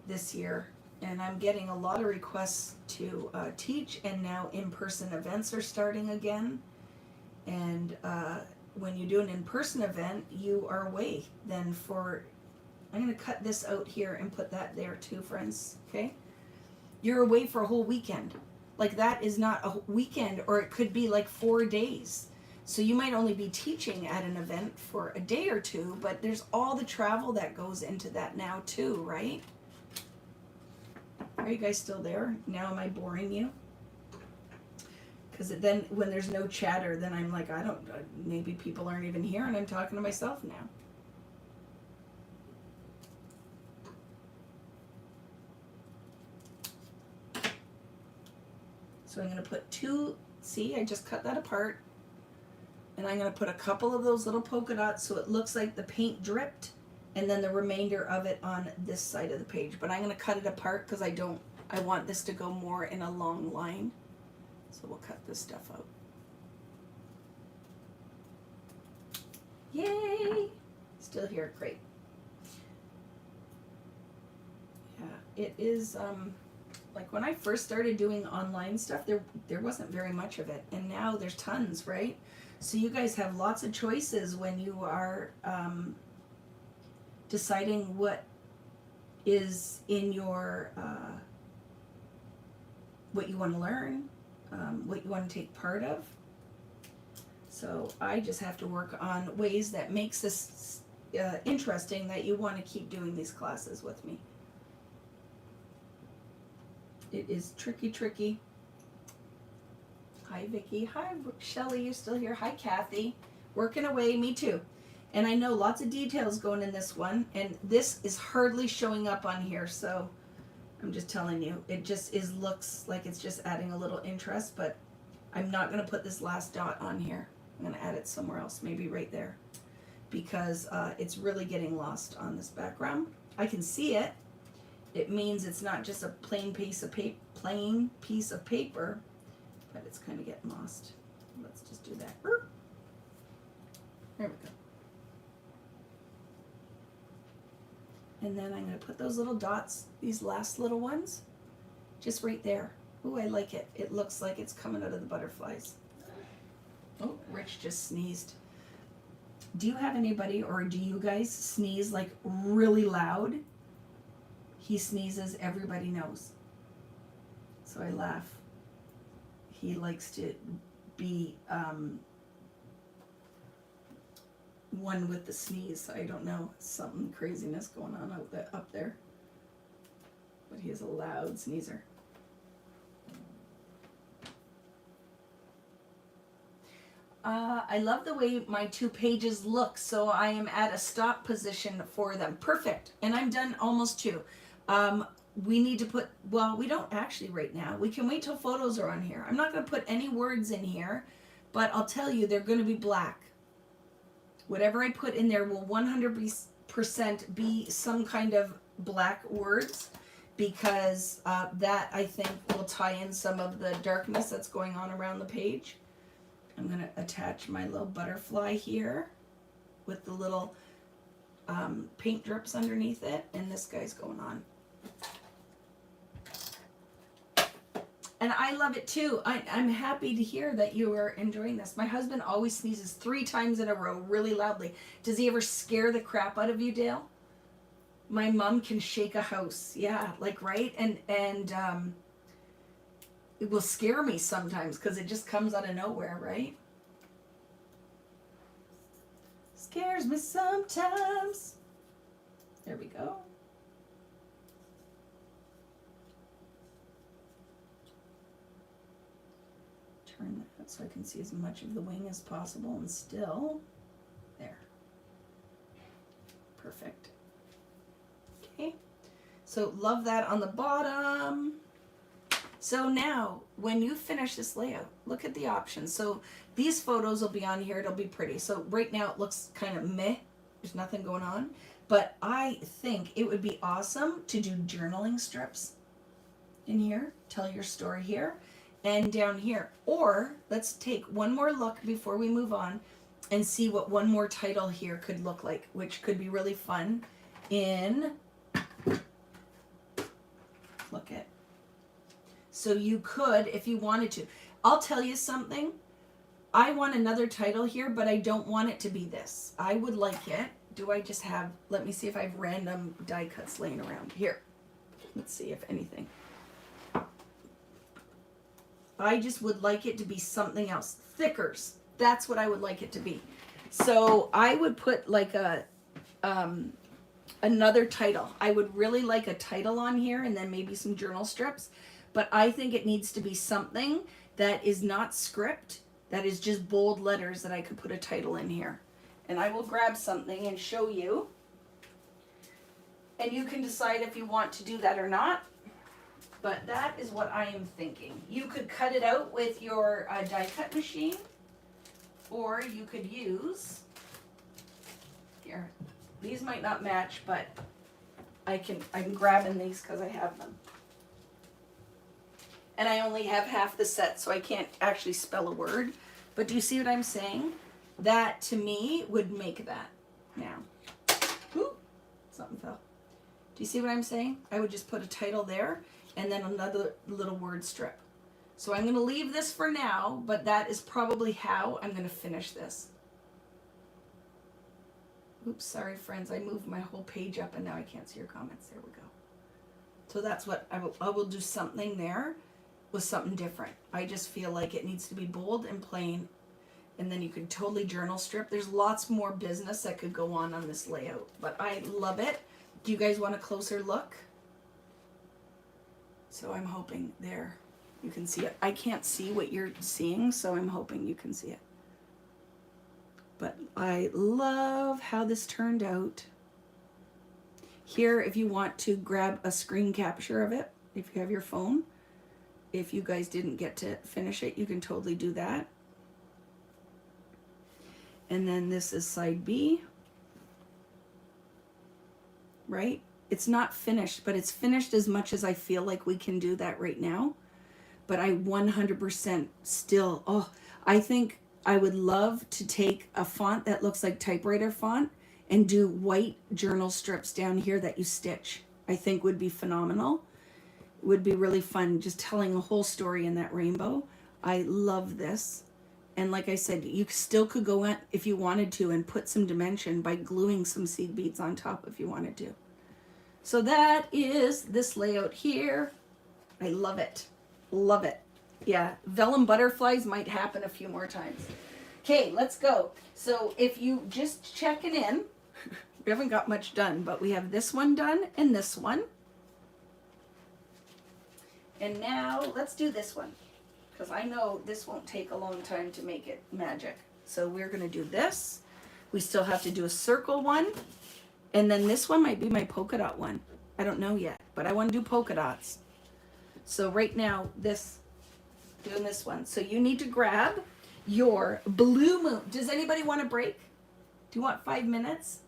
this year. And I'm getting a lot of requests to teach, and now in-person events are starting again. And when you do an in-person event, you are away then for, I'm going to cut this out here and put that there too, friends, okay? You're away for a whole weekend. Like, that is not a weekend, or it could be like 4 days. So you might only be teaching at an event for a day or two, but there's all the travel that goes into that now too, right? Are you guys still there? Now am I boring you? Because then when there's no chatter, then I'm like, maybe people aren't even here and I'm talking to myself now. So I'm going to put see, I just cut that apart. And I'm going to put a couple of those little polka dots so it looks like the paint dripped, and then the remainder of it on this side of the page. But I'm going to cut it apart because I want this to go more in a long line. So we'll cut this stuff out. Yay! Still here, great. Yeah, it is, like when I first started doing online stuff, there wasn't very much of it. And now there's tons, right? So you guys have lots of choices when you are deciding what is in your, what you want to learn, what you want to take part of. So I just have to work on ways that makes this interesting, that you want to keep doing these classes with me. It is tricky. Hi, Vicki. Hi, Shelly. You still here? Hi, Kathy. Working away. Me too. And I know lots of details going in this one, and this is hardly showing up on here, so I'm just telling you, it just looks like it's just adding a little interest, but I'm not going to put this last dot on here. I'm going to add it somewhere else, maybe right there, because it's really getting lost on this background. I can see it. It means it's not just a plain piece of paper, but it's kind of getting lost. Let's just do that. There we go. And then I'm going to put those little dots, these last little ones, just right there. Ooh, I like it. It looks like it's coming out of the butterflies. Oh, Rich just sneezed. Do you have anybody, or do you guys sneeze like really loud? He sneezes, everybody knows. So I laugh. He likes to be one with the sneeze. I don't know, something craziness going on up there. But he is a loud sneezer. I love the way my 2 pages look, so I am at a stop position for them. Perfect. And I'm done almost too. We need to put, well, we don't actually right now. We can wait till photos are on here. I'm not going to put any words in here, but I'll tell you, they're going to be black. Whatever I put in there will 100% be some kind of black words, because that, I think, will tie in some of the darkness that's going on around the page. I'm going to attach my little butterfly here with the little paint drips underneath it, and this guy's going on. And I love it too. I'm happy to hear that you are enjoying this. My husband always sneezes 3 times in a row really loudly. Does he ever scare the crap out of you, Dale? My mom can shake a house. Yeah, like, right? And it will scare me sometimes because it just comes out of nowhere, right? Scares me sometimes. There we go. Turn that so I can see as much of the wing as possible, and still there. Perfect. Okay, so love that on the bottom. So now when you finish this layout, look at the options. So these photos will be on here, it'll be pretty. So right now it looks kind of meh, there's nothing going on, but I think it would be awesome to do journaling strips in here, tell your story here and down here. Or let's take one more look before we move on and see what one more title here could look like, which could be really fun in, look at, so you could, if you wanted to, I'll tell you something, I want another title here, but I don't want it to be this. I would like it, do I just have, let me see if I have random die cuts laying around here. Let's see if anything. I just would like it to be something else. Thickers. That's what I would like it to be. So I would put like a another title. I would really like a title on here and then maybe some journal strips. But I think it needs to be something that is not script, that is just bold letters that I could put a title in here. And I will grab something and show you. And you can decide if you want to do that or not. But that is what I am thinking. You could cut it out with your die cut machine, or you could use, here, these might not match, but I'm grabbing these because I have them. And I only have half the set, so I can't actually spell a word. But do you see what I'm saying? That, to me, would make that. Now, ooh, something fell. Do you see what I'm saying? I would just put a title there, and then another little word strip. So I'm going to leave this for now, but that is probably how I'm going to finish this. Oops, sorry friends, I moved my whole page up and now I can't see your comments. There we go. So that's what I will do, something there with something different. I just feel like it needs to be bold and plain, and then you could totally journal strip. There's lots more business that could go on this layout, but I love it. Do you guys want a closer look? So I'm hoping there you can see it. I can't see what you're seeing, so I'm hoping you can see it. But I love how this turned out. Here, if you want to grab a screen capture of it, if you have your phone. If you guys didn't get to finish it, you can totally do that. And then this is side B, right? It's not finished, but it's finished as much as I feel like we can do that right now. But I 100% still, oh, I think I would love to take a font that looks like typewriter font and do white journal strips down here that you stitch. I think would be phenomenal. Would be really fun, just telling a whole story in that rainbow. I love this. And like I said, you still could go in if you wanted to and put some dimension by gluing some seed beads on top if you wanted to. So that is this layout here. I love it. Love it. Yeah, vellum butterflies might happen a few more times. Okay, let's go. So if you just checking in, we haven't got much done, but we have this one done and this one. And now let's do this one, because I know this won't take a long time to make it magic. So we're going to do this. We still have to do a circle one. And then this one might be my polka dot one. I don't know yet, but I want to do polka dots. So right now, doing this one. So you need to grab your blue moon. Does anybody want a break? Do you want 5 minutes?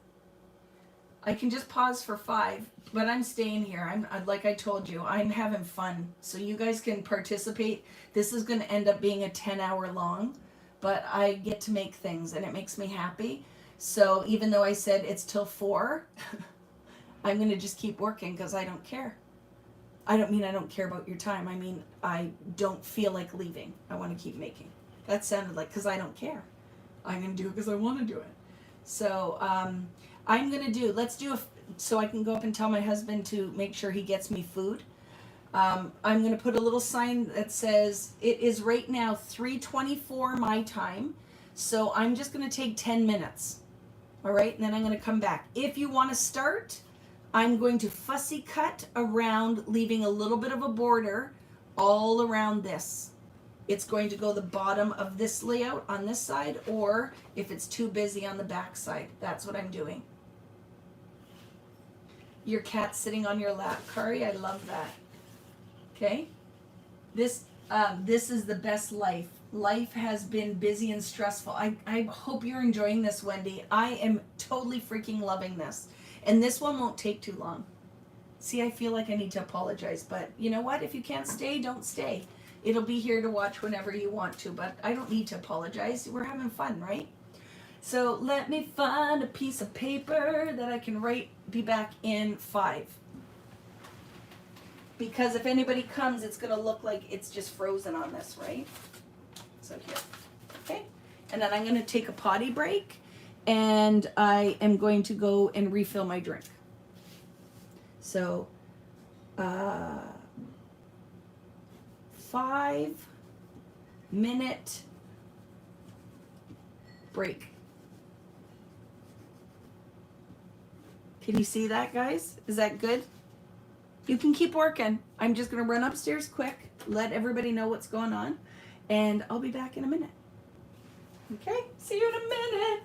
I can just pause for 5, but I'm staying here. Like I told you, I'm having fun. So you guys can participate. This is going to end up being a 10-hour long, but I get to make things and it makes me happy. So even though I said it's till 4, I'm going to just keep working because I don't care. I don't mean I don't care about your time. I mean, I don't feel like leaving. I want to keep making. That sounded like, because I don't care. I'm going to do it because I want to do it. So I'm going to so I can go up and tell my husband to make sure he gets me food. I'm going to put a little sign that says, it is right now 3:24 my time. So I'm just going to take 10 minutes. All right. And then I'm going to come back. If you want to start, I'm going to fussy cut around, leaving a little bit of a border all around this. It's going to go the bottom of this layout on this side, or if it's too busy on the back side. That's what I'm doing. Your cat's sitting on your lap, Kari. I love that. Okay. This is the best life. Life has been busy and stressful. I hope you're enjoying this, Wendy. I am totally freaking loving this. And this one won't take too long. See, I feel like I need to apologize, but you know what? If you can't stay, don't stay. It'll be here to watch whenever you want to, but I don't need to apologize. We're having fun, right? So let me find a piece of paper that I can be back in 5. Because if anybody comes, it's going to look like it's just frozen on this, right? So here, okay? And then I'm going to take a potty break, and I am going to go and refill my drink. So, 5-minute break. Can you see that, guys? Is that good? You can keep working. I'm just going to run upstairs quick, let everybody know what's going on, and I'll be back in a minute. Okay? See you in a minute.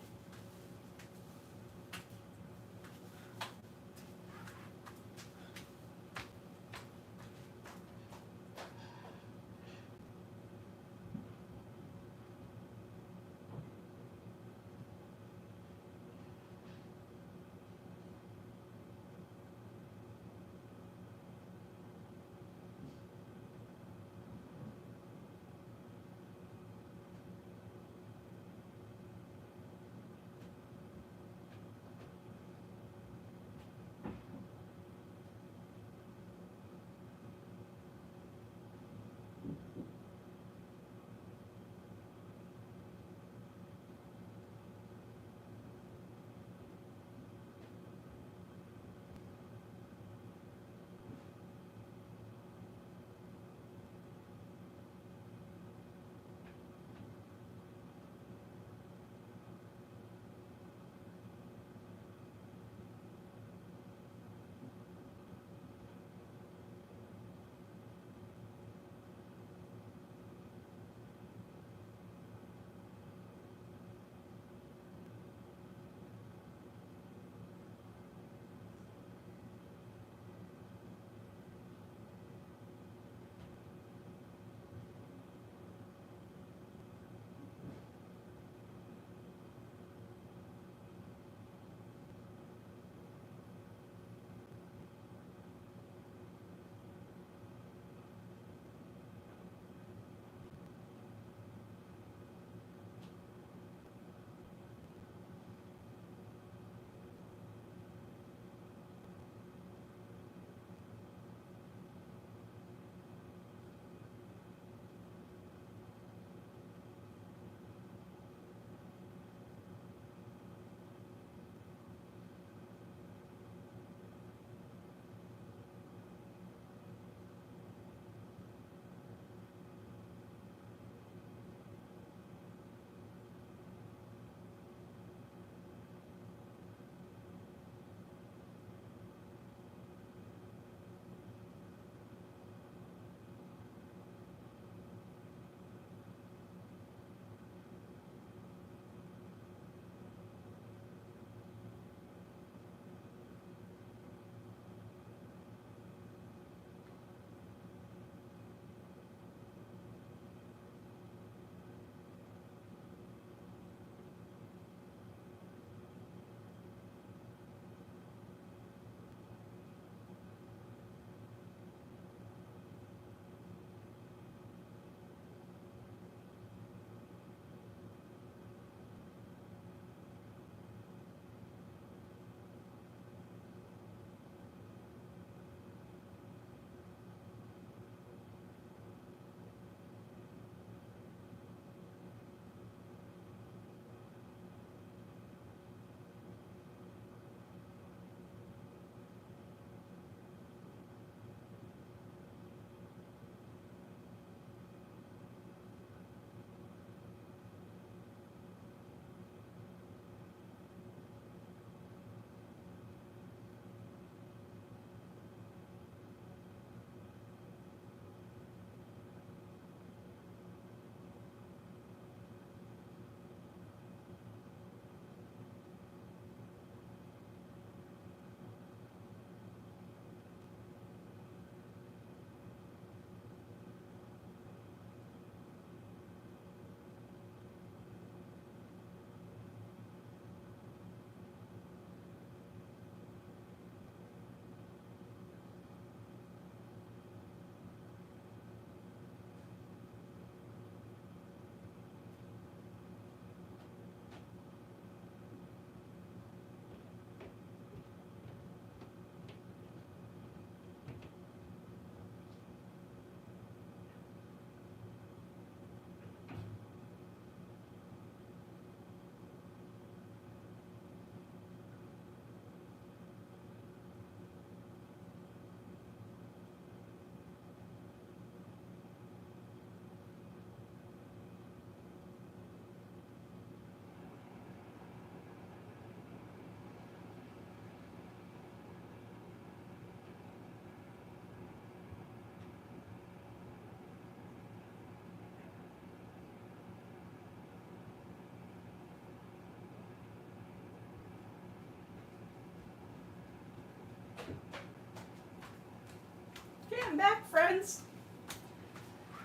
friends.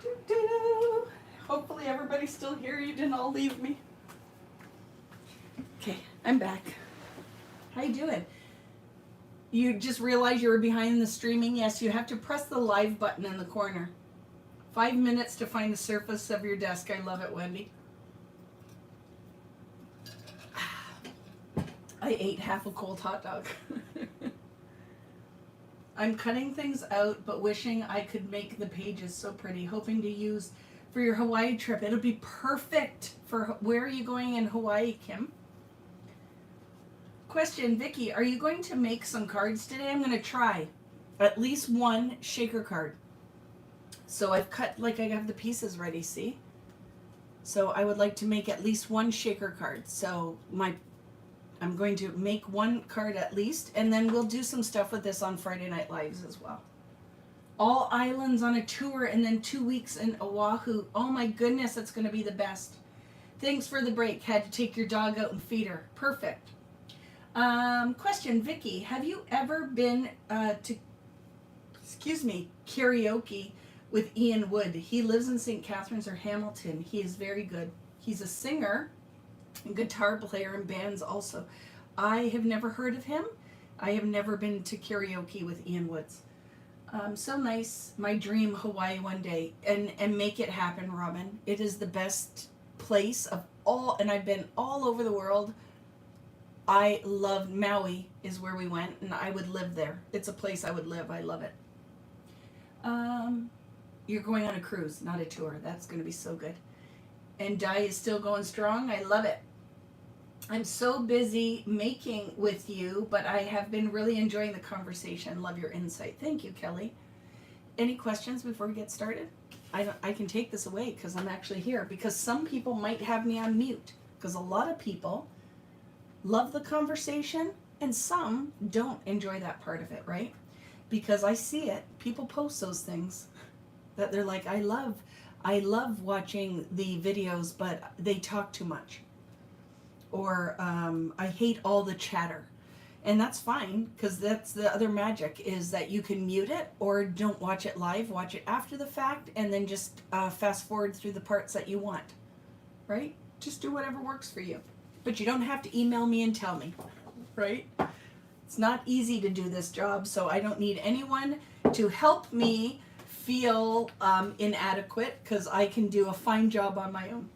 Doo-doo. Hopefully everybody's still here. You didn't all leave me. Okay, I'm back. How you doing? You just realized you were behind the streaming? Yes, you have to press the live button in the corner. 5 minutes to find the surface of your desk. I love it, Wendy. I ate half a cold hot dog. I'm cutting things out, but wishing I could make the pages so pretty. Hoping to use for your Hawaii trip. It'll be perfect for, where are you going in Hawaii, Kim? Question, Vicki, are you going to make some cards today? I'm going to try at least one shaker card. So I've cut, like I have the pieces ready, see? So I would like to make at least one shaker card. So I'm going to make one card at least, and then we'll do some stuff with this on Friday Night Lives as well. All islands on a tour and then 2 weeks in Oahu. Oh my goodness, that's going to be the best. Thanks for the break. Had to take your dog out and feed her. Perfect. Question, Vicki, have you ever been to karaoke with Ian Wood? He lives in St. Catharines or Hamilton. He is very good. He's a singer and guitar player in bands also. I have never heard of him. I have never been to karaoke with Ian Woods. So nice. My dream, Hawaii one day. And make it happen, Robin. It is the best place of all, and I've been all over the world. I love Maui is where we went, and I would live there. It's a place I would live. I love it. You're going on a cruise, not a tour. That's going to be so good. And Di is still going strong. I love it. I'm so busy making with you, but I have been really enjoying the conversation. Love your insight. Thank you, Kelly. Any questions before we get started? I can take this away because I'm actually here, because some people might have me on mute, because a lot of people love the conversation and some don't enjoy that part of it, right? Because I see it. People post those things that they're like, I love watching the videos, but they talk too much. Or I hate all the chatter. And that's fine, because that's the other magic, is that you can mute it or don't watch it live, watch it after the fact, and then just fast forward through the parts that you want, right? Just do whatever works for you. But you don't have to email me and tell me, right? It's not easy to do this job, so I don't need anyone to help me feel inadequate, because I can do a fine job on my own.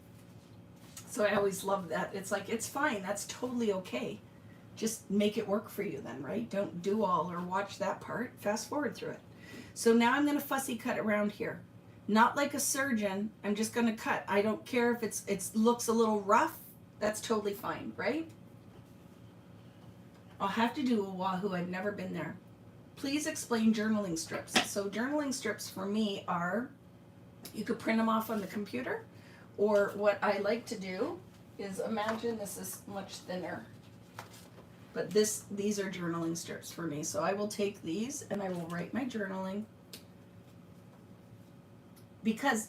So I always love that. It's like, it's fine. That's totally okay. Just make it work for you then, right? Don't do all or watch that part. Fast forward through it. So now I'm going to fussy cut around here. Not like a surgeon. I'm just going to cut. I don't care if it looks a little rough. That's totally fine, right? I'll have to do Oahu. I've never been there. Please explain journaling strips. So journaling strips for me are, you could print them off on the computer, or what I like to do is, imagine this is much thinner. But these are journaling strips for me. So I will take these and I will write my journaling. Because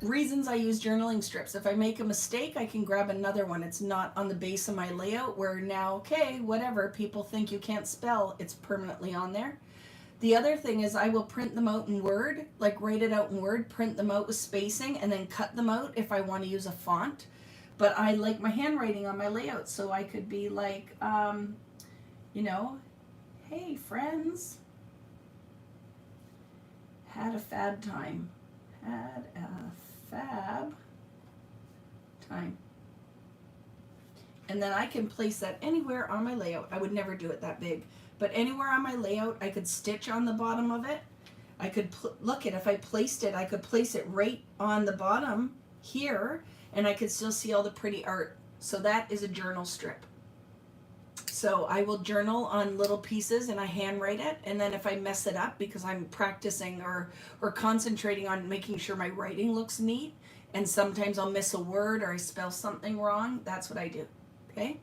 reasons I use journaling strips. If I make a mistake, I can grab another one. It's not on the base of my layout where now, okay, whatever, people think you can't spell, it's permanently on there. The other thing is I will print them out in Word, like write it out in Word, print them out with spacing, and then cut them out if I want to use a font. But I like my handwriting on my layout, so I could be like, hey friends, had a fab time. Had a fab time. And then I can place that anywhere on my layout. I would never do it that big. But anywhere on my layout, I could stitch on the bottom of it. I could, look at, if I placed it, I could place it right on the bottom here, and I could still see all the pretty art. So that is a journal strip. So I will journal on little pieces and I handwrite it, and then if I mess it up because I'm practicing or concentrating on making sure my writing looks neat, and sometimes I'll miss a word or I spell something wrong, that's what I do, okay?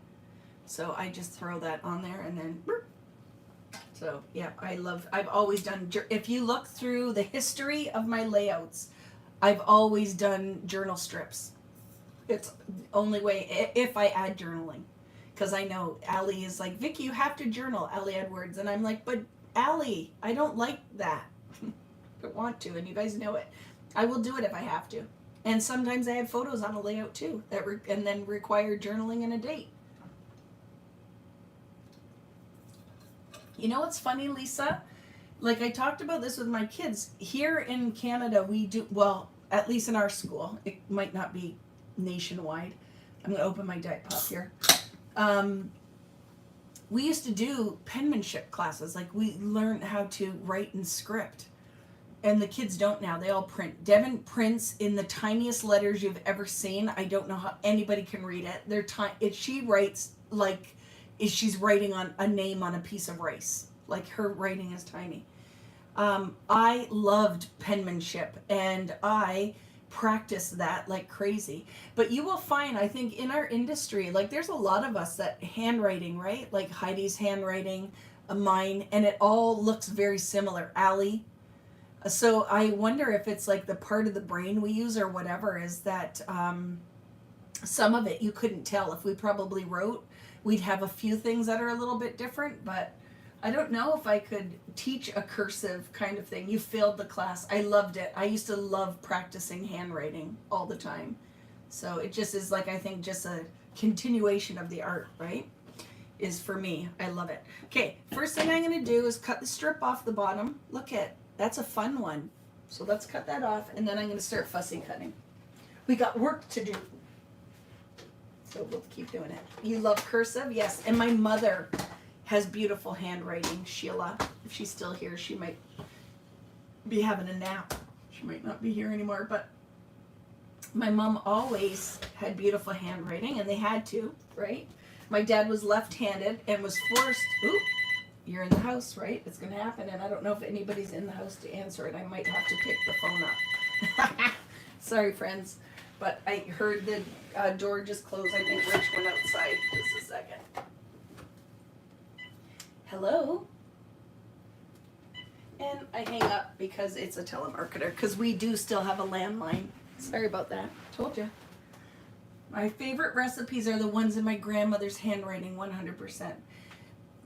So I just throw that on there and then, so yeah, I've always done, if you look through the history of my layouts, I've always done journal strips. It's the only way, if I add journaling. Because I know Allie is like, Vicki, you have to journal, Allie Edwards. And I'm like, but Allie, I don't like that. don't want to, and you guys know it. I will do it if I have to. And sometimes I have photos on a layout too that and then require journaling and a date. You know what's funny, Lisa? Like I talked about this with my kids. Here in Canada, we do, well, at least in our school, it might not be nationwide. I'm going to open my Diet Pop here. We used to do penmanship classes. Like we learned how to write and script. And the kids don't now. They all print. Devin prints in the tiniest letters you've ever seen. I don't know how anybody can read it. They're she writes like she's writing on a name on a piece of rice. Like her writing is tiny. I loved penmanship and I practiced that like crazy. But you will find, I think, in our industry, like there's a lot of us that handwriting, right? Like Heidi's handwriting, mine, and it all looks very similar. Allie. So I wonder if it's like the part of the brain we use or whatever is that some of it you couldn't tell. If we probably wrote, we'd have a few things that are a little bit different, but I don't know if I could teach a cursive kind of thing. You failed the class. I loved it. I used to love practicing handwriting all the time. So it just is like, I think just a continuation of the art, right? Is for me. I love it. Okay, first thing I'm going to do is cut the strip off the bottom. Look at, that's a fun one. So let's cut that off and then I'm going to start fussy cutting. We got work to do. So we'll keep doing it. You love cursive? Yes. And my mother has beautiful handwriting. Sheila, if she's still here, she might be having a nap. She might not be here anymore, but my mom always had beautiful handwriting and they had to, right? My dad was left-handed and was forced, oop, you're in the house, right? It's going to happen, and I don't know if anybody's in the house to answer it. I might have to pick the phone up. Sorry, friends, but I heard the door just close. I think Rich went outside. Just a second. Hello? And I hang up because it's a telemarketer, because we do still have a landline. Sorry about that. Told you. My favorite recipes are the ones in my grandmother's handwriting, 100%.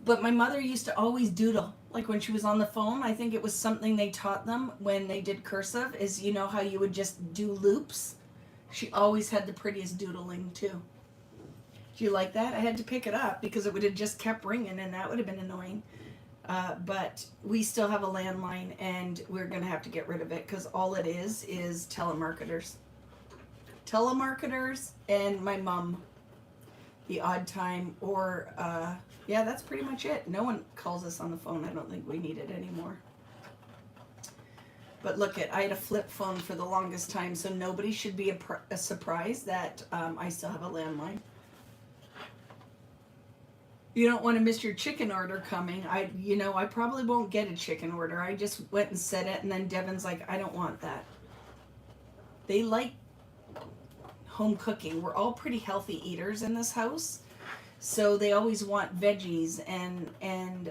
But my mother used to always doodle. Like when she was on the phone, I think it was something they taught them when they did cursive, is you know how you would just do loops? She always had the prettiest doodling too. Do you like that? I had to pick it up because it would have just kept ringing and that would have been annoying. But we still have a landline and we're going to have to get rid of it because all it is telemarketers. Telemarketers and my mom, the odd time, or yeah, that's pretty much it. No one calls us on the phone. I don't think we need it anymore. But look I had a flip phone for the longest time, so nobody should be a surprise that I still have a landline. You don't want to miss your chicken order coming. I probably won't get a chicken order. I just went and said it, and then Devin's like, I don't want that. They like home cooking. We're all pretty healthy eaters in this house, so they always want veggies and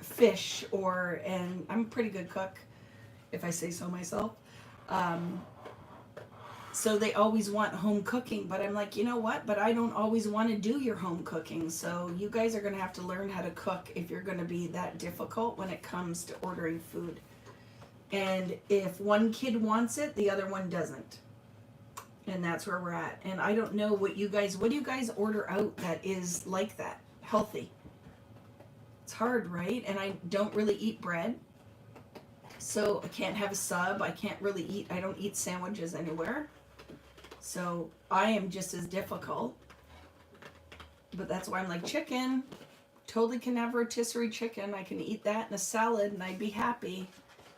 fish, and I'm a pretty good cook, if I say so myself. So they always want home cooking, but I'm like, you know what? But I don't always want to do your home cooking. So you guys are going to have to learn how to cook if you're going to be that difficult when it comes to ordering food. And if one kid wants it, the other one doesn't. And that's where we're at. And I don't know what do you guys order out that is like that, healthy? It's hard, right? And I don't really eat bread. So I can't have a sub. I don't eat sandwiches anywhere. So I am just as difficult. But that's why I'm like, chicken. Totally can have rotisserie chicken. I can eat that in a salad and I'd be happy.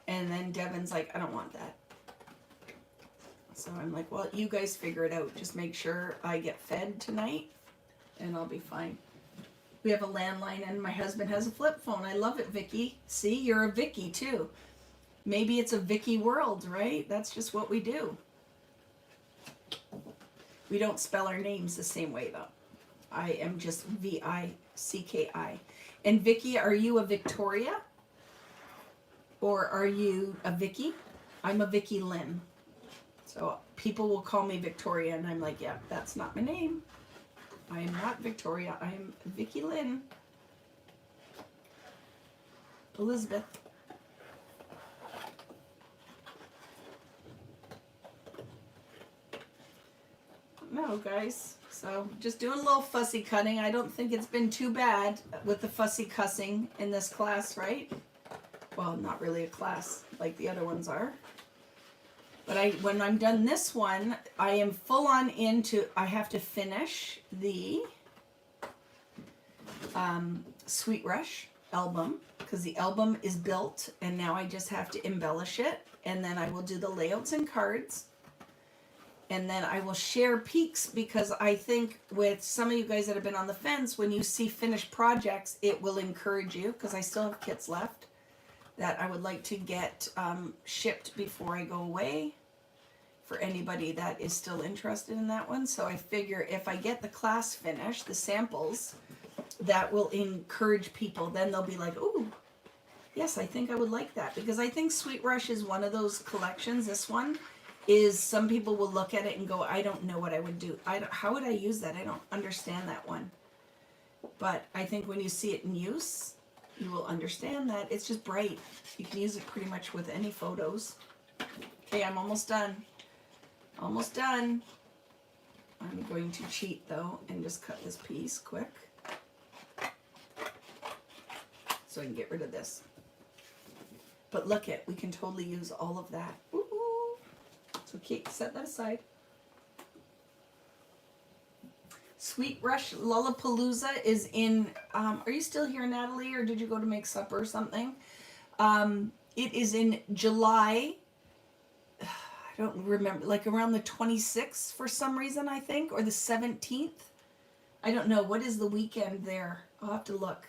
And then Devin's like, I don't want that. So I'm like, well, you guys figure it out. Just make sure I get fed tonight and I'll be fine. We have a landline and my husband has a flip phone. I love it, Vicki. See, you're a Vicki too. Maybe it's a Vicki world, right? That's just what we do. We don't spell our names the same way though. I am just V-I-C-K-I. And Vicki, are you a Victoria? Or are you a Vicki? I'm a Vicki Lynn. So people will call me Victoria and I'm like, yeah, that's not my name. I am not Victoria. I am Vicki Lynn. Elizabeth. know, guys. So just doing a little fussy cutting. I don't think it's been too bad with the fussy cussing in this class, right? Well, not really a class like the other ones are. But when I'm done this one, I am full on into, I have to finish the Sweet Rush album, because the album is built and now I just have to embellish it, and then I will do the layouts and cards, and then I will share peeks, because I think with some of you guys that have been on the fence, when you see finished projects, it will encourage you, because I still have kits left that I would like to get shipped before I go away, for anybody that is still interested in that one. So I figure if I get the class finished, the samples, that will encourage people. Then they'll be like, ooh, yes, I think I would like that. Because I think Sweet Rush is one of those collections. This one is, some people will look at it and go, I don't know what I would do. How would I use that? I don't understand that one. But I think when you see it in use, you will understand that it's just bright. You can use it pretty much with any photos. Okay, I'm almost done. Almost done. I'm going to cheat though and just cut this piece quick, so I can get rid of this. But look we can totally use all of that. Woo-hoo. So keep, set that aside. Sweet Rush Lollapalooza is in, are you still here, Natalie, or did you go to make supper or something? It is in July, I don't remember, like around the 26th for some reason, I think, or the 17th. I don't know. What is the weekend there? I'll have to look.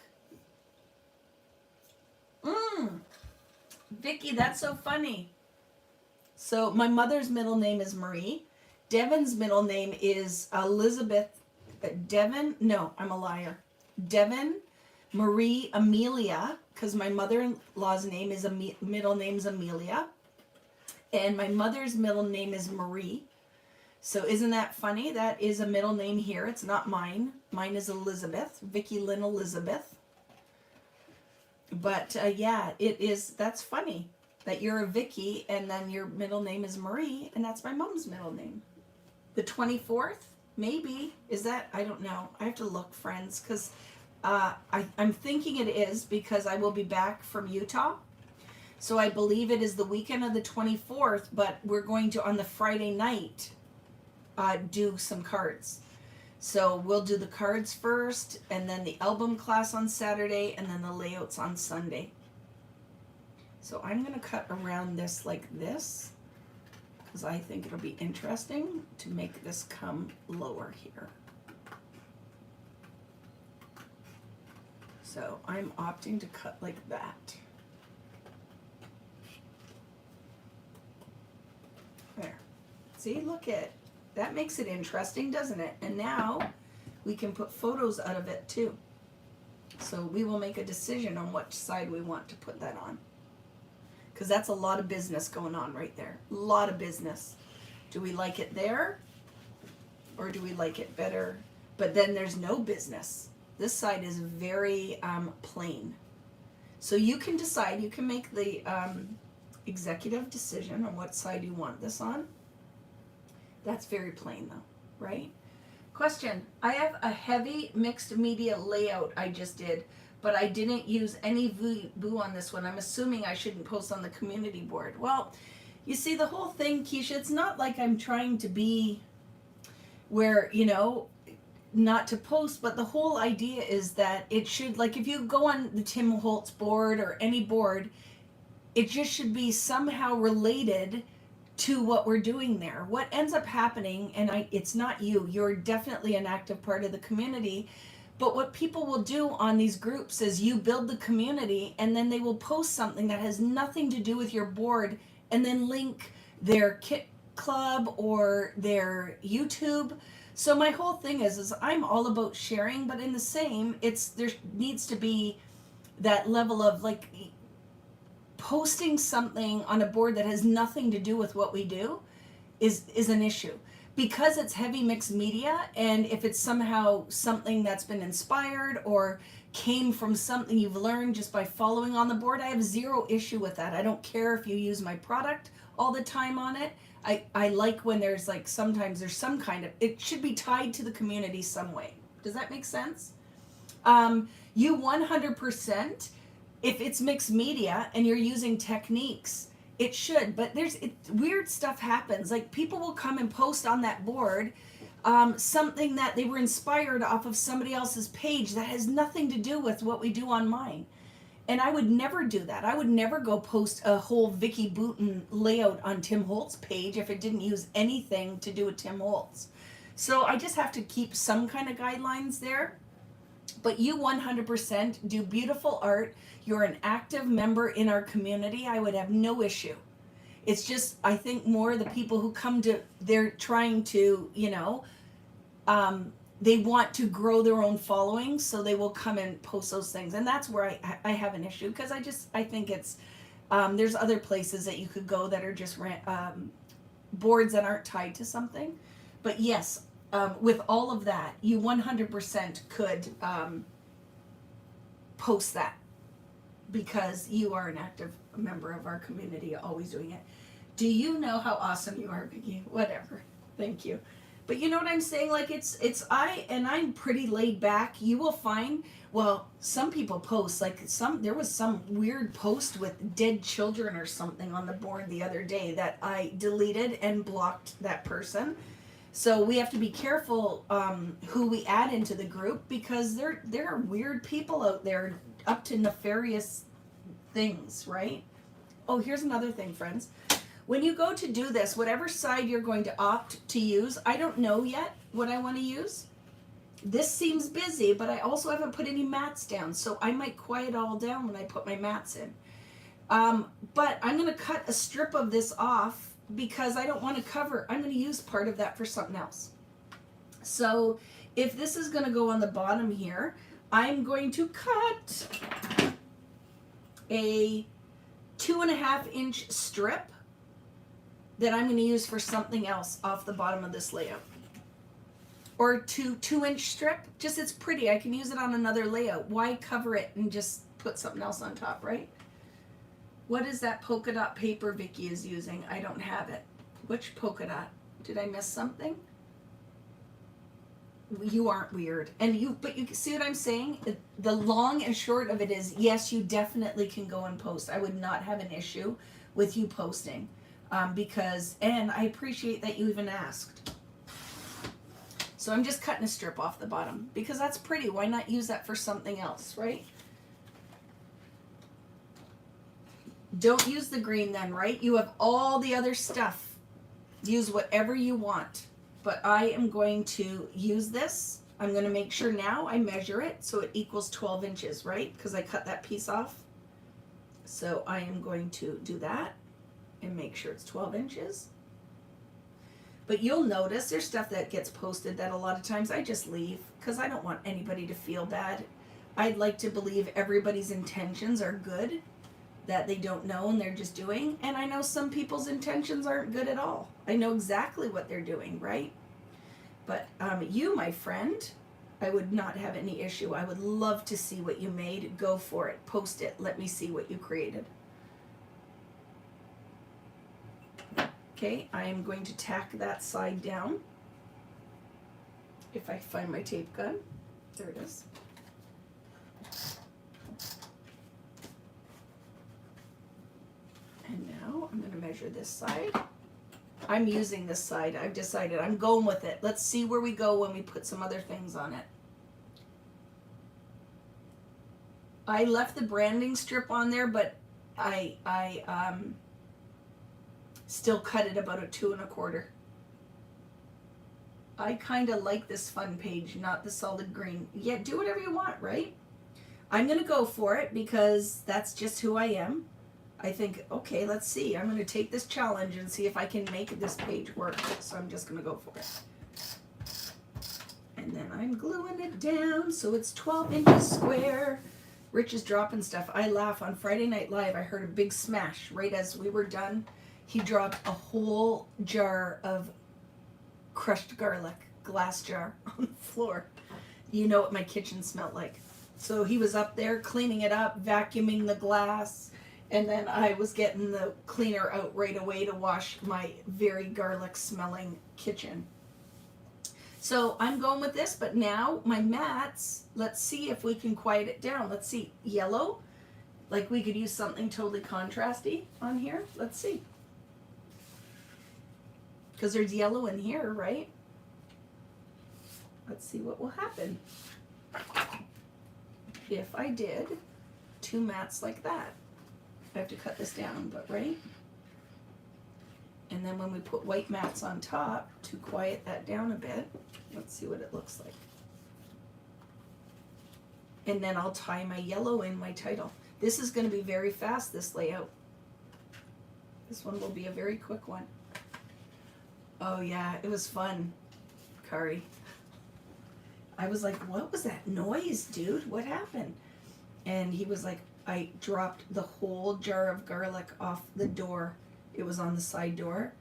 Vicki, that's so funny. So my mother's middle name is Marie. Devin's middle name is Elizabeth. Devin? No, I'm a liar. Devin Marie Amelia, because my mother-in-law's name is middle name's Amelia, and my mother's middle name is Marie. So isn't that funny? That is a middle name here. It's not mine. Mine is Elizabeth, Vicki Lynn Elizabeth. But yeah, it is. That's funny that you're a Vicki and then your middle name is Marie, and that's my mom's middle name. The 24th, maybe, is that? I don't know. I have to look, friends, because I'm thinking it is, because I will be back from Utah. So I believe it is the weekend of the 24th, but we're going to, on the Friday night, do some cards. So we'll do the cards first, and then the album class on Saturday, and then the layouts on Sunday. So I'm going to cut around this like this, because I think it'll be interesting to make this come lower here. So I'm opting to cut like that. There. See, look at that, makes it interesting, doesn't it? And now we can put photos out of it too. So we will make a decision on which side we want to put that on, because that's a lot of business going on right there. A lot of business. Do we like it there, or do we like it better? But then there's no business. This side is very plain. So you can decide, you can make the executive decision on what side you want this on. That's very plain though, right? Question, I have a heavy mixed media layout I just did, but I didn't use any boo on this one. I'm assuming I shouldn't post on the community board. Well, you see, the whole thing, Keisha, it's not like I'm trying to be where, you know, not to post, but the whole idea is that it should, like if you go on the Tim Holtz board or any board, it just should be somehow related to what we're doing there. What ends up happening, and it's not you're definitely an active part of the community, but what people will do on these groups is you build the community, and then they will post something that has nothing to do with your board, and then link their kit club or their YouTube. So my whole thing is I'm all about sharing, but in the same, there needs to be that level of like posting something on a board that has nothing to do with what we do is an issue, because it's heavy mixed media. And if it's somehow something that's been inspired or came from something you've learned just by following on the board, I have zero issue with that. I don't care if you use my product. all the time on it. I like when there's like, sometimes there's some kind of, it should be tied to the community some way. Does that make sense? You 100%, if it's mixed media and you're using techniques, it should, but weird stuff happens. Like people will come and post on that board something that they were inspired off of somebody else's page that has nothing to do with what we do on mine. And I would never do that. I would never go post a whole Vicki Boutin layout on Tim Holt's page if it didn't use anything to do with Tim Holt's. So I just have to keep some kind of guidelines there. But you 100% do beautiful art. You're an active member in our community. I would have no issue. It's just, I think more the people who come to, they're trying to, they want to grow their own following, so they will come and post those things. And that's where I have an issue, because I think it's, there's other places that you could go that are just boards that aren't tied to something. But yes, with all of that, you 100% could post that, because you are an active member of our community, always doing it. Do you know how awesome you are, Vicki? Whatever. Thank you. But you know what I'm saying? Like I'm pretty laid back. You will find, well, some people post, like there was some weird post with dead children or something on the board the other day that I deleted and blocked that person. So we have to be careful who we add into the group, because there are weird people out there up to nefarious things, right? Oh, here's another thing, friends. When you go to do this, whatever side you're going to opt to use, I don't know yet what I want to use. This seems busy, but I also haven't put any mats down, so I might quiet all down when I put my mats in. But I'm going to cut a strip of this off, because I don't want to cover, I'm going to use part of that for something else. So if this is going to go on the bottom here, I'm going to cut a 2.5 inch strip that I'm going to use for something else off the bottom of this layout. Or 2-inch strip, just it's pretty. I can use it on another layout. Why cover it and just put something else on top, right? What is that polka dot paper Vicki is using? I don't have it. Which polka dot? Did I miss something? You aren't weird. But you see what I'm saying? The long and short of it is, yes, you definitely can go and post. I would not have an issue with you posting. And I appreciate that you even asked. So I'm just cutting a strip off the bottom, because that's pretty. Why not use that for something else, right? Don't use the green then, right? You have all the other stuff. Use whatever you want. But I am going to use this. I'm going to make sure now I measure it so it equals 12 inches, right? Because I cut that piece off. So I am going to do that and make sure it's 12 inches. But you'll notice there's stuff that gets posted that a lot of times I just leave, because I don't want anybody to feel bad. I'd like to believe everybody's intentions are good, that they don't know and they're just doing. And I know some people's intentions aren't good at all. I know exactly what they're doing, right? But you, my friend, I would not have any issue. I would love to see what you made. Go for it. Post it. Let me see what you created. Okay, I am going to tack that side down. If I find my tape gun. There it is. And now I'm going to measure this side. I'm using this side. I've decided I'm going with it. Let's see where we go when we put some other things on it. I left the branding strip on there, but I still cut it about a 2 1/4. I kind of like this fun page, not the solid green. Yeah, do whatever you want, right? I'm going to go for it because that's just who I am. I think, okay, let's see. I'm going to take this challenge and see if I can make this page work. So I'm just going to go for it. And then I'm gluing it down so it's 12 inches square. Rich is dropping stuff. I laugh. On Friday Night Live, I heard a big smash right as we were done. He dropped a whole jar of crushed garlic, glass jar, on the floor. You know what my kitchen smelled like. So he was up there cleaning it up, vacuuming the glass, And then I was getting the cleaner out right away to wash my very garlic smelling kitchen. So I'm going with this, but now my mats, let's see if we can quiet it down. Let's see, yellow, like we could use something totally contrasty on here. Let's see. Because there's yellow in here, right? Let's see what will happen if I did 2 mats like that. I have to cut this down, but right? And then when we put white mats on top to quiet that down a bit, let's see what it looks like. And then I'll tie my yellow in my Tidal. This is going to be very fast, this layout. This one will be a very quick one. Oh yeah, it was fun, Kari. I was like, what was that noise, dude? What happened? And he was like, I dropped the whole jar of garlic off the door. It was on the side door.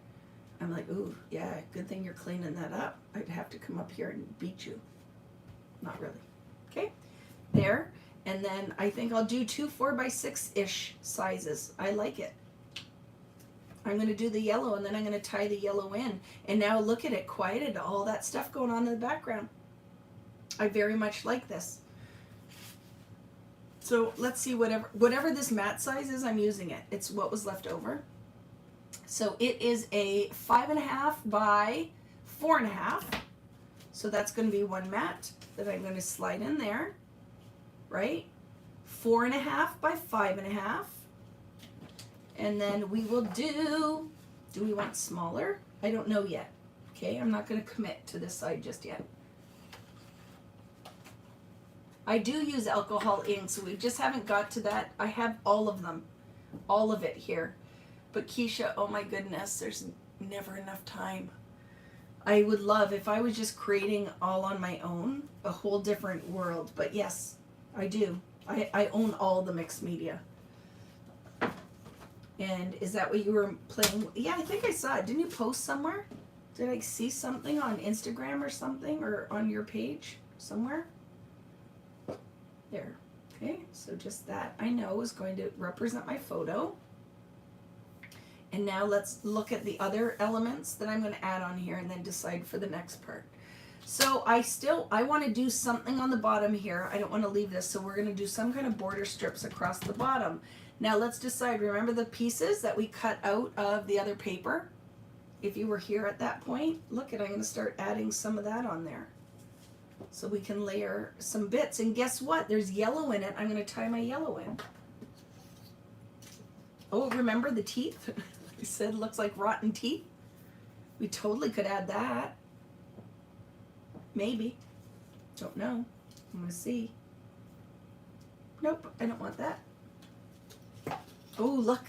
I'm like, ooh, yeah, good thing you're cleaning that up. I'd have to come up here and beat you. Not really. Okay, there. And then I think I'll do 2 4x6-ish sizes. I like it. I'm going to do the yellow, and then I'm going to tie the yellow in. And now look at it, quieted, all that stuff going on in the background. I very much like this. So let's see, whatever this mat size is, I'm using it. It's what was left over. So it is a 5.5 by 4.5. So that's going to be 1 mat that I'm going to slide in there, right? 4.5 by 5.5. And then we will do we want smaller? I don't know yet. Okay, I'm not going to commit to this side just yet. I do use alcohol ink, so we just haven't got to that. I have all of them, all of it here. But Keisha, oh my goodness, there's never enough time. I would love if I was just creating all on my own, a whole different world. But yes, I do. I own all the mixed media. And is that what you were playing? Yeah, I think I saw it. Didn't you post somewhere? Did I see something on Instagram or something, or on your page somewhere? There. Okay, so just that I know is going to represent my photo. And now let's look at the other elements that I'm going to add on here and then decide for the next part. So I want to do something on the bottom here. I don't want to leave this, so we're going to do some kind of border strips across the bottom. Now let's decide, remember the pieces that we cut out of the other paper? If you were here at that point, look at, I'm going to start adding some of that on there. So we can layer some bits, and guess what? There's yellow in it. I'm going to tie my yellow in. Oh, remember the teeth? I said looks like rotten teeth. We totally could add that. Maybe. Don't know. I'm going to see. Nope, I don't want that. Oh, look.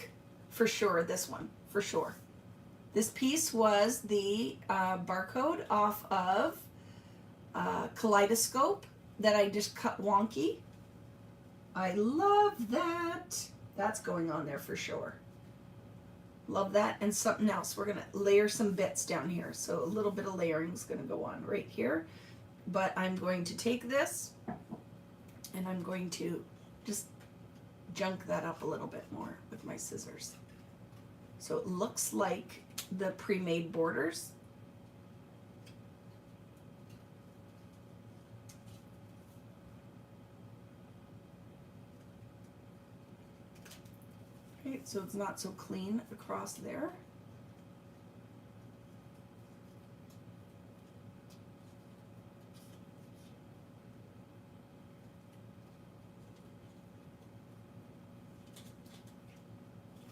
For sure, this one. For sure. This piece was the barcode off of Kaleidoscope that I just cut wonky. I love that. That's going on there for sure. Love that. And something else. We're going to layer some bits down here. So a little bit of layering is going to go on right here. But I'm going to take this and I'm going to just junk that up a little bit more with my scissors. So it looks like the pre-made borders. Okay, so it's not so clean across there.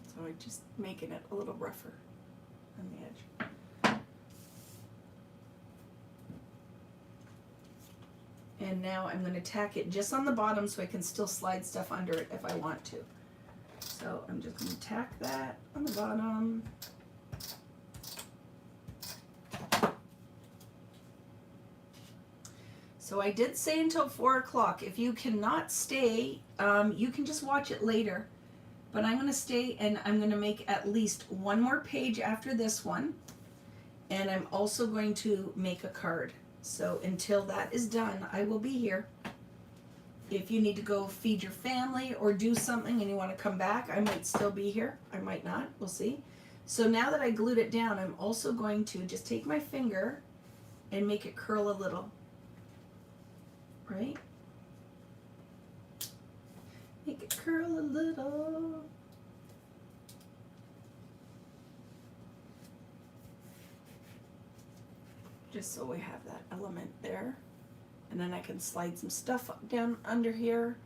So I'm just making it a little rougher on the edge. And now I'm going to tack it just on the bottom so I can still slide stuff under it if I want to. So I'm just going to tack that on the bottom. So I did say until 4 o'clock. If you cannot stay, you can just watch it later. But I'm going to stay and I'm going to make at least one more page after this one. And I'm also going to make a card. So until that is done, I will be here. If you need to go feed your family or do something and you want to come back, I might still be here. I might not. We'll see. So now that I glued it down, I'm also going to just take my finger and make it curl a little. Right? Make it curl a little. Just so we have that element there. And then I can slide some stuff down under here.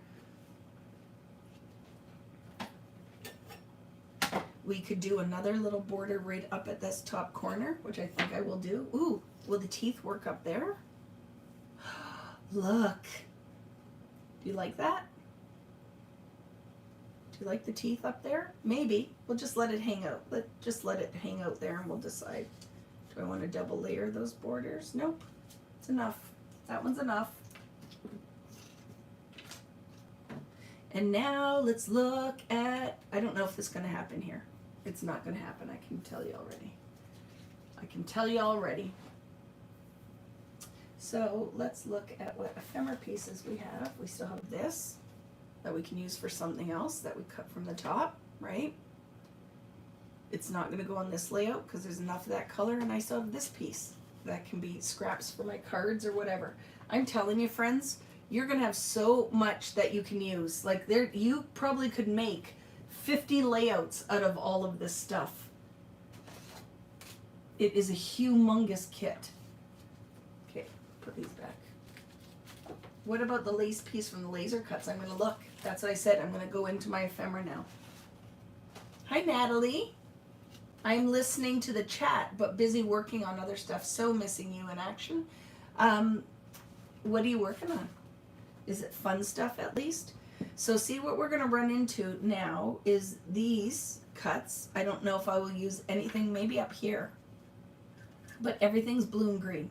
We could do another little border right up at this top corner, which I think I will do. Ooh, will the teeth work up there? Look. Do you like that? Do you like the teeth up there? Maybe. We'll just let it hang out. Just let it hang out there and we'll decide. Do I want to double layer those borders? Nope. It's enough. That one's enough. And now let's look at, I don't know if this is going to happen here. It's not going to happen. I can tell you already. I can tell you already. So let's look at what ephemera pieces we have. We still have this that we can use for something else that we cut from the top, right? It's not going to go on this layout because there's enough of that color, and I still have this piece that can be scraps for my cards or whatever. I'm telling you, friends, you're going to have so much that you can use. Like you probably could make 50 layouts out of all of this stuff. It is a humongous kit. Okay, put these back. What about the lace piece from the laser cuts? I'm going to look. That's what I said. I'm going to go into my ephemera now. Hi, Natalie. I'm listening to the chat, but busy working on other stuff. So missing you in action. What are you working on? Is it fun stuff at least? So see, what we're going to run into now is these cuts. I don't know if I will use anything, maybe up here. But everything's blue and green.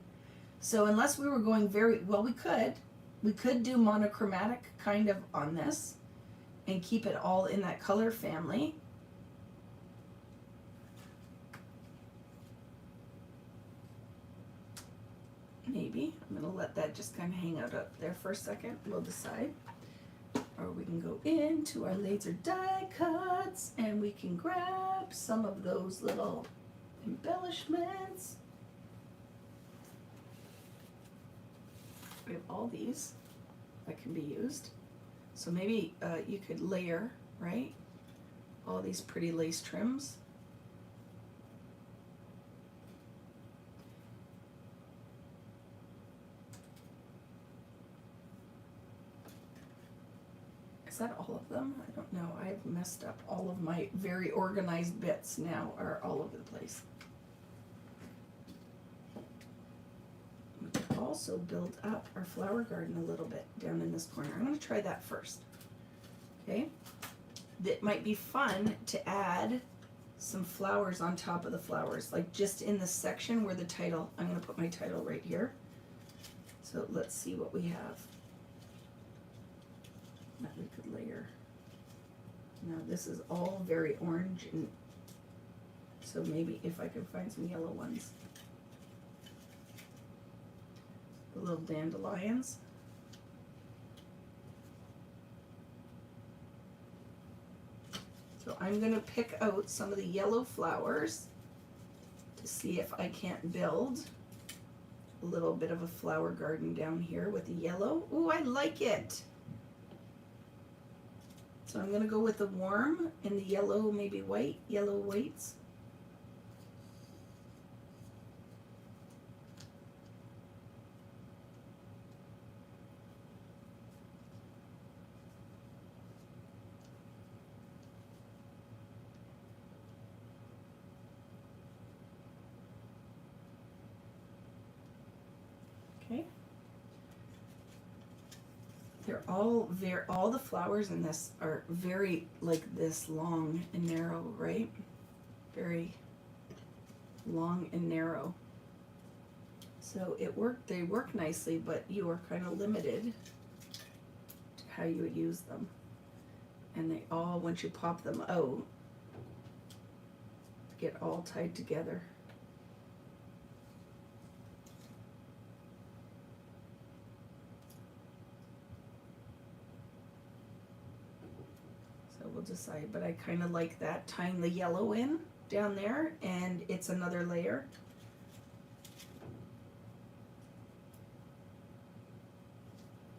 So unless we were going very, well, we could do monochromatic kind of on this and keep it all in that color family. Maybe. I'm going to let that just kind of hang out up there for a second. We'll decide. Or we can go into our laser die cuts and we can grab some of those little embellishments. We have all these that can be used. So maybe you could layer, right? All these pretty lace trims. Is that all of them? I don't know. I've messed up all of my very organized bits now are all over the place. We could also build up our flower garden a little bit down in this corner. I'm going to try that first. Okay? It might be fun to add some flowers on top of the flowers, like just in the section where the title, I'm going to put my title right here. So let's see what we have. That we could layer. Now this is all very orange, and so maybe if I could find some yellow ones. The little dandelions. So I'm going to pick out some of the yellow flowers to see if I can't build a little bit of a flower garden down here with the yellow. Ooh, I like it. So I'm going to go with the warm and the yellow, maybe white, yellow whites. Okay. They're all the flowers in this are very like this long and narrow, right? Very long and narrow. So they work nicely, but you are kind of limited to how you would use them. And they all, once you pop them out, get all tied together. decide, but I kind of like that, tying the yellow in down there, and it's another layer.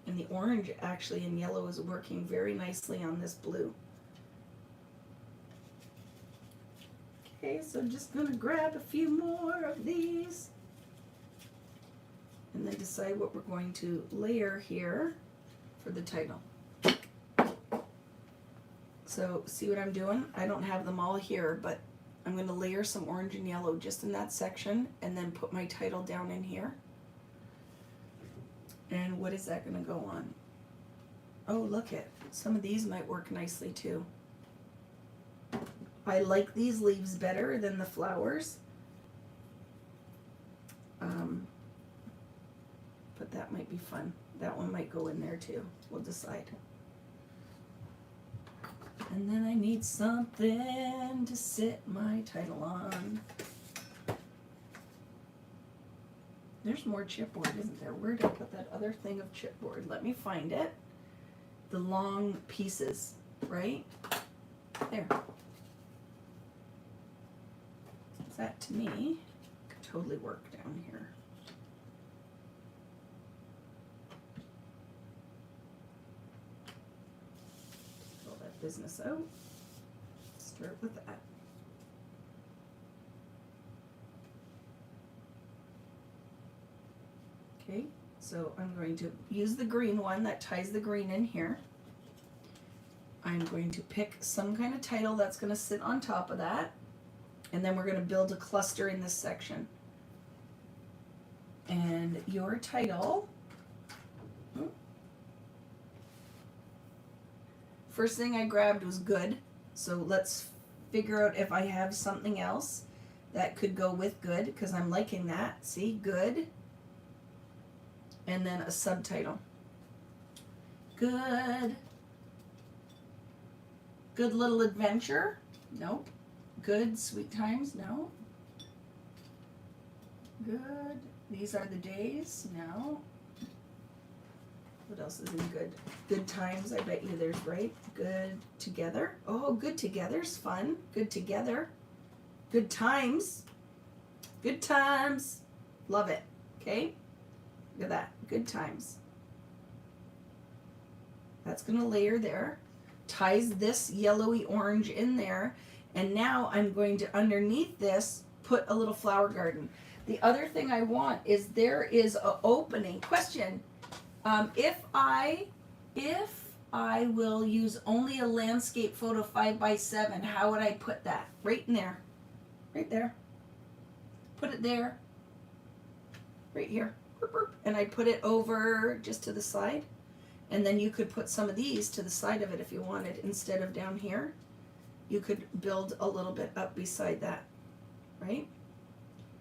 And the orange actually and yellow is working very nicely on this blue. Okay, so just gonna grab a few more of these and then decide what we're going to layer here for the title. So see what I'm doing? I don't have them all here, but I'm gonna layer some orange and yellow just in that section and then put my title down in here. And what is that gonna go on? Oh, look it. Some of these might work nicely too. I like these leaves better than the flowers. But that might be fun. That one might go in there too. We'll decide. And then I need something to sit my title on. There's more chipboard, isn't there? Where did I put that other thing of chipboard? Let me find it. The long pieces, right? There. That to me could totally work down here. Pull that business out. Start with that. Okay, so I'm going to use the green one that ties the green in here. I'm going to pick some kind of title that's going to sit on top of that. And then we're going to build a cluster in this section. And your title, first thing I grabbed was good. So let's figure out if I have something else that could go with good, because I'm liking that. See, good. And then a subtitle. Good. Good little adventure. Nope. Good sweet times. No. Good. These are the days. No. What else is in good? Good times. I bet you there's, right? Good together. Oh, good together's fun. Good together. Good times. Good times. Love it. Okay. Look at that. Good times. That's going to layer there. Ties this yellowy orange in there. And now I'm going to, underneath this, put a little flower garden. The other thing I want is there is an opening. Question. If I will use only a landscape photo 5x7, how would I put that? Right in there. Right there. Put it there. Right here. And I put it over just to the side. And then you could put some of these to the side of it if you wanted, instead of down here. You could build a little bit up beside that, right?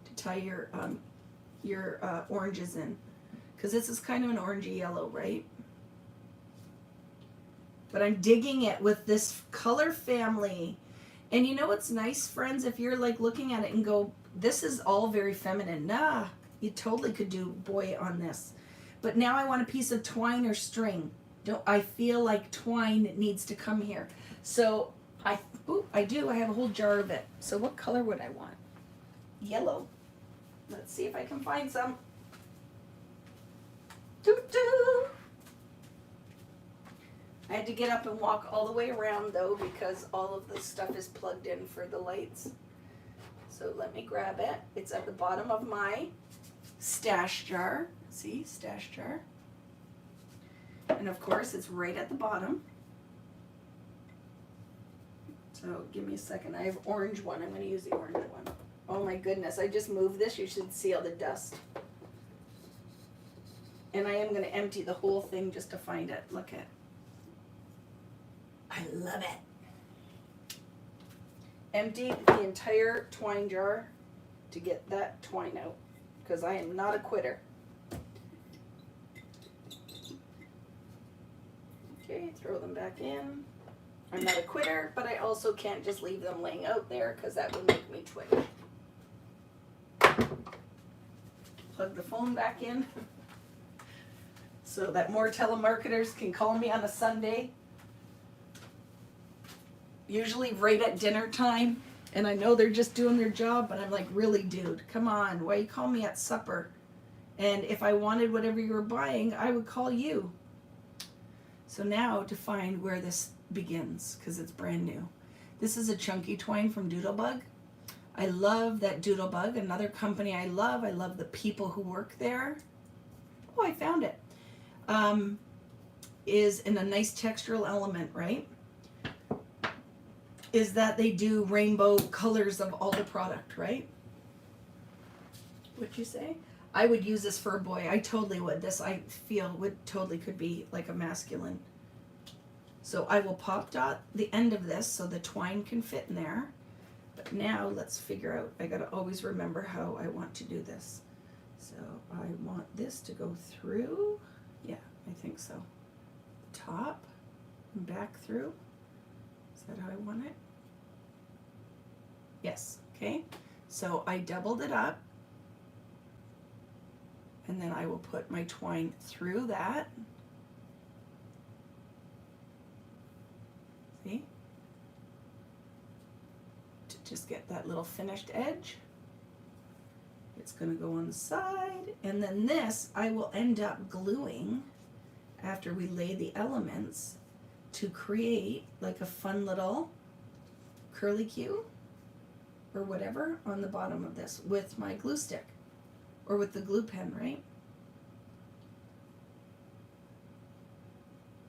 To tie your oranges in. Because this is kind of an orangey yellow, right? But I'm digging it with this color family. And you know what's nice, friends? If you're like looking at it and go, this is all very feminine. Nah, you totally could do boy on this. But now I want a piece of twine or string. I feel like twine needs to come here. So I do. I have a whole jar of it. So what color would I want? Yellow. Let's see if I can find some. Doo-doo. I had to get up and walk all the way around though, because all of the stuff is plugged in for the lights. So let me grab it. It's at the bottom of my stash jar. See, stash jar. And of course it's right at the bottom. So give me a second. I have orange one. I'm going to use the orange one. Oh my goodness. I just moved this. You should see all the dust. And I am going to empty the whole thing just to find it. Look at it. I love it. Emptied the entire twine jar to get that twine out, because I am not a quitter. Okay, throw them back in. I'm not a quitter, but I also can't just leave them laying out there because that would make me twitch. Plug the phone back in so that more telemarketers can call me on a Sunday. usually right at dinner time, and I know they're just doing their job, but I'm like, really, dude, come on, why you call me at supper? And if I wanted whatever you were buying, I would call you. So now to find where this begins, because it's brand new. This is a chunky twine from Doodlebug. I love that Doodlebug, another company I love. I love the people who work there. Oh, I found it. Is in a nice textural element, right? Is that they do rainbow colors of all the product, right? What'd you say? I would use this for a boy. I totally would. This I feel would totally could be like a masculine. So I will pop dot the end of this so the twine can fit in there. But now let's figure out, I gotta always remember how I want to do this. So I want this to go through, yeah, I think so. Top and back through. Is that how I want it? Yes, okay. So I doubled it up. And then I will put my twine through that. See? To just get that little finished edge. It's going to go on the side. And then this I will end up gluing after we lay the elements to create like a fun little curly Q or whatever on the bottom of this with my glue stick. Or with the glue pen, right?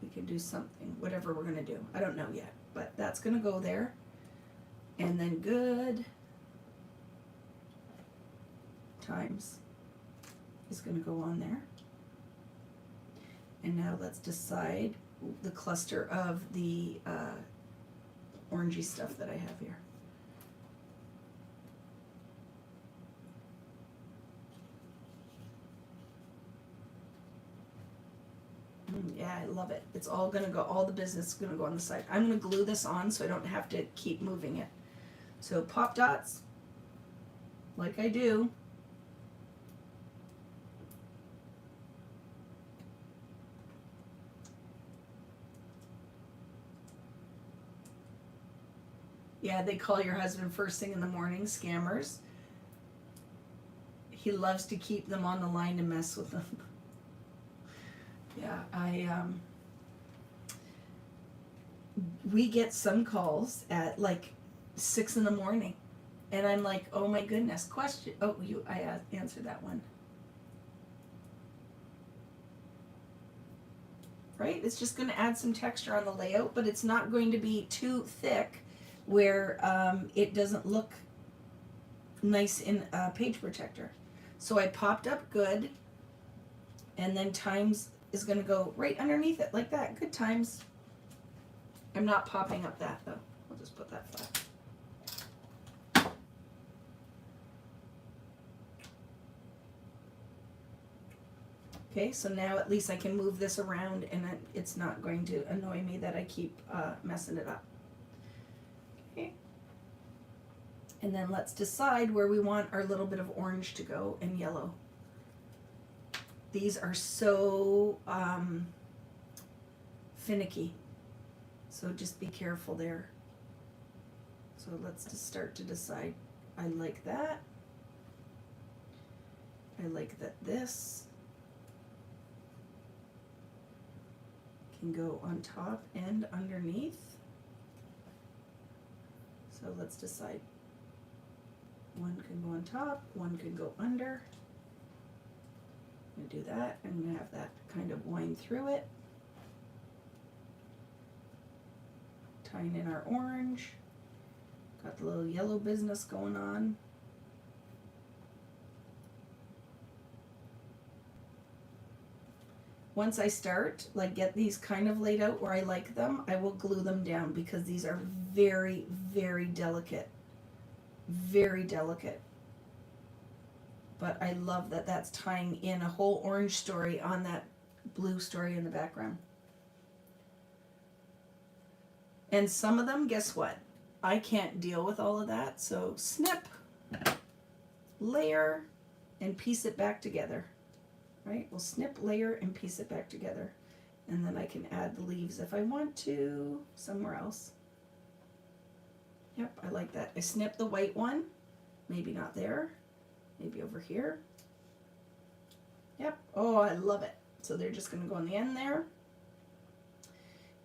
We can do something, whatever we're gonna do. I don't know yet, but that's gonna go there. And then good times is gonna go on there. And now let's decide the cluster of the orangey stuff that I have here. Yeah, I love it. It's all gonna go, all the business is gonna go on the side. I'm gonna glue this on so I don't have to keep moving it. So pop dots, like I do. Yeah, they call your husband first thing in the morning, scammers. He loves to keep them on the line to mess with them. Yeah, we get some calls at like 6 in the morning, and I'm like, oh my goodness, question. Oh, I answered that one. Right? It's just going to add some texture on the layout, but it's not going to be too thick where it doesn't look nice in a page protector. So I popped up good, and then times is going to go right underneath it like that. Good times. I'm not popping up that though. I'll just put that flat. Okay, so now at least I can move this around and it's not going to annoy me that I keep messing it up. Okay. And then let's decide where we want our little bit of orange to go and yellow. These are so finicky, so just be careful there. So let's just start to decide. I like that. I like that this can go on top and underneath. So let's decide. One can go on top, one can go under. I'm going to do that. I'm going to have that kind of wind through it. Tying in our orange. Got the little yellow business going on. Once I start, like get these kind of laid out where I like them, I will glue them down because these are very, very delicate. Very delicate. But I love that that's tying in a whole orange story on that blue story in the background. And some of them, guess what? I can't deal with all of that, so snip, layer, and piece it back together. Right? We'll snip, layer, and piece it back together. And then I can add the leaves if I want to somewhere else. Yep, I like that. I snipped the white one. Maybe not there. Maybe over here. Yep. Oh, I love it. So they're just going to go on the end there.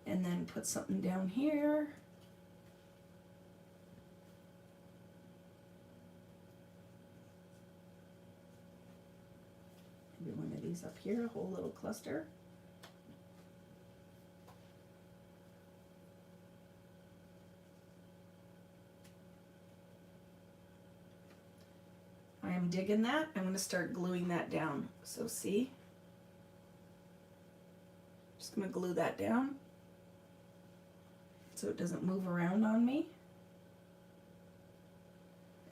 And then put something down here. Maybe one of these up here, a whole little cluster. I am digging that. I'm going to start gluing that down. So see? Just going to glue that down so it doesn't move around on me.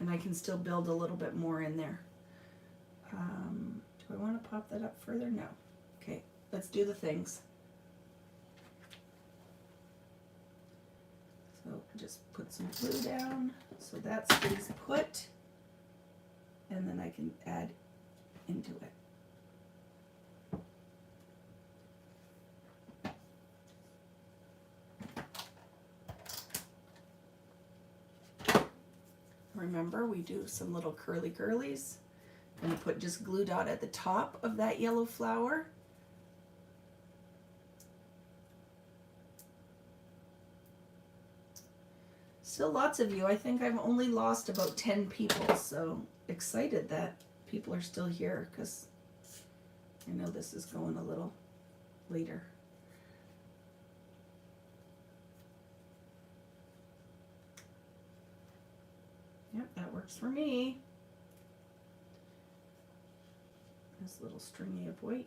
And I can still build a little bit more in there. Do I want to pop that up further? No. Okay, let's do the things. So just put some glue down so that stays put. And then I can add into it. Remember, we do some little curly curlies. I'm going to put just glue dot at the top of that yellow flower. Still lots of you. I think I've only lost about 10 people, so excited that people are still here because I know this is going a little later. Yep, that works for me. This little stringy of white.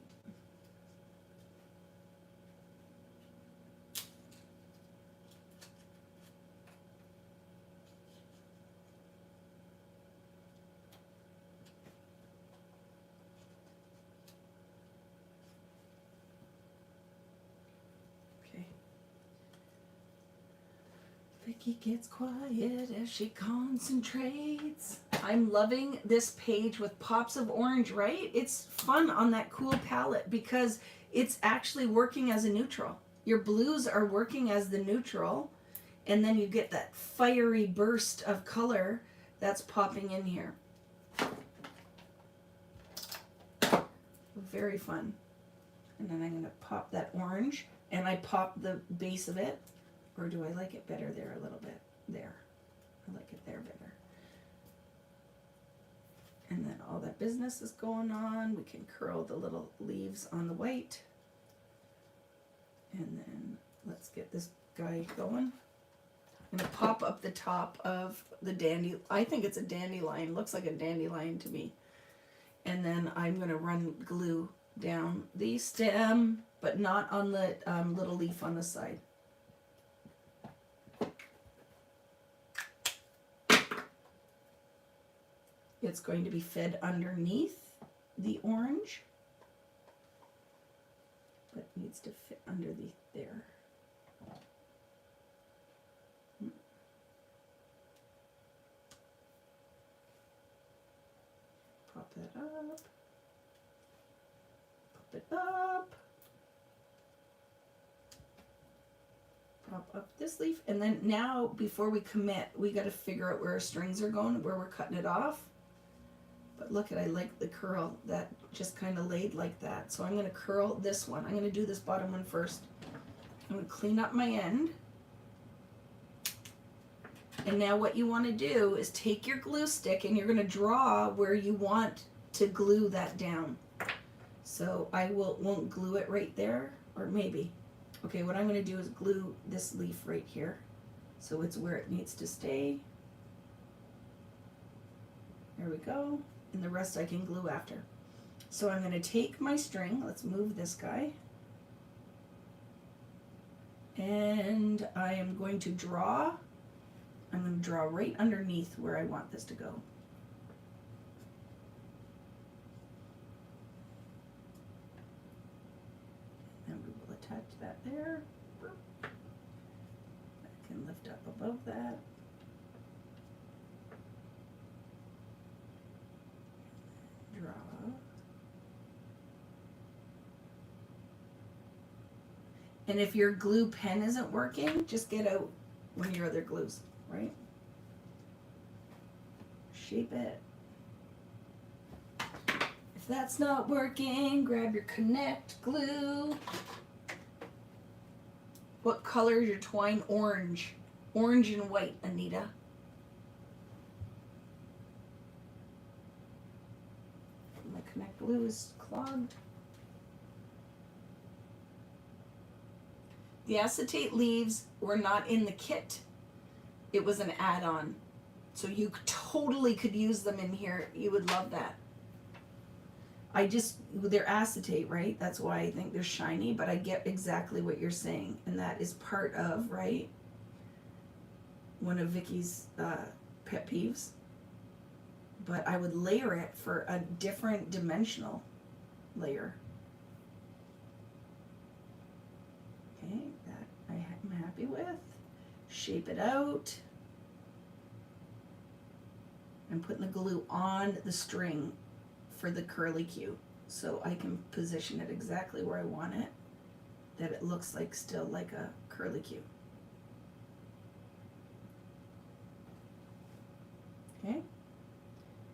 Vicki gets quiet as she concentrates. I'm loving this page with pops of orange, right? It's fun on that cool palette because it's actually working as a neutral. Your blues are working as the neutral, and then you get that fiery burst of color that's popping in here. Very fun. And then I'm going to pop that orange, and I pop the base of it. Or do I like it better there a little bit? There. I like it there better. And then all that business is going on. We can curl the little leaves on the white. And then let's get this guy going. I'm going to pop up the top of the dandelion. I think it's a dandelion. Looks like a dandelion to me. And then I'm going to run glue down the stem, but not on the little leaf on the side. It's going to be fed underneath the orange, but it needs to fit under there. Pop that up. Pop it up. Pop up this leaf. And then now, before we commit, we got to figure out where our strings are going, where we're cutting it off. But look at, I like the curl that just kind of laid like that. So I'm going to curl this one. I'm going to do this bottom one first. I'm going to clean up my end. And now what you want to do is take your glue stick and you're going to draw where you want to glue that down. So I won't glue it right there, or maybe. Okay, what I'm going to do is glue this leaf right here. So it's where it needs to stay. There we go. And the rest I can glue after. So I'm going to take my string, let's move this guy, and I am going to draw, I'm going to draw right underneath where I want this to go. And we will attach that there. I can lift up above that. Draw. And if your glue pen isn't working, just get out one of your other glues, right? shape it. If that's not working, grab your Connect glue. What color is your twine? Orange. Orange and white, Anita. My Connect glue is clogged. The acetate leaves were not in the kit. It was an add-on. So you totally could use them in here. You would love that. They're acetate, right? That's why I think they're shiny, but I get exactly what you're saying. And that is part of, right? One of Vicki's pet peeves. But I would layer it for a different dimensional layer. Okay, that I'm happy with. Shape it out. I'm putting the glue on the string for the curly Q, so I can position it exactly where I want it, that it looks like still like a curly Q. Okay,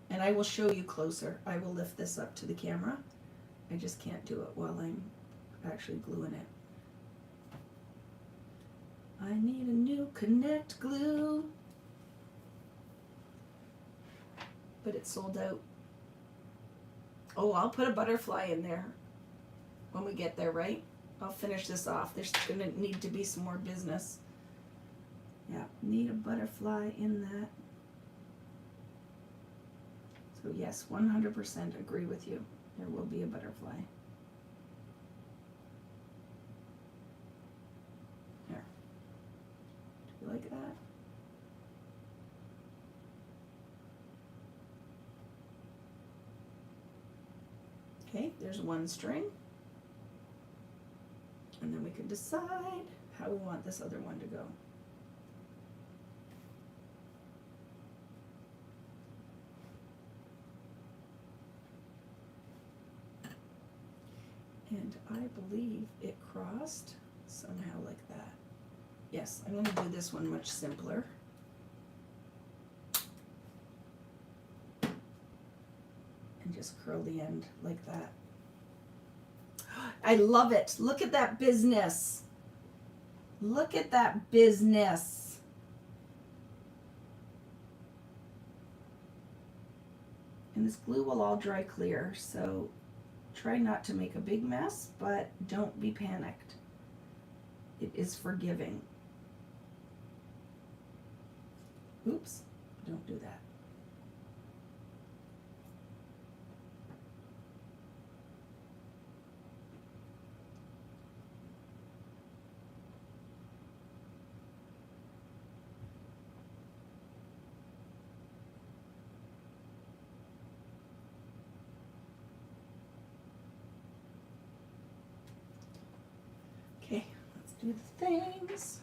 and I will show you closer. I will lift this up to the camera. I just can't do it while I'm actually gluing it. I need a new Connect glue, but it's sold out. Oh, I'll put a butterfly in there when we get there, right? I'll finish this off. There's gonna need to be some more business. Yeah, need a butterfly in that. So yes, 100% agree with you. There will be a butterfly. There. Do you like that? Okay, there's one string. And then we can decide how we want this other one to go. And I believe it crossed somehow like that. Yes, I'm going to do this one much simpler. And just curl the end like that. I love it. Look at that business. Look at that business. And this glue will all dry clear, so try not to make a big mess, but don't be panicked. It is forgiving. Oops, don't do that. Okay, let's do the things.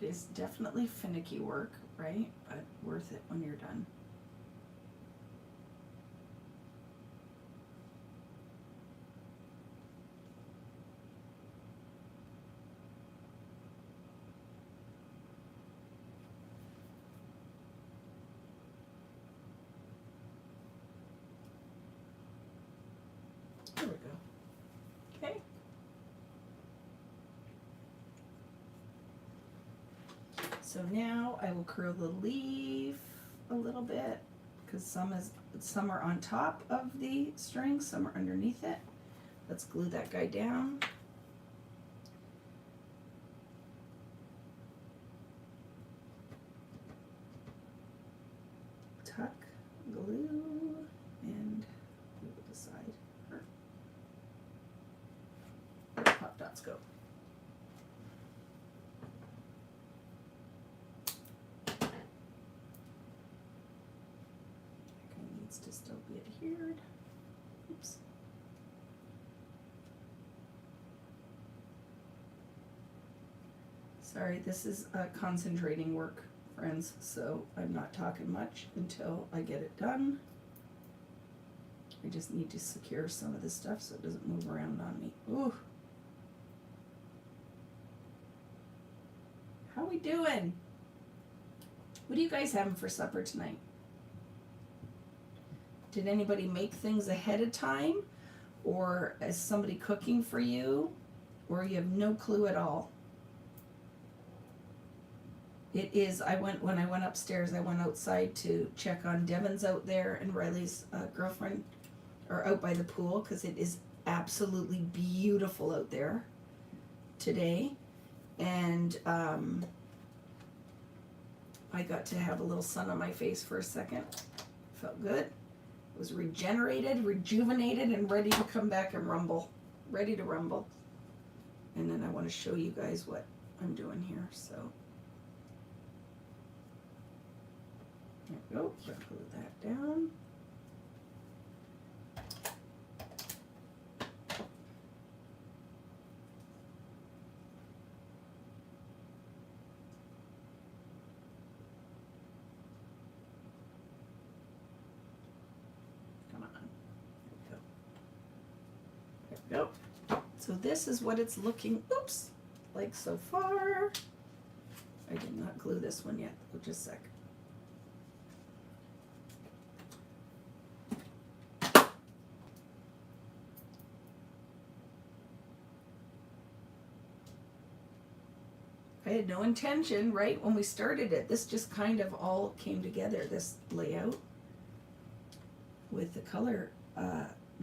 It is definitely finicky work, right? But worth it when you're done. There we go. Okay. So now I will curl the leaf a little bit because some are on top of the string, some are underneath it. Let's glue that guy down. Tuck, glue, and glue the side. Kaleidoscope. Needs to still be adhered. Oops. Sorry, this is concentrating work, friends, so I'm not talking much until I get it done. I just need to secure some of this stuff so it doesn't move around on me. Ooh. How we doing? What are you guys having for supper tonight? Did anybody make things ahead of time? Or is somebody cooking for you? Or you have no clue at all? It is, when I went upstairs, I went outside to check on Devin's out there and Riley's girlfriend are out by the pool because it is absolutely beautiful out there today. And I got to have a little sun on my face for a second. Felt good. Was regenerated, rejuvenated, and ready to come back and rumble. Ready to rumble. And then I want to show you guys what I'm doing here. So there we go. Glue that down. Nope. So this is what it's looking, oops, like so far. I did not glue this one yet, just a sec. I had no intention, right, when we started it. This just kind of all came together, this layout, with the color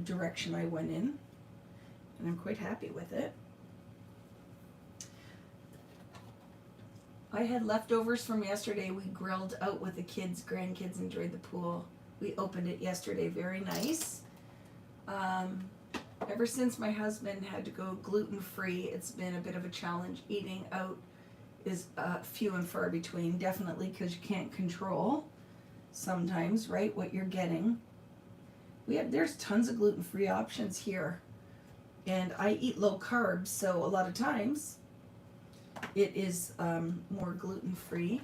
direction I went in. And I'm quite happy with it. I had leftovers from yesterday. We grilled out with the kids, grandkids enjoyed the pool. We opened it yesterday, very nice. Ever since my husband had to go gluten-free, it's been a bit of a challenge. Eating out is few and far between, definitely because you can't control sometimes, right, what you're getting. There's tons of gluten-free options here. And I eat low carbs, so a lot of times it is more gluten-free.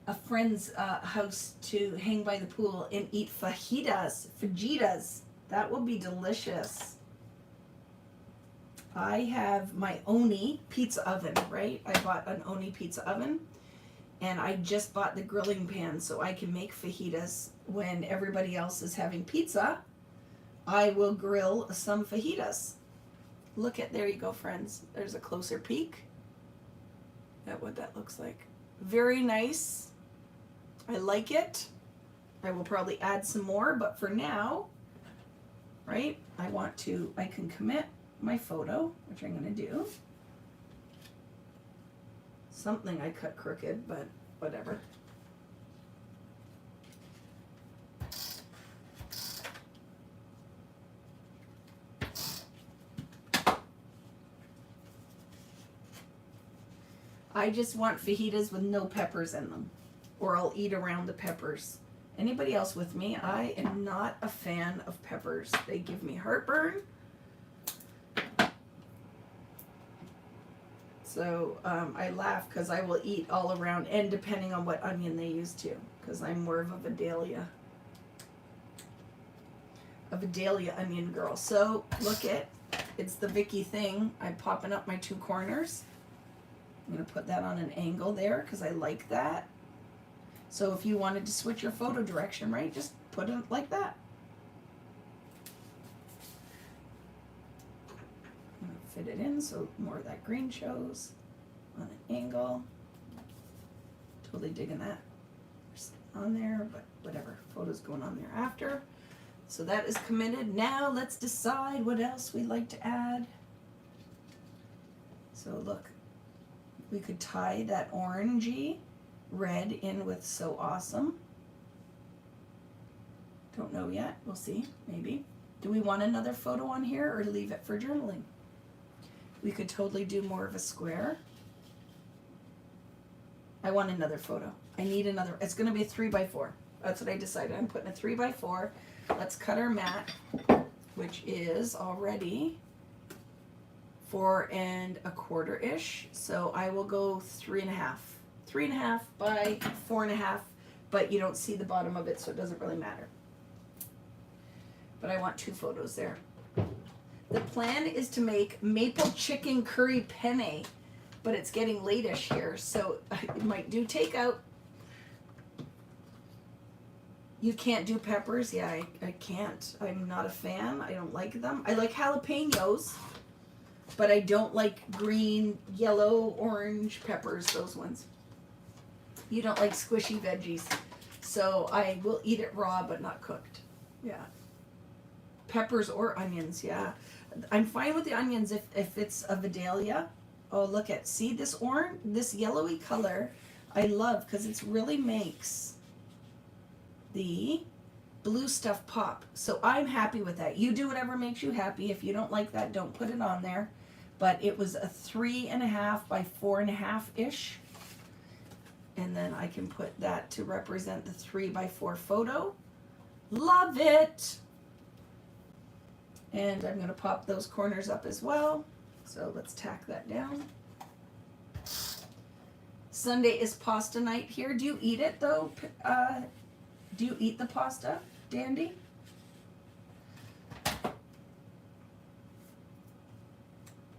A friend's house to hang by the pool and eat fajitas. That will be delicious. I have my Oni pizza oven, right? I bought an Oni pizza oven. And I just bought the grilling pan so I can make fajitas when everybody else is having pizza. I will grill some fajitas. There you go, friends. There's a closer peek at what that looks like. Very nice. I like it. I will probably add some more, but for now, right, I can commit my photo, which I'm going to do. Something I cut crooked, but whatever. I just want fajitas with no peppers in them, or I'll eat around the peppers. Anybody else with me? I am not a fan of peppers. They give me heartburn. So I laugh because I will eat all around, and depending on what onion they use too, because I'm more of a Vidalia onion girl. So look it's the Vicki thing. I'm popping up my two corners. I'm going to put that on an angle there because I like that. So if you wanted to switch your photo direction, right, just put it like that. I'm going to fit it in so more of that green shows on an angle. Totally digging that on there, but whatever. Photos going on there after. So that is committed. Now let's decide what else we'd like to add. So look. We could tie that orangey red in with So Awesome. Don't know yet. We'll see. Maybe. Do we want another photo on here or leave it for journaling? We could totally do more of a square. I want another photo. I need another. It's going to be a 3x4. That's what I decided. I'm putting a 3x4. Let's cut our mat, which is already 4¼ ish. So I will go 3.5. 3.5 by 4.5, but you don't see the bottom of it, so it doesn't really matter. But I want 2 photos there. The plan is to make maple chicken curry penne, but it's getting late-ish here, so I might do takeout. You can't do peppers? Yeah, I can't. I'm not a fan. I don't like them. I like jalapenos, but I don't like green, yellow, orange peppers, those ones. You don't like squishy veggies, so I will eat it raw but not cooked. Yeah. Peppers or onions, yeah. I'm fine with the onions if it's a Vidalia. Oh, look at, see this orange, this yellowy color I love because it really makes the blue stuff pop. So I'm happy with that. You do whatever makes you happy. If you don't like that, don't put it on there. But it was a 3.5 by 4.5 ish. And then I can put that to represent the 3x4 photo. Love it! And I'm going to pop those corners up as well. So let's tack that down. Sunday is pasta night here. Do you eat it though? Do you eat the pasta, Dandy?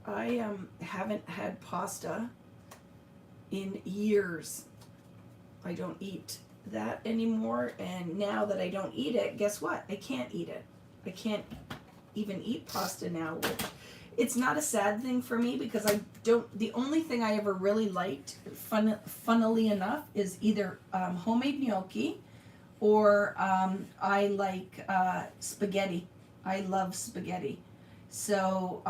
I haven't had pasta in years. I don't eat that anymore, and now that I don't eat it, guess what? I can't eat it. I can't even eat pasta now, which it's not a sad thing for me because I don't, the only thing I ever really liked, funnily enough, is either homemade gnocchi or I like spaghetti. I love spaghetti. So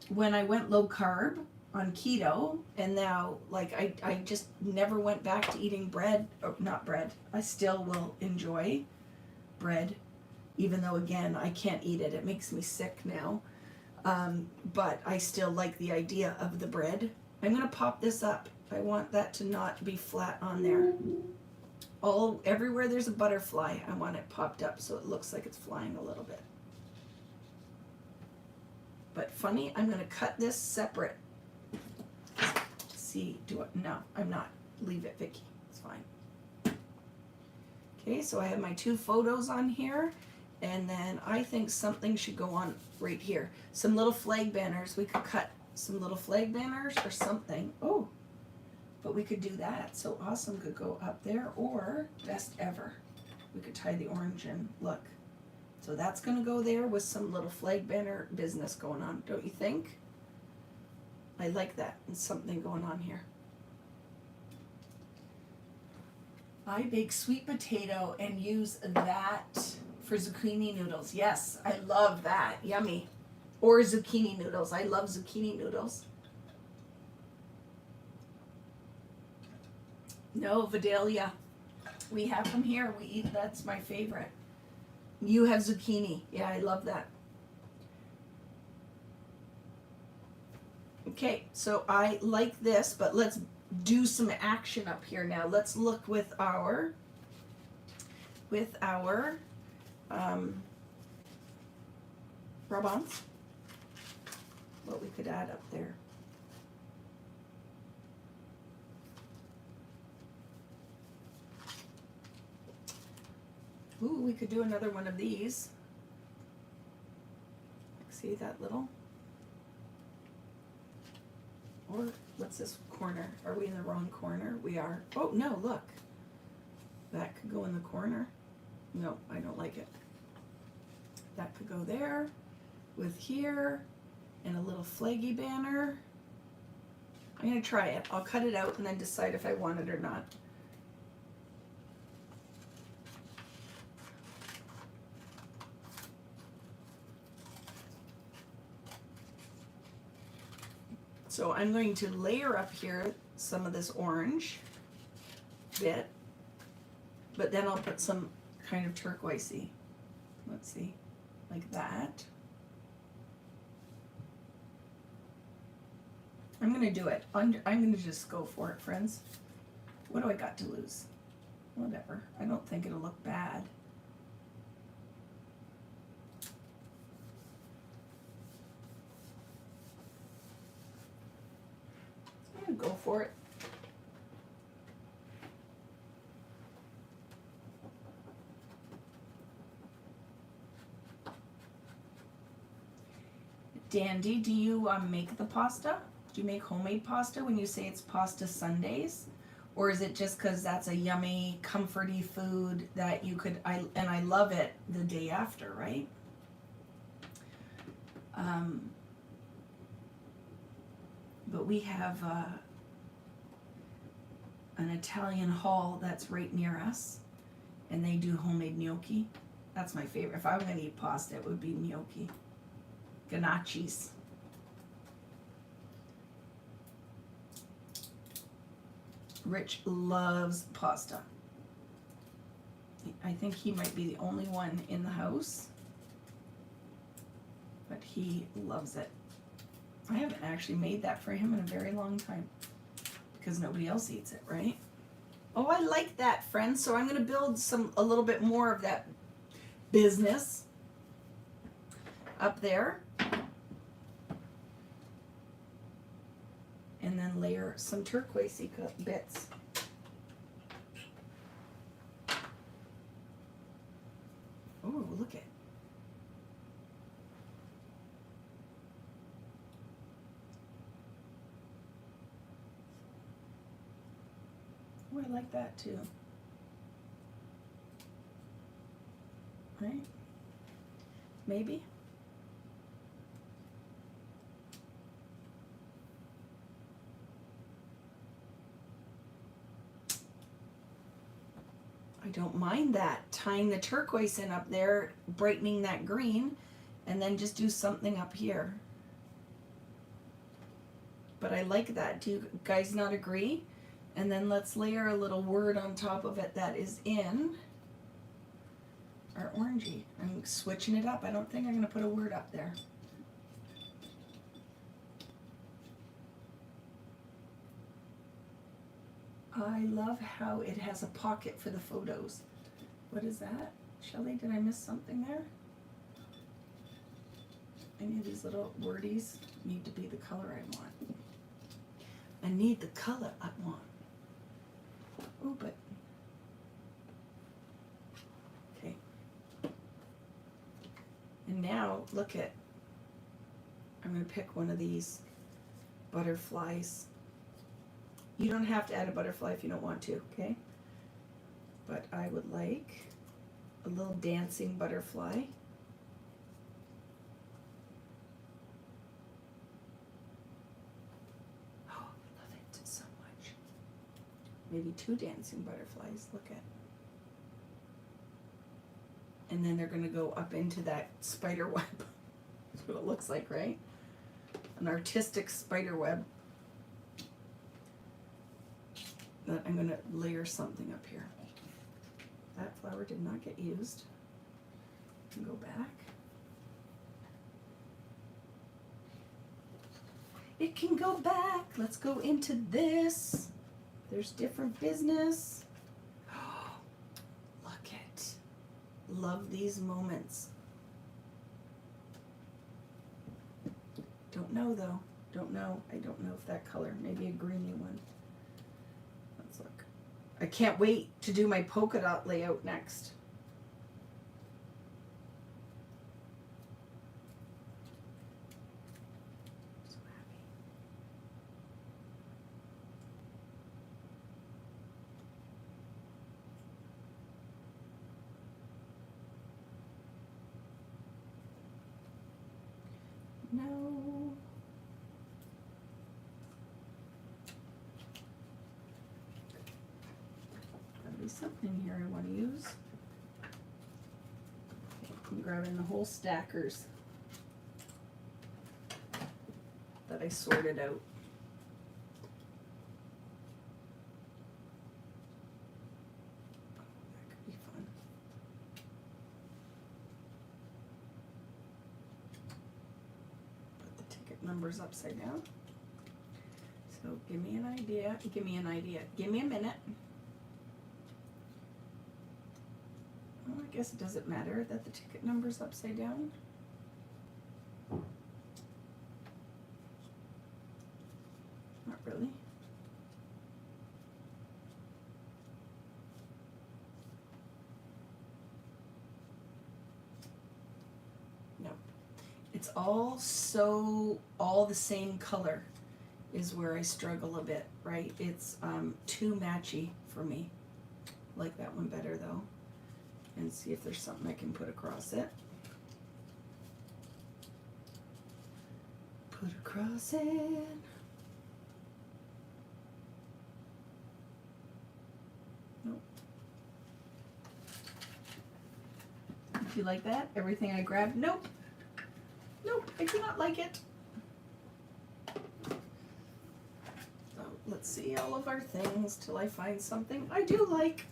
when I went low carb on keto, and now like I just never went back to eating bread, or not bread. I still will enjoy bread, even though again I can't eat it. It makes me sick now. But I still like the idea of the bread. I'm gonna pop this up. I want that to not be flat on there. Everywhere there's a butterfly, I want it popped up so it looks like it's flying a little bit. But funny, I'm gonna cut this separate. See, no, I'm not. Leave it, Vicki. It's fine. Okay, so I have my 2 photos on here, and then I think something should go on right here. Some little flag banners. We could cut some little flag banners or something. Oh, but we could do that. So awesome could go up there, or best ever. We could tie the orange in. Look. So that's gonna go there with some little flag banner business going on, don't you think? I like that, and something going on here. I bake sweet potato and use that for zucchini noodles. Yes, I love that. Yummy. Or zucchini noodles. I love zucchini noodles. No, Vidalia. We have them here. We eat. That's my favorite. You have zucchini. Yeah, I love that. Okay, so I like this, but let's do some action up here now. Let's look with our rub-ons, what we could add up there. Ooh, we could do another one of these. See that little? Or what's this corner? Are we in the wrong corner? We are. Oh, no, look. That could go in the corner. No, I don't like it. That could go there with here and a little flaggy banner. I'm going to try it. I'll cut it out and then decide if I want it or not. So I'm going to layer up here some of this orange bit, but then I'll put some kind of turquoisey. Let's see. like that. I'm gonna do it. I'm gonna just go for it, friends. What do I got to lose? Whatever. I don't think it'll look bad. I'm gonna go for it. Dandy, do you make the pasta? Do you make homemade pasta when you say it's pasta Sundays? Or is it just because that's a yummy, comforty food that you could, and I love it the day after, right? But we have an Italian hall that's right near us, and they do homemade gnocchi. That's my favorite. If I were going to eat pasta, it would be gnocchi. Ganachis. Rich loves pasta. I think he might be the only one in the house, but he loves it. I haven't actually made that for him in a very long time because nobody else eats it, right? Oh, I like that, friends. So I'm going to build a little bit more of that business up there. And then layer some turquoisey bits. Oh, look at. Oh, I like that too. Right? Maybe. I don't mind that. Tying the turquoise in up there, brightening that green, and then just do something up here. But I like that. Do you guys not agree? And then let's layer a little word on top of it that is in our orangey. I'm switching it up. I don't think I'm going to put a word up there. I love how it has a pocket for the photos. What is that? Shelley, did I miss something there? Any of these little wordies need to be the color I want. I need the color I want. Oh, but... Okay. And now, look at... I'm going to pick one of these butterflies. You don't have to add a butterfly if you don't want to, okay? But I would like a little dancing butterfly. Oh, I love it so much. Maybe 2 dancing butterflies, look at. And then they're gonna go up into that spider web. That's what it looks like, right? An artistic spider web. That I'm going to layer something up here. That flower did not get used. And go back. It can go back. Let's go into this. There's different business. Look at. Love these moments. Don't know though. Don't know. I don't know if that color. Maybe a greeny one. Look. I can't wait to do my polka dot layout next. So happy. No. Something here I want to use. Okay, I'm grabbing the whole stackers that I sorted out. That could be fun. numbers upside down. So give me an idea, give me a minute. Well, I guess it doesn't matter that the ticket number's upside down. Not really. No. It's all the same color is where I struggle a bit, right? It's too matchy for me. Like that one better though. And see if there's something I can put across it. Put across it. Nope. Do you like that? Everything I grabbed? Nope. Nope, I do not like it. So let's see all of our things till I find something I do like.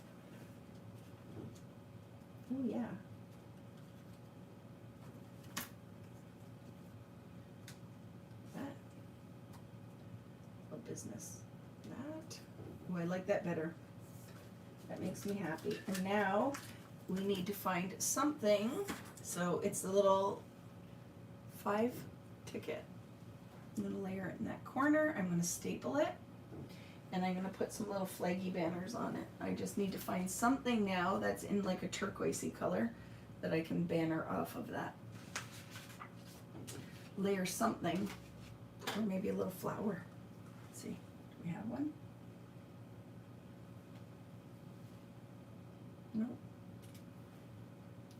Oh yeah. That. What business? That. Oh, I like that better. That makes me happy. And now we need to find something. So it's the little 5 ticket. I'm going to layer it in that corner. I'm going to staple it. And I'm going to put some little flaggy banners on it. I just need to find something now that's in like a turquoisey color that I can banner off of that. Layer something. Or maybe a little flower. Let's see. Do we have one? No.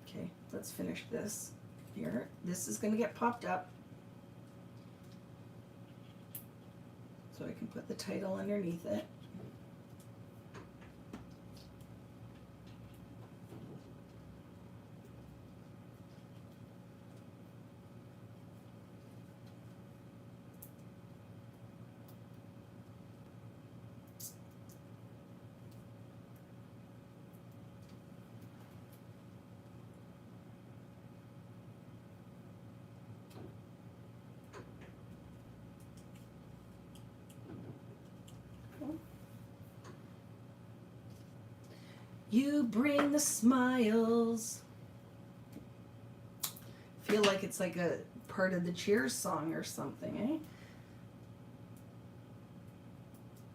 Okay, let's finish this here. This is going to get popped up. So I can put the title underneath it. You bring the smiles. Feel like it's like a part of the Cheers song or something, eh?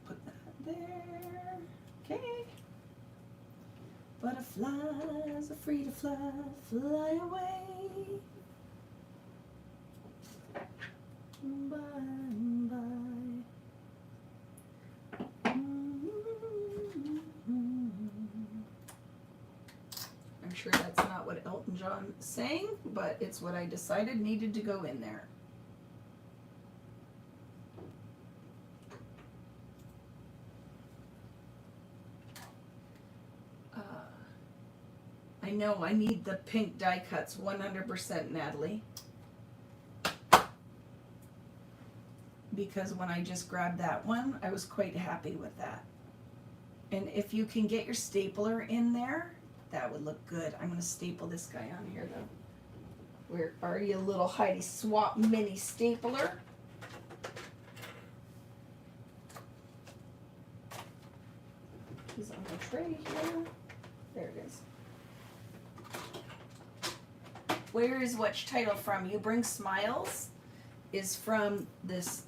Put that there. Okay. Butterflies are free to fly, fly away. Bye, bye. I'm sure that's not what Elton John sang, but it's what I decided needed to go in there. I know I need the pink die cuts 100%, Natalie. Because when I just grabbed that one, I was quite happy with that. And if you can get your stapler in there, that would look good. I'm going to staple this guy on here though. Where are you, little Heidi Swap mini stapler? He's on the tray here. There it is. Where is which title from? You Bring Smiles is from this,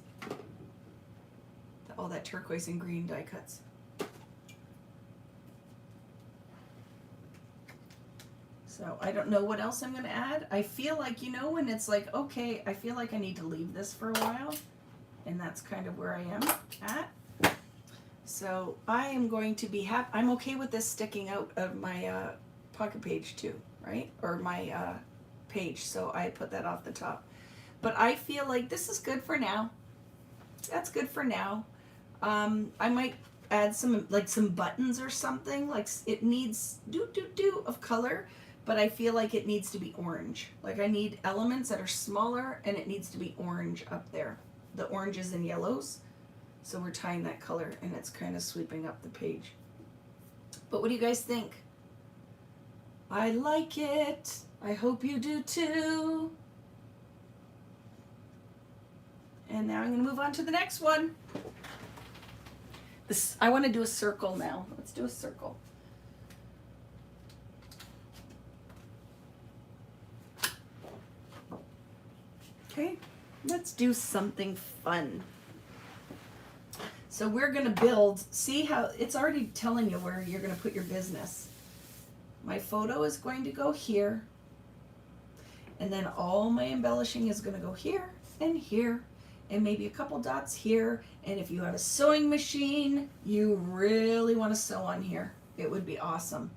all that turquoise and green die cuts. So I don't know what else I'm going to add. I feel like, you know, when it's like, okay, I feel like I need to leave this for a while. And that's kind of where I am at. So I am going to be happy. I'm okay with this sticking out of my pocket page too, right? Or my page. So I put that off the top. But I feel like this is good for now. That's good for now. I might add some buttons or something. Like it needs of color. But I feel like it needs to be orange. Like I need elements that are smaller and it needs to be orange up there. The oranges and yellows. So we're tying that color and it's kind of sweeping up the page. But what do you guys think? I like it. I hope you do too. And now I'm going to move on to the next one. I want to do a circle now. Let's do a circle. Okay, let's do something fun. So we're going to build, see how it's already telling you where you're going to put your business. My photo is going to go here. And then all my embellishing is going to go here and here. And maybe a couple dots here. And if you have a sewing machine, you really want to sew on here. It would be awesome.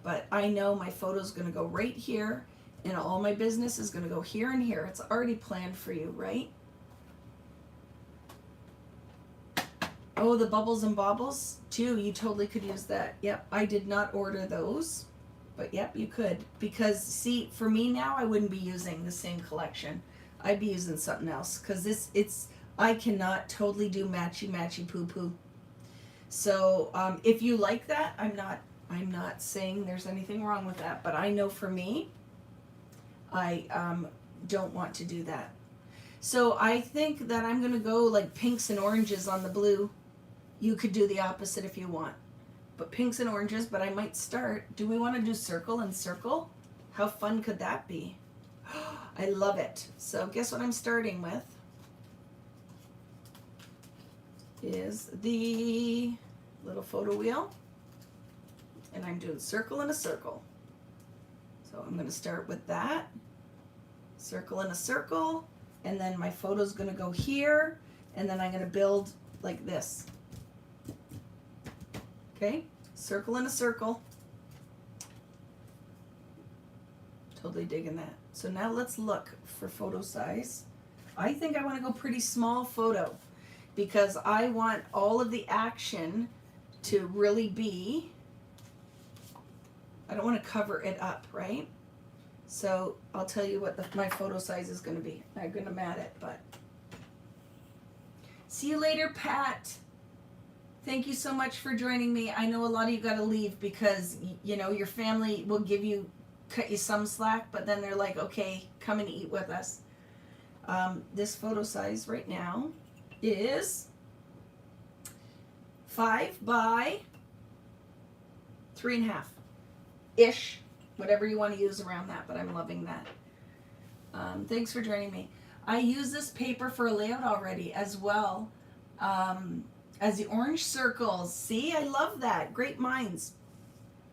But I know my photo is going to go right here. And all my business is going to go here and here. It's already planned for you, right? Oh, the bubbles and baubles too. You totally could use that. Yep, I did not order those. But yep, you could. Because see, for me now, I wouldn't be using the same collection. I'd be using something else. Because I cannot totally do matchy poo poo. So if you like that, I'm not saying there's anything wrong with that. But I know for me, I don't want to do that. So I think that I'm going to go like pinks and oranges on the blue. You could do the opposite if you want. But pinks and oranges, but I might start. Do we want to do circle and circle? How fun could that be? I love it. So guess what I'm starting with? Is the little photo wheel. And I'm doing circle and a circle. So I'm going to start with that. Circle and a circle. And then my photo's going to go here. And then I'm going to build like this. Okay, circle and a circle. Totally digging that. So now let's look for photo size. I think I want to go pretty small photo because I want all of the action to really be, I don't want to cover it up, right? So I'll tell you what my photo size is going to be. I'm going to mat it, but. See you later, Pat. Thank you so much for joining me. I know a lot of you got to leave because, you know, your family will cut you some slack, but then they're like, okay, come and eat with us. This photo size right now is 5 by 3.5-ish. Whatever you want to use around that, but I'm loving that. Thanks for joining me. I use this paper for a layout already as well. As the orange circles. See, I love that. Great minds.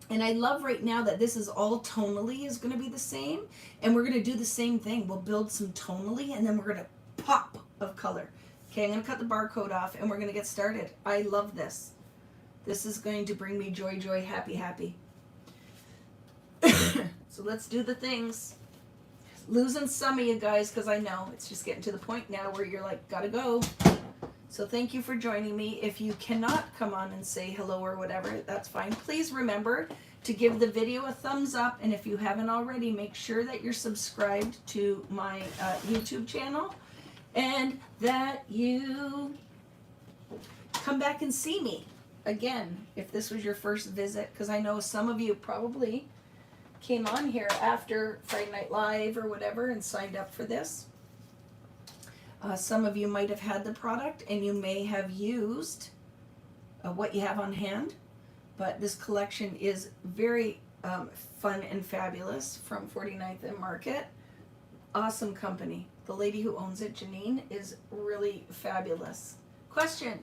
And I love right now that this is all tonally is going to be the same. And we're going to do the same thing. We'll build some tonally and then we're going to pop of color. Okay, I'm going to cut the barcode off and we're going to get started. I love this. This is going to bring me joy, joy, happy, happy. So let's do the things. Losing some of you guys because I know it's just getting to the point now where you're like, gotta go. So thank you for joining me. If you cannot come on and say hello or whatever, that's fine. Please remember to give the video a thumbs up. And if you haven't already, make sure that you're subscribed to my YouTube channel and that you come back and see me again if this was your first visit. Because I know some of you probably came on here after Friday Night Live or whatever and signed up for this. Some of you might have had the product and you may have used what you have on hand, but this collection is very fun and fabulous from 49th and Market. Awesome company. The lady who owns it, Janine, is really fabulous. Question,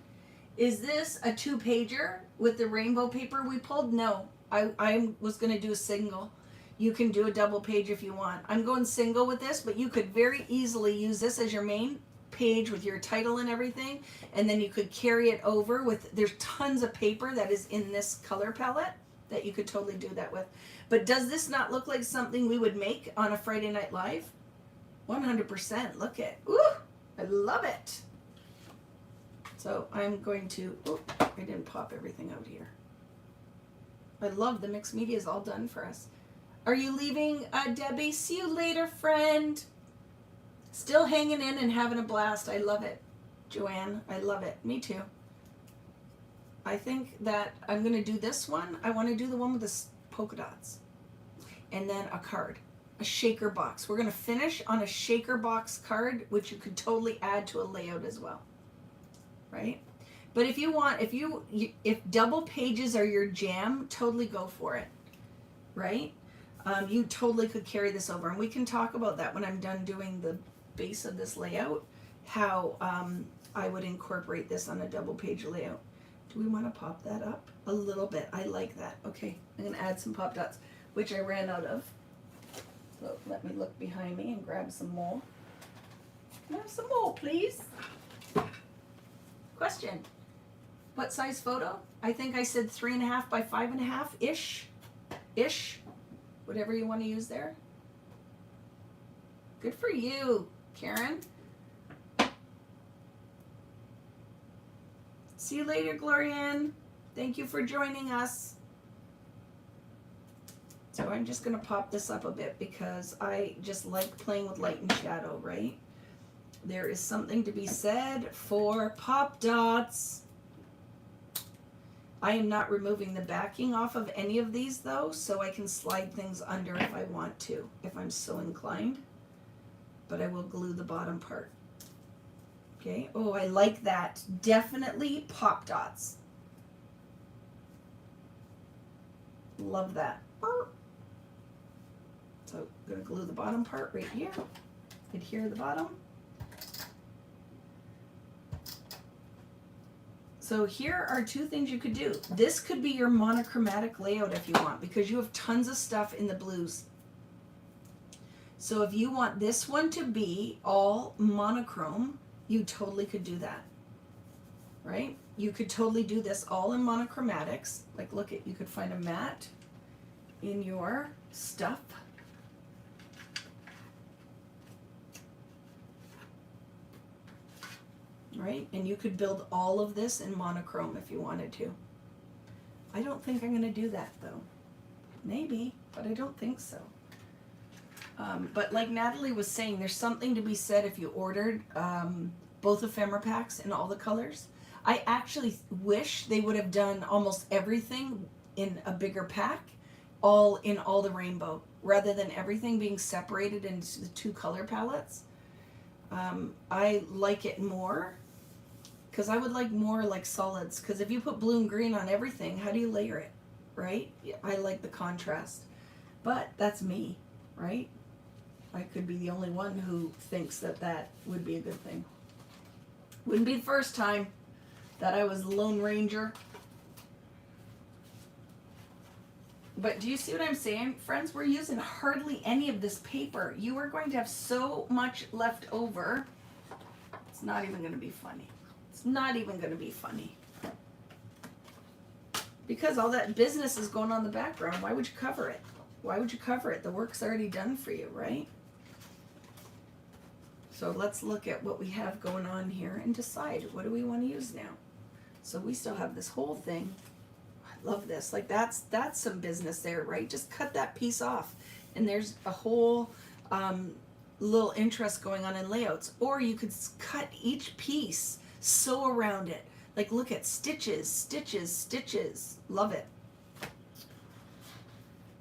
is this a 2-pager with the rainbow paper we pulled? No, I was going to do a single. You can do a double page if you want. I'm going single with this, but you could very easily use this as your main page with your title and everything, and then you could carry it over with, there's tons of paper that is in this color palette that you could totally do that with. But does this not look like something we would make on a Friday Night Live? 100%. Look at, ooh, I love it. So I'm going to, oh, I didn't pop everything out here. I love the mixed media is all done for us. Are you leaving, Debbie? See you later, friend. Still hanging in and having a blast. I love it. Joanne, I love it. Me too. I think that I'm going to do this one. I want to do the one with the polka dots. And then a card. a shaker box. We're going to finish on a shaker box card, which you could totally add to a layout as well, right? But if you want, if double pages are your jam, totally go for it, right? You totally could carry this over, and we can talk about that when I'm done doing the base of this layout, how I would incorporate this on a double page layout. Do we want to pop that up a little bit? I like that. Okay, I'm going to add some pop dots, which I ran out of. So let me look behind me and grab some more. Can I have some more, please? Question. What size photo? I think I said 3.5 by 5.5 ish. Whatever you want to use there. Good for you, Karen. See you later, Glorianne. Thank you for joining us. So I'm just going to pop this up a bit because I just like playing with light and shadow, right? There is something to be said for pop dots. I am not removing the backing off of any of these though, so I can slide things under if I want to, if I'm so inclined. But I will glue the bottom part. Okay, oh, I like that. Definitely pop dots. Love that. So I'm going to glue the bottom part right here. Adhere the bottom. So here are two things you could do. This could be your monochromatic layout if you want, because you have tons of stuff in the blues. So if you want this one to be all monochrome, you totally could do that, right? You could totally do this all in monochromatics. Like look at, you could find a matte in your stuff. Right? And you could build all of this in monochrome if you wanted to. I don't think I'm going to do that though. Maybe, but I don't think so. But like Natalie was saying, there's something to be said if you ordered both ephemera packs in all the colors. I actually wish they would have done almost everything in a bigger pack, all in all the rainbow, rather than everything being separated into the two color palettes. I like it more because I would like more like solids, because if you put blue and green on everything, how do you layer it, right? I like the contrast, but that's me, right? I could be the only one who thinks that that would be a good thing. Wouldn't be the first time that I was Lone Ranger. But do you see what I'm saying, friends? We're using hardly any of this paper. You are going to have so much left over. It's not even going to be funny. It's not even going to be funny. Because all that business is going on in the background. Why would you cover it? Why would you cover it? The work's already done for you, right? So let's look at what we have going on here and decide what do we want to use now. So we still have this whole thing. I love this. Like that's some business there, right? Just cut that piece off and there's a whole little interest going on in layouts. Or you could cut each piece, sew around it. Like look at stitches, stitches, stitches. Love it.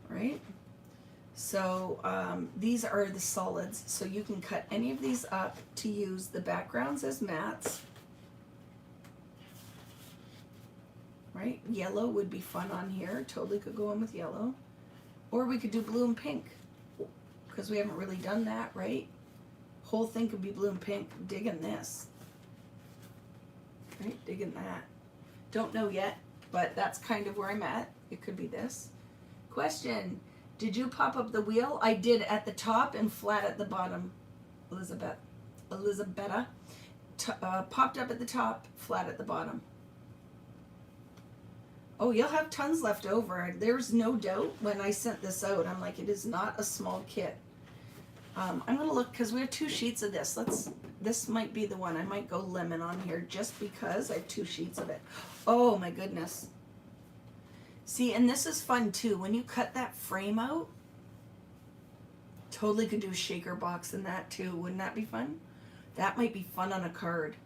Right? So these are the solids. So you can cut any of these up to use the backgrounds as mattes. Right? Yellow would be fun on here. Totally could go in with yellow. Or we could do blue and pink, because we haven't really done that, right? Whole thing could be blue and pink. Digging this. Right? Digging that. Don't know yet, but that's kind of where I'm at. It could be this. Question. Did you pop up the wheel? I did at the top and flat at the bottom. Elizabetta. Popped up at the top, flat at the bottom. Oh, you'll have tons left over. There's no doubt when I sent this out, I'm like, it is not a small kit. I'm going to look, because we have 2 sheets of this. This might be the one. I might go lemon on here just because I have 2 sheets of it. Oh my goodness. See, and this is fun too. When you cut that frame out, totally could do a shaker box in that too. Wouldn't that be fun? That might be fun on a card.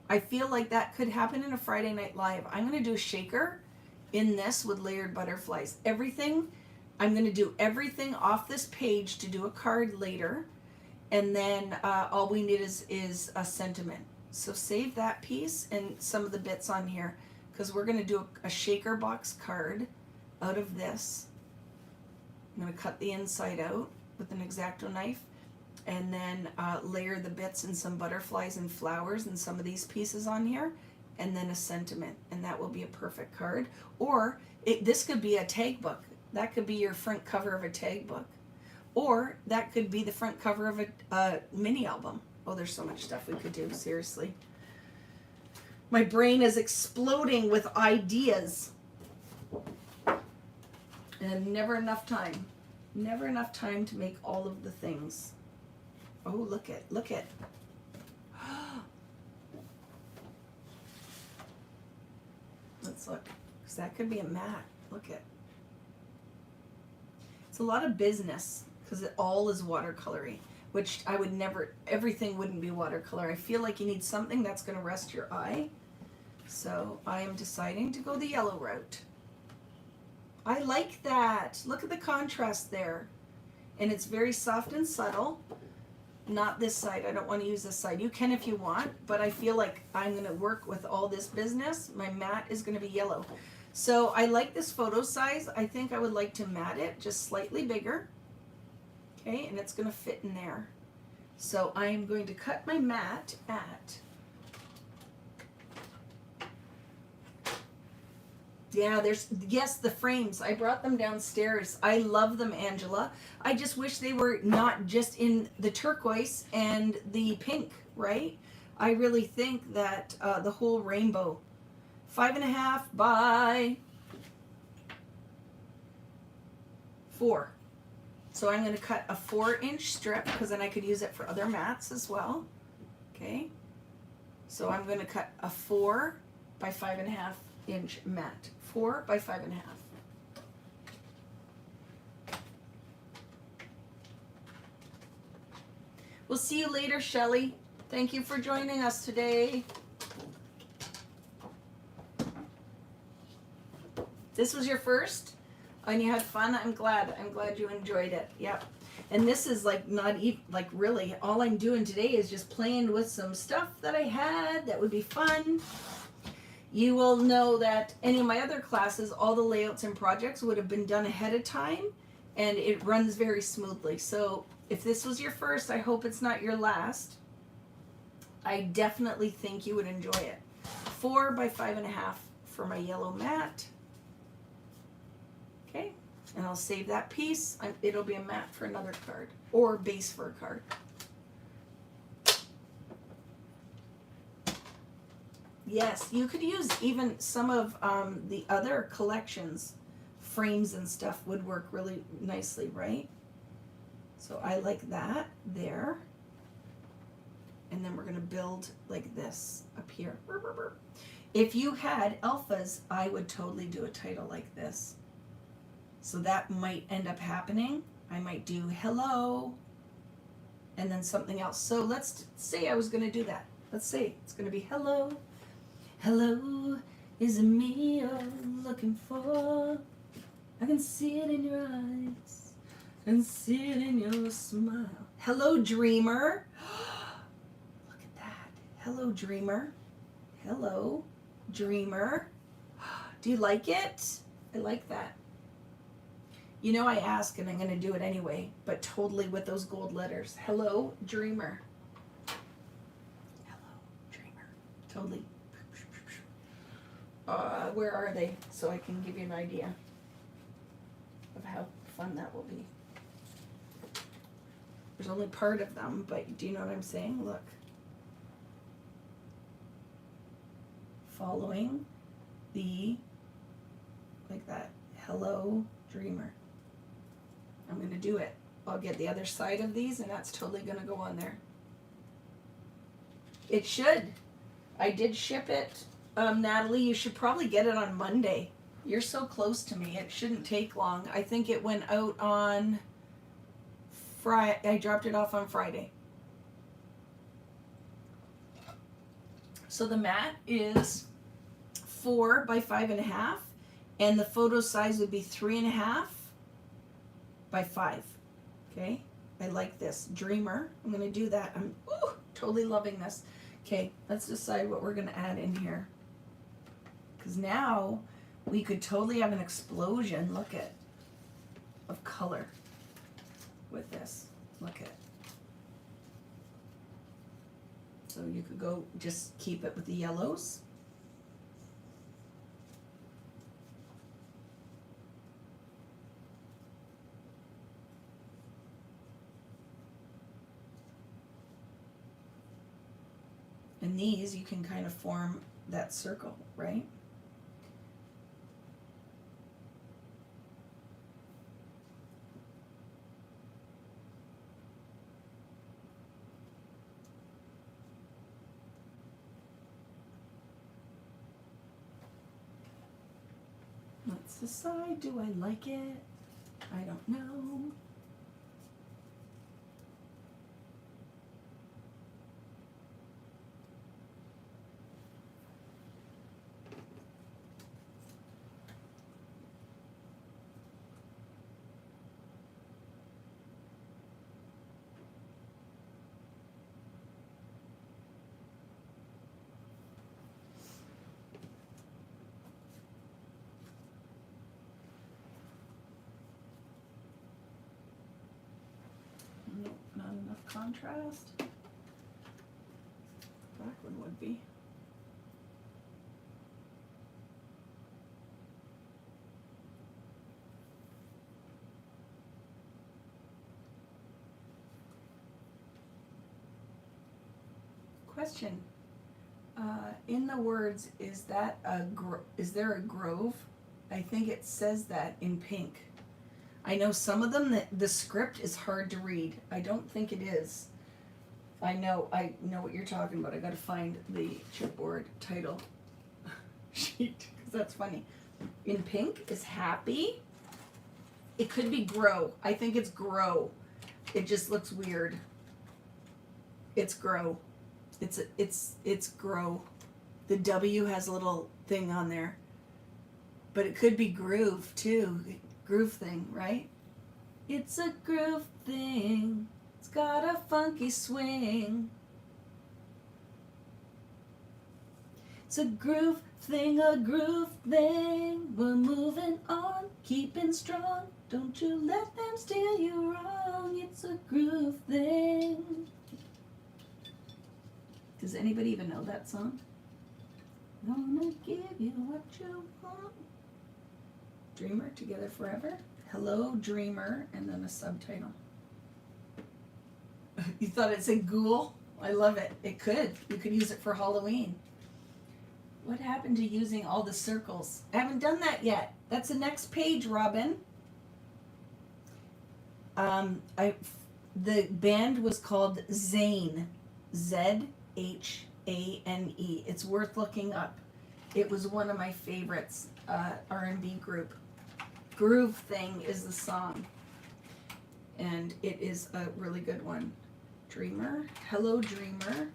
I feel like that could happen in a Friday Night Live. I'm going to do a shaker in this with layered butterflies. Everything I'm going to do everything off this page to do a card later. And then all we need is a sentiment. So save that piece and some of the bits on here, because we're going to do a shaker box card out of this. I'm going to cut the inside out with an X-Acto knife, and then layer the bits and some butterflies and flowers and some of these pieces on here, and then a sentiment, and that will be a perfect card. Or this could be a tag book. That could be your front cover of a tag book. Or that could be the front cover of a mini album. Oh, there's so much stuff we could do, seriously. My brain is exploding with ideas. And never enough time. Never enough time to make all of the things. Oh, look it. Let's look. Because that could be a mat. Look it. It's a lot of business because it all is watercolory, which I would never, everything wouldn't be watercolor. I feel like you need something that's going to rest your eye. So I am deciding to go the yellow route. I like that. Look at the contrast there. And it's very soft and subtle. Not this side. I don't want to use this side. You can if you want, but I feel like I'm going to work with all this business. My mat is going to be yellow. So I like this photo size. I think I would like to mat it just slightly bigger. Okay, and it's going to fit in there. So I'm going to cut my mat at, yeah, yes, the frames. I brought them downstairs. I love them, Angela. I just wish they were not just in the turquoise and the pink, right? I really think that the whole rainbow. 5.5 by 4. So I'm going to cut a 4-inch strip because then I could use it for other mats as well. Okay. So I'm going to cut a 4 by 5.5 inch mat. 4 by 5.5. We'll see you later, Shelley. Thank you for joining us today. This was your first, and you had fun. I'm glad you enjoyed it. Yep. And this is like not even, like really, all I'm doing today is just playing with some stuff that I had that would be fun. You will know that any of my other classes, all the layouts and projects would have been done ahead of time, and it runs very smoothly. So if this was your first, I hope it's not your last. I definitely think you would enjoy it. 4 by 5.5 for my yellow mat. Okay, and I'll save that piece. It'll be a mat for another card, or base for a card. Yes, you could use even some of the other collections. Frames and stuff would work really nicely, right? So I like that there. And then we're going to build like this up here. If you had alphas, I would totally do a title like this. So that might end up happening. I might do hello and then something else. So let's say I was going to do that. Let's say it's going to be hello. Hello, is it me you're looking for? I can see it in your eyes. I can see it in your smile. Hello, dreamer. Look at that. Hello, dreamer. Hello, dreamer. Do you like it? I like that. You know I ask and I'm going to do it anyway, but totally with those gold letters. Hello, dreamer. Hello, dreamer. Totally. Where are they? So I can give you an idea of how fun that will be. There's only part of them, but do you know what I'm saying? Look. Following the, like that. Hello, dreamer. I'm going to do it. I'll get the other side of these, and that's totally going to go on there. It should. I did ship it. Natalie, you should probably get it on Monday. You're so close to me. It shouldn't take long. I think it went out on Friday. I dropped it off on Friday. So the mat is 4 by 5.5, and the photo size would be 3.5 by 5. Okay, I like this. Dreamer, I'm going to do that. I'm totally loving this. Okay, let's decide what we're going to add in here. Because now we could totally have an explosion, look at, of color with this. Look at. So you could go just keep it with the yellows. And these you can kind of form that circle, right? Let's decide, do I like it? I don't know. Nope, not enough contrast. Back one would be. Question. In the words, is there a grove? I think it says that in pink. I know some of them that the script is hard to read. I don't think it is. I know what you're talking about. I got to find the chipboard title sheet because that's funny. In pink is happy. It could be grow. I think it's grow. It just looks weird. It's grow. It's grow. The W has a little thing on there. But it could be groove too. Groove thing, right? It's a groove thing. It's got a funky swing. It's a groove thing, a groove thing. We're moving on, keeping strong. Don't you let them steer you wrong. It's a groove thing. Does anybody even know that song? Gonna give you what you want. Dreamer, Together Forever. Hello, Dreamer, and then a subtitle. You thought it said ghoul? I love it. It could. You could use it for Halloween. What happened to using all the circles? I haven't done that yet. That's the next page, Robin. The band was called Zane. Zhane. It's worth looking up. It was one of my favorites. R&B group. Groove Thing is the song. And it is a really good one. Dreamer. Hello, Dreamer.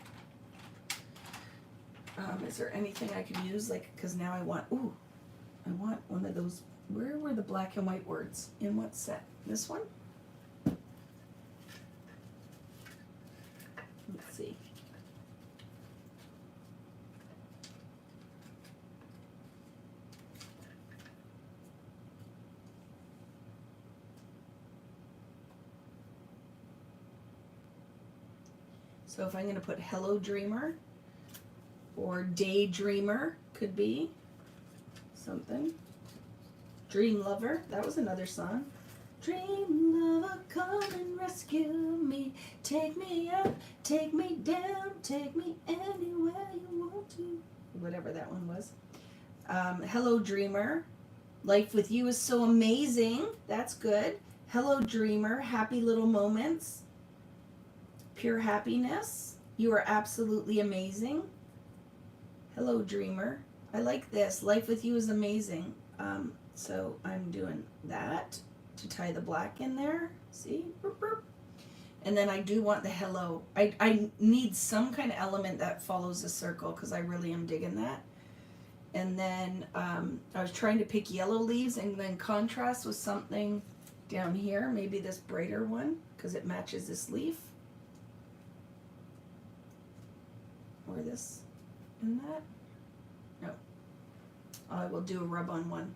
Is there anything I could use? Like, because now I want one of those. Where were the black and white words? In what set? This one? Let's see. So if I'm going to put Hello Dreamer or Daydreamer, could be something. Dream Lover, that was another song. Dream lover, come and rescue me. Take me up, take me down, take me anywhere you want to. Whatever that one was. Hello Dreamer, life with you is so amazing. That's good. Hello Dreamer, happy little moments. Pure happiness. You are absolutely amazing. Hello, Dreamer. I like this. Life with you is amazing. So I'm doing that to tie the black in there. See? Burp, burp. And then I do want the hello. I need some kind of element that follows the circle because I really am digging that. And then I was trying to pick yellow leaves and then contrast with something down here, maybe this brighter one, because it matches this leaf. Or this and that. No. I will do a rub-on one.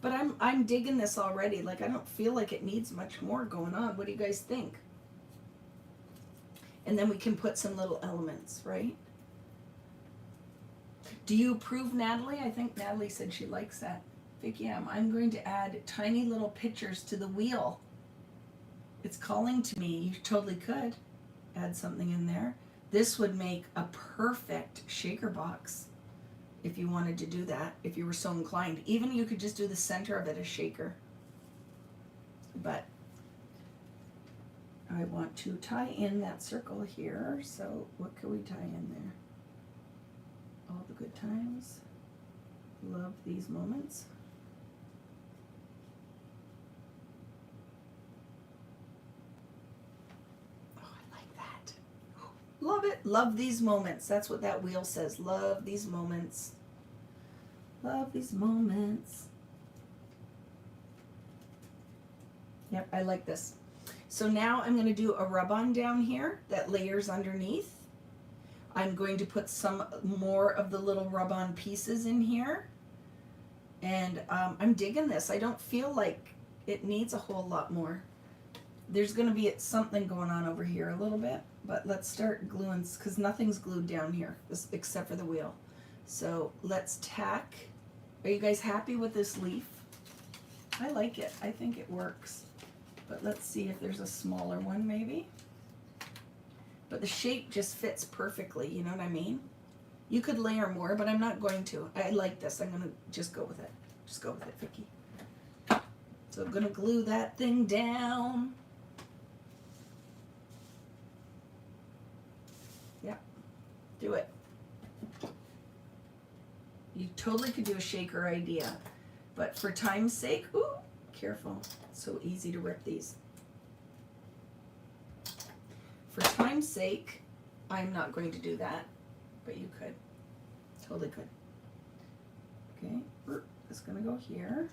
But I'm digging this already. Like, I don't feel like it needs much more going on. What do you guys think? And then we can put some little elements, right? Do you approve, Natalie? I think Natalie said she likes that. Vicki, I'm going to add tiny little pictures to the wheel. It's calling to me. You totally could add something in there. This would make a perfect shaker box if you wanted to do that, if you were so inclined. Even you could just do the center of it a shaker. But I want to tie in that circle here. So what can we tie in there? All the good times. Love these moments. Oh, I like that. Love it. Love these moments. That's what that wheel says. Love these moments. Love these moments. Yep, I like this. So now I'm going to do a rub-on down here that layers underneath. I'm going to put some more of the little rub-on pieces in here. And I'm digging this. I don't feel like it needs a whole lot more. There's going to be something going on over here a little bit. But let's start gluing, because nothing's glued down here except for the wheel. So let's tack. Are you guys happy with this leaf? I like it. I think it works. But let's see if there's a smaller one maybe. But the shape just fits perfectly, you know what I mean? You could layer more, but I'm not going to. I like this. I'm going to just go with it. Just go with it, Vicki. So I'm going to glue that thing down. Yeah, do it. You totally could do a shaker idea. But for time's sake, ooh, careful. It's so easy to rip these. For time's sake, I'm not going to do that, but you could. Totally could. Okay, it's going to go here.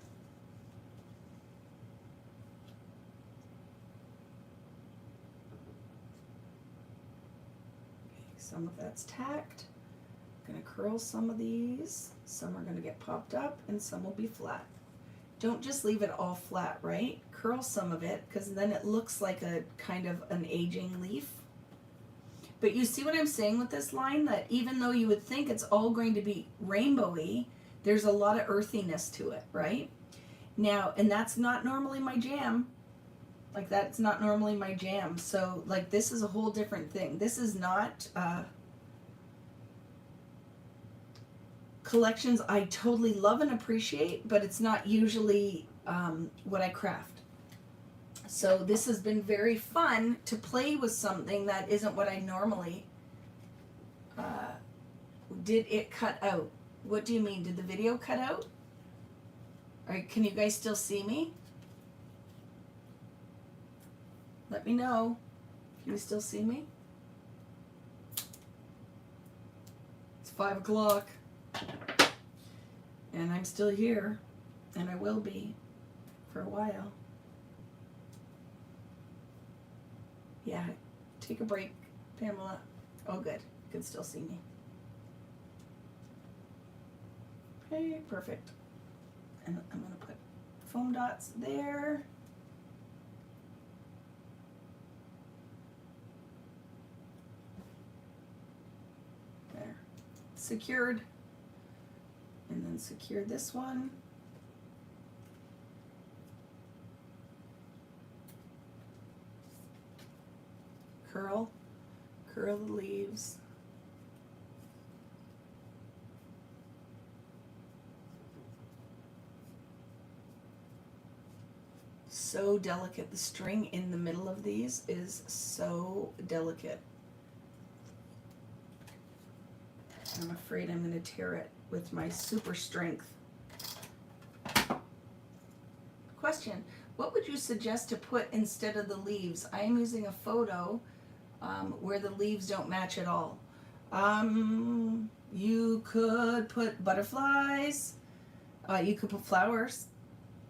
Okay, some of that's tacked. I'm going to curl some of these. Some are going to get popped up and some will be flat. Don't just leave it all flat, right? Curl some of it, because then it looks like a kind of an aging leaf. But you see what I'm saying with this line? That even though you would think it's all going to be rainbowy, there's a lot of earthiness to it, right? Now, and that's not normally my jam. Like, that's not normally my jam. So, like, this is a whole different thing. This is not collections I totally love and appreciate, but it's not usually what I craft. So this has been very fun to play with something that isn't what I normally did. It cut out? What do you mean? Did the video cut out? All right, can you guys still see me? Let me know. Can you still see me? It's 5 o'clock. And I'm still here. And I will be for a while. Yeah, take a break, Pamela. Oh, good. You can still see me. Okay, perfect. And I'm going to put foam dots there. There. Secured. And then secure this one. Curl the leaves. So delicate. The string in the middle of these is so delicate. I'm afraid I'm going to tear it with my super strength. Question: what would you suggest to put instead of the leaves? I am using a photo where the leaves don't match at all. You could put butterflies. You could put flowers.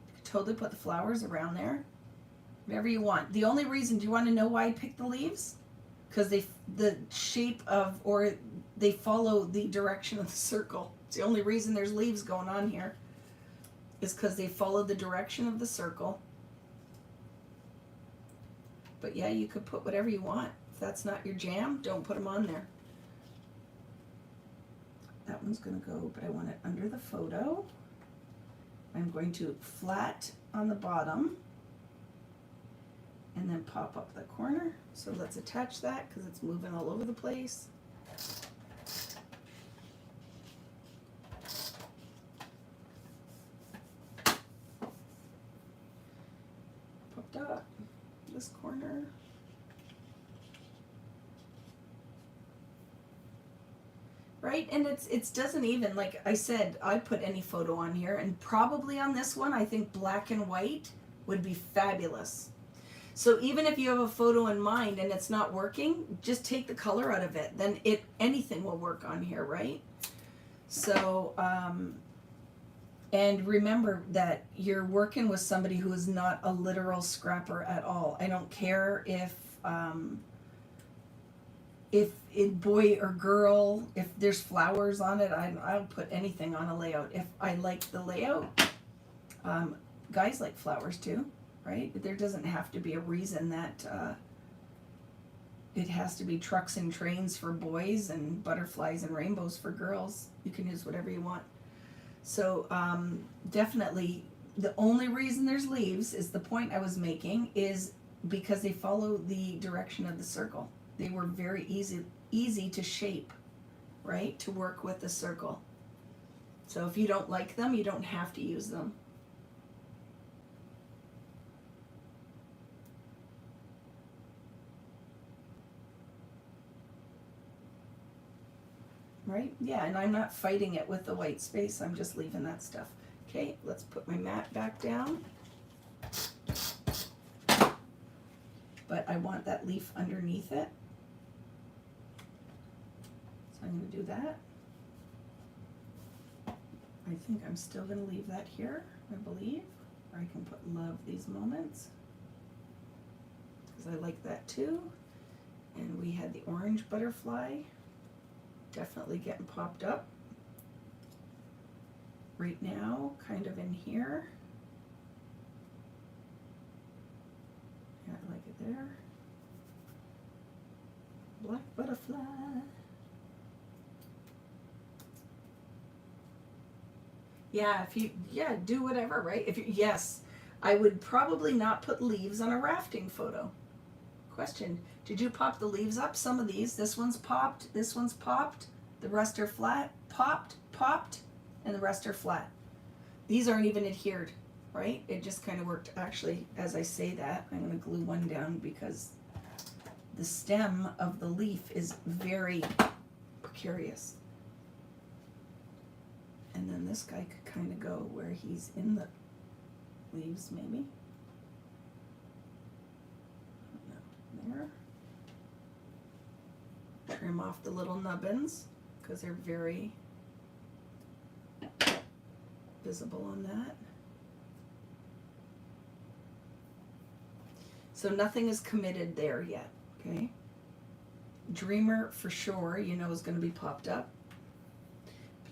You could totally put the flowers around there. Whatever you want. The only reason, do you want to know why I picked the leaves? Because the shape of, or they follow the direction of the circle. It's the only reason there's leaves going on here, is because they follow the direction of the circle. But yeah, you could put whatever you want. If that's not your jam, don't put them on there. That one's going to go, but I want it under the photo. I'm going to flat on the bottom and then pop up the corner. So let's attach that because it's moving all over the place. Popped up this corner. Right, and it doesn't even, like I said, I put any photo on here, and probably on this one I think black and white would be fabulous. So even if you have a photo in mind and it's not working, just take the color out of it, then anything will work on here, right? So and remember that you're working with somebody who is not a literal scrapper at all. I don't care if boy or girl, if there's flowers on it, I'll put anything on a layout. If I like the layout, guys like flowers too, right? There doesn't have to be a reason that it has to be trucks and trains for boys and butterflies and rainbows for girls. You can use whatever you want. So definitely the only reason there's leaves is the point I was making is because they follow the direction of the circle. They were very easy to shape, right? To work with the circle. So if you don't like them, you don't have to use them. Right? Yeah, and I'm not fighting it with the white space. I'm just leaving that stuff. Okay, let's put my mat back down. But I want that leaf underneath it. So I'm going to do that. I think I'm still going to leave that here, I believe. Or I can put love these moments, because I like that too. And we had the orange butterfly. Definitely getting popped up. Right now, kind of in here. Yeah, I like it there. Black butterfly. Yeah, do whatever, right? Yes, I would probably not put leaves on a rafting photo. Question, did you pop the leaves up? Some of these, this one's popped, this one's popped, the rest are flat, popped, and the rest are flat. These aren't even adhered, right? It just kind of worked. Actually, as I say that, I'm going to glue one down because the stem of the leaf is very precarious. And then this guy could kind of go where he's in the leaves, maybe. There. Trim off the little nubbins because they're very visible on that. So nothing is committed there yet, okay? Dreamer for sure, you know, is going to be popped up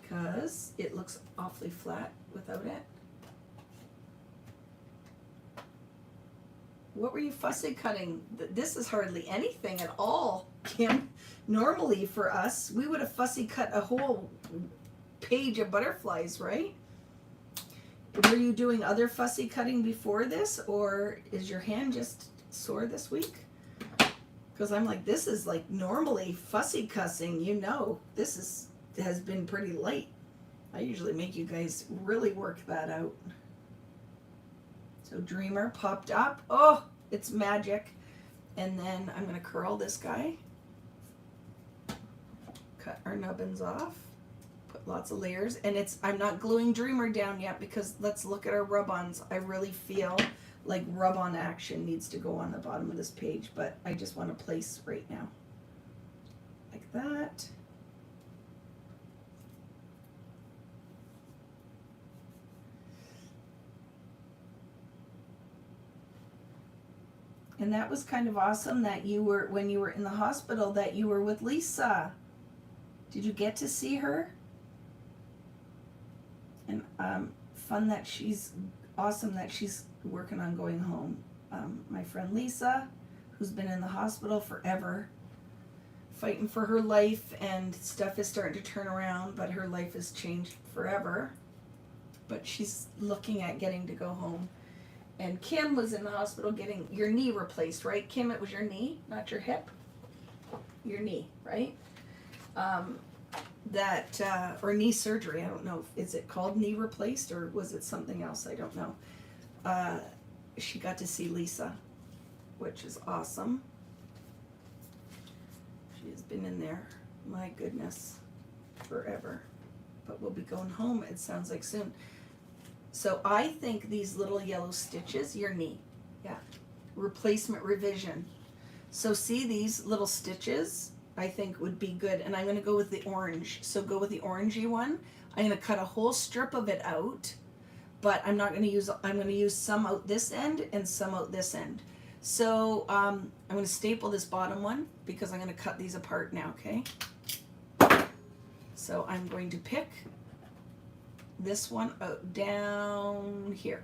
because it looks awfully flat without it. What were you fussy cutting? This is hardly anything at all, Kim. Normally for us, we would have fussy cut a whole page of butterflies, right? Were you doing other fussy cutting before this, or is your hand just sore this week? Because I'm like, this is like normally fussy cussing, you know, has been pretty light. I usually make you guys really work that out. So Dreamer popped up. Oh, it's magic. And then I'm going to curl this guy. Cut our nubbins off. Put lots of layers. And I'm not gluing Dreamer down yet because let's look at our rub-ons. I really feel like rub-on action needs to go on the bottom of this page, but I just want to place right now. Like that. And that was kind of awesome that you were, when you were in the hospital, that you were with Lisa. Did you get to see her? And fun that she's, awesome that she's working on going home. My friend Lisa, who's been in the hospital forever, fighting for her life, and stuff is starting to turn around, but her life has changed forever. But she's looking at getting to go home. And Kim was in the hospital getting your knee replaced, right? Kim, it was your knee, not your hip. Your knee, right? Or knee surgery, I don't know. Is it called knee replaced or was it something else? I don't know. She got to see Lisa, which is awesome. She has been in there, my goodness, forever. But we'll be going home, it sounds like soon. So I think these little yellow stitches, your knee, yeah, replacement revision. So see these little stitches, I think would be good. And I'm gonna go with the orange. So go with the orangey one. I'm gonna cut a whole strip of it out, but I'm not gonna use, I'm gonna use some out this end and some out this end. So I'm gonna staple this bottom one because I'm gonna cut these apart now, okay? So I'm going to pick this one out down here.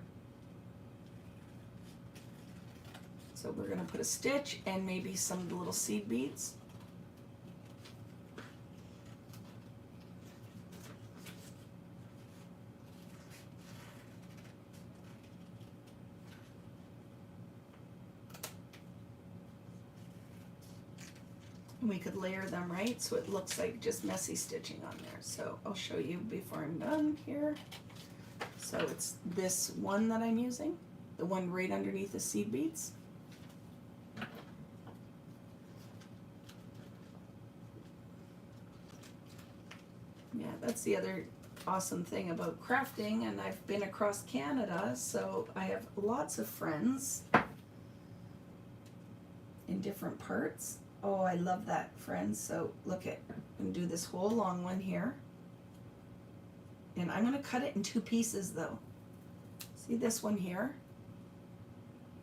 So we're gonna put a stitch and maybe some of the little seed beads. And we could layer them, right? So it looks like just messy stitching on there. So I'll show you before I'm done here. So it's this one that I'm using, the one right underneath the seed beads. Yeah, that's the other awesome thing about crafting, and I've been across Canada, so I have lots of friends in different parts. Oh, I love that, friends. So look at, I'm gonna do this whole long one here. And I'm gonna cut it in two pieces though. See this one here?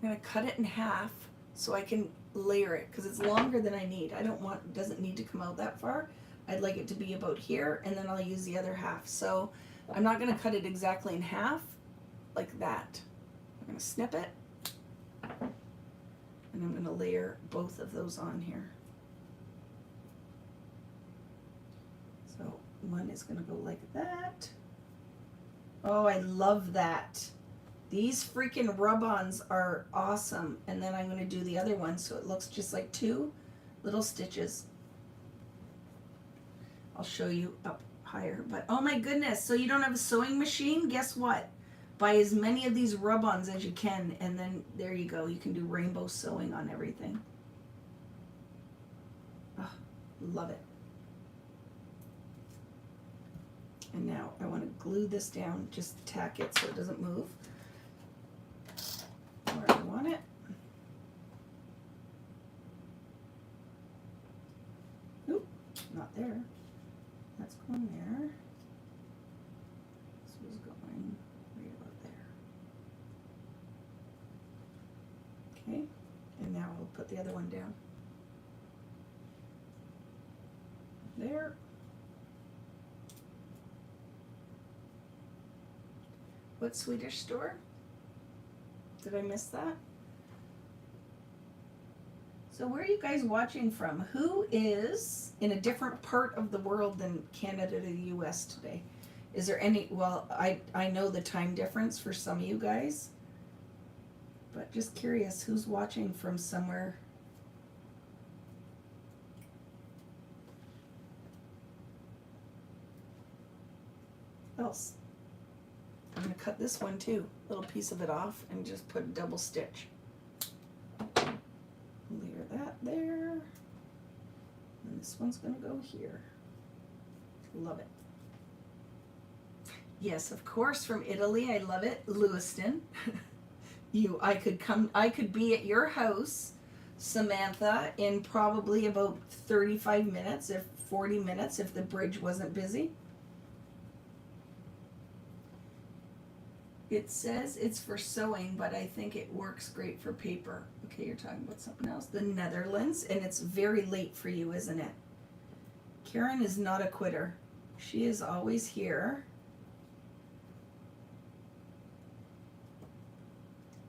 I'm gonna cut it in half so I can layer it because it's longer than I need. I don't want, it doesn't need to come out that far. I'd like it to be about here, and then I'll use the other half. So I'm not gonna cut it exactly in half like that. I'm gonna snip it. And I'm gonna layer both of those on here. So one is gonna go like that. Oh, I love that. These freaking rub-ons are awesome. And then I'm gonna do the other one so it looks just like two little stitches. I'll show you up higher, but oh my goodness, so you don't have a sewing machine? Guess what? Buy as many of these rub-ons as you can, and then there you go. You can do rainbow sewing on everything. Oh, love it. And now I want to glue this down, just tack it so it doesn't move where I want it. Oop, not there. That's going there. This was going right about there. Okay, and now I'll put the other one down. There. What Swedish store? Did I miss that? So where are you guys watching from? Who is in a different part of the world than Canada to the US today? Is there any, well, I know the time difference for some of you guys, but just curious, who's watching from somewhere else? I'm gonna cut this one too, a little piece of it off, and just put a double stitch. Layer that there, and this one's gonna go here. Love it. Yes, of course, from Italy. I love it, Lewiston. I could be at your house, Samantha, in probably about 35 minutes, if 40 minutes, if the bridge wasn't busy. It says it's for sewing, but I think it works great for paper. Okay, you're talking about something else. The Netherlands, and it's very late for you, isn't it? Karen is not a quitter. She is always here.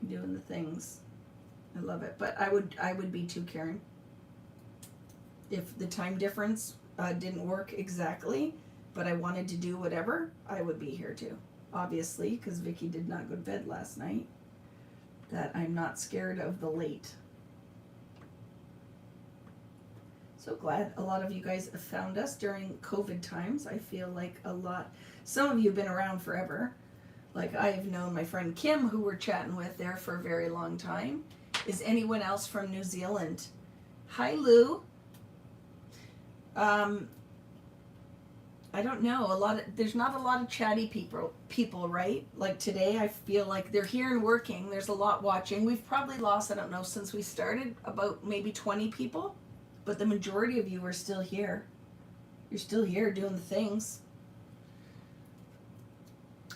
Doing the things. I love it. But I would be too, Karen. If the time difference didn't work exactly, but I wanted to do whatever, I would be here too. Obviously, because Vicki did not go to bed last night, that I'm not scared of the late. So glad a lot of you guys have found us during COVID times. I feel like some of you have been around forever. Like I've known my friend Kim, who we're chatting with there for a very long time. Is anyone else from New Zealand? Hi, Lou. I don't know. There's not a lot of chatty people, right? Like today, I feel like they're here and working. There's a lot watching. We've probably lost, I don't know, since we started, about maybe 20 people. But the majority of you are still here. You're still here doing the things.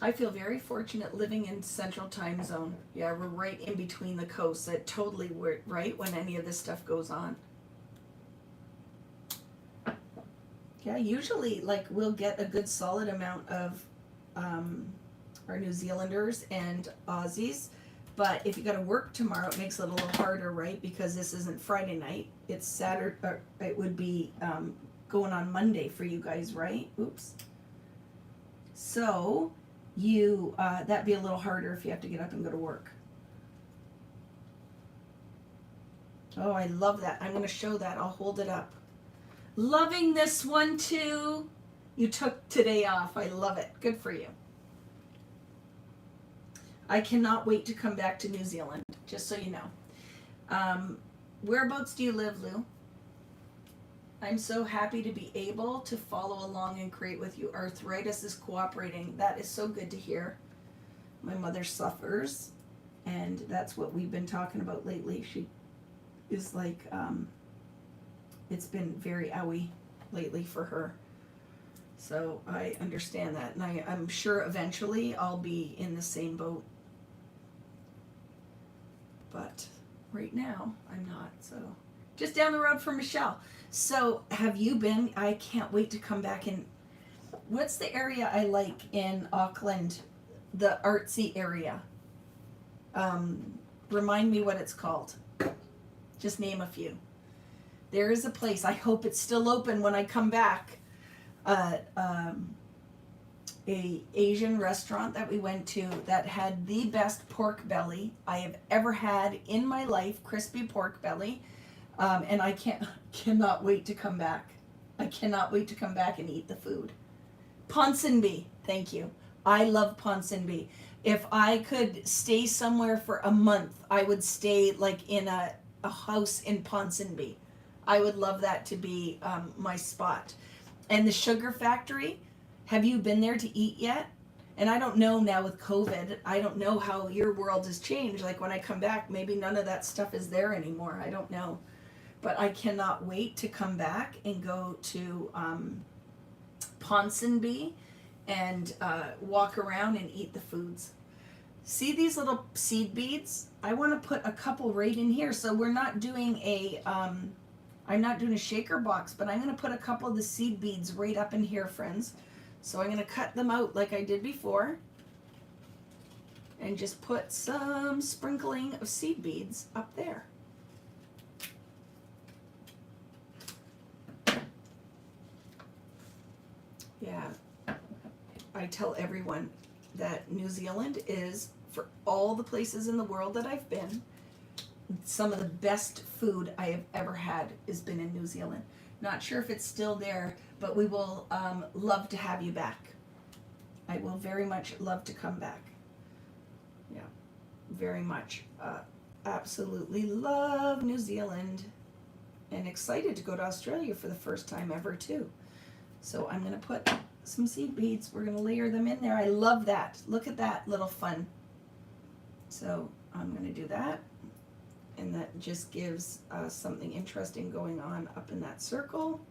I feel very fortunate living in Central Time Zone. Yeah, we're right in between the coasts. That totally worked right when any of this stuff goes on. Yeah, usually like we'll get a good solid amount of our New Zealanders and Aussies. But if you got to work tomorrow, it makes it a little harder, right? Because this isn't Friday night. It's Saturday, or it would be going on Monday for you guys, right? Oops. So that'd be a little harder if you have to get up and go to work. Oh, I love that. I'm going to show that. I'll hold it up. Loving this one too. You took today off. I love it. Good for you. I cannot wait to come back to New Zealand, just so you know. Whereabouts do you live, Lou? I'm so happy to be able to follow along and create with you. Arthritis is cooperating. That is so good to hear. My mother suffers, and that's what we've been talking about lately. She is like, it's been very owie lately for her. So I understand that, and I'm sure eventually I'll be in the same boat. But right now, I'm not, so. Just down the road from Michelle. So, have you been? I can't wait to come back in. What's the area I like in Auckland? The artsy area. Remind me what it's called. Just name a few. There is a place. I hope it's still open when I come back. A Asian restaurant that we went to that had the best pork belly I have ever had in my life. Crispy pork belly. And I cannot wait to come back. I cannot wait to come back and eat the food. Ponsonby, thank you. I love Ponsonby. If I could stay somewhere for a month, I would stay like in a house in Ponsonby. I would love that to be my spot. And the Sugar Factory, have you been there to eat yet? And I don't know now with COVID, I don't know how your world has changed. Like when I come back, maybe none of that stuff is there anymore. I don't know. But I cannot wait to come back and go to Ponsonby and walk around and eat the foods. See these little seed beads? I want to put a couple right in here. So we're not doing I'm not doing a shaker box, but I'm going to put a couple of the seed beads right up in here, friends. So I'm going to cut them out like I did before. And just put some sprinkling of seed beads up there. Yeah, I tell everyone that New Zealand is, for all the places in the world that I've been, some of the best food I have ever had has been in New Zealand. Not sure if it's still there, but we will love to have you back. I will very much love to come back. Yeah, very much. Absolutely love New Zealand. And excited to go to Australia for the first time ever too. So I'm going to put some seed beads. We're going to layer them in there. I love that. Look at that little fun. So I'm going to do that. And that just gives something interesting going on up in that circle.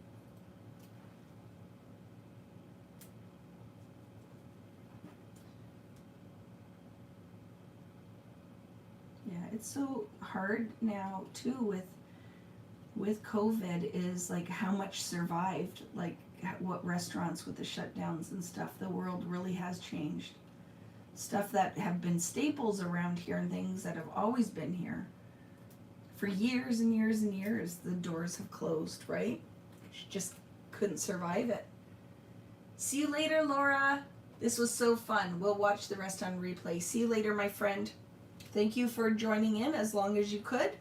it's so hard now too with COVID is like how much survived, like what restaurants with the shutdowns and stuff. The world really has changed. Stuff that have been staples around here and things that have always been here for years and years and years, the doors have closed, right? She just couldn't survive it. See you later, Laura. This was so fun. We'll watch the rest on replay. See you later, my friend. Thank you for joining in as long as you could.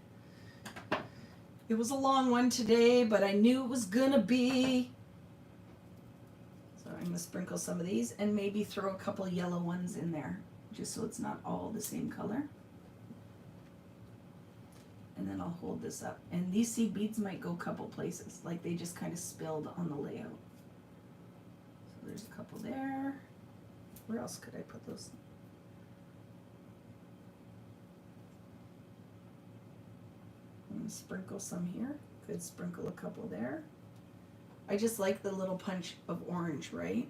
It was a long one today, but I knew it was gonna be. So I'm gonna sprinkle some of these and maybe throw a couple yellow ones in there, just so it's not all the same color. And then I'll hold this up. And these seed beads might go a couple places, like they just kind of spilled on the layout. So there's a couple there. Where else could I put those? I'm gonna sprinkle some here. Could sprinkle a couple there. I just like the little punch of orange, right?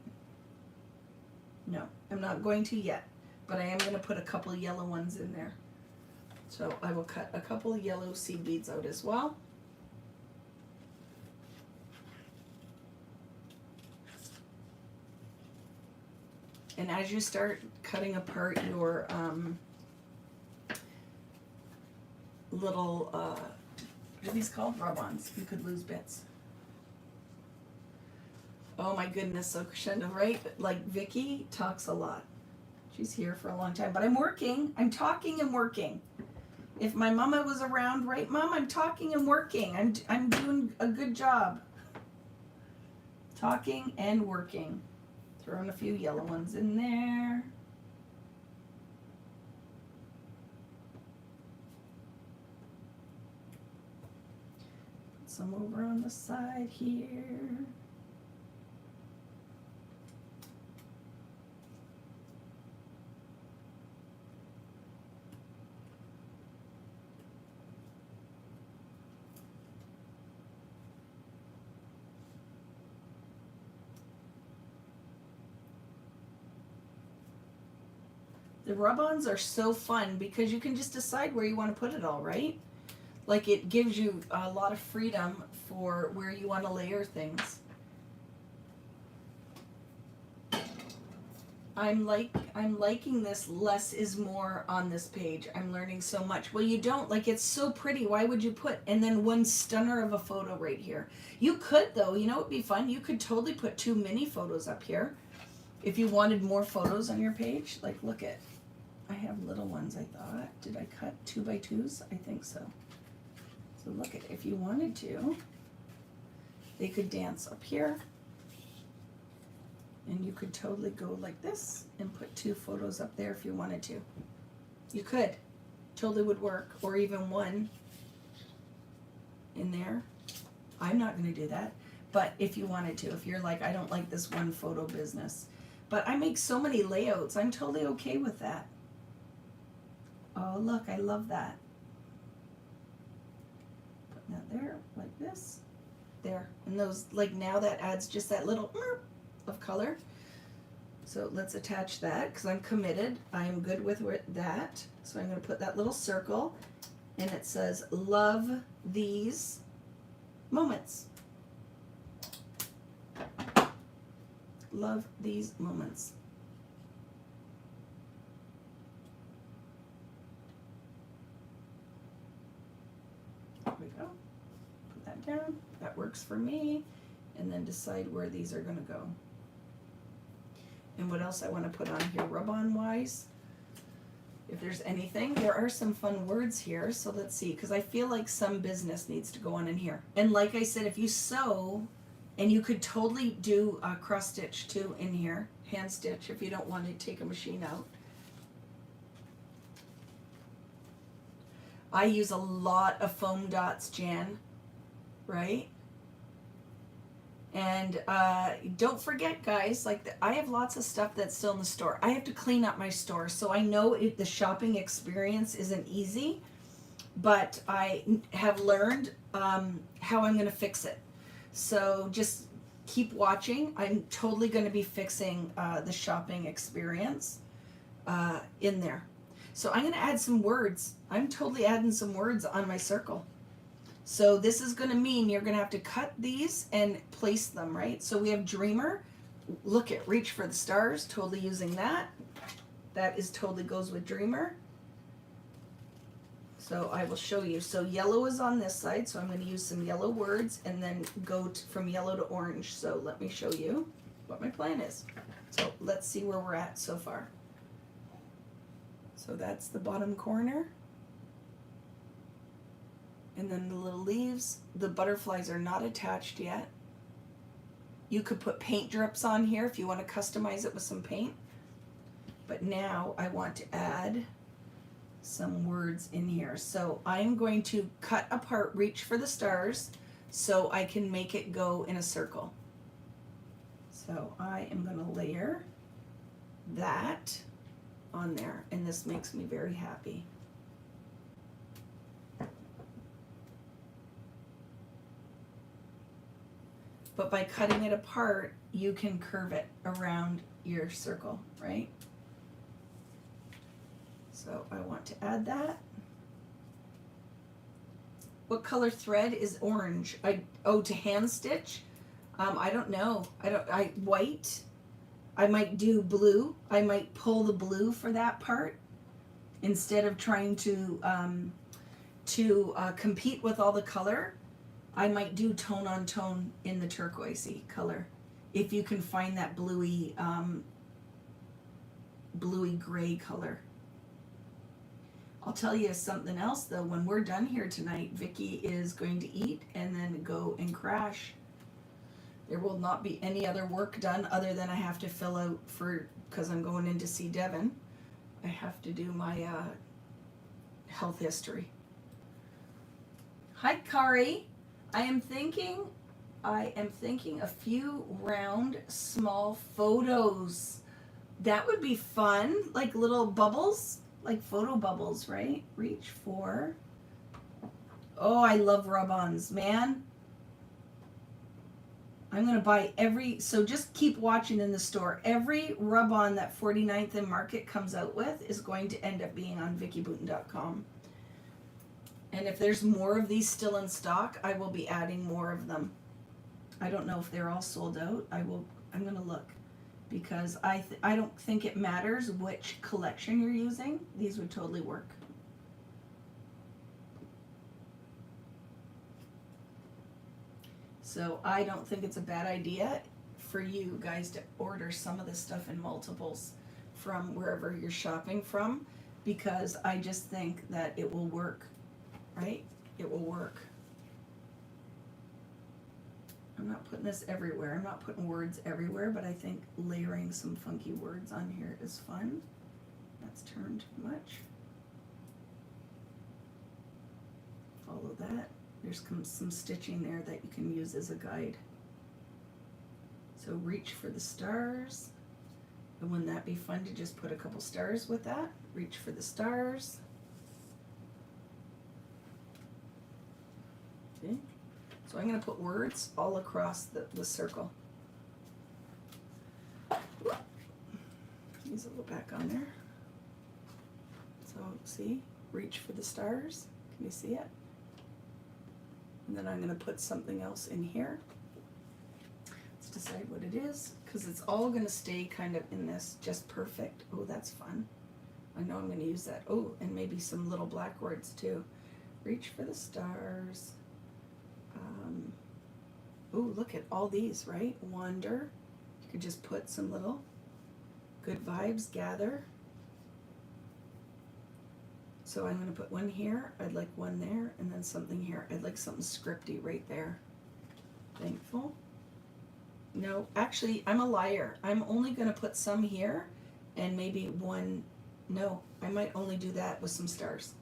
No, I'm not going to yet, but I am gonna put a couple yellow ones in there. So I will cut a couple yellow seed beads out as well. And as you start cutting apart your little, what are these called? Rub-ons. You could lose bits. Oh my goodness, so crescendo, right? Like Vicki talks a lot. She's here for a long time, but I'm working. I'm talking and working. If my mama was around, right, Mom? I'm talking and working. I'm doing a good job. Talking and working. Throwing a few yellow ones in there. Put some over on the side here. The rub-ons are so fun because you can just decide where you want to put it all, right? Like it gives you a lot of freedom for where you want to layer things. I'm liking this less is more on this page. I'm learning so much. Well, you don't, like, it's so pretty. Why would you put, and then one stunner of a photo right here. You could though, you know what would be fun? You could totally put 2 mini photos up here. If you wanted more photos on your page, like look at, I have little ones I thought. Did I cut 2x2s? I think so. So look at, if you wanted to, they could dance up here. And you could totally go like this and put 2 photos up there if you wanted to. You could. Totally would work. Or even one in there. I'm not going to do that. But if you wanted to, if you're like, I don't like this one photo business. But I make so many layouts. I'm totally okay with that. Oh, look, I love that. Putting that there, like this. There. And those, like, now that adds just that little of color. So let's attach that because I'm committed. I'm good with that. So I'm going to put that little circle and it says, love these moments. Love these moments. There we go. Put that down. That works for me. And then decide where these are going to go. And what else I want to put on here, rub-on wise. If there's anything, there are some fun words here. So let's see, because I feel like some business needs to go on in here. And like I said, if you sew, and you could totally do a cross stitch too in here, hand stitch, if you don't want to take a machine out. I use a lot of foam dots, Jan, right? And don't forget, guys, like I have lots of stuff that's still in the store. I have to clean up my store, so I know the shopping experience isn't easy, but I have learned how I'm going to fix it. So just keep watching. I'm totally going to be fixing the shopping experience in there. So I'm going to add some words. I'm totally adding some words on my circle. So this is going to mean you're going to have to cut these and place them, right? So we have dreamer. Look at reach for the stars, totally using that. That is totally goes with dreamer. So I will show you. So yellow is on this side, so I'm going to use some yellow words and then go from yellow to orange. So let me show you what my plan is. So let's see where we're at so far. So that's the bottom corner. And then the little leaves. The butterflies are not attached yet. You could put paint drips on here if you want to customize it with some paint. But now I want to add some words in here. So I'm going to cut apart reach for the stars so I can make it go in a circle. So I am going to layer that on there, and this makes me very happy. But by cutting it apart, you can curve it around your circle, right? So I want to add that. What color thread is orange? To hand stitch? I don't know. White. I might do blue. I might pull the blue for that part instead of trying to compete with all the color. I might do tone on tone in the turquoisey color if you can find that bluey gray color. I'll tell you something else though. When we're done here tonight, Vicki is going to eat and then go and crash. There will not be any other work done other than I have to fill out because I'm going in to see Devin. I have to do my health history. Hi, Kari. I am thinking a few round, small photos. That would be fun, like little bubbles, like photo bubbles, right? Reach for. Oh, I love rub-ons, man. I'm going to buy so just keep watching in the store. Every rub-on that 49th and Market comes out with is going to end up being on VickiBooten.com. And if there's more of these still in stock, I will be adding more of them. I don't know if they're all sold out. I'm going to look because I don't think it matters which collection you're using. These would totally work. So I don't think it's a bad idea for you guys to order some of this stuff in multiples from wherever you're shopping from, because I just think that it will work, right? It will work. I'm not putting this everywhere. I'm not putting words everywhere, but I think layering some funky words on here is fun. That's turned too much. Follow that. There's some stitching there that you can use as a guide. So reach for the stars. And wouldn't that be fun to just put a couple stars with that? Reach for the stars. Okay. So I'm going to put words all across the circle. These will go back on there. So see, reach for the stars. Can you see it? And then I'm going to put something else in here. Let's decide what it is, because it's all going to stay kind of in this just perfect. Oh, that's fun. I know I'm going to use that. Oh, and maybe some little black words too. Reach for the stars. Oh, look at all these, right? Wander. You could just put some little good vibes, gather. So I'm going to put one here, I'd like one there, and then something here. I'd like something scripty right there. Thankful. No, actually, I'm a liar. I'm only going to put some here and maybe one. No, I might only do that with some stars.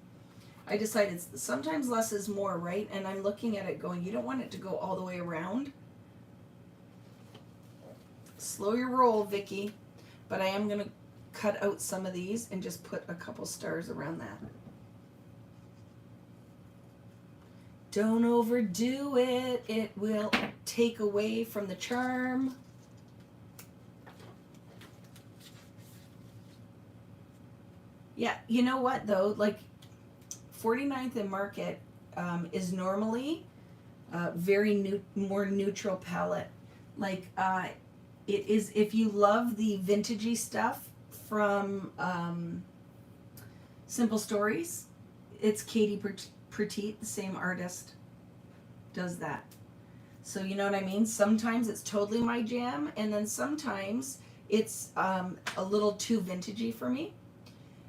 I decided sometimes less is more, right? And I'm looking at it going, you don't want it to go all the way around. Slow your roll, Vicki. But I am going to cut out some of these and just put a couple stars around that. Don't overdo it. It will take away from the charm. Yeah, you know what though? Like 49th and Market is normally very more neutral palette. Like it is, if you love the vintagey stuff from Simple Stories, it's Katie Petit, the same artist, does that. So you know what I mean? Sometimes it's totally my jam, and then sometimes it's a little too vintagey for me.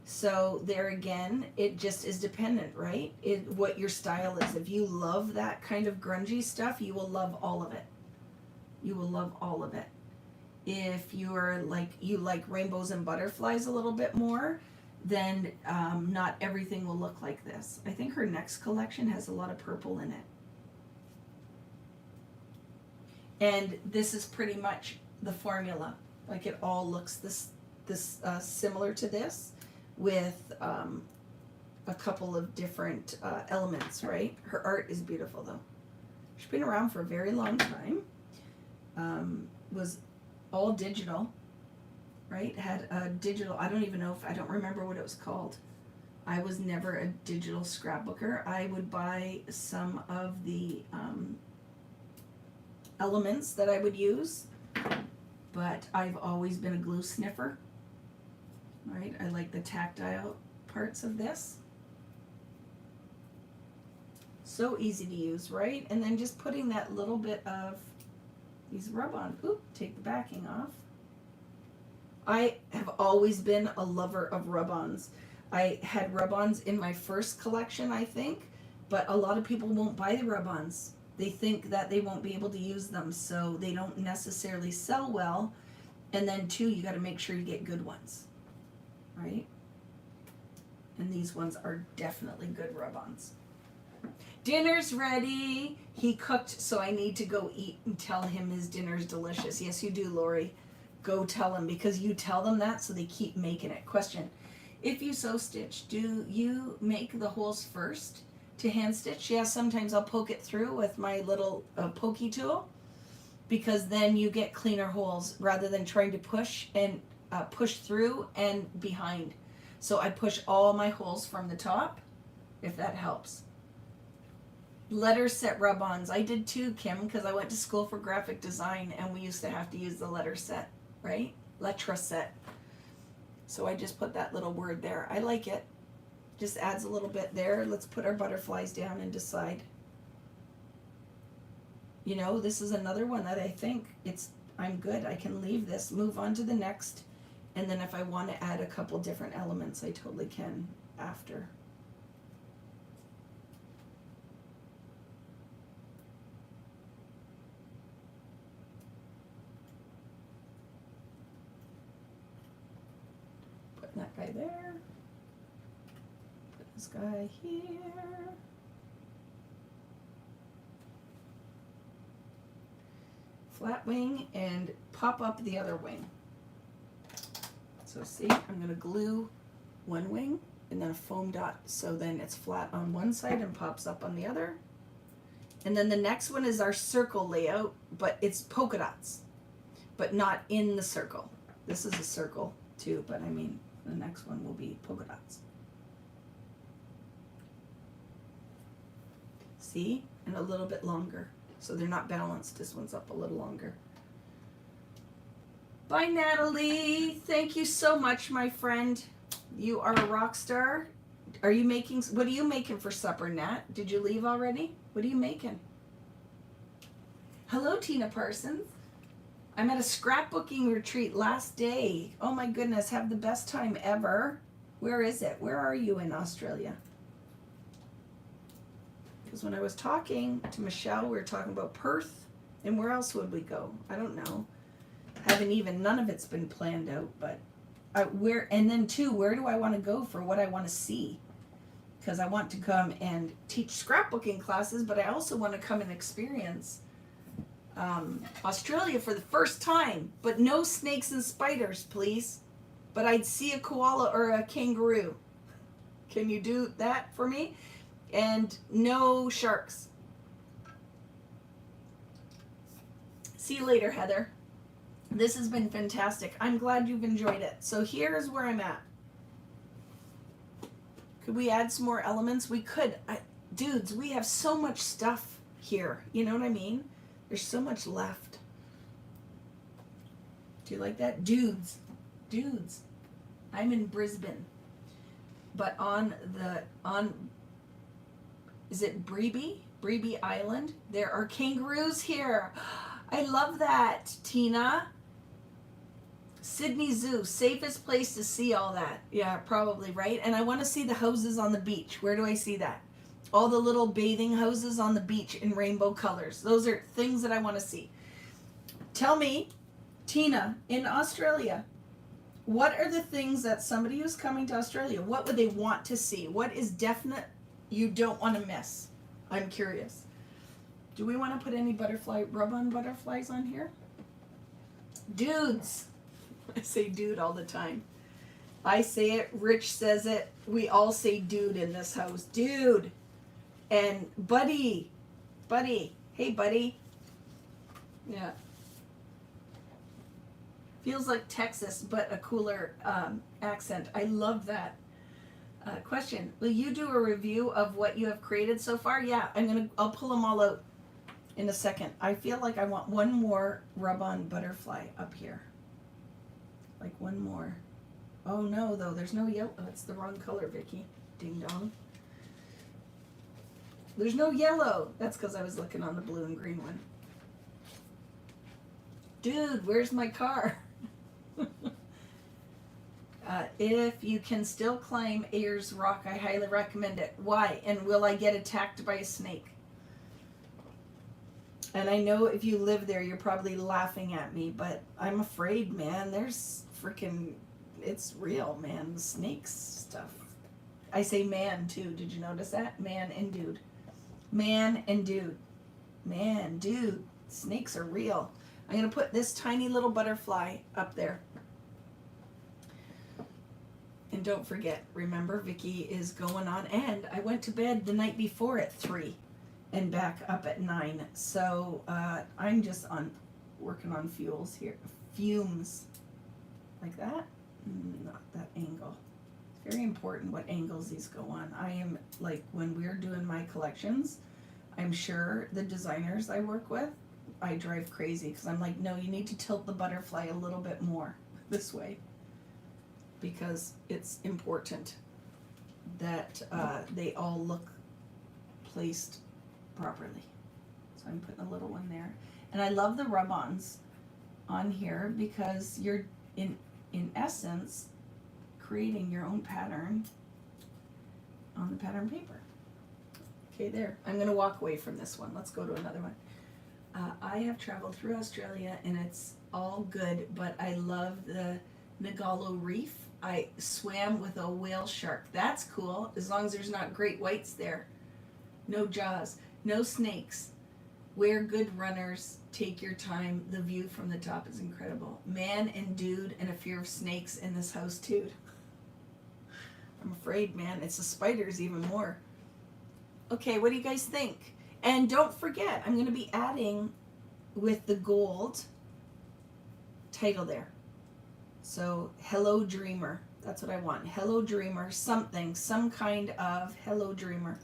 So there again, it just is dependent, right? What your style is. If you love that kind of grungy stuff, you will love all of it. You will love all of it. If you like rainbows and butterflies a little bit more, then not everything will look like this. I think her next collection has a lot of purple in it. And this is pretty much the formula. Like it all looks this similar to this, with a couple of different elements, right? Her art is beautiful though. She's been around for a very long time. Was all digital, right? Had a digital, I don't remember what it was called. I was never a digital scrapbooker. I would buy some of the elements that I would use, but I've always been a glue sniffer, right? I like the tactile parts of this. So easy to use, right? And then just putting that little bit of these rub-on, take the backing off. I have always been a lover of rub-ons. I had rub-ons in my first collection, I think, but a lot of people won't buy the rub-ons. They think that they won't be able to use them, so they don't necessarily sell well. And then too, you got to make sure you get good ones, right? And these ones are definitely good rub-ons. Dinner's ready. He cooked, so I need to go eat and tell him his dinner's delicious. Yes, you do, Lori. Go tell him, because you tell them that, so they keep making it. Question: if you sew stitch, do you make the holes first to hand stitch? Yeah, sometimes I'll poke it through with my little pokey tool, because then you get cleaner holes rather than trying to push through and behind. So I push all my holes from the top, if that helps. Letter set rub-ons. I did too, Kim, because I went to school for graphic design and we used to have to use the letter set, right? Letter set. So I just put that little word there. I like it. Just adds a little bit there. Let's put our butterflies down and decide. You know, this is another one that I think I'm good. I can leave this, move on to the next, and then if I want to add a couple different elements, I totally can after. Put that guy there. Put this guy here. Flat wing and pop up the other wing. So see, I'm going to glue one wing and then a foam dot, so then it's flat on one side and pops up on the other. And then the next one is our circle layout, but it's polka dots, but not in the circle. This is a circle too, but I mean the next one will be polka dots. See? And a little bit longer. So they're not balanced. This one's up a little longer. Bye, Natalie. Thank you so much, my friend. You are a rock star. What are you making for supper, Nat? Did you leave already? What are you making? Hello, Tina Parsons. I'm at a scrapbooking retreat last day. Oh my goodness, have the best time ever. Where is it? Where are you in Australia? Because when I was talking to Michelle, we were talking about Perth, and where else would we go? I don't know. None of it's been planned out, but where do I want to go for what I want to see? Because I want to come and teach scrapbooking classes, but I also want to come and experience Australia for the first time, but no snakes and spiders, please. But I'd see a koala or a kangaroo. Can you do that for me? And no sharks. See you later, Heather. This has been fantastic. I'm glad you've enjoyed it. So here's where I'm at. Could we add some more elements? We could. Dudes, we have so much stuff here. You know what I mean? There's so much left. Do you like that? Dudes. Dudes. I'm in Brisbane. But is it Brebe Island? There are kangaroos here. I love that, Tina. Sydney Zoo, safest place to see all that. Yeah, probably, right? And I want to see the houses on the beach. Where do I see that? All the little bathing houses on the beach in rainbow colors. Those are things that I want to see. Tell me, Tina, in Australia, what are the things that somebody who's coming to Australia, what would they want to see? What is definite you don't want to miss? I'm curious. Do we want to put any rub-on butterflies on here? Dudes. I say dude all the time. I say it, Rich says it, we all say dude in this house. Dude. And buddy. Hey, buddy. Yeah. Feels like Texas, but a cooler accent. I love that. Question: will you do a review of what you have created so far? Yeah, I'll pull them all out in a second. I feel like I want one more rub-on butterfly up here. Like one more. Oh no, though, there's no yellow. Oh, it's the wrong color, Vicki. Ding dong. There's no yellow. That's because I was looking on the blue and green one. Dude, where's my car? If you can still climb Ayers Rock, I highly recommend it. Why? And will I get attacked by a snake? And I know if you live there, you're probably laughing at me, but I'm afraid, man. There's freaking, it's real, man. The snakes stuff. I say man, too. Did you notice that? Man and dude. Man and dude. Man, dude. Snakes are real. I'm going to put this tiny little butterfly up there. And don't forget, remember, Vicki is going on, and I went to bed the night before at 3 and back up at 9. So I'm just working on fumes. Like that? Not that angle. It's very important what angles these go on. I am, like, when we're doing my collections, I'm sure the designers I work with, I drive crazy because I'm like, no, you need to tilt the butterfly a little bit more this way, because it's important that they all look placed properly. So I'm putting a little one there. And I love the rub-ons on here because you're in essence creating your own pattern on the pattern paper. Okay, there. I'm going to walk away from this one. Let's go to another one. I have traveled through Australia and it's all good, but I love the Nagalo Reef. I swam with a whale shark. That's cool, as long as there's not great whites there. No jaws, no snakes. We're good runners. Take your time. The view from the top is incredible. Man and dude and a fear of snakes in this house too. I'm afraid, man. It's the spiders even more. Okay, what do you guys think? And don't forget, I'm going to be adding with the gold title there. So, Hello Dreamer. That's what I want. Hello Dreamer. Something. Some kind of Hello Dreamer.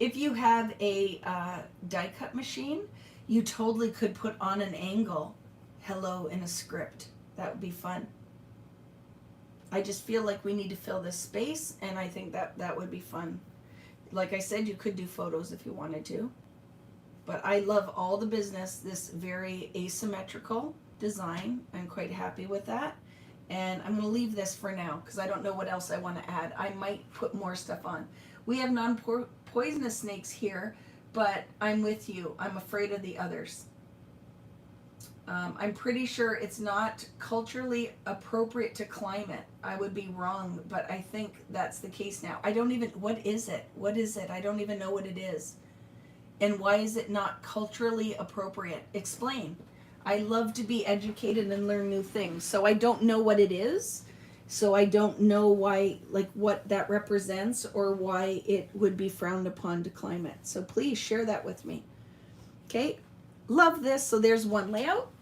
If you have a die cut machine, you totally could put on an angle hello in a script. That would be fun. I just feel like we need to fill this space, and I think that would be fun. Like I said, you could do photos if you wanted to. But I love all the business, this very asymmetrical design. I'm quite happy with that. And I'm going to leave this for now because I don't know what else I want to add. I might put more stuff on. We have non-poisonous snakes here, but I'm with you. I'm afraid of the others. I'm pretty sure it's not culturally appropriate to climb it. I would be wrong, but I think that's the case now. What is it? What is it? I don't even know what it is. And why is it not culturally appropriate? Explain. I love to be educated and learn new things. So I don't know what it is. So I don't know why, like what that represents or why it would be frowned upon to climb it. So please share that with me. Okay. Love this. So there's one layout.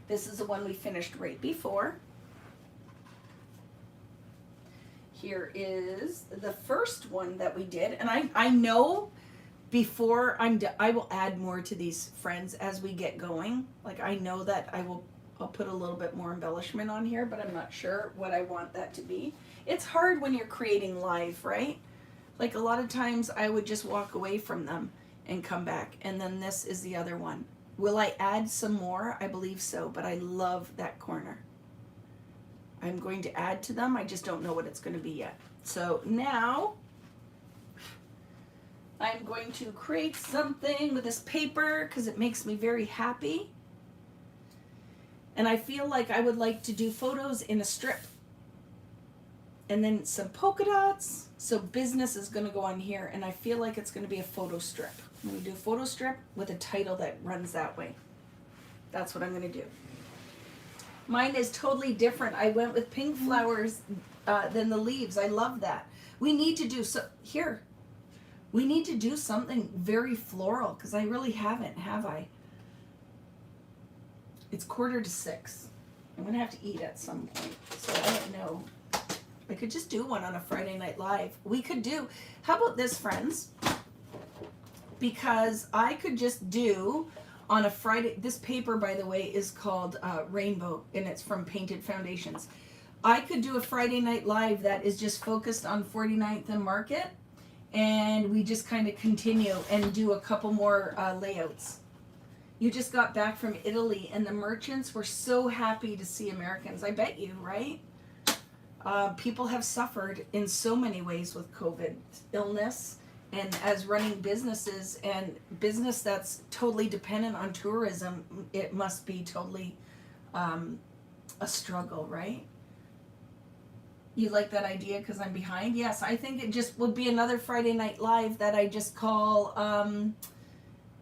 This is the one we finished right before. Here is the first one that we did, and I know before I will add more to these friends as we get going. Like I know that I'll put a little bit more embellishment on here, but I'm not sure what I want that to be. It's hard when you're creating live, right? Like a lot of times I would just walk away from them and come back, and then this is the other one. Will I add some more? I believe so, but I love that corner. I'm going to add to them. I just don't know what it's going to be yet. So now I'm going to create something with this paper because it makes me very happy. And I feel like I would like to do photos in a strip. And then some polka dots. So business is going to go on here, and I feel like it's going to be a photo strip. I'm going to do a photo strip with a title that runs that way. That's what I'm going to do. Mine is totally different. I went with pink flowers than the leaves. I love that. We need to do we need to do something very floral because I really haven't, have I? It's 5:45. I'm going to have to eat at some point, so I don't know. I could just do one on a Friday Night Live. We could do, how about this, friends? Because I could just do on a Friday, this paper, by the way, is called Rainbow, and it's from Painted Foundations. I could do a Friday Night Live that is just focused on 49th and Market, and we just kind of continue and do a couple more layouts. You just got back from Italy, and the merchants were so happy to see Americans. I bet you, right? People have suffered in so many ways with COVID illness, and as running businesses and business that's totally dependent on tourism, it must be totally a struggle, right? You like that idea because I'm behind? Yes, I think it just would be another Friday Night Live that I just call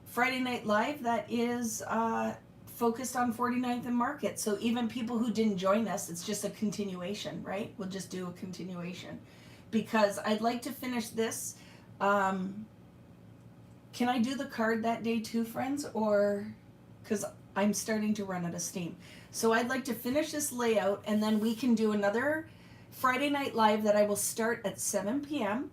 Friday Night Live that is focused on 49th and Market. So even people who didn't join us, it's just a continuation, right? We'll just do a continuation because I'd like to finish this. Can I do the card that day too, friends? Or because I'm starting to run out of steam. So I'd like to finish this layout, and then we can do another Friday Night Live that I will start at 7 p.m.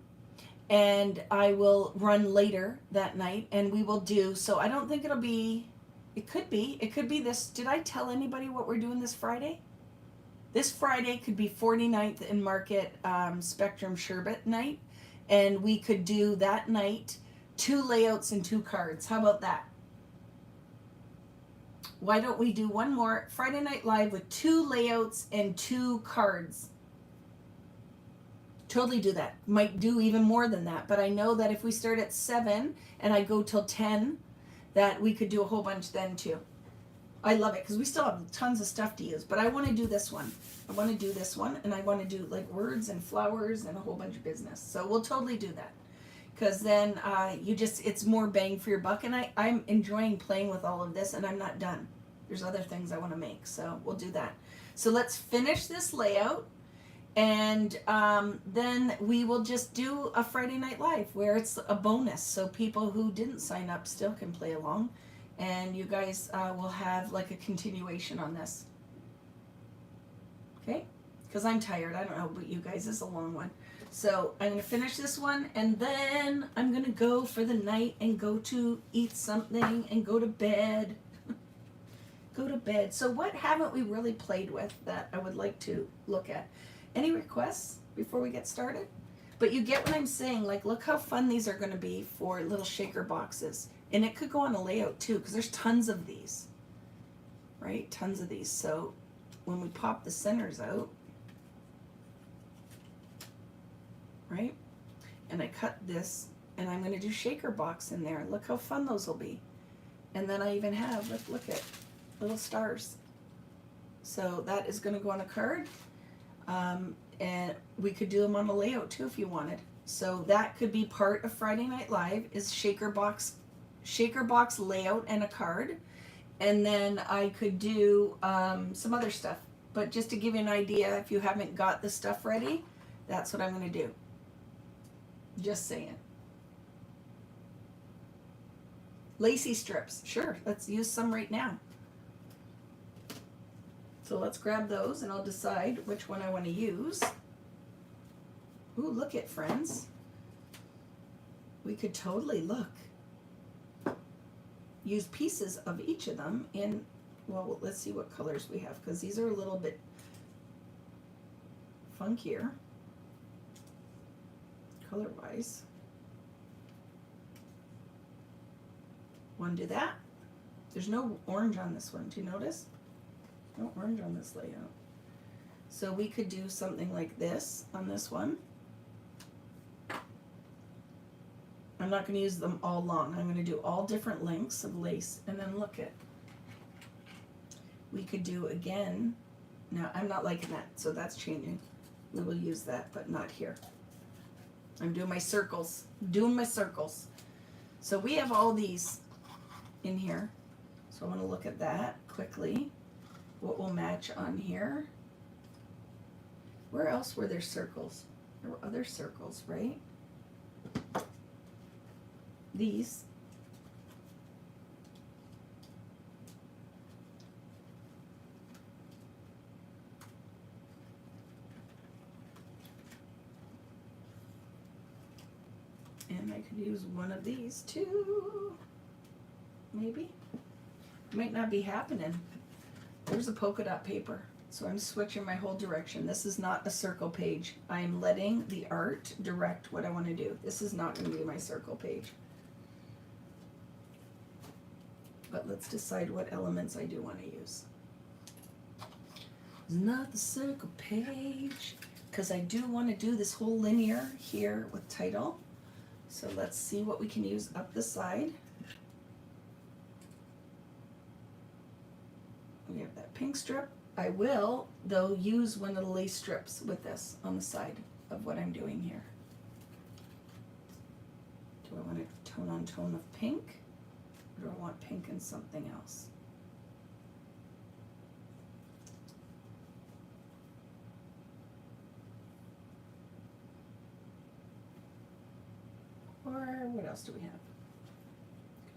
and I will run later that night, and we will do, so I don't think it'll be, it could be this. Did I tell anybody what we're doing this Friday? This Friday could be 49th and Market Spectrum Sherbet night, and we could do that night 2 layouts and 2 cards. How about that? Why don't we do one more Friday Night Live with 2 layouts and 2 cards? Totally do that. Might do even more than that, but I know that if we start at 7 and I go till 10, that we could do a whole bunch then too. I love it because we still have tons of stuff to use, but I want to do this one. I want to do this one, and I want to do like words and flowers and a whole bunch of business. So we'll totally do that because then it's more bang for your buck, and I'm enjoying playing with all of this, and I'm not done. There's other things I want to make, so we'll do that. So let's finish this layout, and then we will just do a Friday Night Live where it's a bonus, so people who didn't sign up still can play along, and you guys will have like a continuation on this. Okay? Because I'm tired. I don't know about you guys. This is a long one. So I'm going to finish this one, and then I'm going to go for the night and go to eat something and go to bed. Go to bed. So what haven't we really played with that I would like to look at? Any requests before we get started? But you get what I'm saying. Like, look how fun these are going to be for little shaker boxes. And it could go on a layout too, because there's tons of these. Right? Tons of these. So when we pop the centers out, right? And I cut this, and I'm going to do shaker box in there. Look how fun those will be. And then I even have, look at little stars. So that is going to go on a card. And we could do them on a layout too if you wanted. So that could be part of Friday Night Live is shaker box layout and a card. And then I could do some other stuff. But just to give you an idea, if you haven't got the stuff ready, that's what I'm going to do. Just saying. Lacy strips. Sure, let's use some right now. So let's grab those, and I'll decide which one I want to use. Ooh, look it, friends. We could totally look. Use pieces of each of them in, well, let's see what colors we have, because these are a little bit funkier color-wise. Want to do that? There's no orange on this one. Do you notice? No orange on this layout. So we could do something like this on this one. I'm not going to use them all long. I'm going to do all different lengths of lace, and then look at. We could do again. Now I'm not liking that, so that's changing. We will use that, but not here. I'm doing my circles. Doing my circles. So we have all these in here. So I want to look at that quickly. What will match on here? Where else were there circles? There were other circles, right? These. And I could use one of these too. Maybe. Might not be happening. There's a polka dot paper. So I'm switching my whole direction. This is not a circle page. I'm letting the art direct what I want to do. This is not going to be my circle page. But let's decide what elements I do want to use. It's not the circle page, because I do want to do this whole linear here with Tidal. So let's see what we can use up the side. We have that pink strip. I will, though, use one of the lace strips with this on the side of what I'm doing here. Do I want a tone on tone of pink? Or do I want pink and something else? Or what else do we have?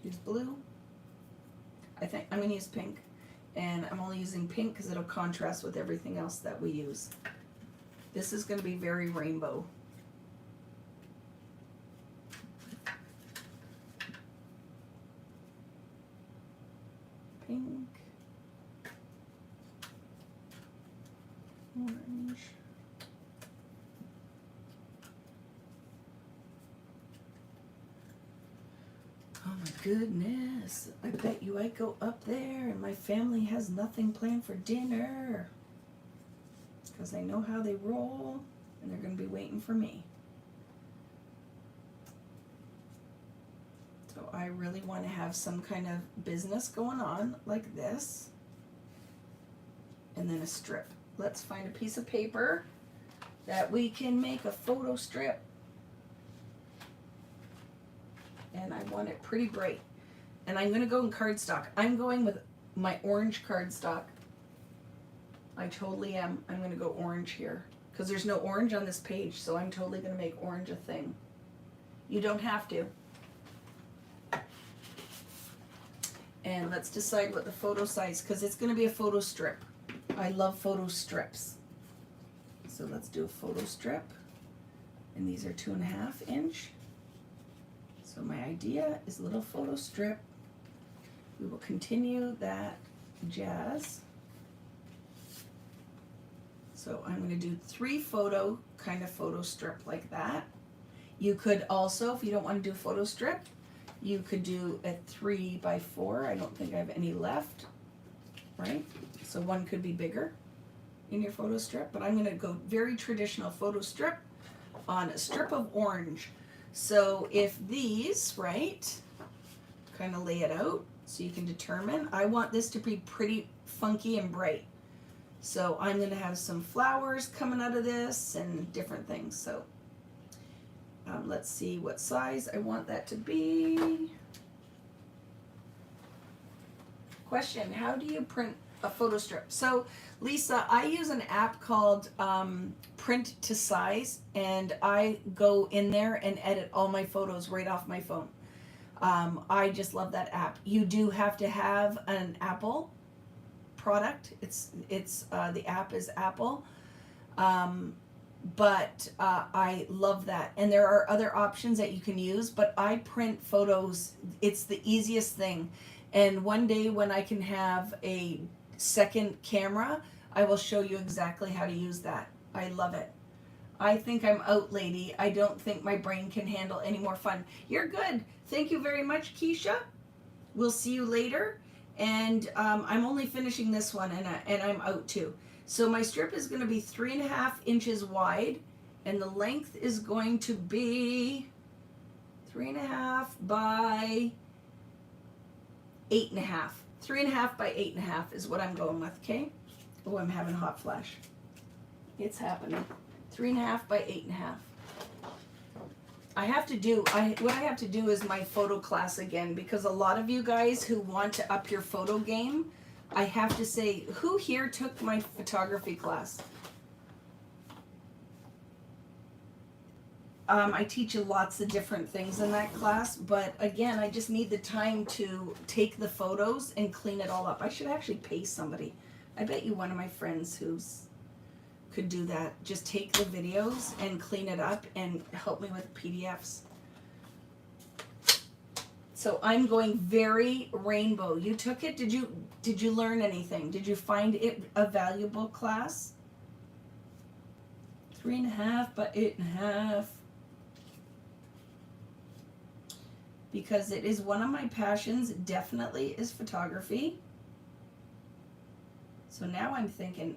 Could use blue. I think I'm gonna use pink. And I'm only using pink because it'll contrast with everything else that we use. This is going to be very rainbow. Pink. Orange. Oh my goodness, I bet you I go up there and my family has nothing planned for dinner. Because I know how they roll and they're going to be waiting for me. So I really want to have some kind of business going on like this. And then a strip. Let's find a piece of paper that we can make a photo strip. And I want it pretty bright. And I'm going to go in cardstock. I'm going with my orange cardstock. I totally am. I'm going to go orange here. Because there's no orange on this page, so I'm totally going to make orange a thing. You don't have to. And let's decide what the photo size, because it's going to be a photo strip. I love photo strips. So let's do a photo strip. And these are 2.5 inch. So my idea is a little photo strip. We will continue that jazz. So I'm going to do 3 photo, kind of photo strip like that. You could also, if you don't want to do photo strip, you could do a 3x4. I don't think I have any left, right? So one could be bigger in your photo strip, but I'm going to go very traditional photo strip on a strip of orange. So if these, right, kind of lay it out so you can determine, I want this to be pretty funky and bright. So I'm going to have some flowers coming out of this and different things. So let's see what size I want that to be. Question, how do you print a photo strip? So Lisa, I use an app called Print to Size, and I go in there and edit all my photos right off my phone. I just love that app. You do have to have an Apple product. It's the app is Apple. but I love that. And there are other options that you can use, but I print photos. It's the easiest thing. And one day when I can have a second camera, I will show you exactly how to use that. I love it. I think I'm out, lady. I don't think my brain can handle any more fun. You're good. Thank you very much, Keisha. We'll see you later. And I'm only finishing this one, and I'm out too. So my strip is going to be 3.5 inches wide, and the length is going to be 3.5 by 8.5. 3.5 by 8.5 is what I'm going with. Okay. Oh, I'm having a hot flash. It's happening. 3.5 by 8.5. What I have to do is my photo class again, because a lot of you guys who want to up your photo game, I have to say, who here took my photography class? I teach you lots of different things in that class, but again, I just need the time to take the photos and clean it all up. I should actually pay somebody. I bet you one of my friends could do that. Just take the videos and clean it up and help me with PDFs. So I'm going very rainbow. You took it? Did you learn anything? Did you find it a valuable class? 3.5 by 8.5. Because it is one of my passions, definitely, is photography. So now I'm thinking,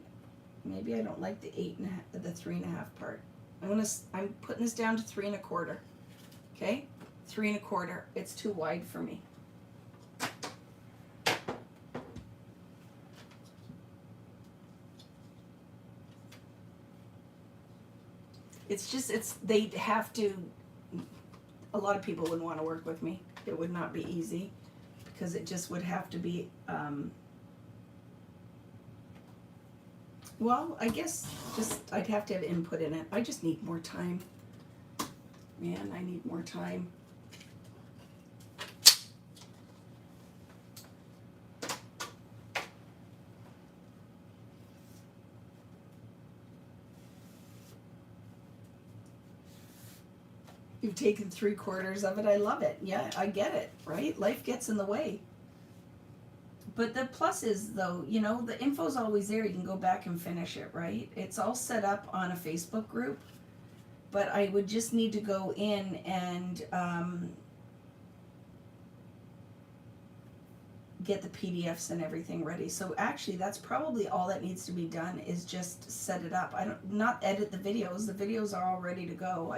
maybe I don't like the 3.5 part. I'm putting this down to 3.25. Okay, 3.25. It's too wide for me. They'd have to. A lot of people wouldn't want to work with me. It would not be easy, because it just would have to be. Well, I guess I'd have to have input in it. I just need more time. Man, I need more time. You've taken 3/4 of it. I love it. Yeah, I get it, right? Life gets in the way. But the plus is, though, the info's always there. You can go back and finish it, right? It's all set up on a Facebook group. But I would just need to go in and get the PDFs and everything ready. So actually, that's probably all that needs to be done, is just set it up. Not edit the videos. The videos are all ready to go.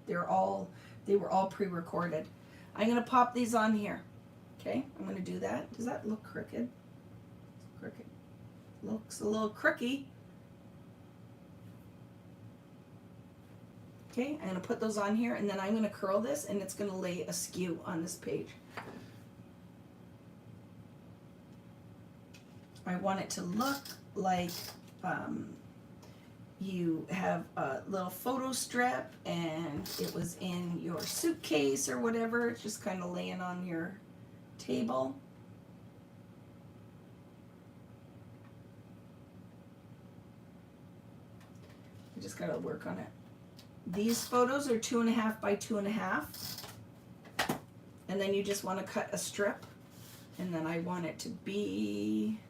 They were all pre-recorded. I'm gonna pop these on here. Okay, I'm gonna do that. Does that look crooked? Crooked. Looks a little crooky. Okay, I'm gonna put those on here, and then I'm gonna curl this, and it's gonna lay askew on this page. I want it to look like you have a little photo strip and it was in your suitcase or whatever. It's just kind of laying on your table. You just gotta work on it. These photos are 2.5 by 2.5. And then you just want to cut a strip. And then I want it to be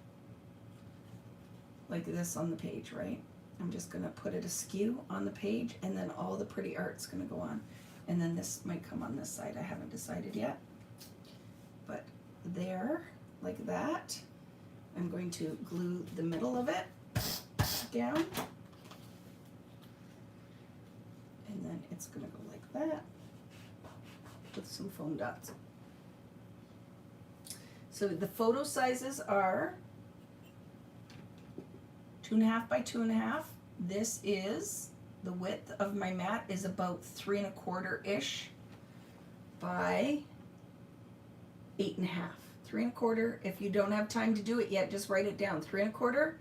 like this on the page, right? I'm just going to put it askew on the page, and then all the pretty art's going to go on. And then this might come on this side. I haven't decided yet. But there, like that. I'm going to glue the middle of it down. And then it's going to go like that with some foam dots. So the photo sizes are 2.5 by 2.5. This is, the width of my mat is about 3.25-ish by 8.5. 3.25. If you don't have time to do it yet, just write it down. 3.25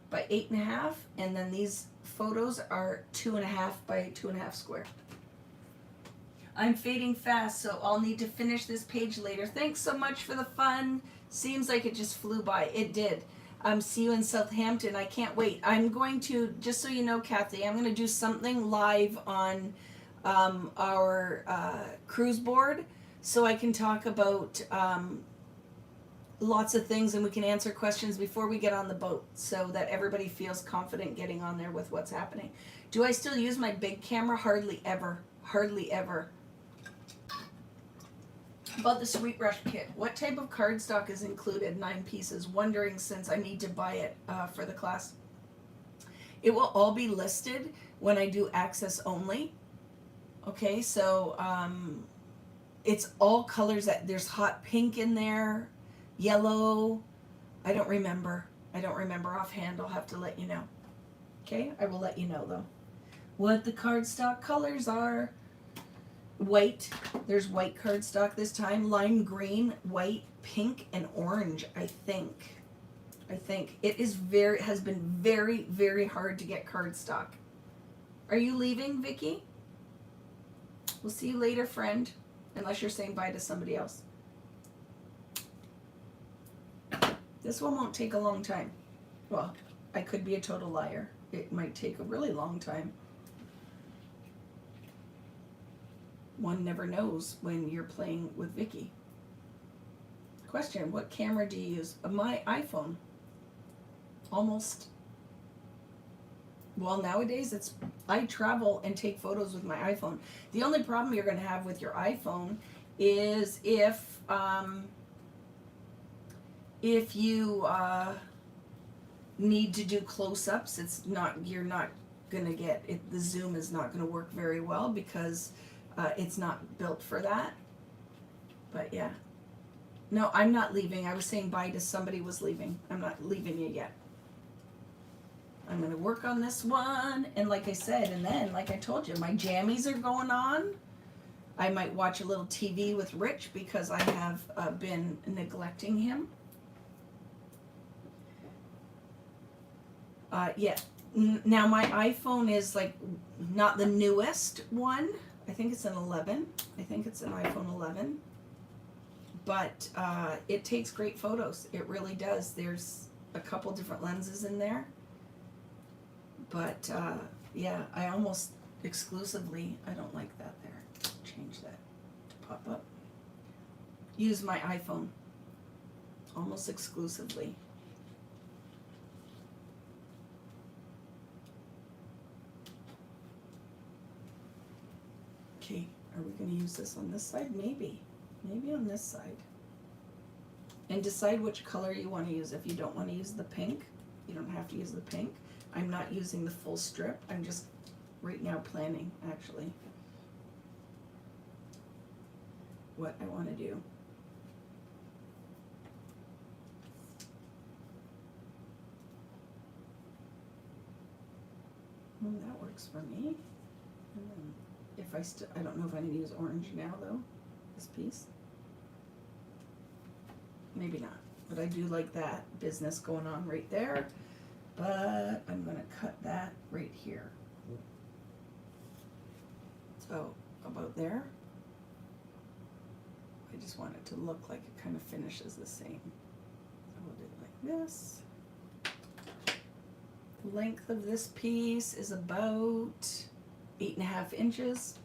by 8.5, and then these photos are 2.5 by 2.5 square. I'm fading fast, so I'll need to finish this page later. Thanks so much for the fun. Seems like it just flew by. It did. See you in Southampton. I can't wait. I'm going to, just so you know, Kathy, I'm going to do something live on our cruise board so I can talk about lots of things and we can answer questions before we get on the boat so that everybody feels confident getting on there with what's happening. Do I still use my big camera? Hardly ever. Hardly ever. About the Sweet Rush kit, what type of cardstock is included? 9 pieces. Wondering since I need to buy it for the class. It will all be listed when I do access only. Okay, so it's all colors that there's hot pink in there, yellow. I don't remember offhand. I'll have to let you know. Okay, I will let you know though. What the cardstock colors are. White, there's white cardstock this time, lime green, white, pink, and orange, I think. It has been very, very hard to get cardstock. Are you leaving, Vicki? We'll see you later, friend, unless you're saying bye to somebody else. This one won't take a long time. Well, I could be a total liar. It might take a really long time. One never knows when you're playing with Vicki. Question, what camera do you use? My iPhone. Almost. Well, nowadays I travel and take photos with my iPhone. The only problem you're going to have with your iPhone is if you need to do close-ups, you're not going to get it. The zoom is not going to work very well because it's not built for that. But yeah. No, I'm not leaving. I was saying bye to somebody was leaving. I'm not leaving you yet. I'm going to work on this one. And like I said, and then, like I told you, my jammies are going on. I might watch a little TV with Rich because I have been neglecting him. Yeah. Now my iPhone is like not the newest one. I think it's an 11. I think it's an iPhone 11. But it takes great photos. It really does. There's a couple different lenses in there. But yeah, I almost exclusively, I don't like that there. Change that to pop up. Use my iPhone. Almost exclusively. Okay, are we going to use this on this side? Maybe. Maybe on this side. And decide which color you want to use. If you don't want to use the pink, you don't have to use the pink. I'm not using the full strip. I'm just right now planning, actually, what I want to do. Well, that works for me. If I don't know if I'm going to use orange now though, this piece. Maybe not, but I do like that business going on right there. But I'm going to cut that right here. So about there. I just want it to look like it kind of finishes the same. So we'll do it like this. The length of this piece is about 8.5 inches.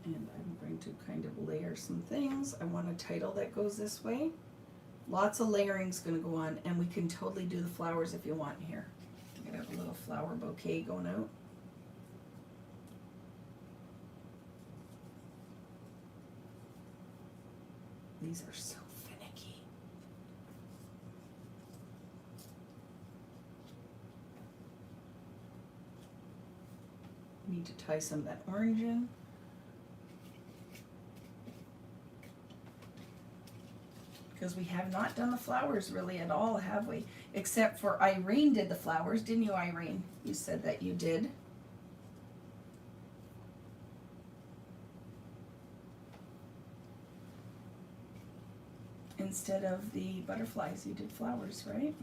And I'm going to kind of layer some things. I want a title that goes this way. Lots of layering's going to go on, and we can totally do the flowers if you want here. I'm going to have a little flower bouquet going out. These are so finicky. Need to tie some of that orange in. Because we have not done the flowers really at all, have we? Except for Irene did the flowers, didn't you, Irene? You said that you did. Instead of the butterflies, you did flowers, right?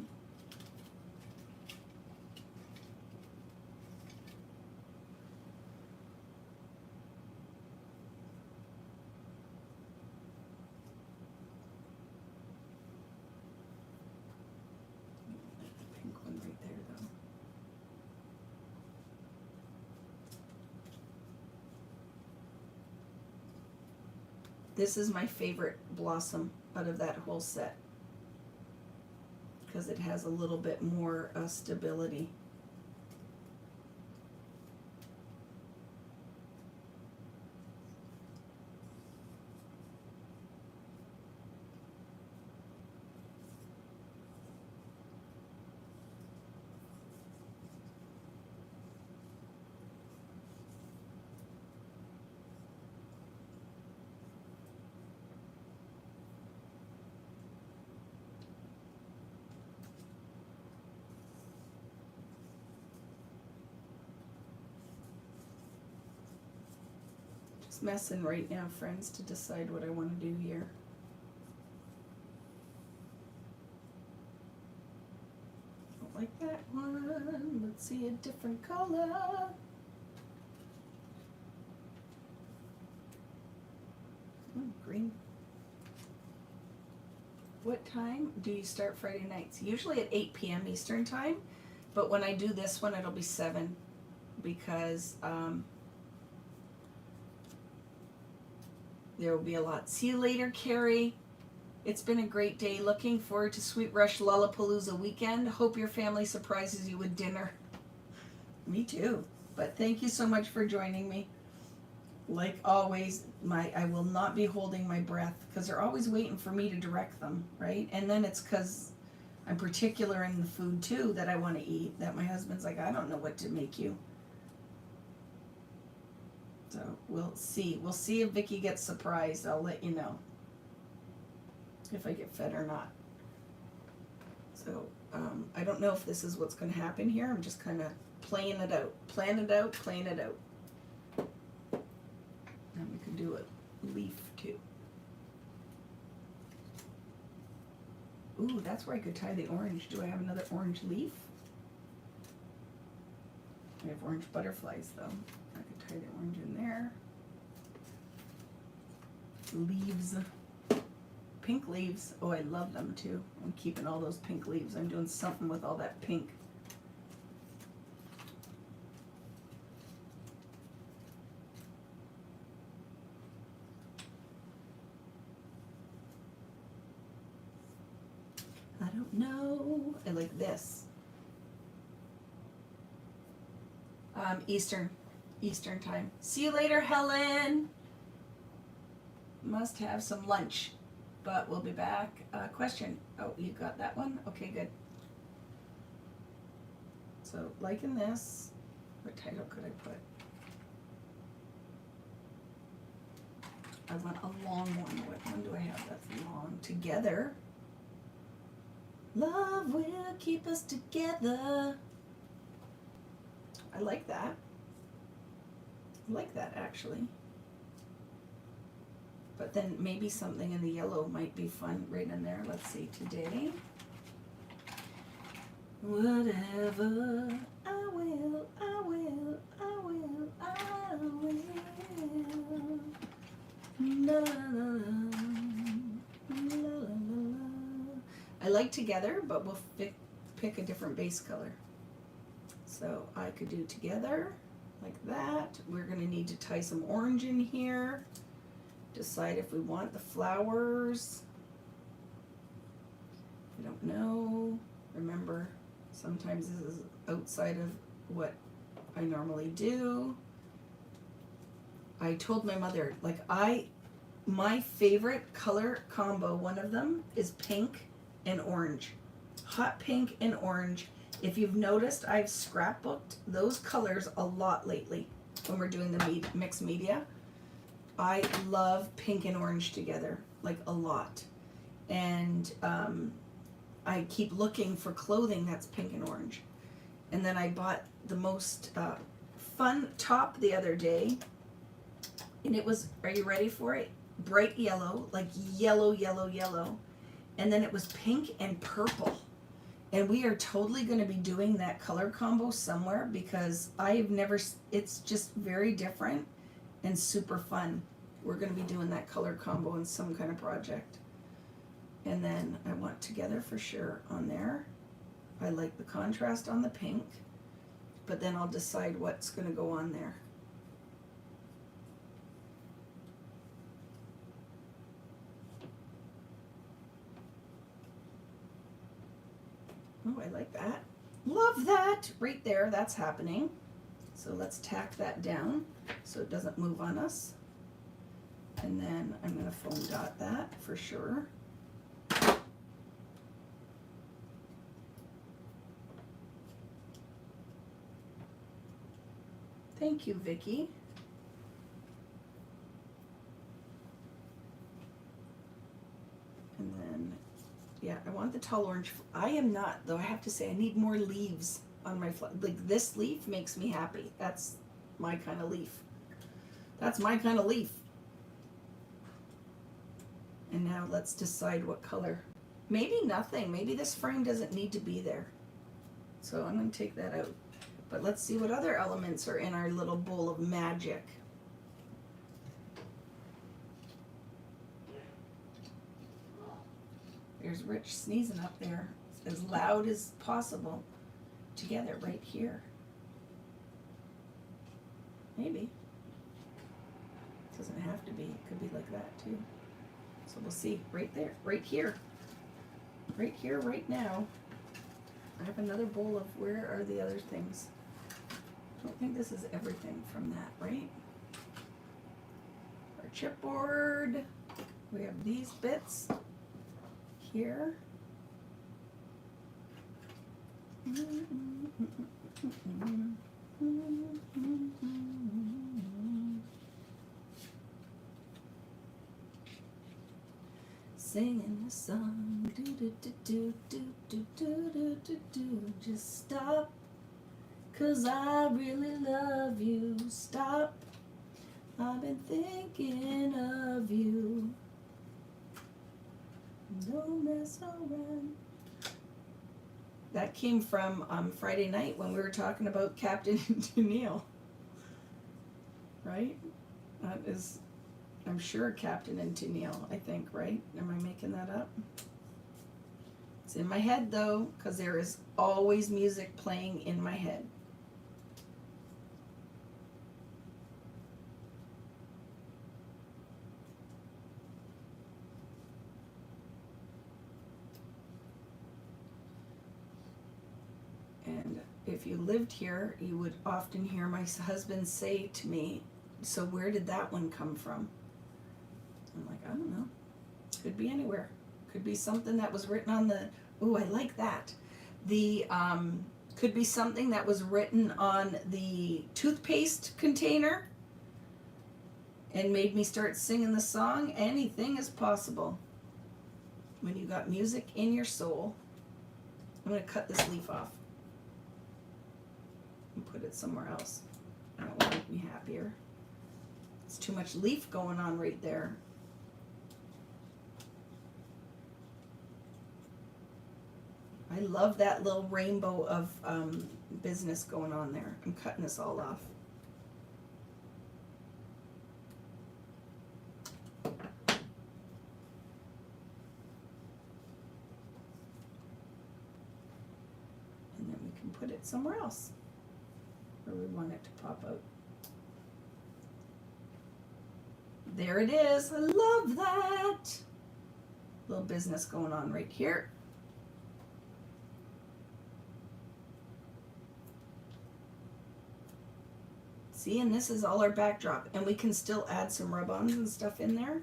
This is my favorite blossom out of that whole set because it has a little bit more stability. Messing right now, friends, to decide what I want to do here. Don't like that one. Let's see a different color. Green. What time do you start Friday nights? Usually at 8 p.m. Eastern time, but when I do this one, it'll be 7 because there will be a lot. See you later, Carrie. It's been a great day. Looking forward to Sweet Rush Lollapalooza weekend. Hope your family surprises you with dinner. Me too. But thank you so much for joining me. Like always, I will not be holding my breath because they're always waiting for me to direct them, right? And then it's because I'm particular in the food too that I want to eat, that my husband's like, I don't know what to make you. So we'll see. We'll see if Vicki gets surprised. I'll let you know if I get fed or not. So I don't know if this is what's going to happen here. I'm just kind of playing it out. Plan it out, playing it out. And we could do a leaf too. Ooh, that's where I could tie the orange. Do I have another orange leaf? I have orange butterflies though. I could tie the orange in there. Leaves. Pink leaves. Oh, I love them too. I'm keeping all those pink leaves. I'm doing something with all that pink. I don't know. I like this. Eastern time. See you later, Helen. Must have some lunch, but we'll be back. Question. Oh, you got that one? Okay, good. So, liking this. What title could I put? I want a long one. What one do I have that's long? Together. Love will keep us together. I like that. I like that actually. But then maybe something in the yellow might be fun right in there. Let's see, today. Whatever, I will, I will, I will, I will. La, la, la, la, la, la. I like together, but we'll pick a different base color. So I could do together like that. We're going to need to tie some orange in here. Decide if we want the flowers. I don't know. Remember, sometimes this is outside of what I normally do. I told my mother, like my favorite color combo, one of them is pink and orange. Hot pink and orange. If you've noticed, I've scrapbooked those colors a lot lately when we're doing the mixed media. I love pink and orange together, like a lot. And I keep looking for clothing that's pink and orange. And then I bought the most fun top the other day. And it was, are you ready for it? Bright yellow, like yellow, yellow, yellow. And then it was pink and purple. And we are totally going to be doing that color combo somewhere because it's just very different and super fun. We're going to be doing that color combo in some kind of project. And then I want together for sure on there. I like the contrast on the pink, but then I'll decide what's going to go on there. Oh, I like that. Love that. Right there, that's happening. So let's tack that down so it doesn't move on us. And then I'm going to foam dot that for sure. Thank you, Vicki. And then, yeah, I want the tall orange. I am not, though, I have to say, I need more leaves on my flower. Like, this leaf makes me happy. That's my kind of leaf. That's my kind of leaf. And now let's decide what color. Maybe nothing. Maybe this frame doesn't need to be there. So I'm going to take that out. But let's see what other elements are in our little bowl of magic. There's Rich sneezing up there, as loud as possible. Together right here. Maybe. Doesn't have to be. It could be like that too. So we'll see. Right there. Right here. Right here, right now. I have another bowl of, where are the other things? I don't think this is everything from that, right? Our chipboard. We have these bits here. Singing a song, do do do do do do do do do do. Just stop, 'cause I really love you. Stop, I've been thinking of you. Don't mess around. That came from Friday night when we were talking about Captain and Tennille. Right? That is, I'm sure, Captain and Tennille, I think, right? Am I making that up? It's in my head though, because there is always music playing in my head. And if you lived here, you would often hear my husband say to me, so where did that one come from? I'm like, I don't know. Could be anywhere. Could be something that was written on the, ooh, I like that. The, could be something that was written on the toothpaste container and made me start singing the song. Anything is possible when you got music in your soul. I'm going to cut this leaf off and put it somewhere else. That will make me happier. It's too much leaf going on right there. I love that little rainbow of business going on there. I'm cutting this all off. And then we can put it somewhere else where we want it to pop out. There it is. I love that. Little business going on right here. See, and this is all our backdrop, and we can still add some rub-ons and stuff in there.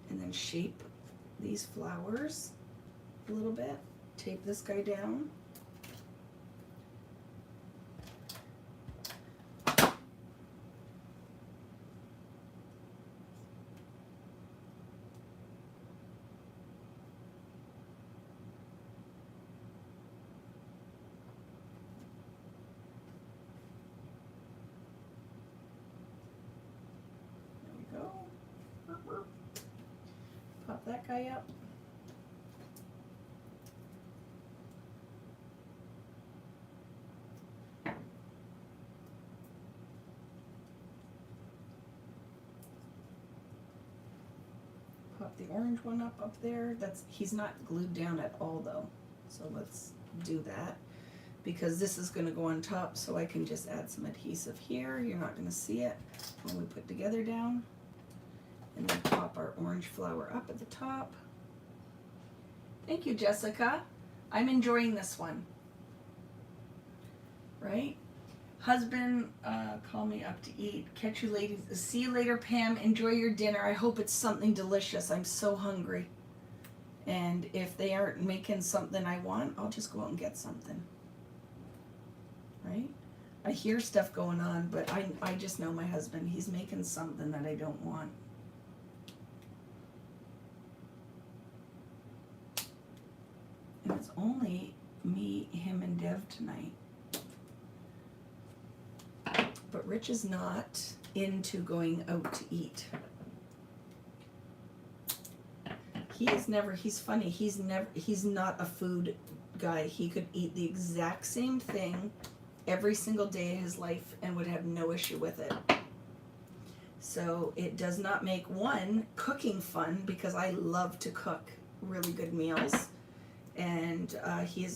And then shape these flowers a little bit. Tape this guy down. Pop that guy up. Pop the orange one up there. He's not glued down at all though. So let's do that. Because this is going to go on top, so I can just add some adhesive here. You're not going to see it when we put together down. And then pop our orange flower up at the top. Thank you, Jessica. I'm enjoying this one. Right? Husband, call me up to eat. Catch you ladies. See you later, Pam. Enjoy your dinner. I hope it's something delicious. I'm so hungry. And if they aren't making something I want, I'll just go out and get something. Right? I hear stuff going on, but I just know my husband. He's making something that I don't want. And it's only me, him, and Dev tonight. But Rich is not into going out to eat. He's funny, he's not a food guy. He could eat the exact same thing every single day of his life and would have no issue with it. So it does not make cooking fun, because I love to cook really good meals. And he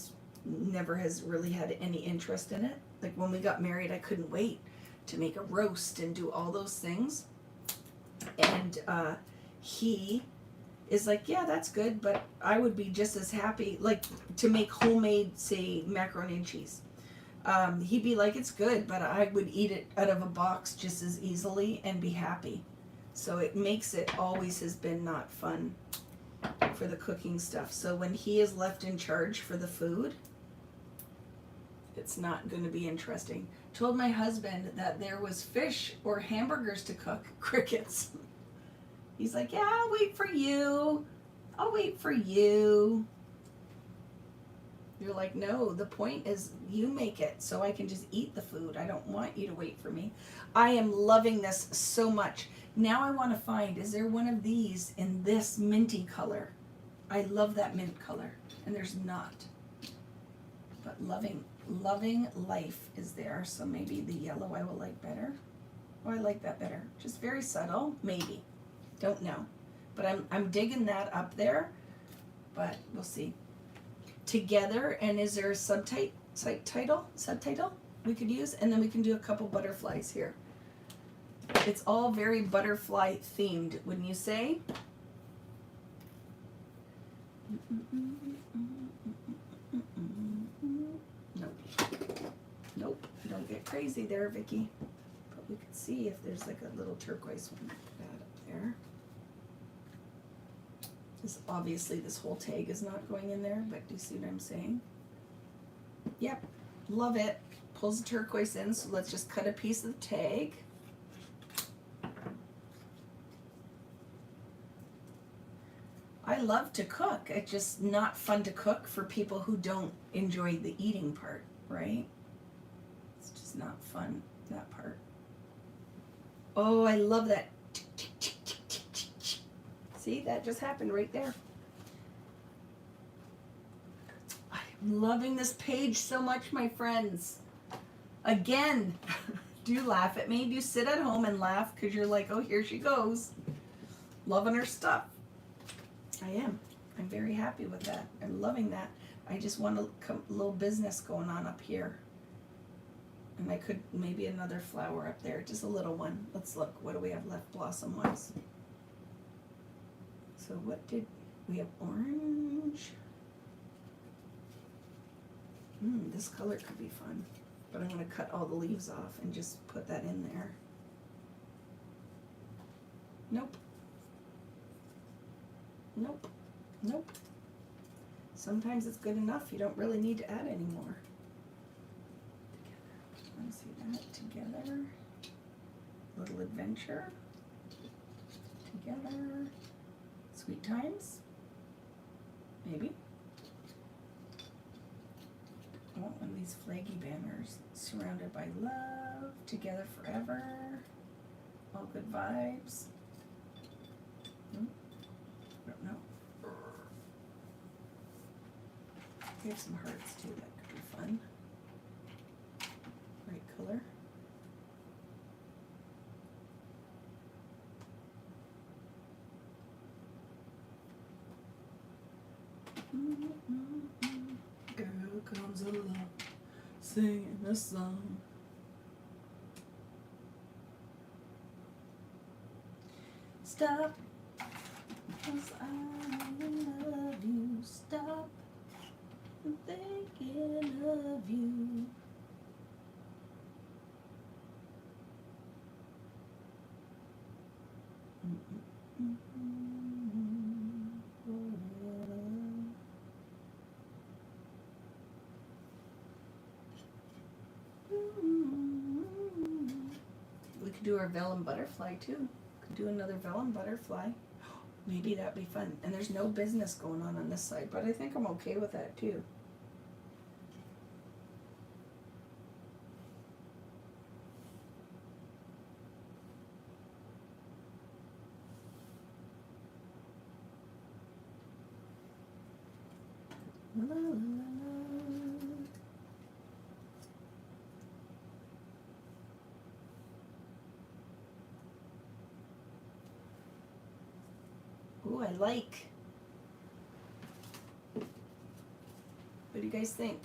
never has really had any interest in it. Like when we got married, I couldn't wait to make a roast and do all those things. And he is like, yeah, that's good, but I would be just as happy, like, to make homemade, say, macaroni and cheese. He'd be like, it's good, but I would eat it out of a box just as easily and be happy. So it makes it always has been not fun for the cooking stuff. So when he is left in charge for the food, it's not going to be interesting. Told my husband that there was fish or hamburgers to cook. Crickets. He's like, yeah, I'll wait for you. I'll wait for you. You're like, no, the point is you make it so I can just eat the food. I don't want you to wait for me. I am loving this so much. Now I want to find, is there one of these in this minty color? I love that mint color. And there's not. But loving life is there. So maybe the yellow I will like better. Oh, I like that better. Just very subtle, maybe. Don't know. But I'm digging that up there. But we'll see. Together, and is there a subtitle we could use? And then we can do a couple butterflies here. It's all very butterfly themed, wouldn't you say? Nope. Don't get crazy there, Vicki. But we could see if there's like a little turquoise one like that up there. Obviously this whole tag is not going in there, but do you see what I'm saying? Yep, love it. Pulls the turquoise in, so let's just cut a piece of the tag. I love to cook. It's just not fun to cook for people who don't enjoy the eating part, right? It's just not fun, that part. Oh, I love that. See, that just happened right there. I'm loving this page so much, my friends. Again, do laugh at me. Do sit at home and laugh because you're like, oh, here she goes. Loving her stuff. I am. I'm very happy with that. I'm loving that. I just want a little business going on up here. And I could, maybe another flower up there. Just a little one. Let's look. What do we have left blossom-wise? So what did we have? Orange. This color could be fun, but I'm going to cut all the leaves off and just put that in there. Nope. Nope. Nope. Sometimes it's good enough. You don't really need to add any more. Together. Want to see that? Together. Little adventure. Together. Sweet times? Maybe. I want one of these flaggy banners. Surrounded by love, together forever, all good vibes. I don't know. We have some hearts too, that could be fun. Bright color. Girl comes along, singing a song. Stop, because I love you. Stop, I'm thinking of you. We could do our vellum butterfly too. Could do another vellum butterfly. Maybe that'd be fun. And there's no business going on this side, but I think I'm okay with that too. La, la, la, la. Ooh, I like. What do you guys think?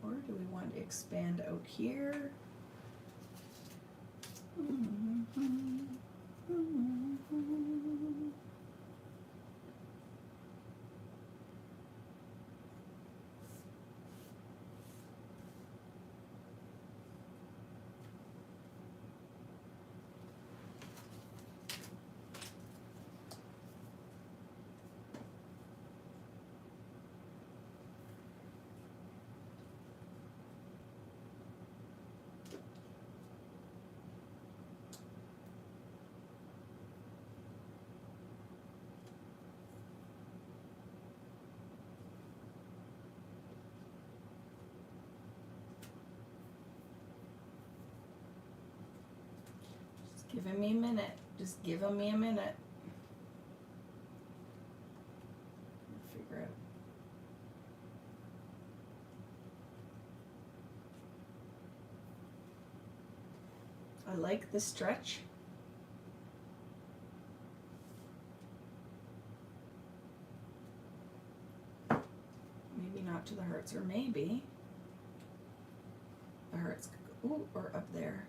Or do we want to expand out here? Giving me a minute. Just giving me a minute. Figure out. I like the stretch. Maybe not to the hearts, or maybe the hearts could go, ooh, or up there.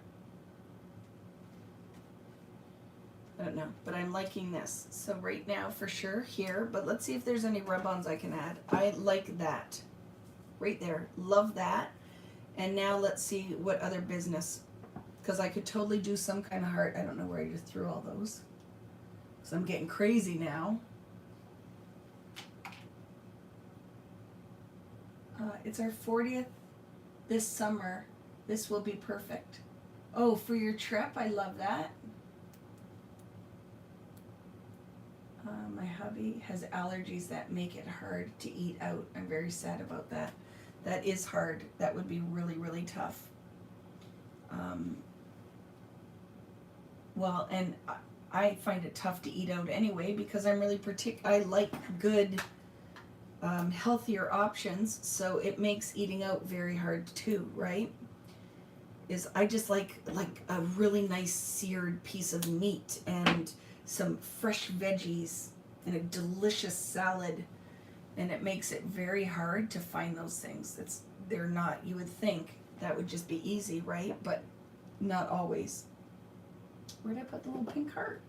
I don't know, but I'm liking this. So right now for sure here, but let's see if there's any rub-ons I can add. I like that. Right there. Love that. And now let's see what other business, because I could totally do some kind of heart. I don't know where I just threw all those. So I'm getting crazy now. It's our 40th this summer. This will be perfect. Oh, for your trip, I love that. My hubby has allergies that make it hard to eat out. I'm very sad about that. That is hard. That would be really, really tough. Well, and I find it tough to eat out anyway because I'm really I like good, healthier options. So it makes eating out very hard too, right? I just like a really nice seared piece of meat and some fresh veggies and a delicious salad, and it makes it very hard to find those things. They're not, you would think that would just be easy, right? But not always. Where'd I put the little pink heart?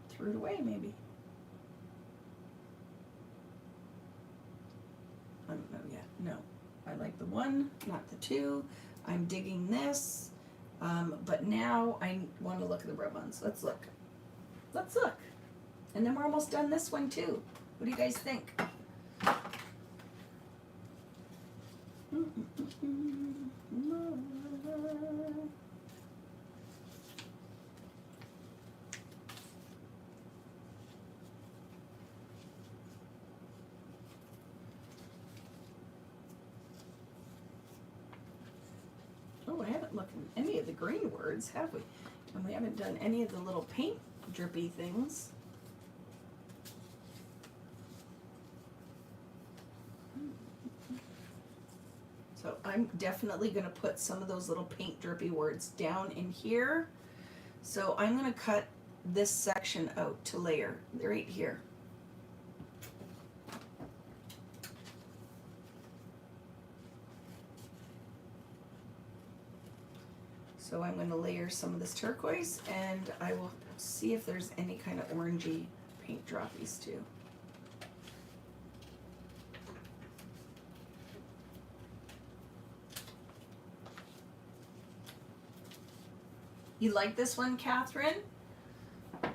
Threw it away maybe. I don't know yet. No. I like the one, not the two. I'm digging this. But now I want to look at the rub-ons. Let's look. Let's look. And then we're almost done this one too. What do you guys think? Oh, I haven't looked at any of the green words, have we? And we haven't done any of the little paint drippy things. So I'm definitely going to put some of those little paint drippy words down in here. So I'm going to cut this section out to layer right here. So I'm going to layer some of this turquoise, and I will see if there's any kind of orangey paint droppies too. You like this one, Catherine?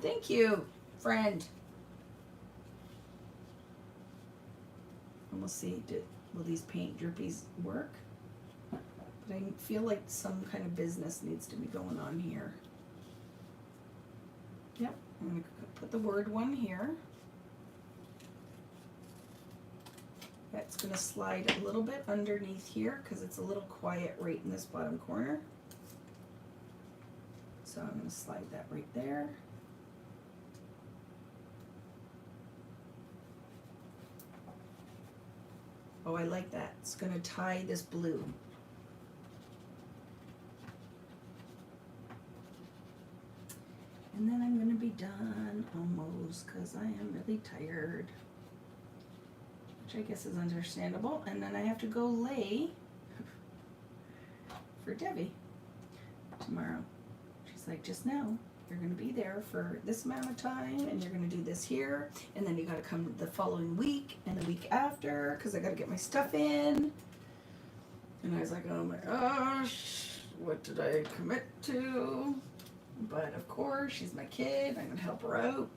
Thank you, friend. And we'll see, will these paint drippies work? But I feel like some kind of business needs to be going on here. Yep, I'm going to put the word one here. That's going to slide a little bit underneath here because it's a little quiet right in this bottom corner. So I'm going to slide that right there. Oh, I like that. It's going to tie this blue. And then I'm going to be done almost because I am really tired. Which I guess is understandable. And then I have to go lay for Debbie tomorrow. She's like, just know you're going to be there for this amount of time and you're going to do this here. And then you got to come the following week and the week after because I got to get my stuff in. And I was like, oh my gosh, what did I commit to? But of course, she's my kid. I'm going to help her out.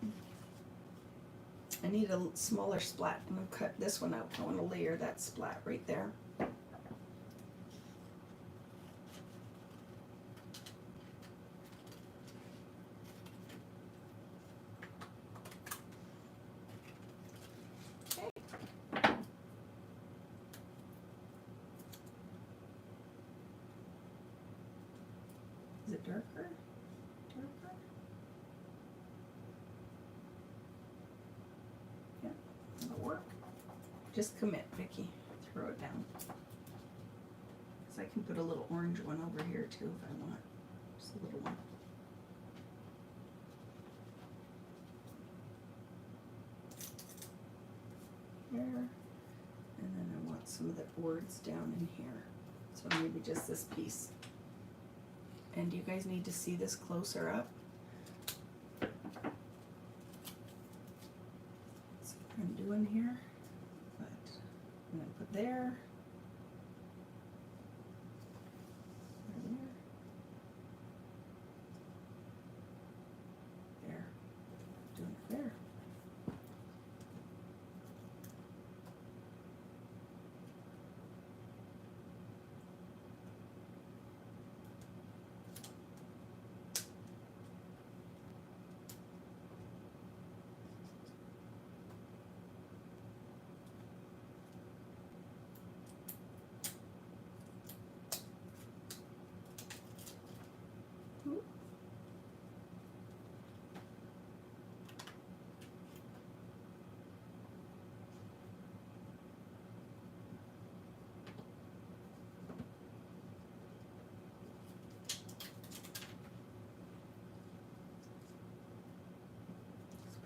I need a smaller splat. I'm going to cut this one out. I want to layer that splat right there. Is it darker? Darker? Yeah, that'll work. Just commit, Vicki. Throw it down. Because I can put a little orange one over here too if I want. Just a little one. Here. And then I want some of the words down in here. So maybe just this piece. And you guys need to see this closer up. That's what I'm doing here. But I'm going to put there. There. Doing it there.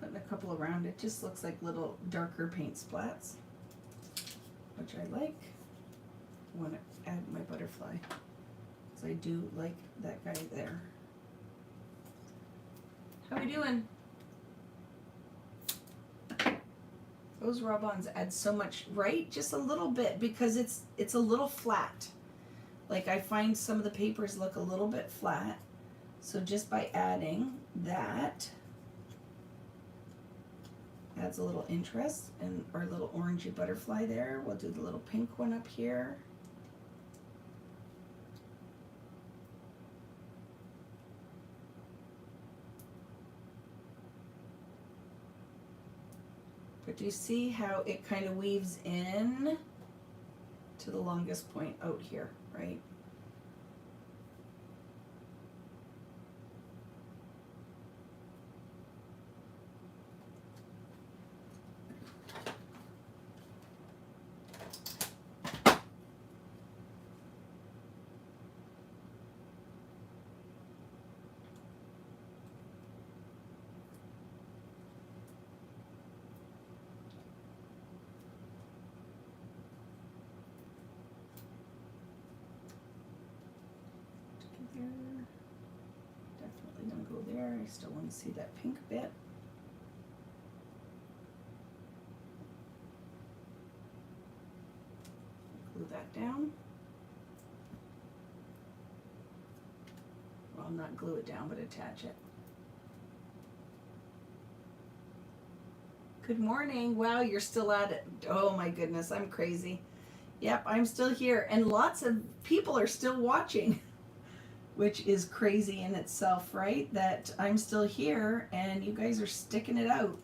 Putting a couple around it, just looks like little darker paint splats, which I like. I want to add my butterfly because I do like that guy there. How we doing? Those rub-ons add so much, right? Just a little bit because it's a little flat. Like I find some of the papers look a little bit flat, so just by adding that adds a little interest. And our little orangey butterfly there. We'll do the little pink one up here. But do you see how it kind of weaves in to the longest point out here, right? gonna go there. I still want to see that pink bit. Glue that down. Well, not glue it down, but attach it. Good morning. Wow, you're still at it. Oh my goodness, I'm crazy. Yep, I'm still here. And lots of people are still watching, which is crazy in itself, right? That I'm still here and you guys are sticking it out.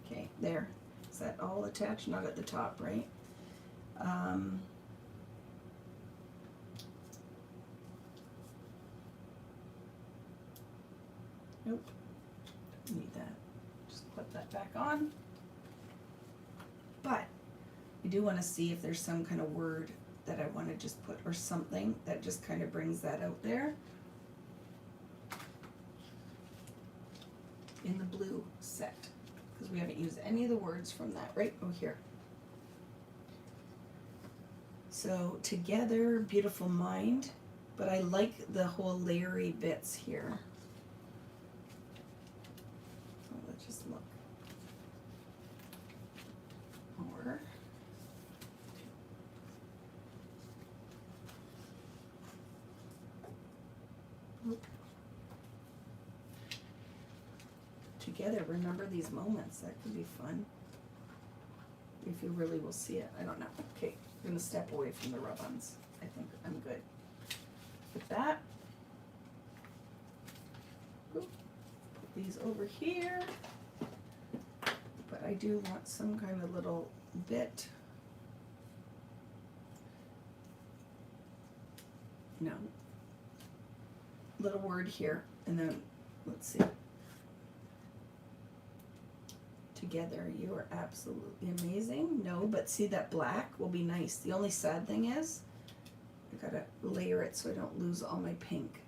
Okay, there. Is that all attached? Not at the top, right? Nope. Don't need that. Just put that back on. But I do want to see if there's some kind of word that I want to just put, or something that just kind of brings that out there. In the blue set, because we haven't used any of the words from that, right? Oh, here. So together, beautiful mind, but I like the whole layery bits here. So let's just look. Or together, remember these moments. That could be fun. If you really will see it. I don't know. Okay, I'm gonna step away from the rub-ons. I think I'm good with that. Oop. Put these over here. But I do want some kind of little bit. No. Little word here, and then let's see. Together, you are absolutely amazing. No, but see, that black will be nice. The only sad thing is I gotta layer it so I don't lose all my pink.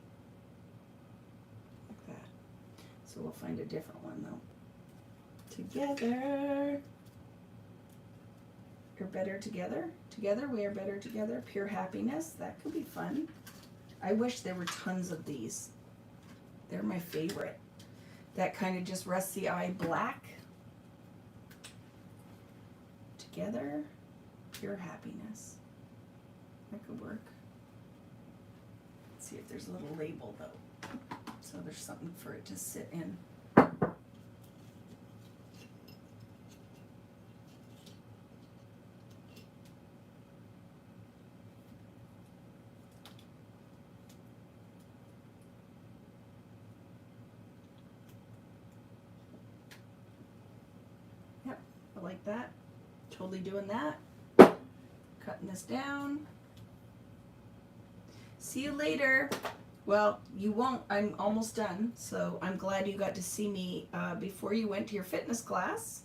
Like that. So we'll find a different one though. Together. You're better together. Together, we are better together. Pure happiness. That could be fun. I wish there were tons of these. They're my favorite. That kind of just rests the eye black. Together, pure happiness. That could work. Let's see if there's a little label though. So there's something for it to sit in. Yep, I like that. Totally doing that. Cutting this down. See you later. Well, you won't. I'm almost done. So I'm glad you got to see me before you went to your fitness class.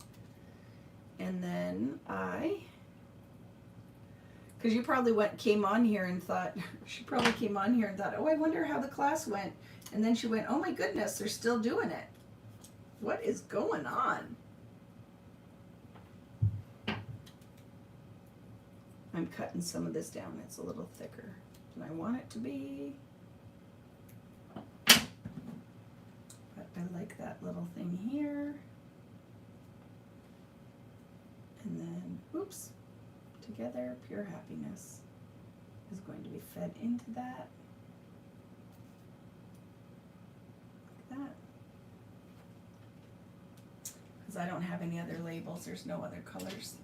And then because you probably came on here and thought, she probably came on here and thought, oh, I wonder how the class went. And then she went, oh my goodness, they're still doing it. What is going on? I'm cutting some of this down. It's a little thicker than I want it to be. But I like that little thing here. And then, oops, together, pure happiness is going to be fed into that. Like that. Because I don't have any other labels. There's no other colors.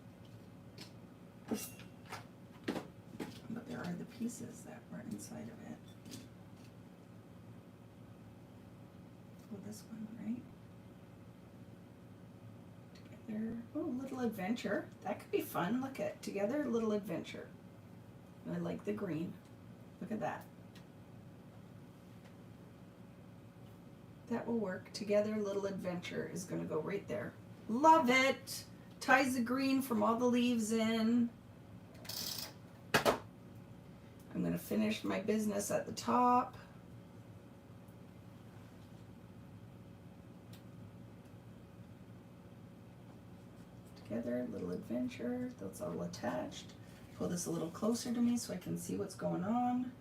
But there are the pieces that were inside of it. Oh, this one, right? Together. Oh, little adventure. That could be fun. Look at together, little adventure. And I like the green. Look at that. That will work. Together, little adventure is going to go right there. Love it. Ties the green from all the leaves in. I'm going to finish my business at the top. Together, little adventure. That's all attached. Pull this a little closer to me so I can see what's going on.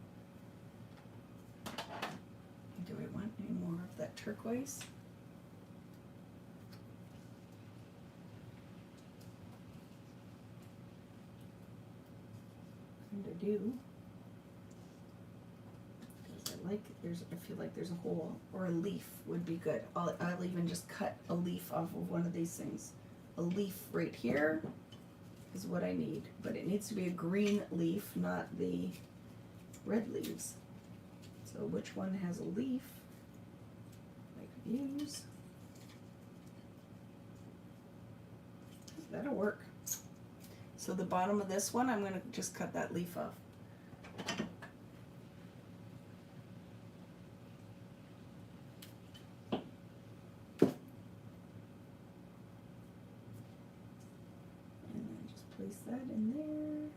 Do I want any more that turquoise. And I do. Because I feel like there's a hole, or a leaf would be good. I'll even just cut a leaf off of one of these things. A leaf right here is what I need, but it needs to be a green leaf, not the red leaves. So which one has a leaf I could use? That'll work. So the bottom of this one, I'm going to just cut that leaf off. And then just place that in there.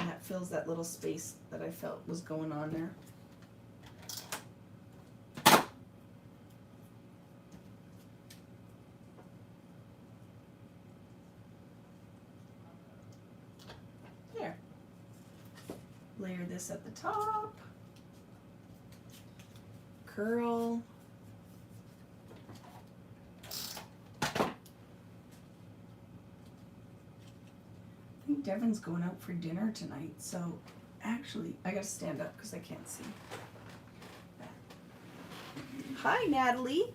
And that fills that little space that I felt was going on there. There. Layer this at the top. Curl. I think Devin's going out for dinner tonight, so actually, I gotta stand up because I can't see. Hi, Natalie.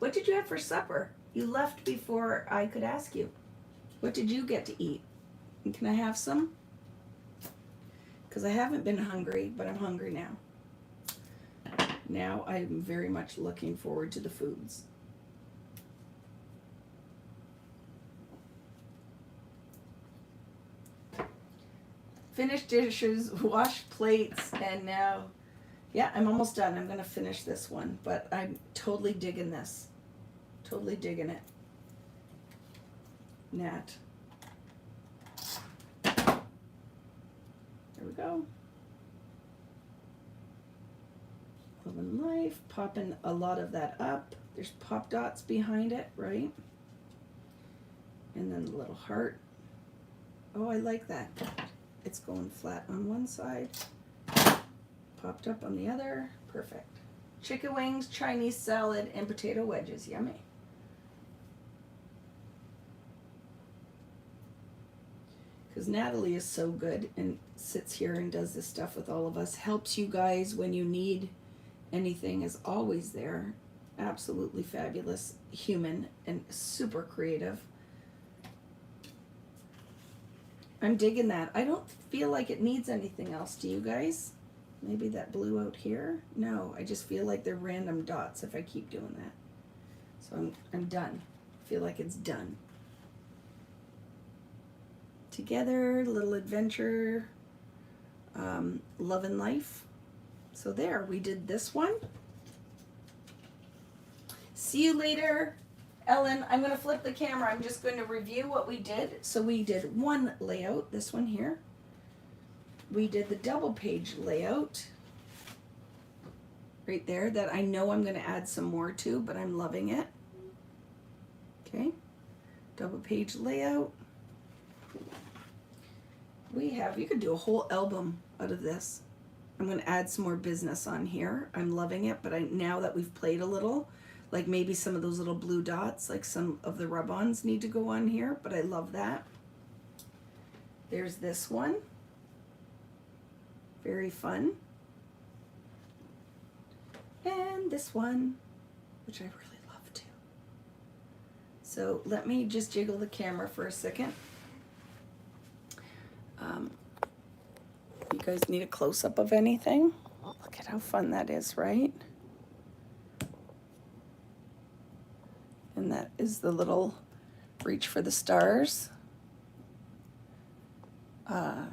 What did you have for supper? You left before I could ask you. What did you get to eat? And can I have some? Because I haven't been hungry, but I'm hungry now. Now I'm very much looking forward to the foods. Finished dishes, washed plates, and now, yeah, I'm almost done. I'm gonna finish this one, but I'm totally digging this. Totally digging it. Nat. There we go. Love and Life, popping a lot of that up. There's pop dots behind it, right? And then the little heart. Oh, I like that. It's going flat on one side, popped up on the other. Perfect. Chicken wings, Chinese salad, and potato wedges. Yummy. Because Natalie is so good and sits here and does this stuff with all of us. Helps you guys when you need anything, is always there. Absolutely fabulous human and super creative. I'm digging that. I don't feel like it needs anything else. Do you guys? Maybe that blue out here? No, I just feel like they're random dots if I keep doing that. So I'm done. I feel like it's done. Together, little adventure, love and life. So there, we did this one. See you later. Ellen, I'm going to flip the camera. I'm just going to review what we did. So we did one layout, this one here. We did the double page layout right there that I know I'm going to add some more to, but I'm loving it. Okay, double page layout. We have, you could do a whole album out of this. I'm going to add some more business on here. I'm loving it, but now that we've played a little, like maybe some of those little blue dots, like some of the rub-ons need to go on here, but I love that. There's this one. Very fun. And this one, which I really love too. So let me just jiggle the camera for a second. You guys need a close-up of anything? Look at how fun that is, right? And that is the little reach for the stars. And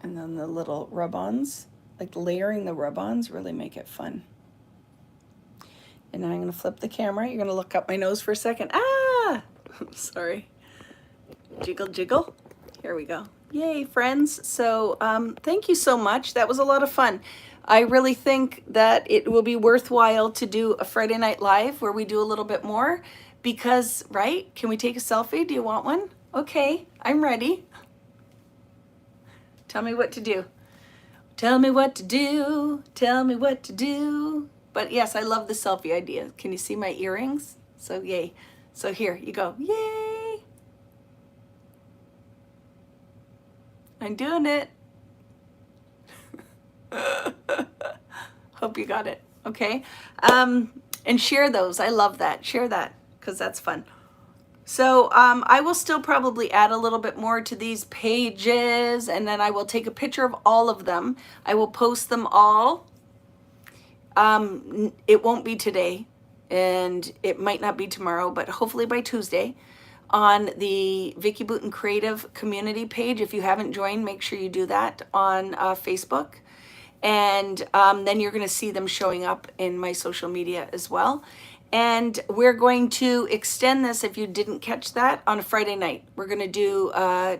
then the little rub-ons, like layering the rub-ons really make it fun. And now I'm going to flip the camera. You're going to look up my nose for a second. Ah! Sorry. Jiggle, jiggle. Here we go. Yay, friends. So thank you so much. That was a lot of fun. I really think that it will be worthwhile to do a Friday Night Live where we do a little bit more because, right? Can we take a selfie? Do you want one? Okay, I'm ready. Tell me what to do. Tell me what to do. Tell me what to do. But yes, I love the selfie idea. Can you see my earrings? So yay. So here you go. Yay. I'm doing it. Hope you got it. Okay. And share those. I love that. Share that because that's fun. So I will still probably add a little bit more to these pages, and then I will take a picture of all of them. I will post them all. It won't be today, and it might not be tomorrow, but hopefully by Tuesday on the Vicki Boutin Creative Community page. If you haven't joined, make sure you do that on Facebook. And then you're going to see them showing up in my social media as well. And we're going to extend this, if you didn't catch that, on a Friday night. We're going to do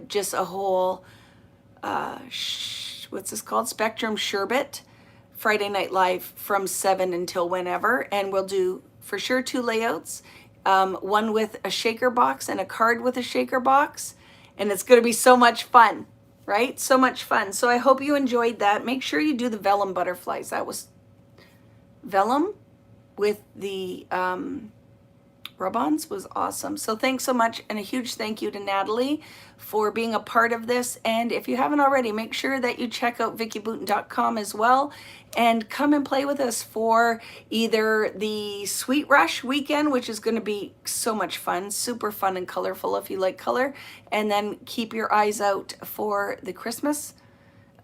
just a whole, what's this called? Spectrum Sherbet, Friday Night Live from 7 until whenever. And we'll do, for sure, 2 layouts. One with a shaker box and a card with a shaker box. And it's going to be so much fun, right? So much fun. So I hope you enjoyed that. Make sure you do the vellum butterflies. That was vellum with the rub-ons was awesome. So thanks so much, and a huge thank you to Natalie for being a part of this. And if you haven't already, make sure that you check out vickiboutin.com as well and come and play with us for either the Sweet Rush weekend, which is going to be so much fun, super fun and colorful if you like color, and then keep your eyes out for the Christmas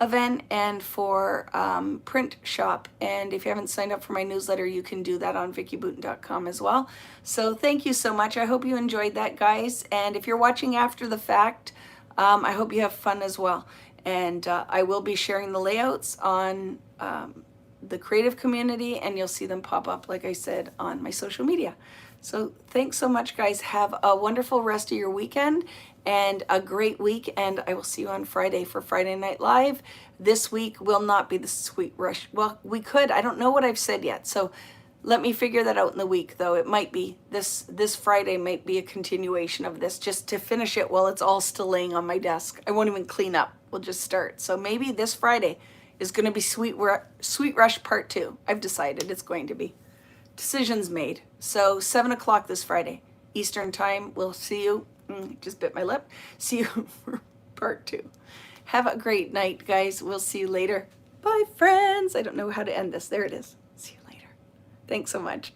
event and for print shop. And if you haven't signed up for my newsletter, you can do that on vickiboutin.com as well. So thank you so much. I hope you enjoyed that, guys. And if you're watching after the fact, I hope you have fun as well. And I will be sharing the layouts on the creative community, and you'll see them pop up, like I said, on my social media. So thanks so much, guys. Have a wonderful rest of your weekend and a great week. And I will see you on Friday for Friday Night Live. This week will not be the Sweet Rush. Well, we could. I don't know what I've said yet. So let me figure that out in the week, though. It might be this Friday might be a continuation of this, just to finish it while it's all still laying on my desk. I won't even clean up. We'll just start. So maybe this Friday is going to be Sweet Rush Part 2. I've decided it's going to be. Decisions made. So 7 o'clock this Friday, Eastern time. We'll see you. Just bit my lip. See you for Part 2. Have a great night, guys. We'll see you later. Bye, friends. I don't know how to end this. There it is. See you later. Thanks so much.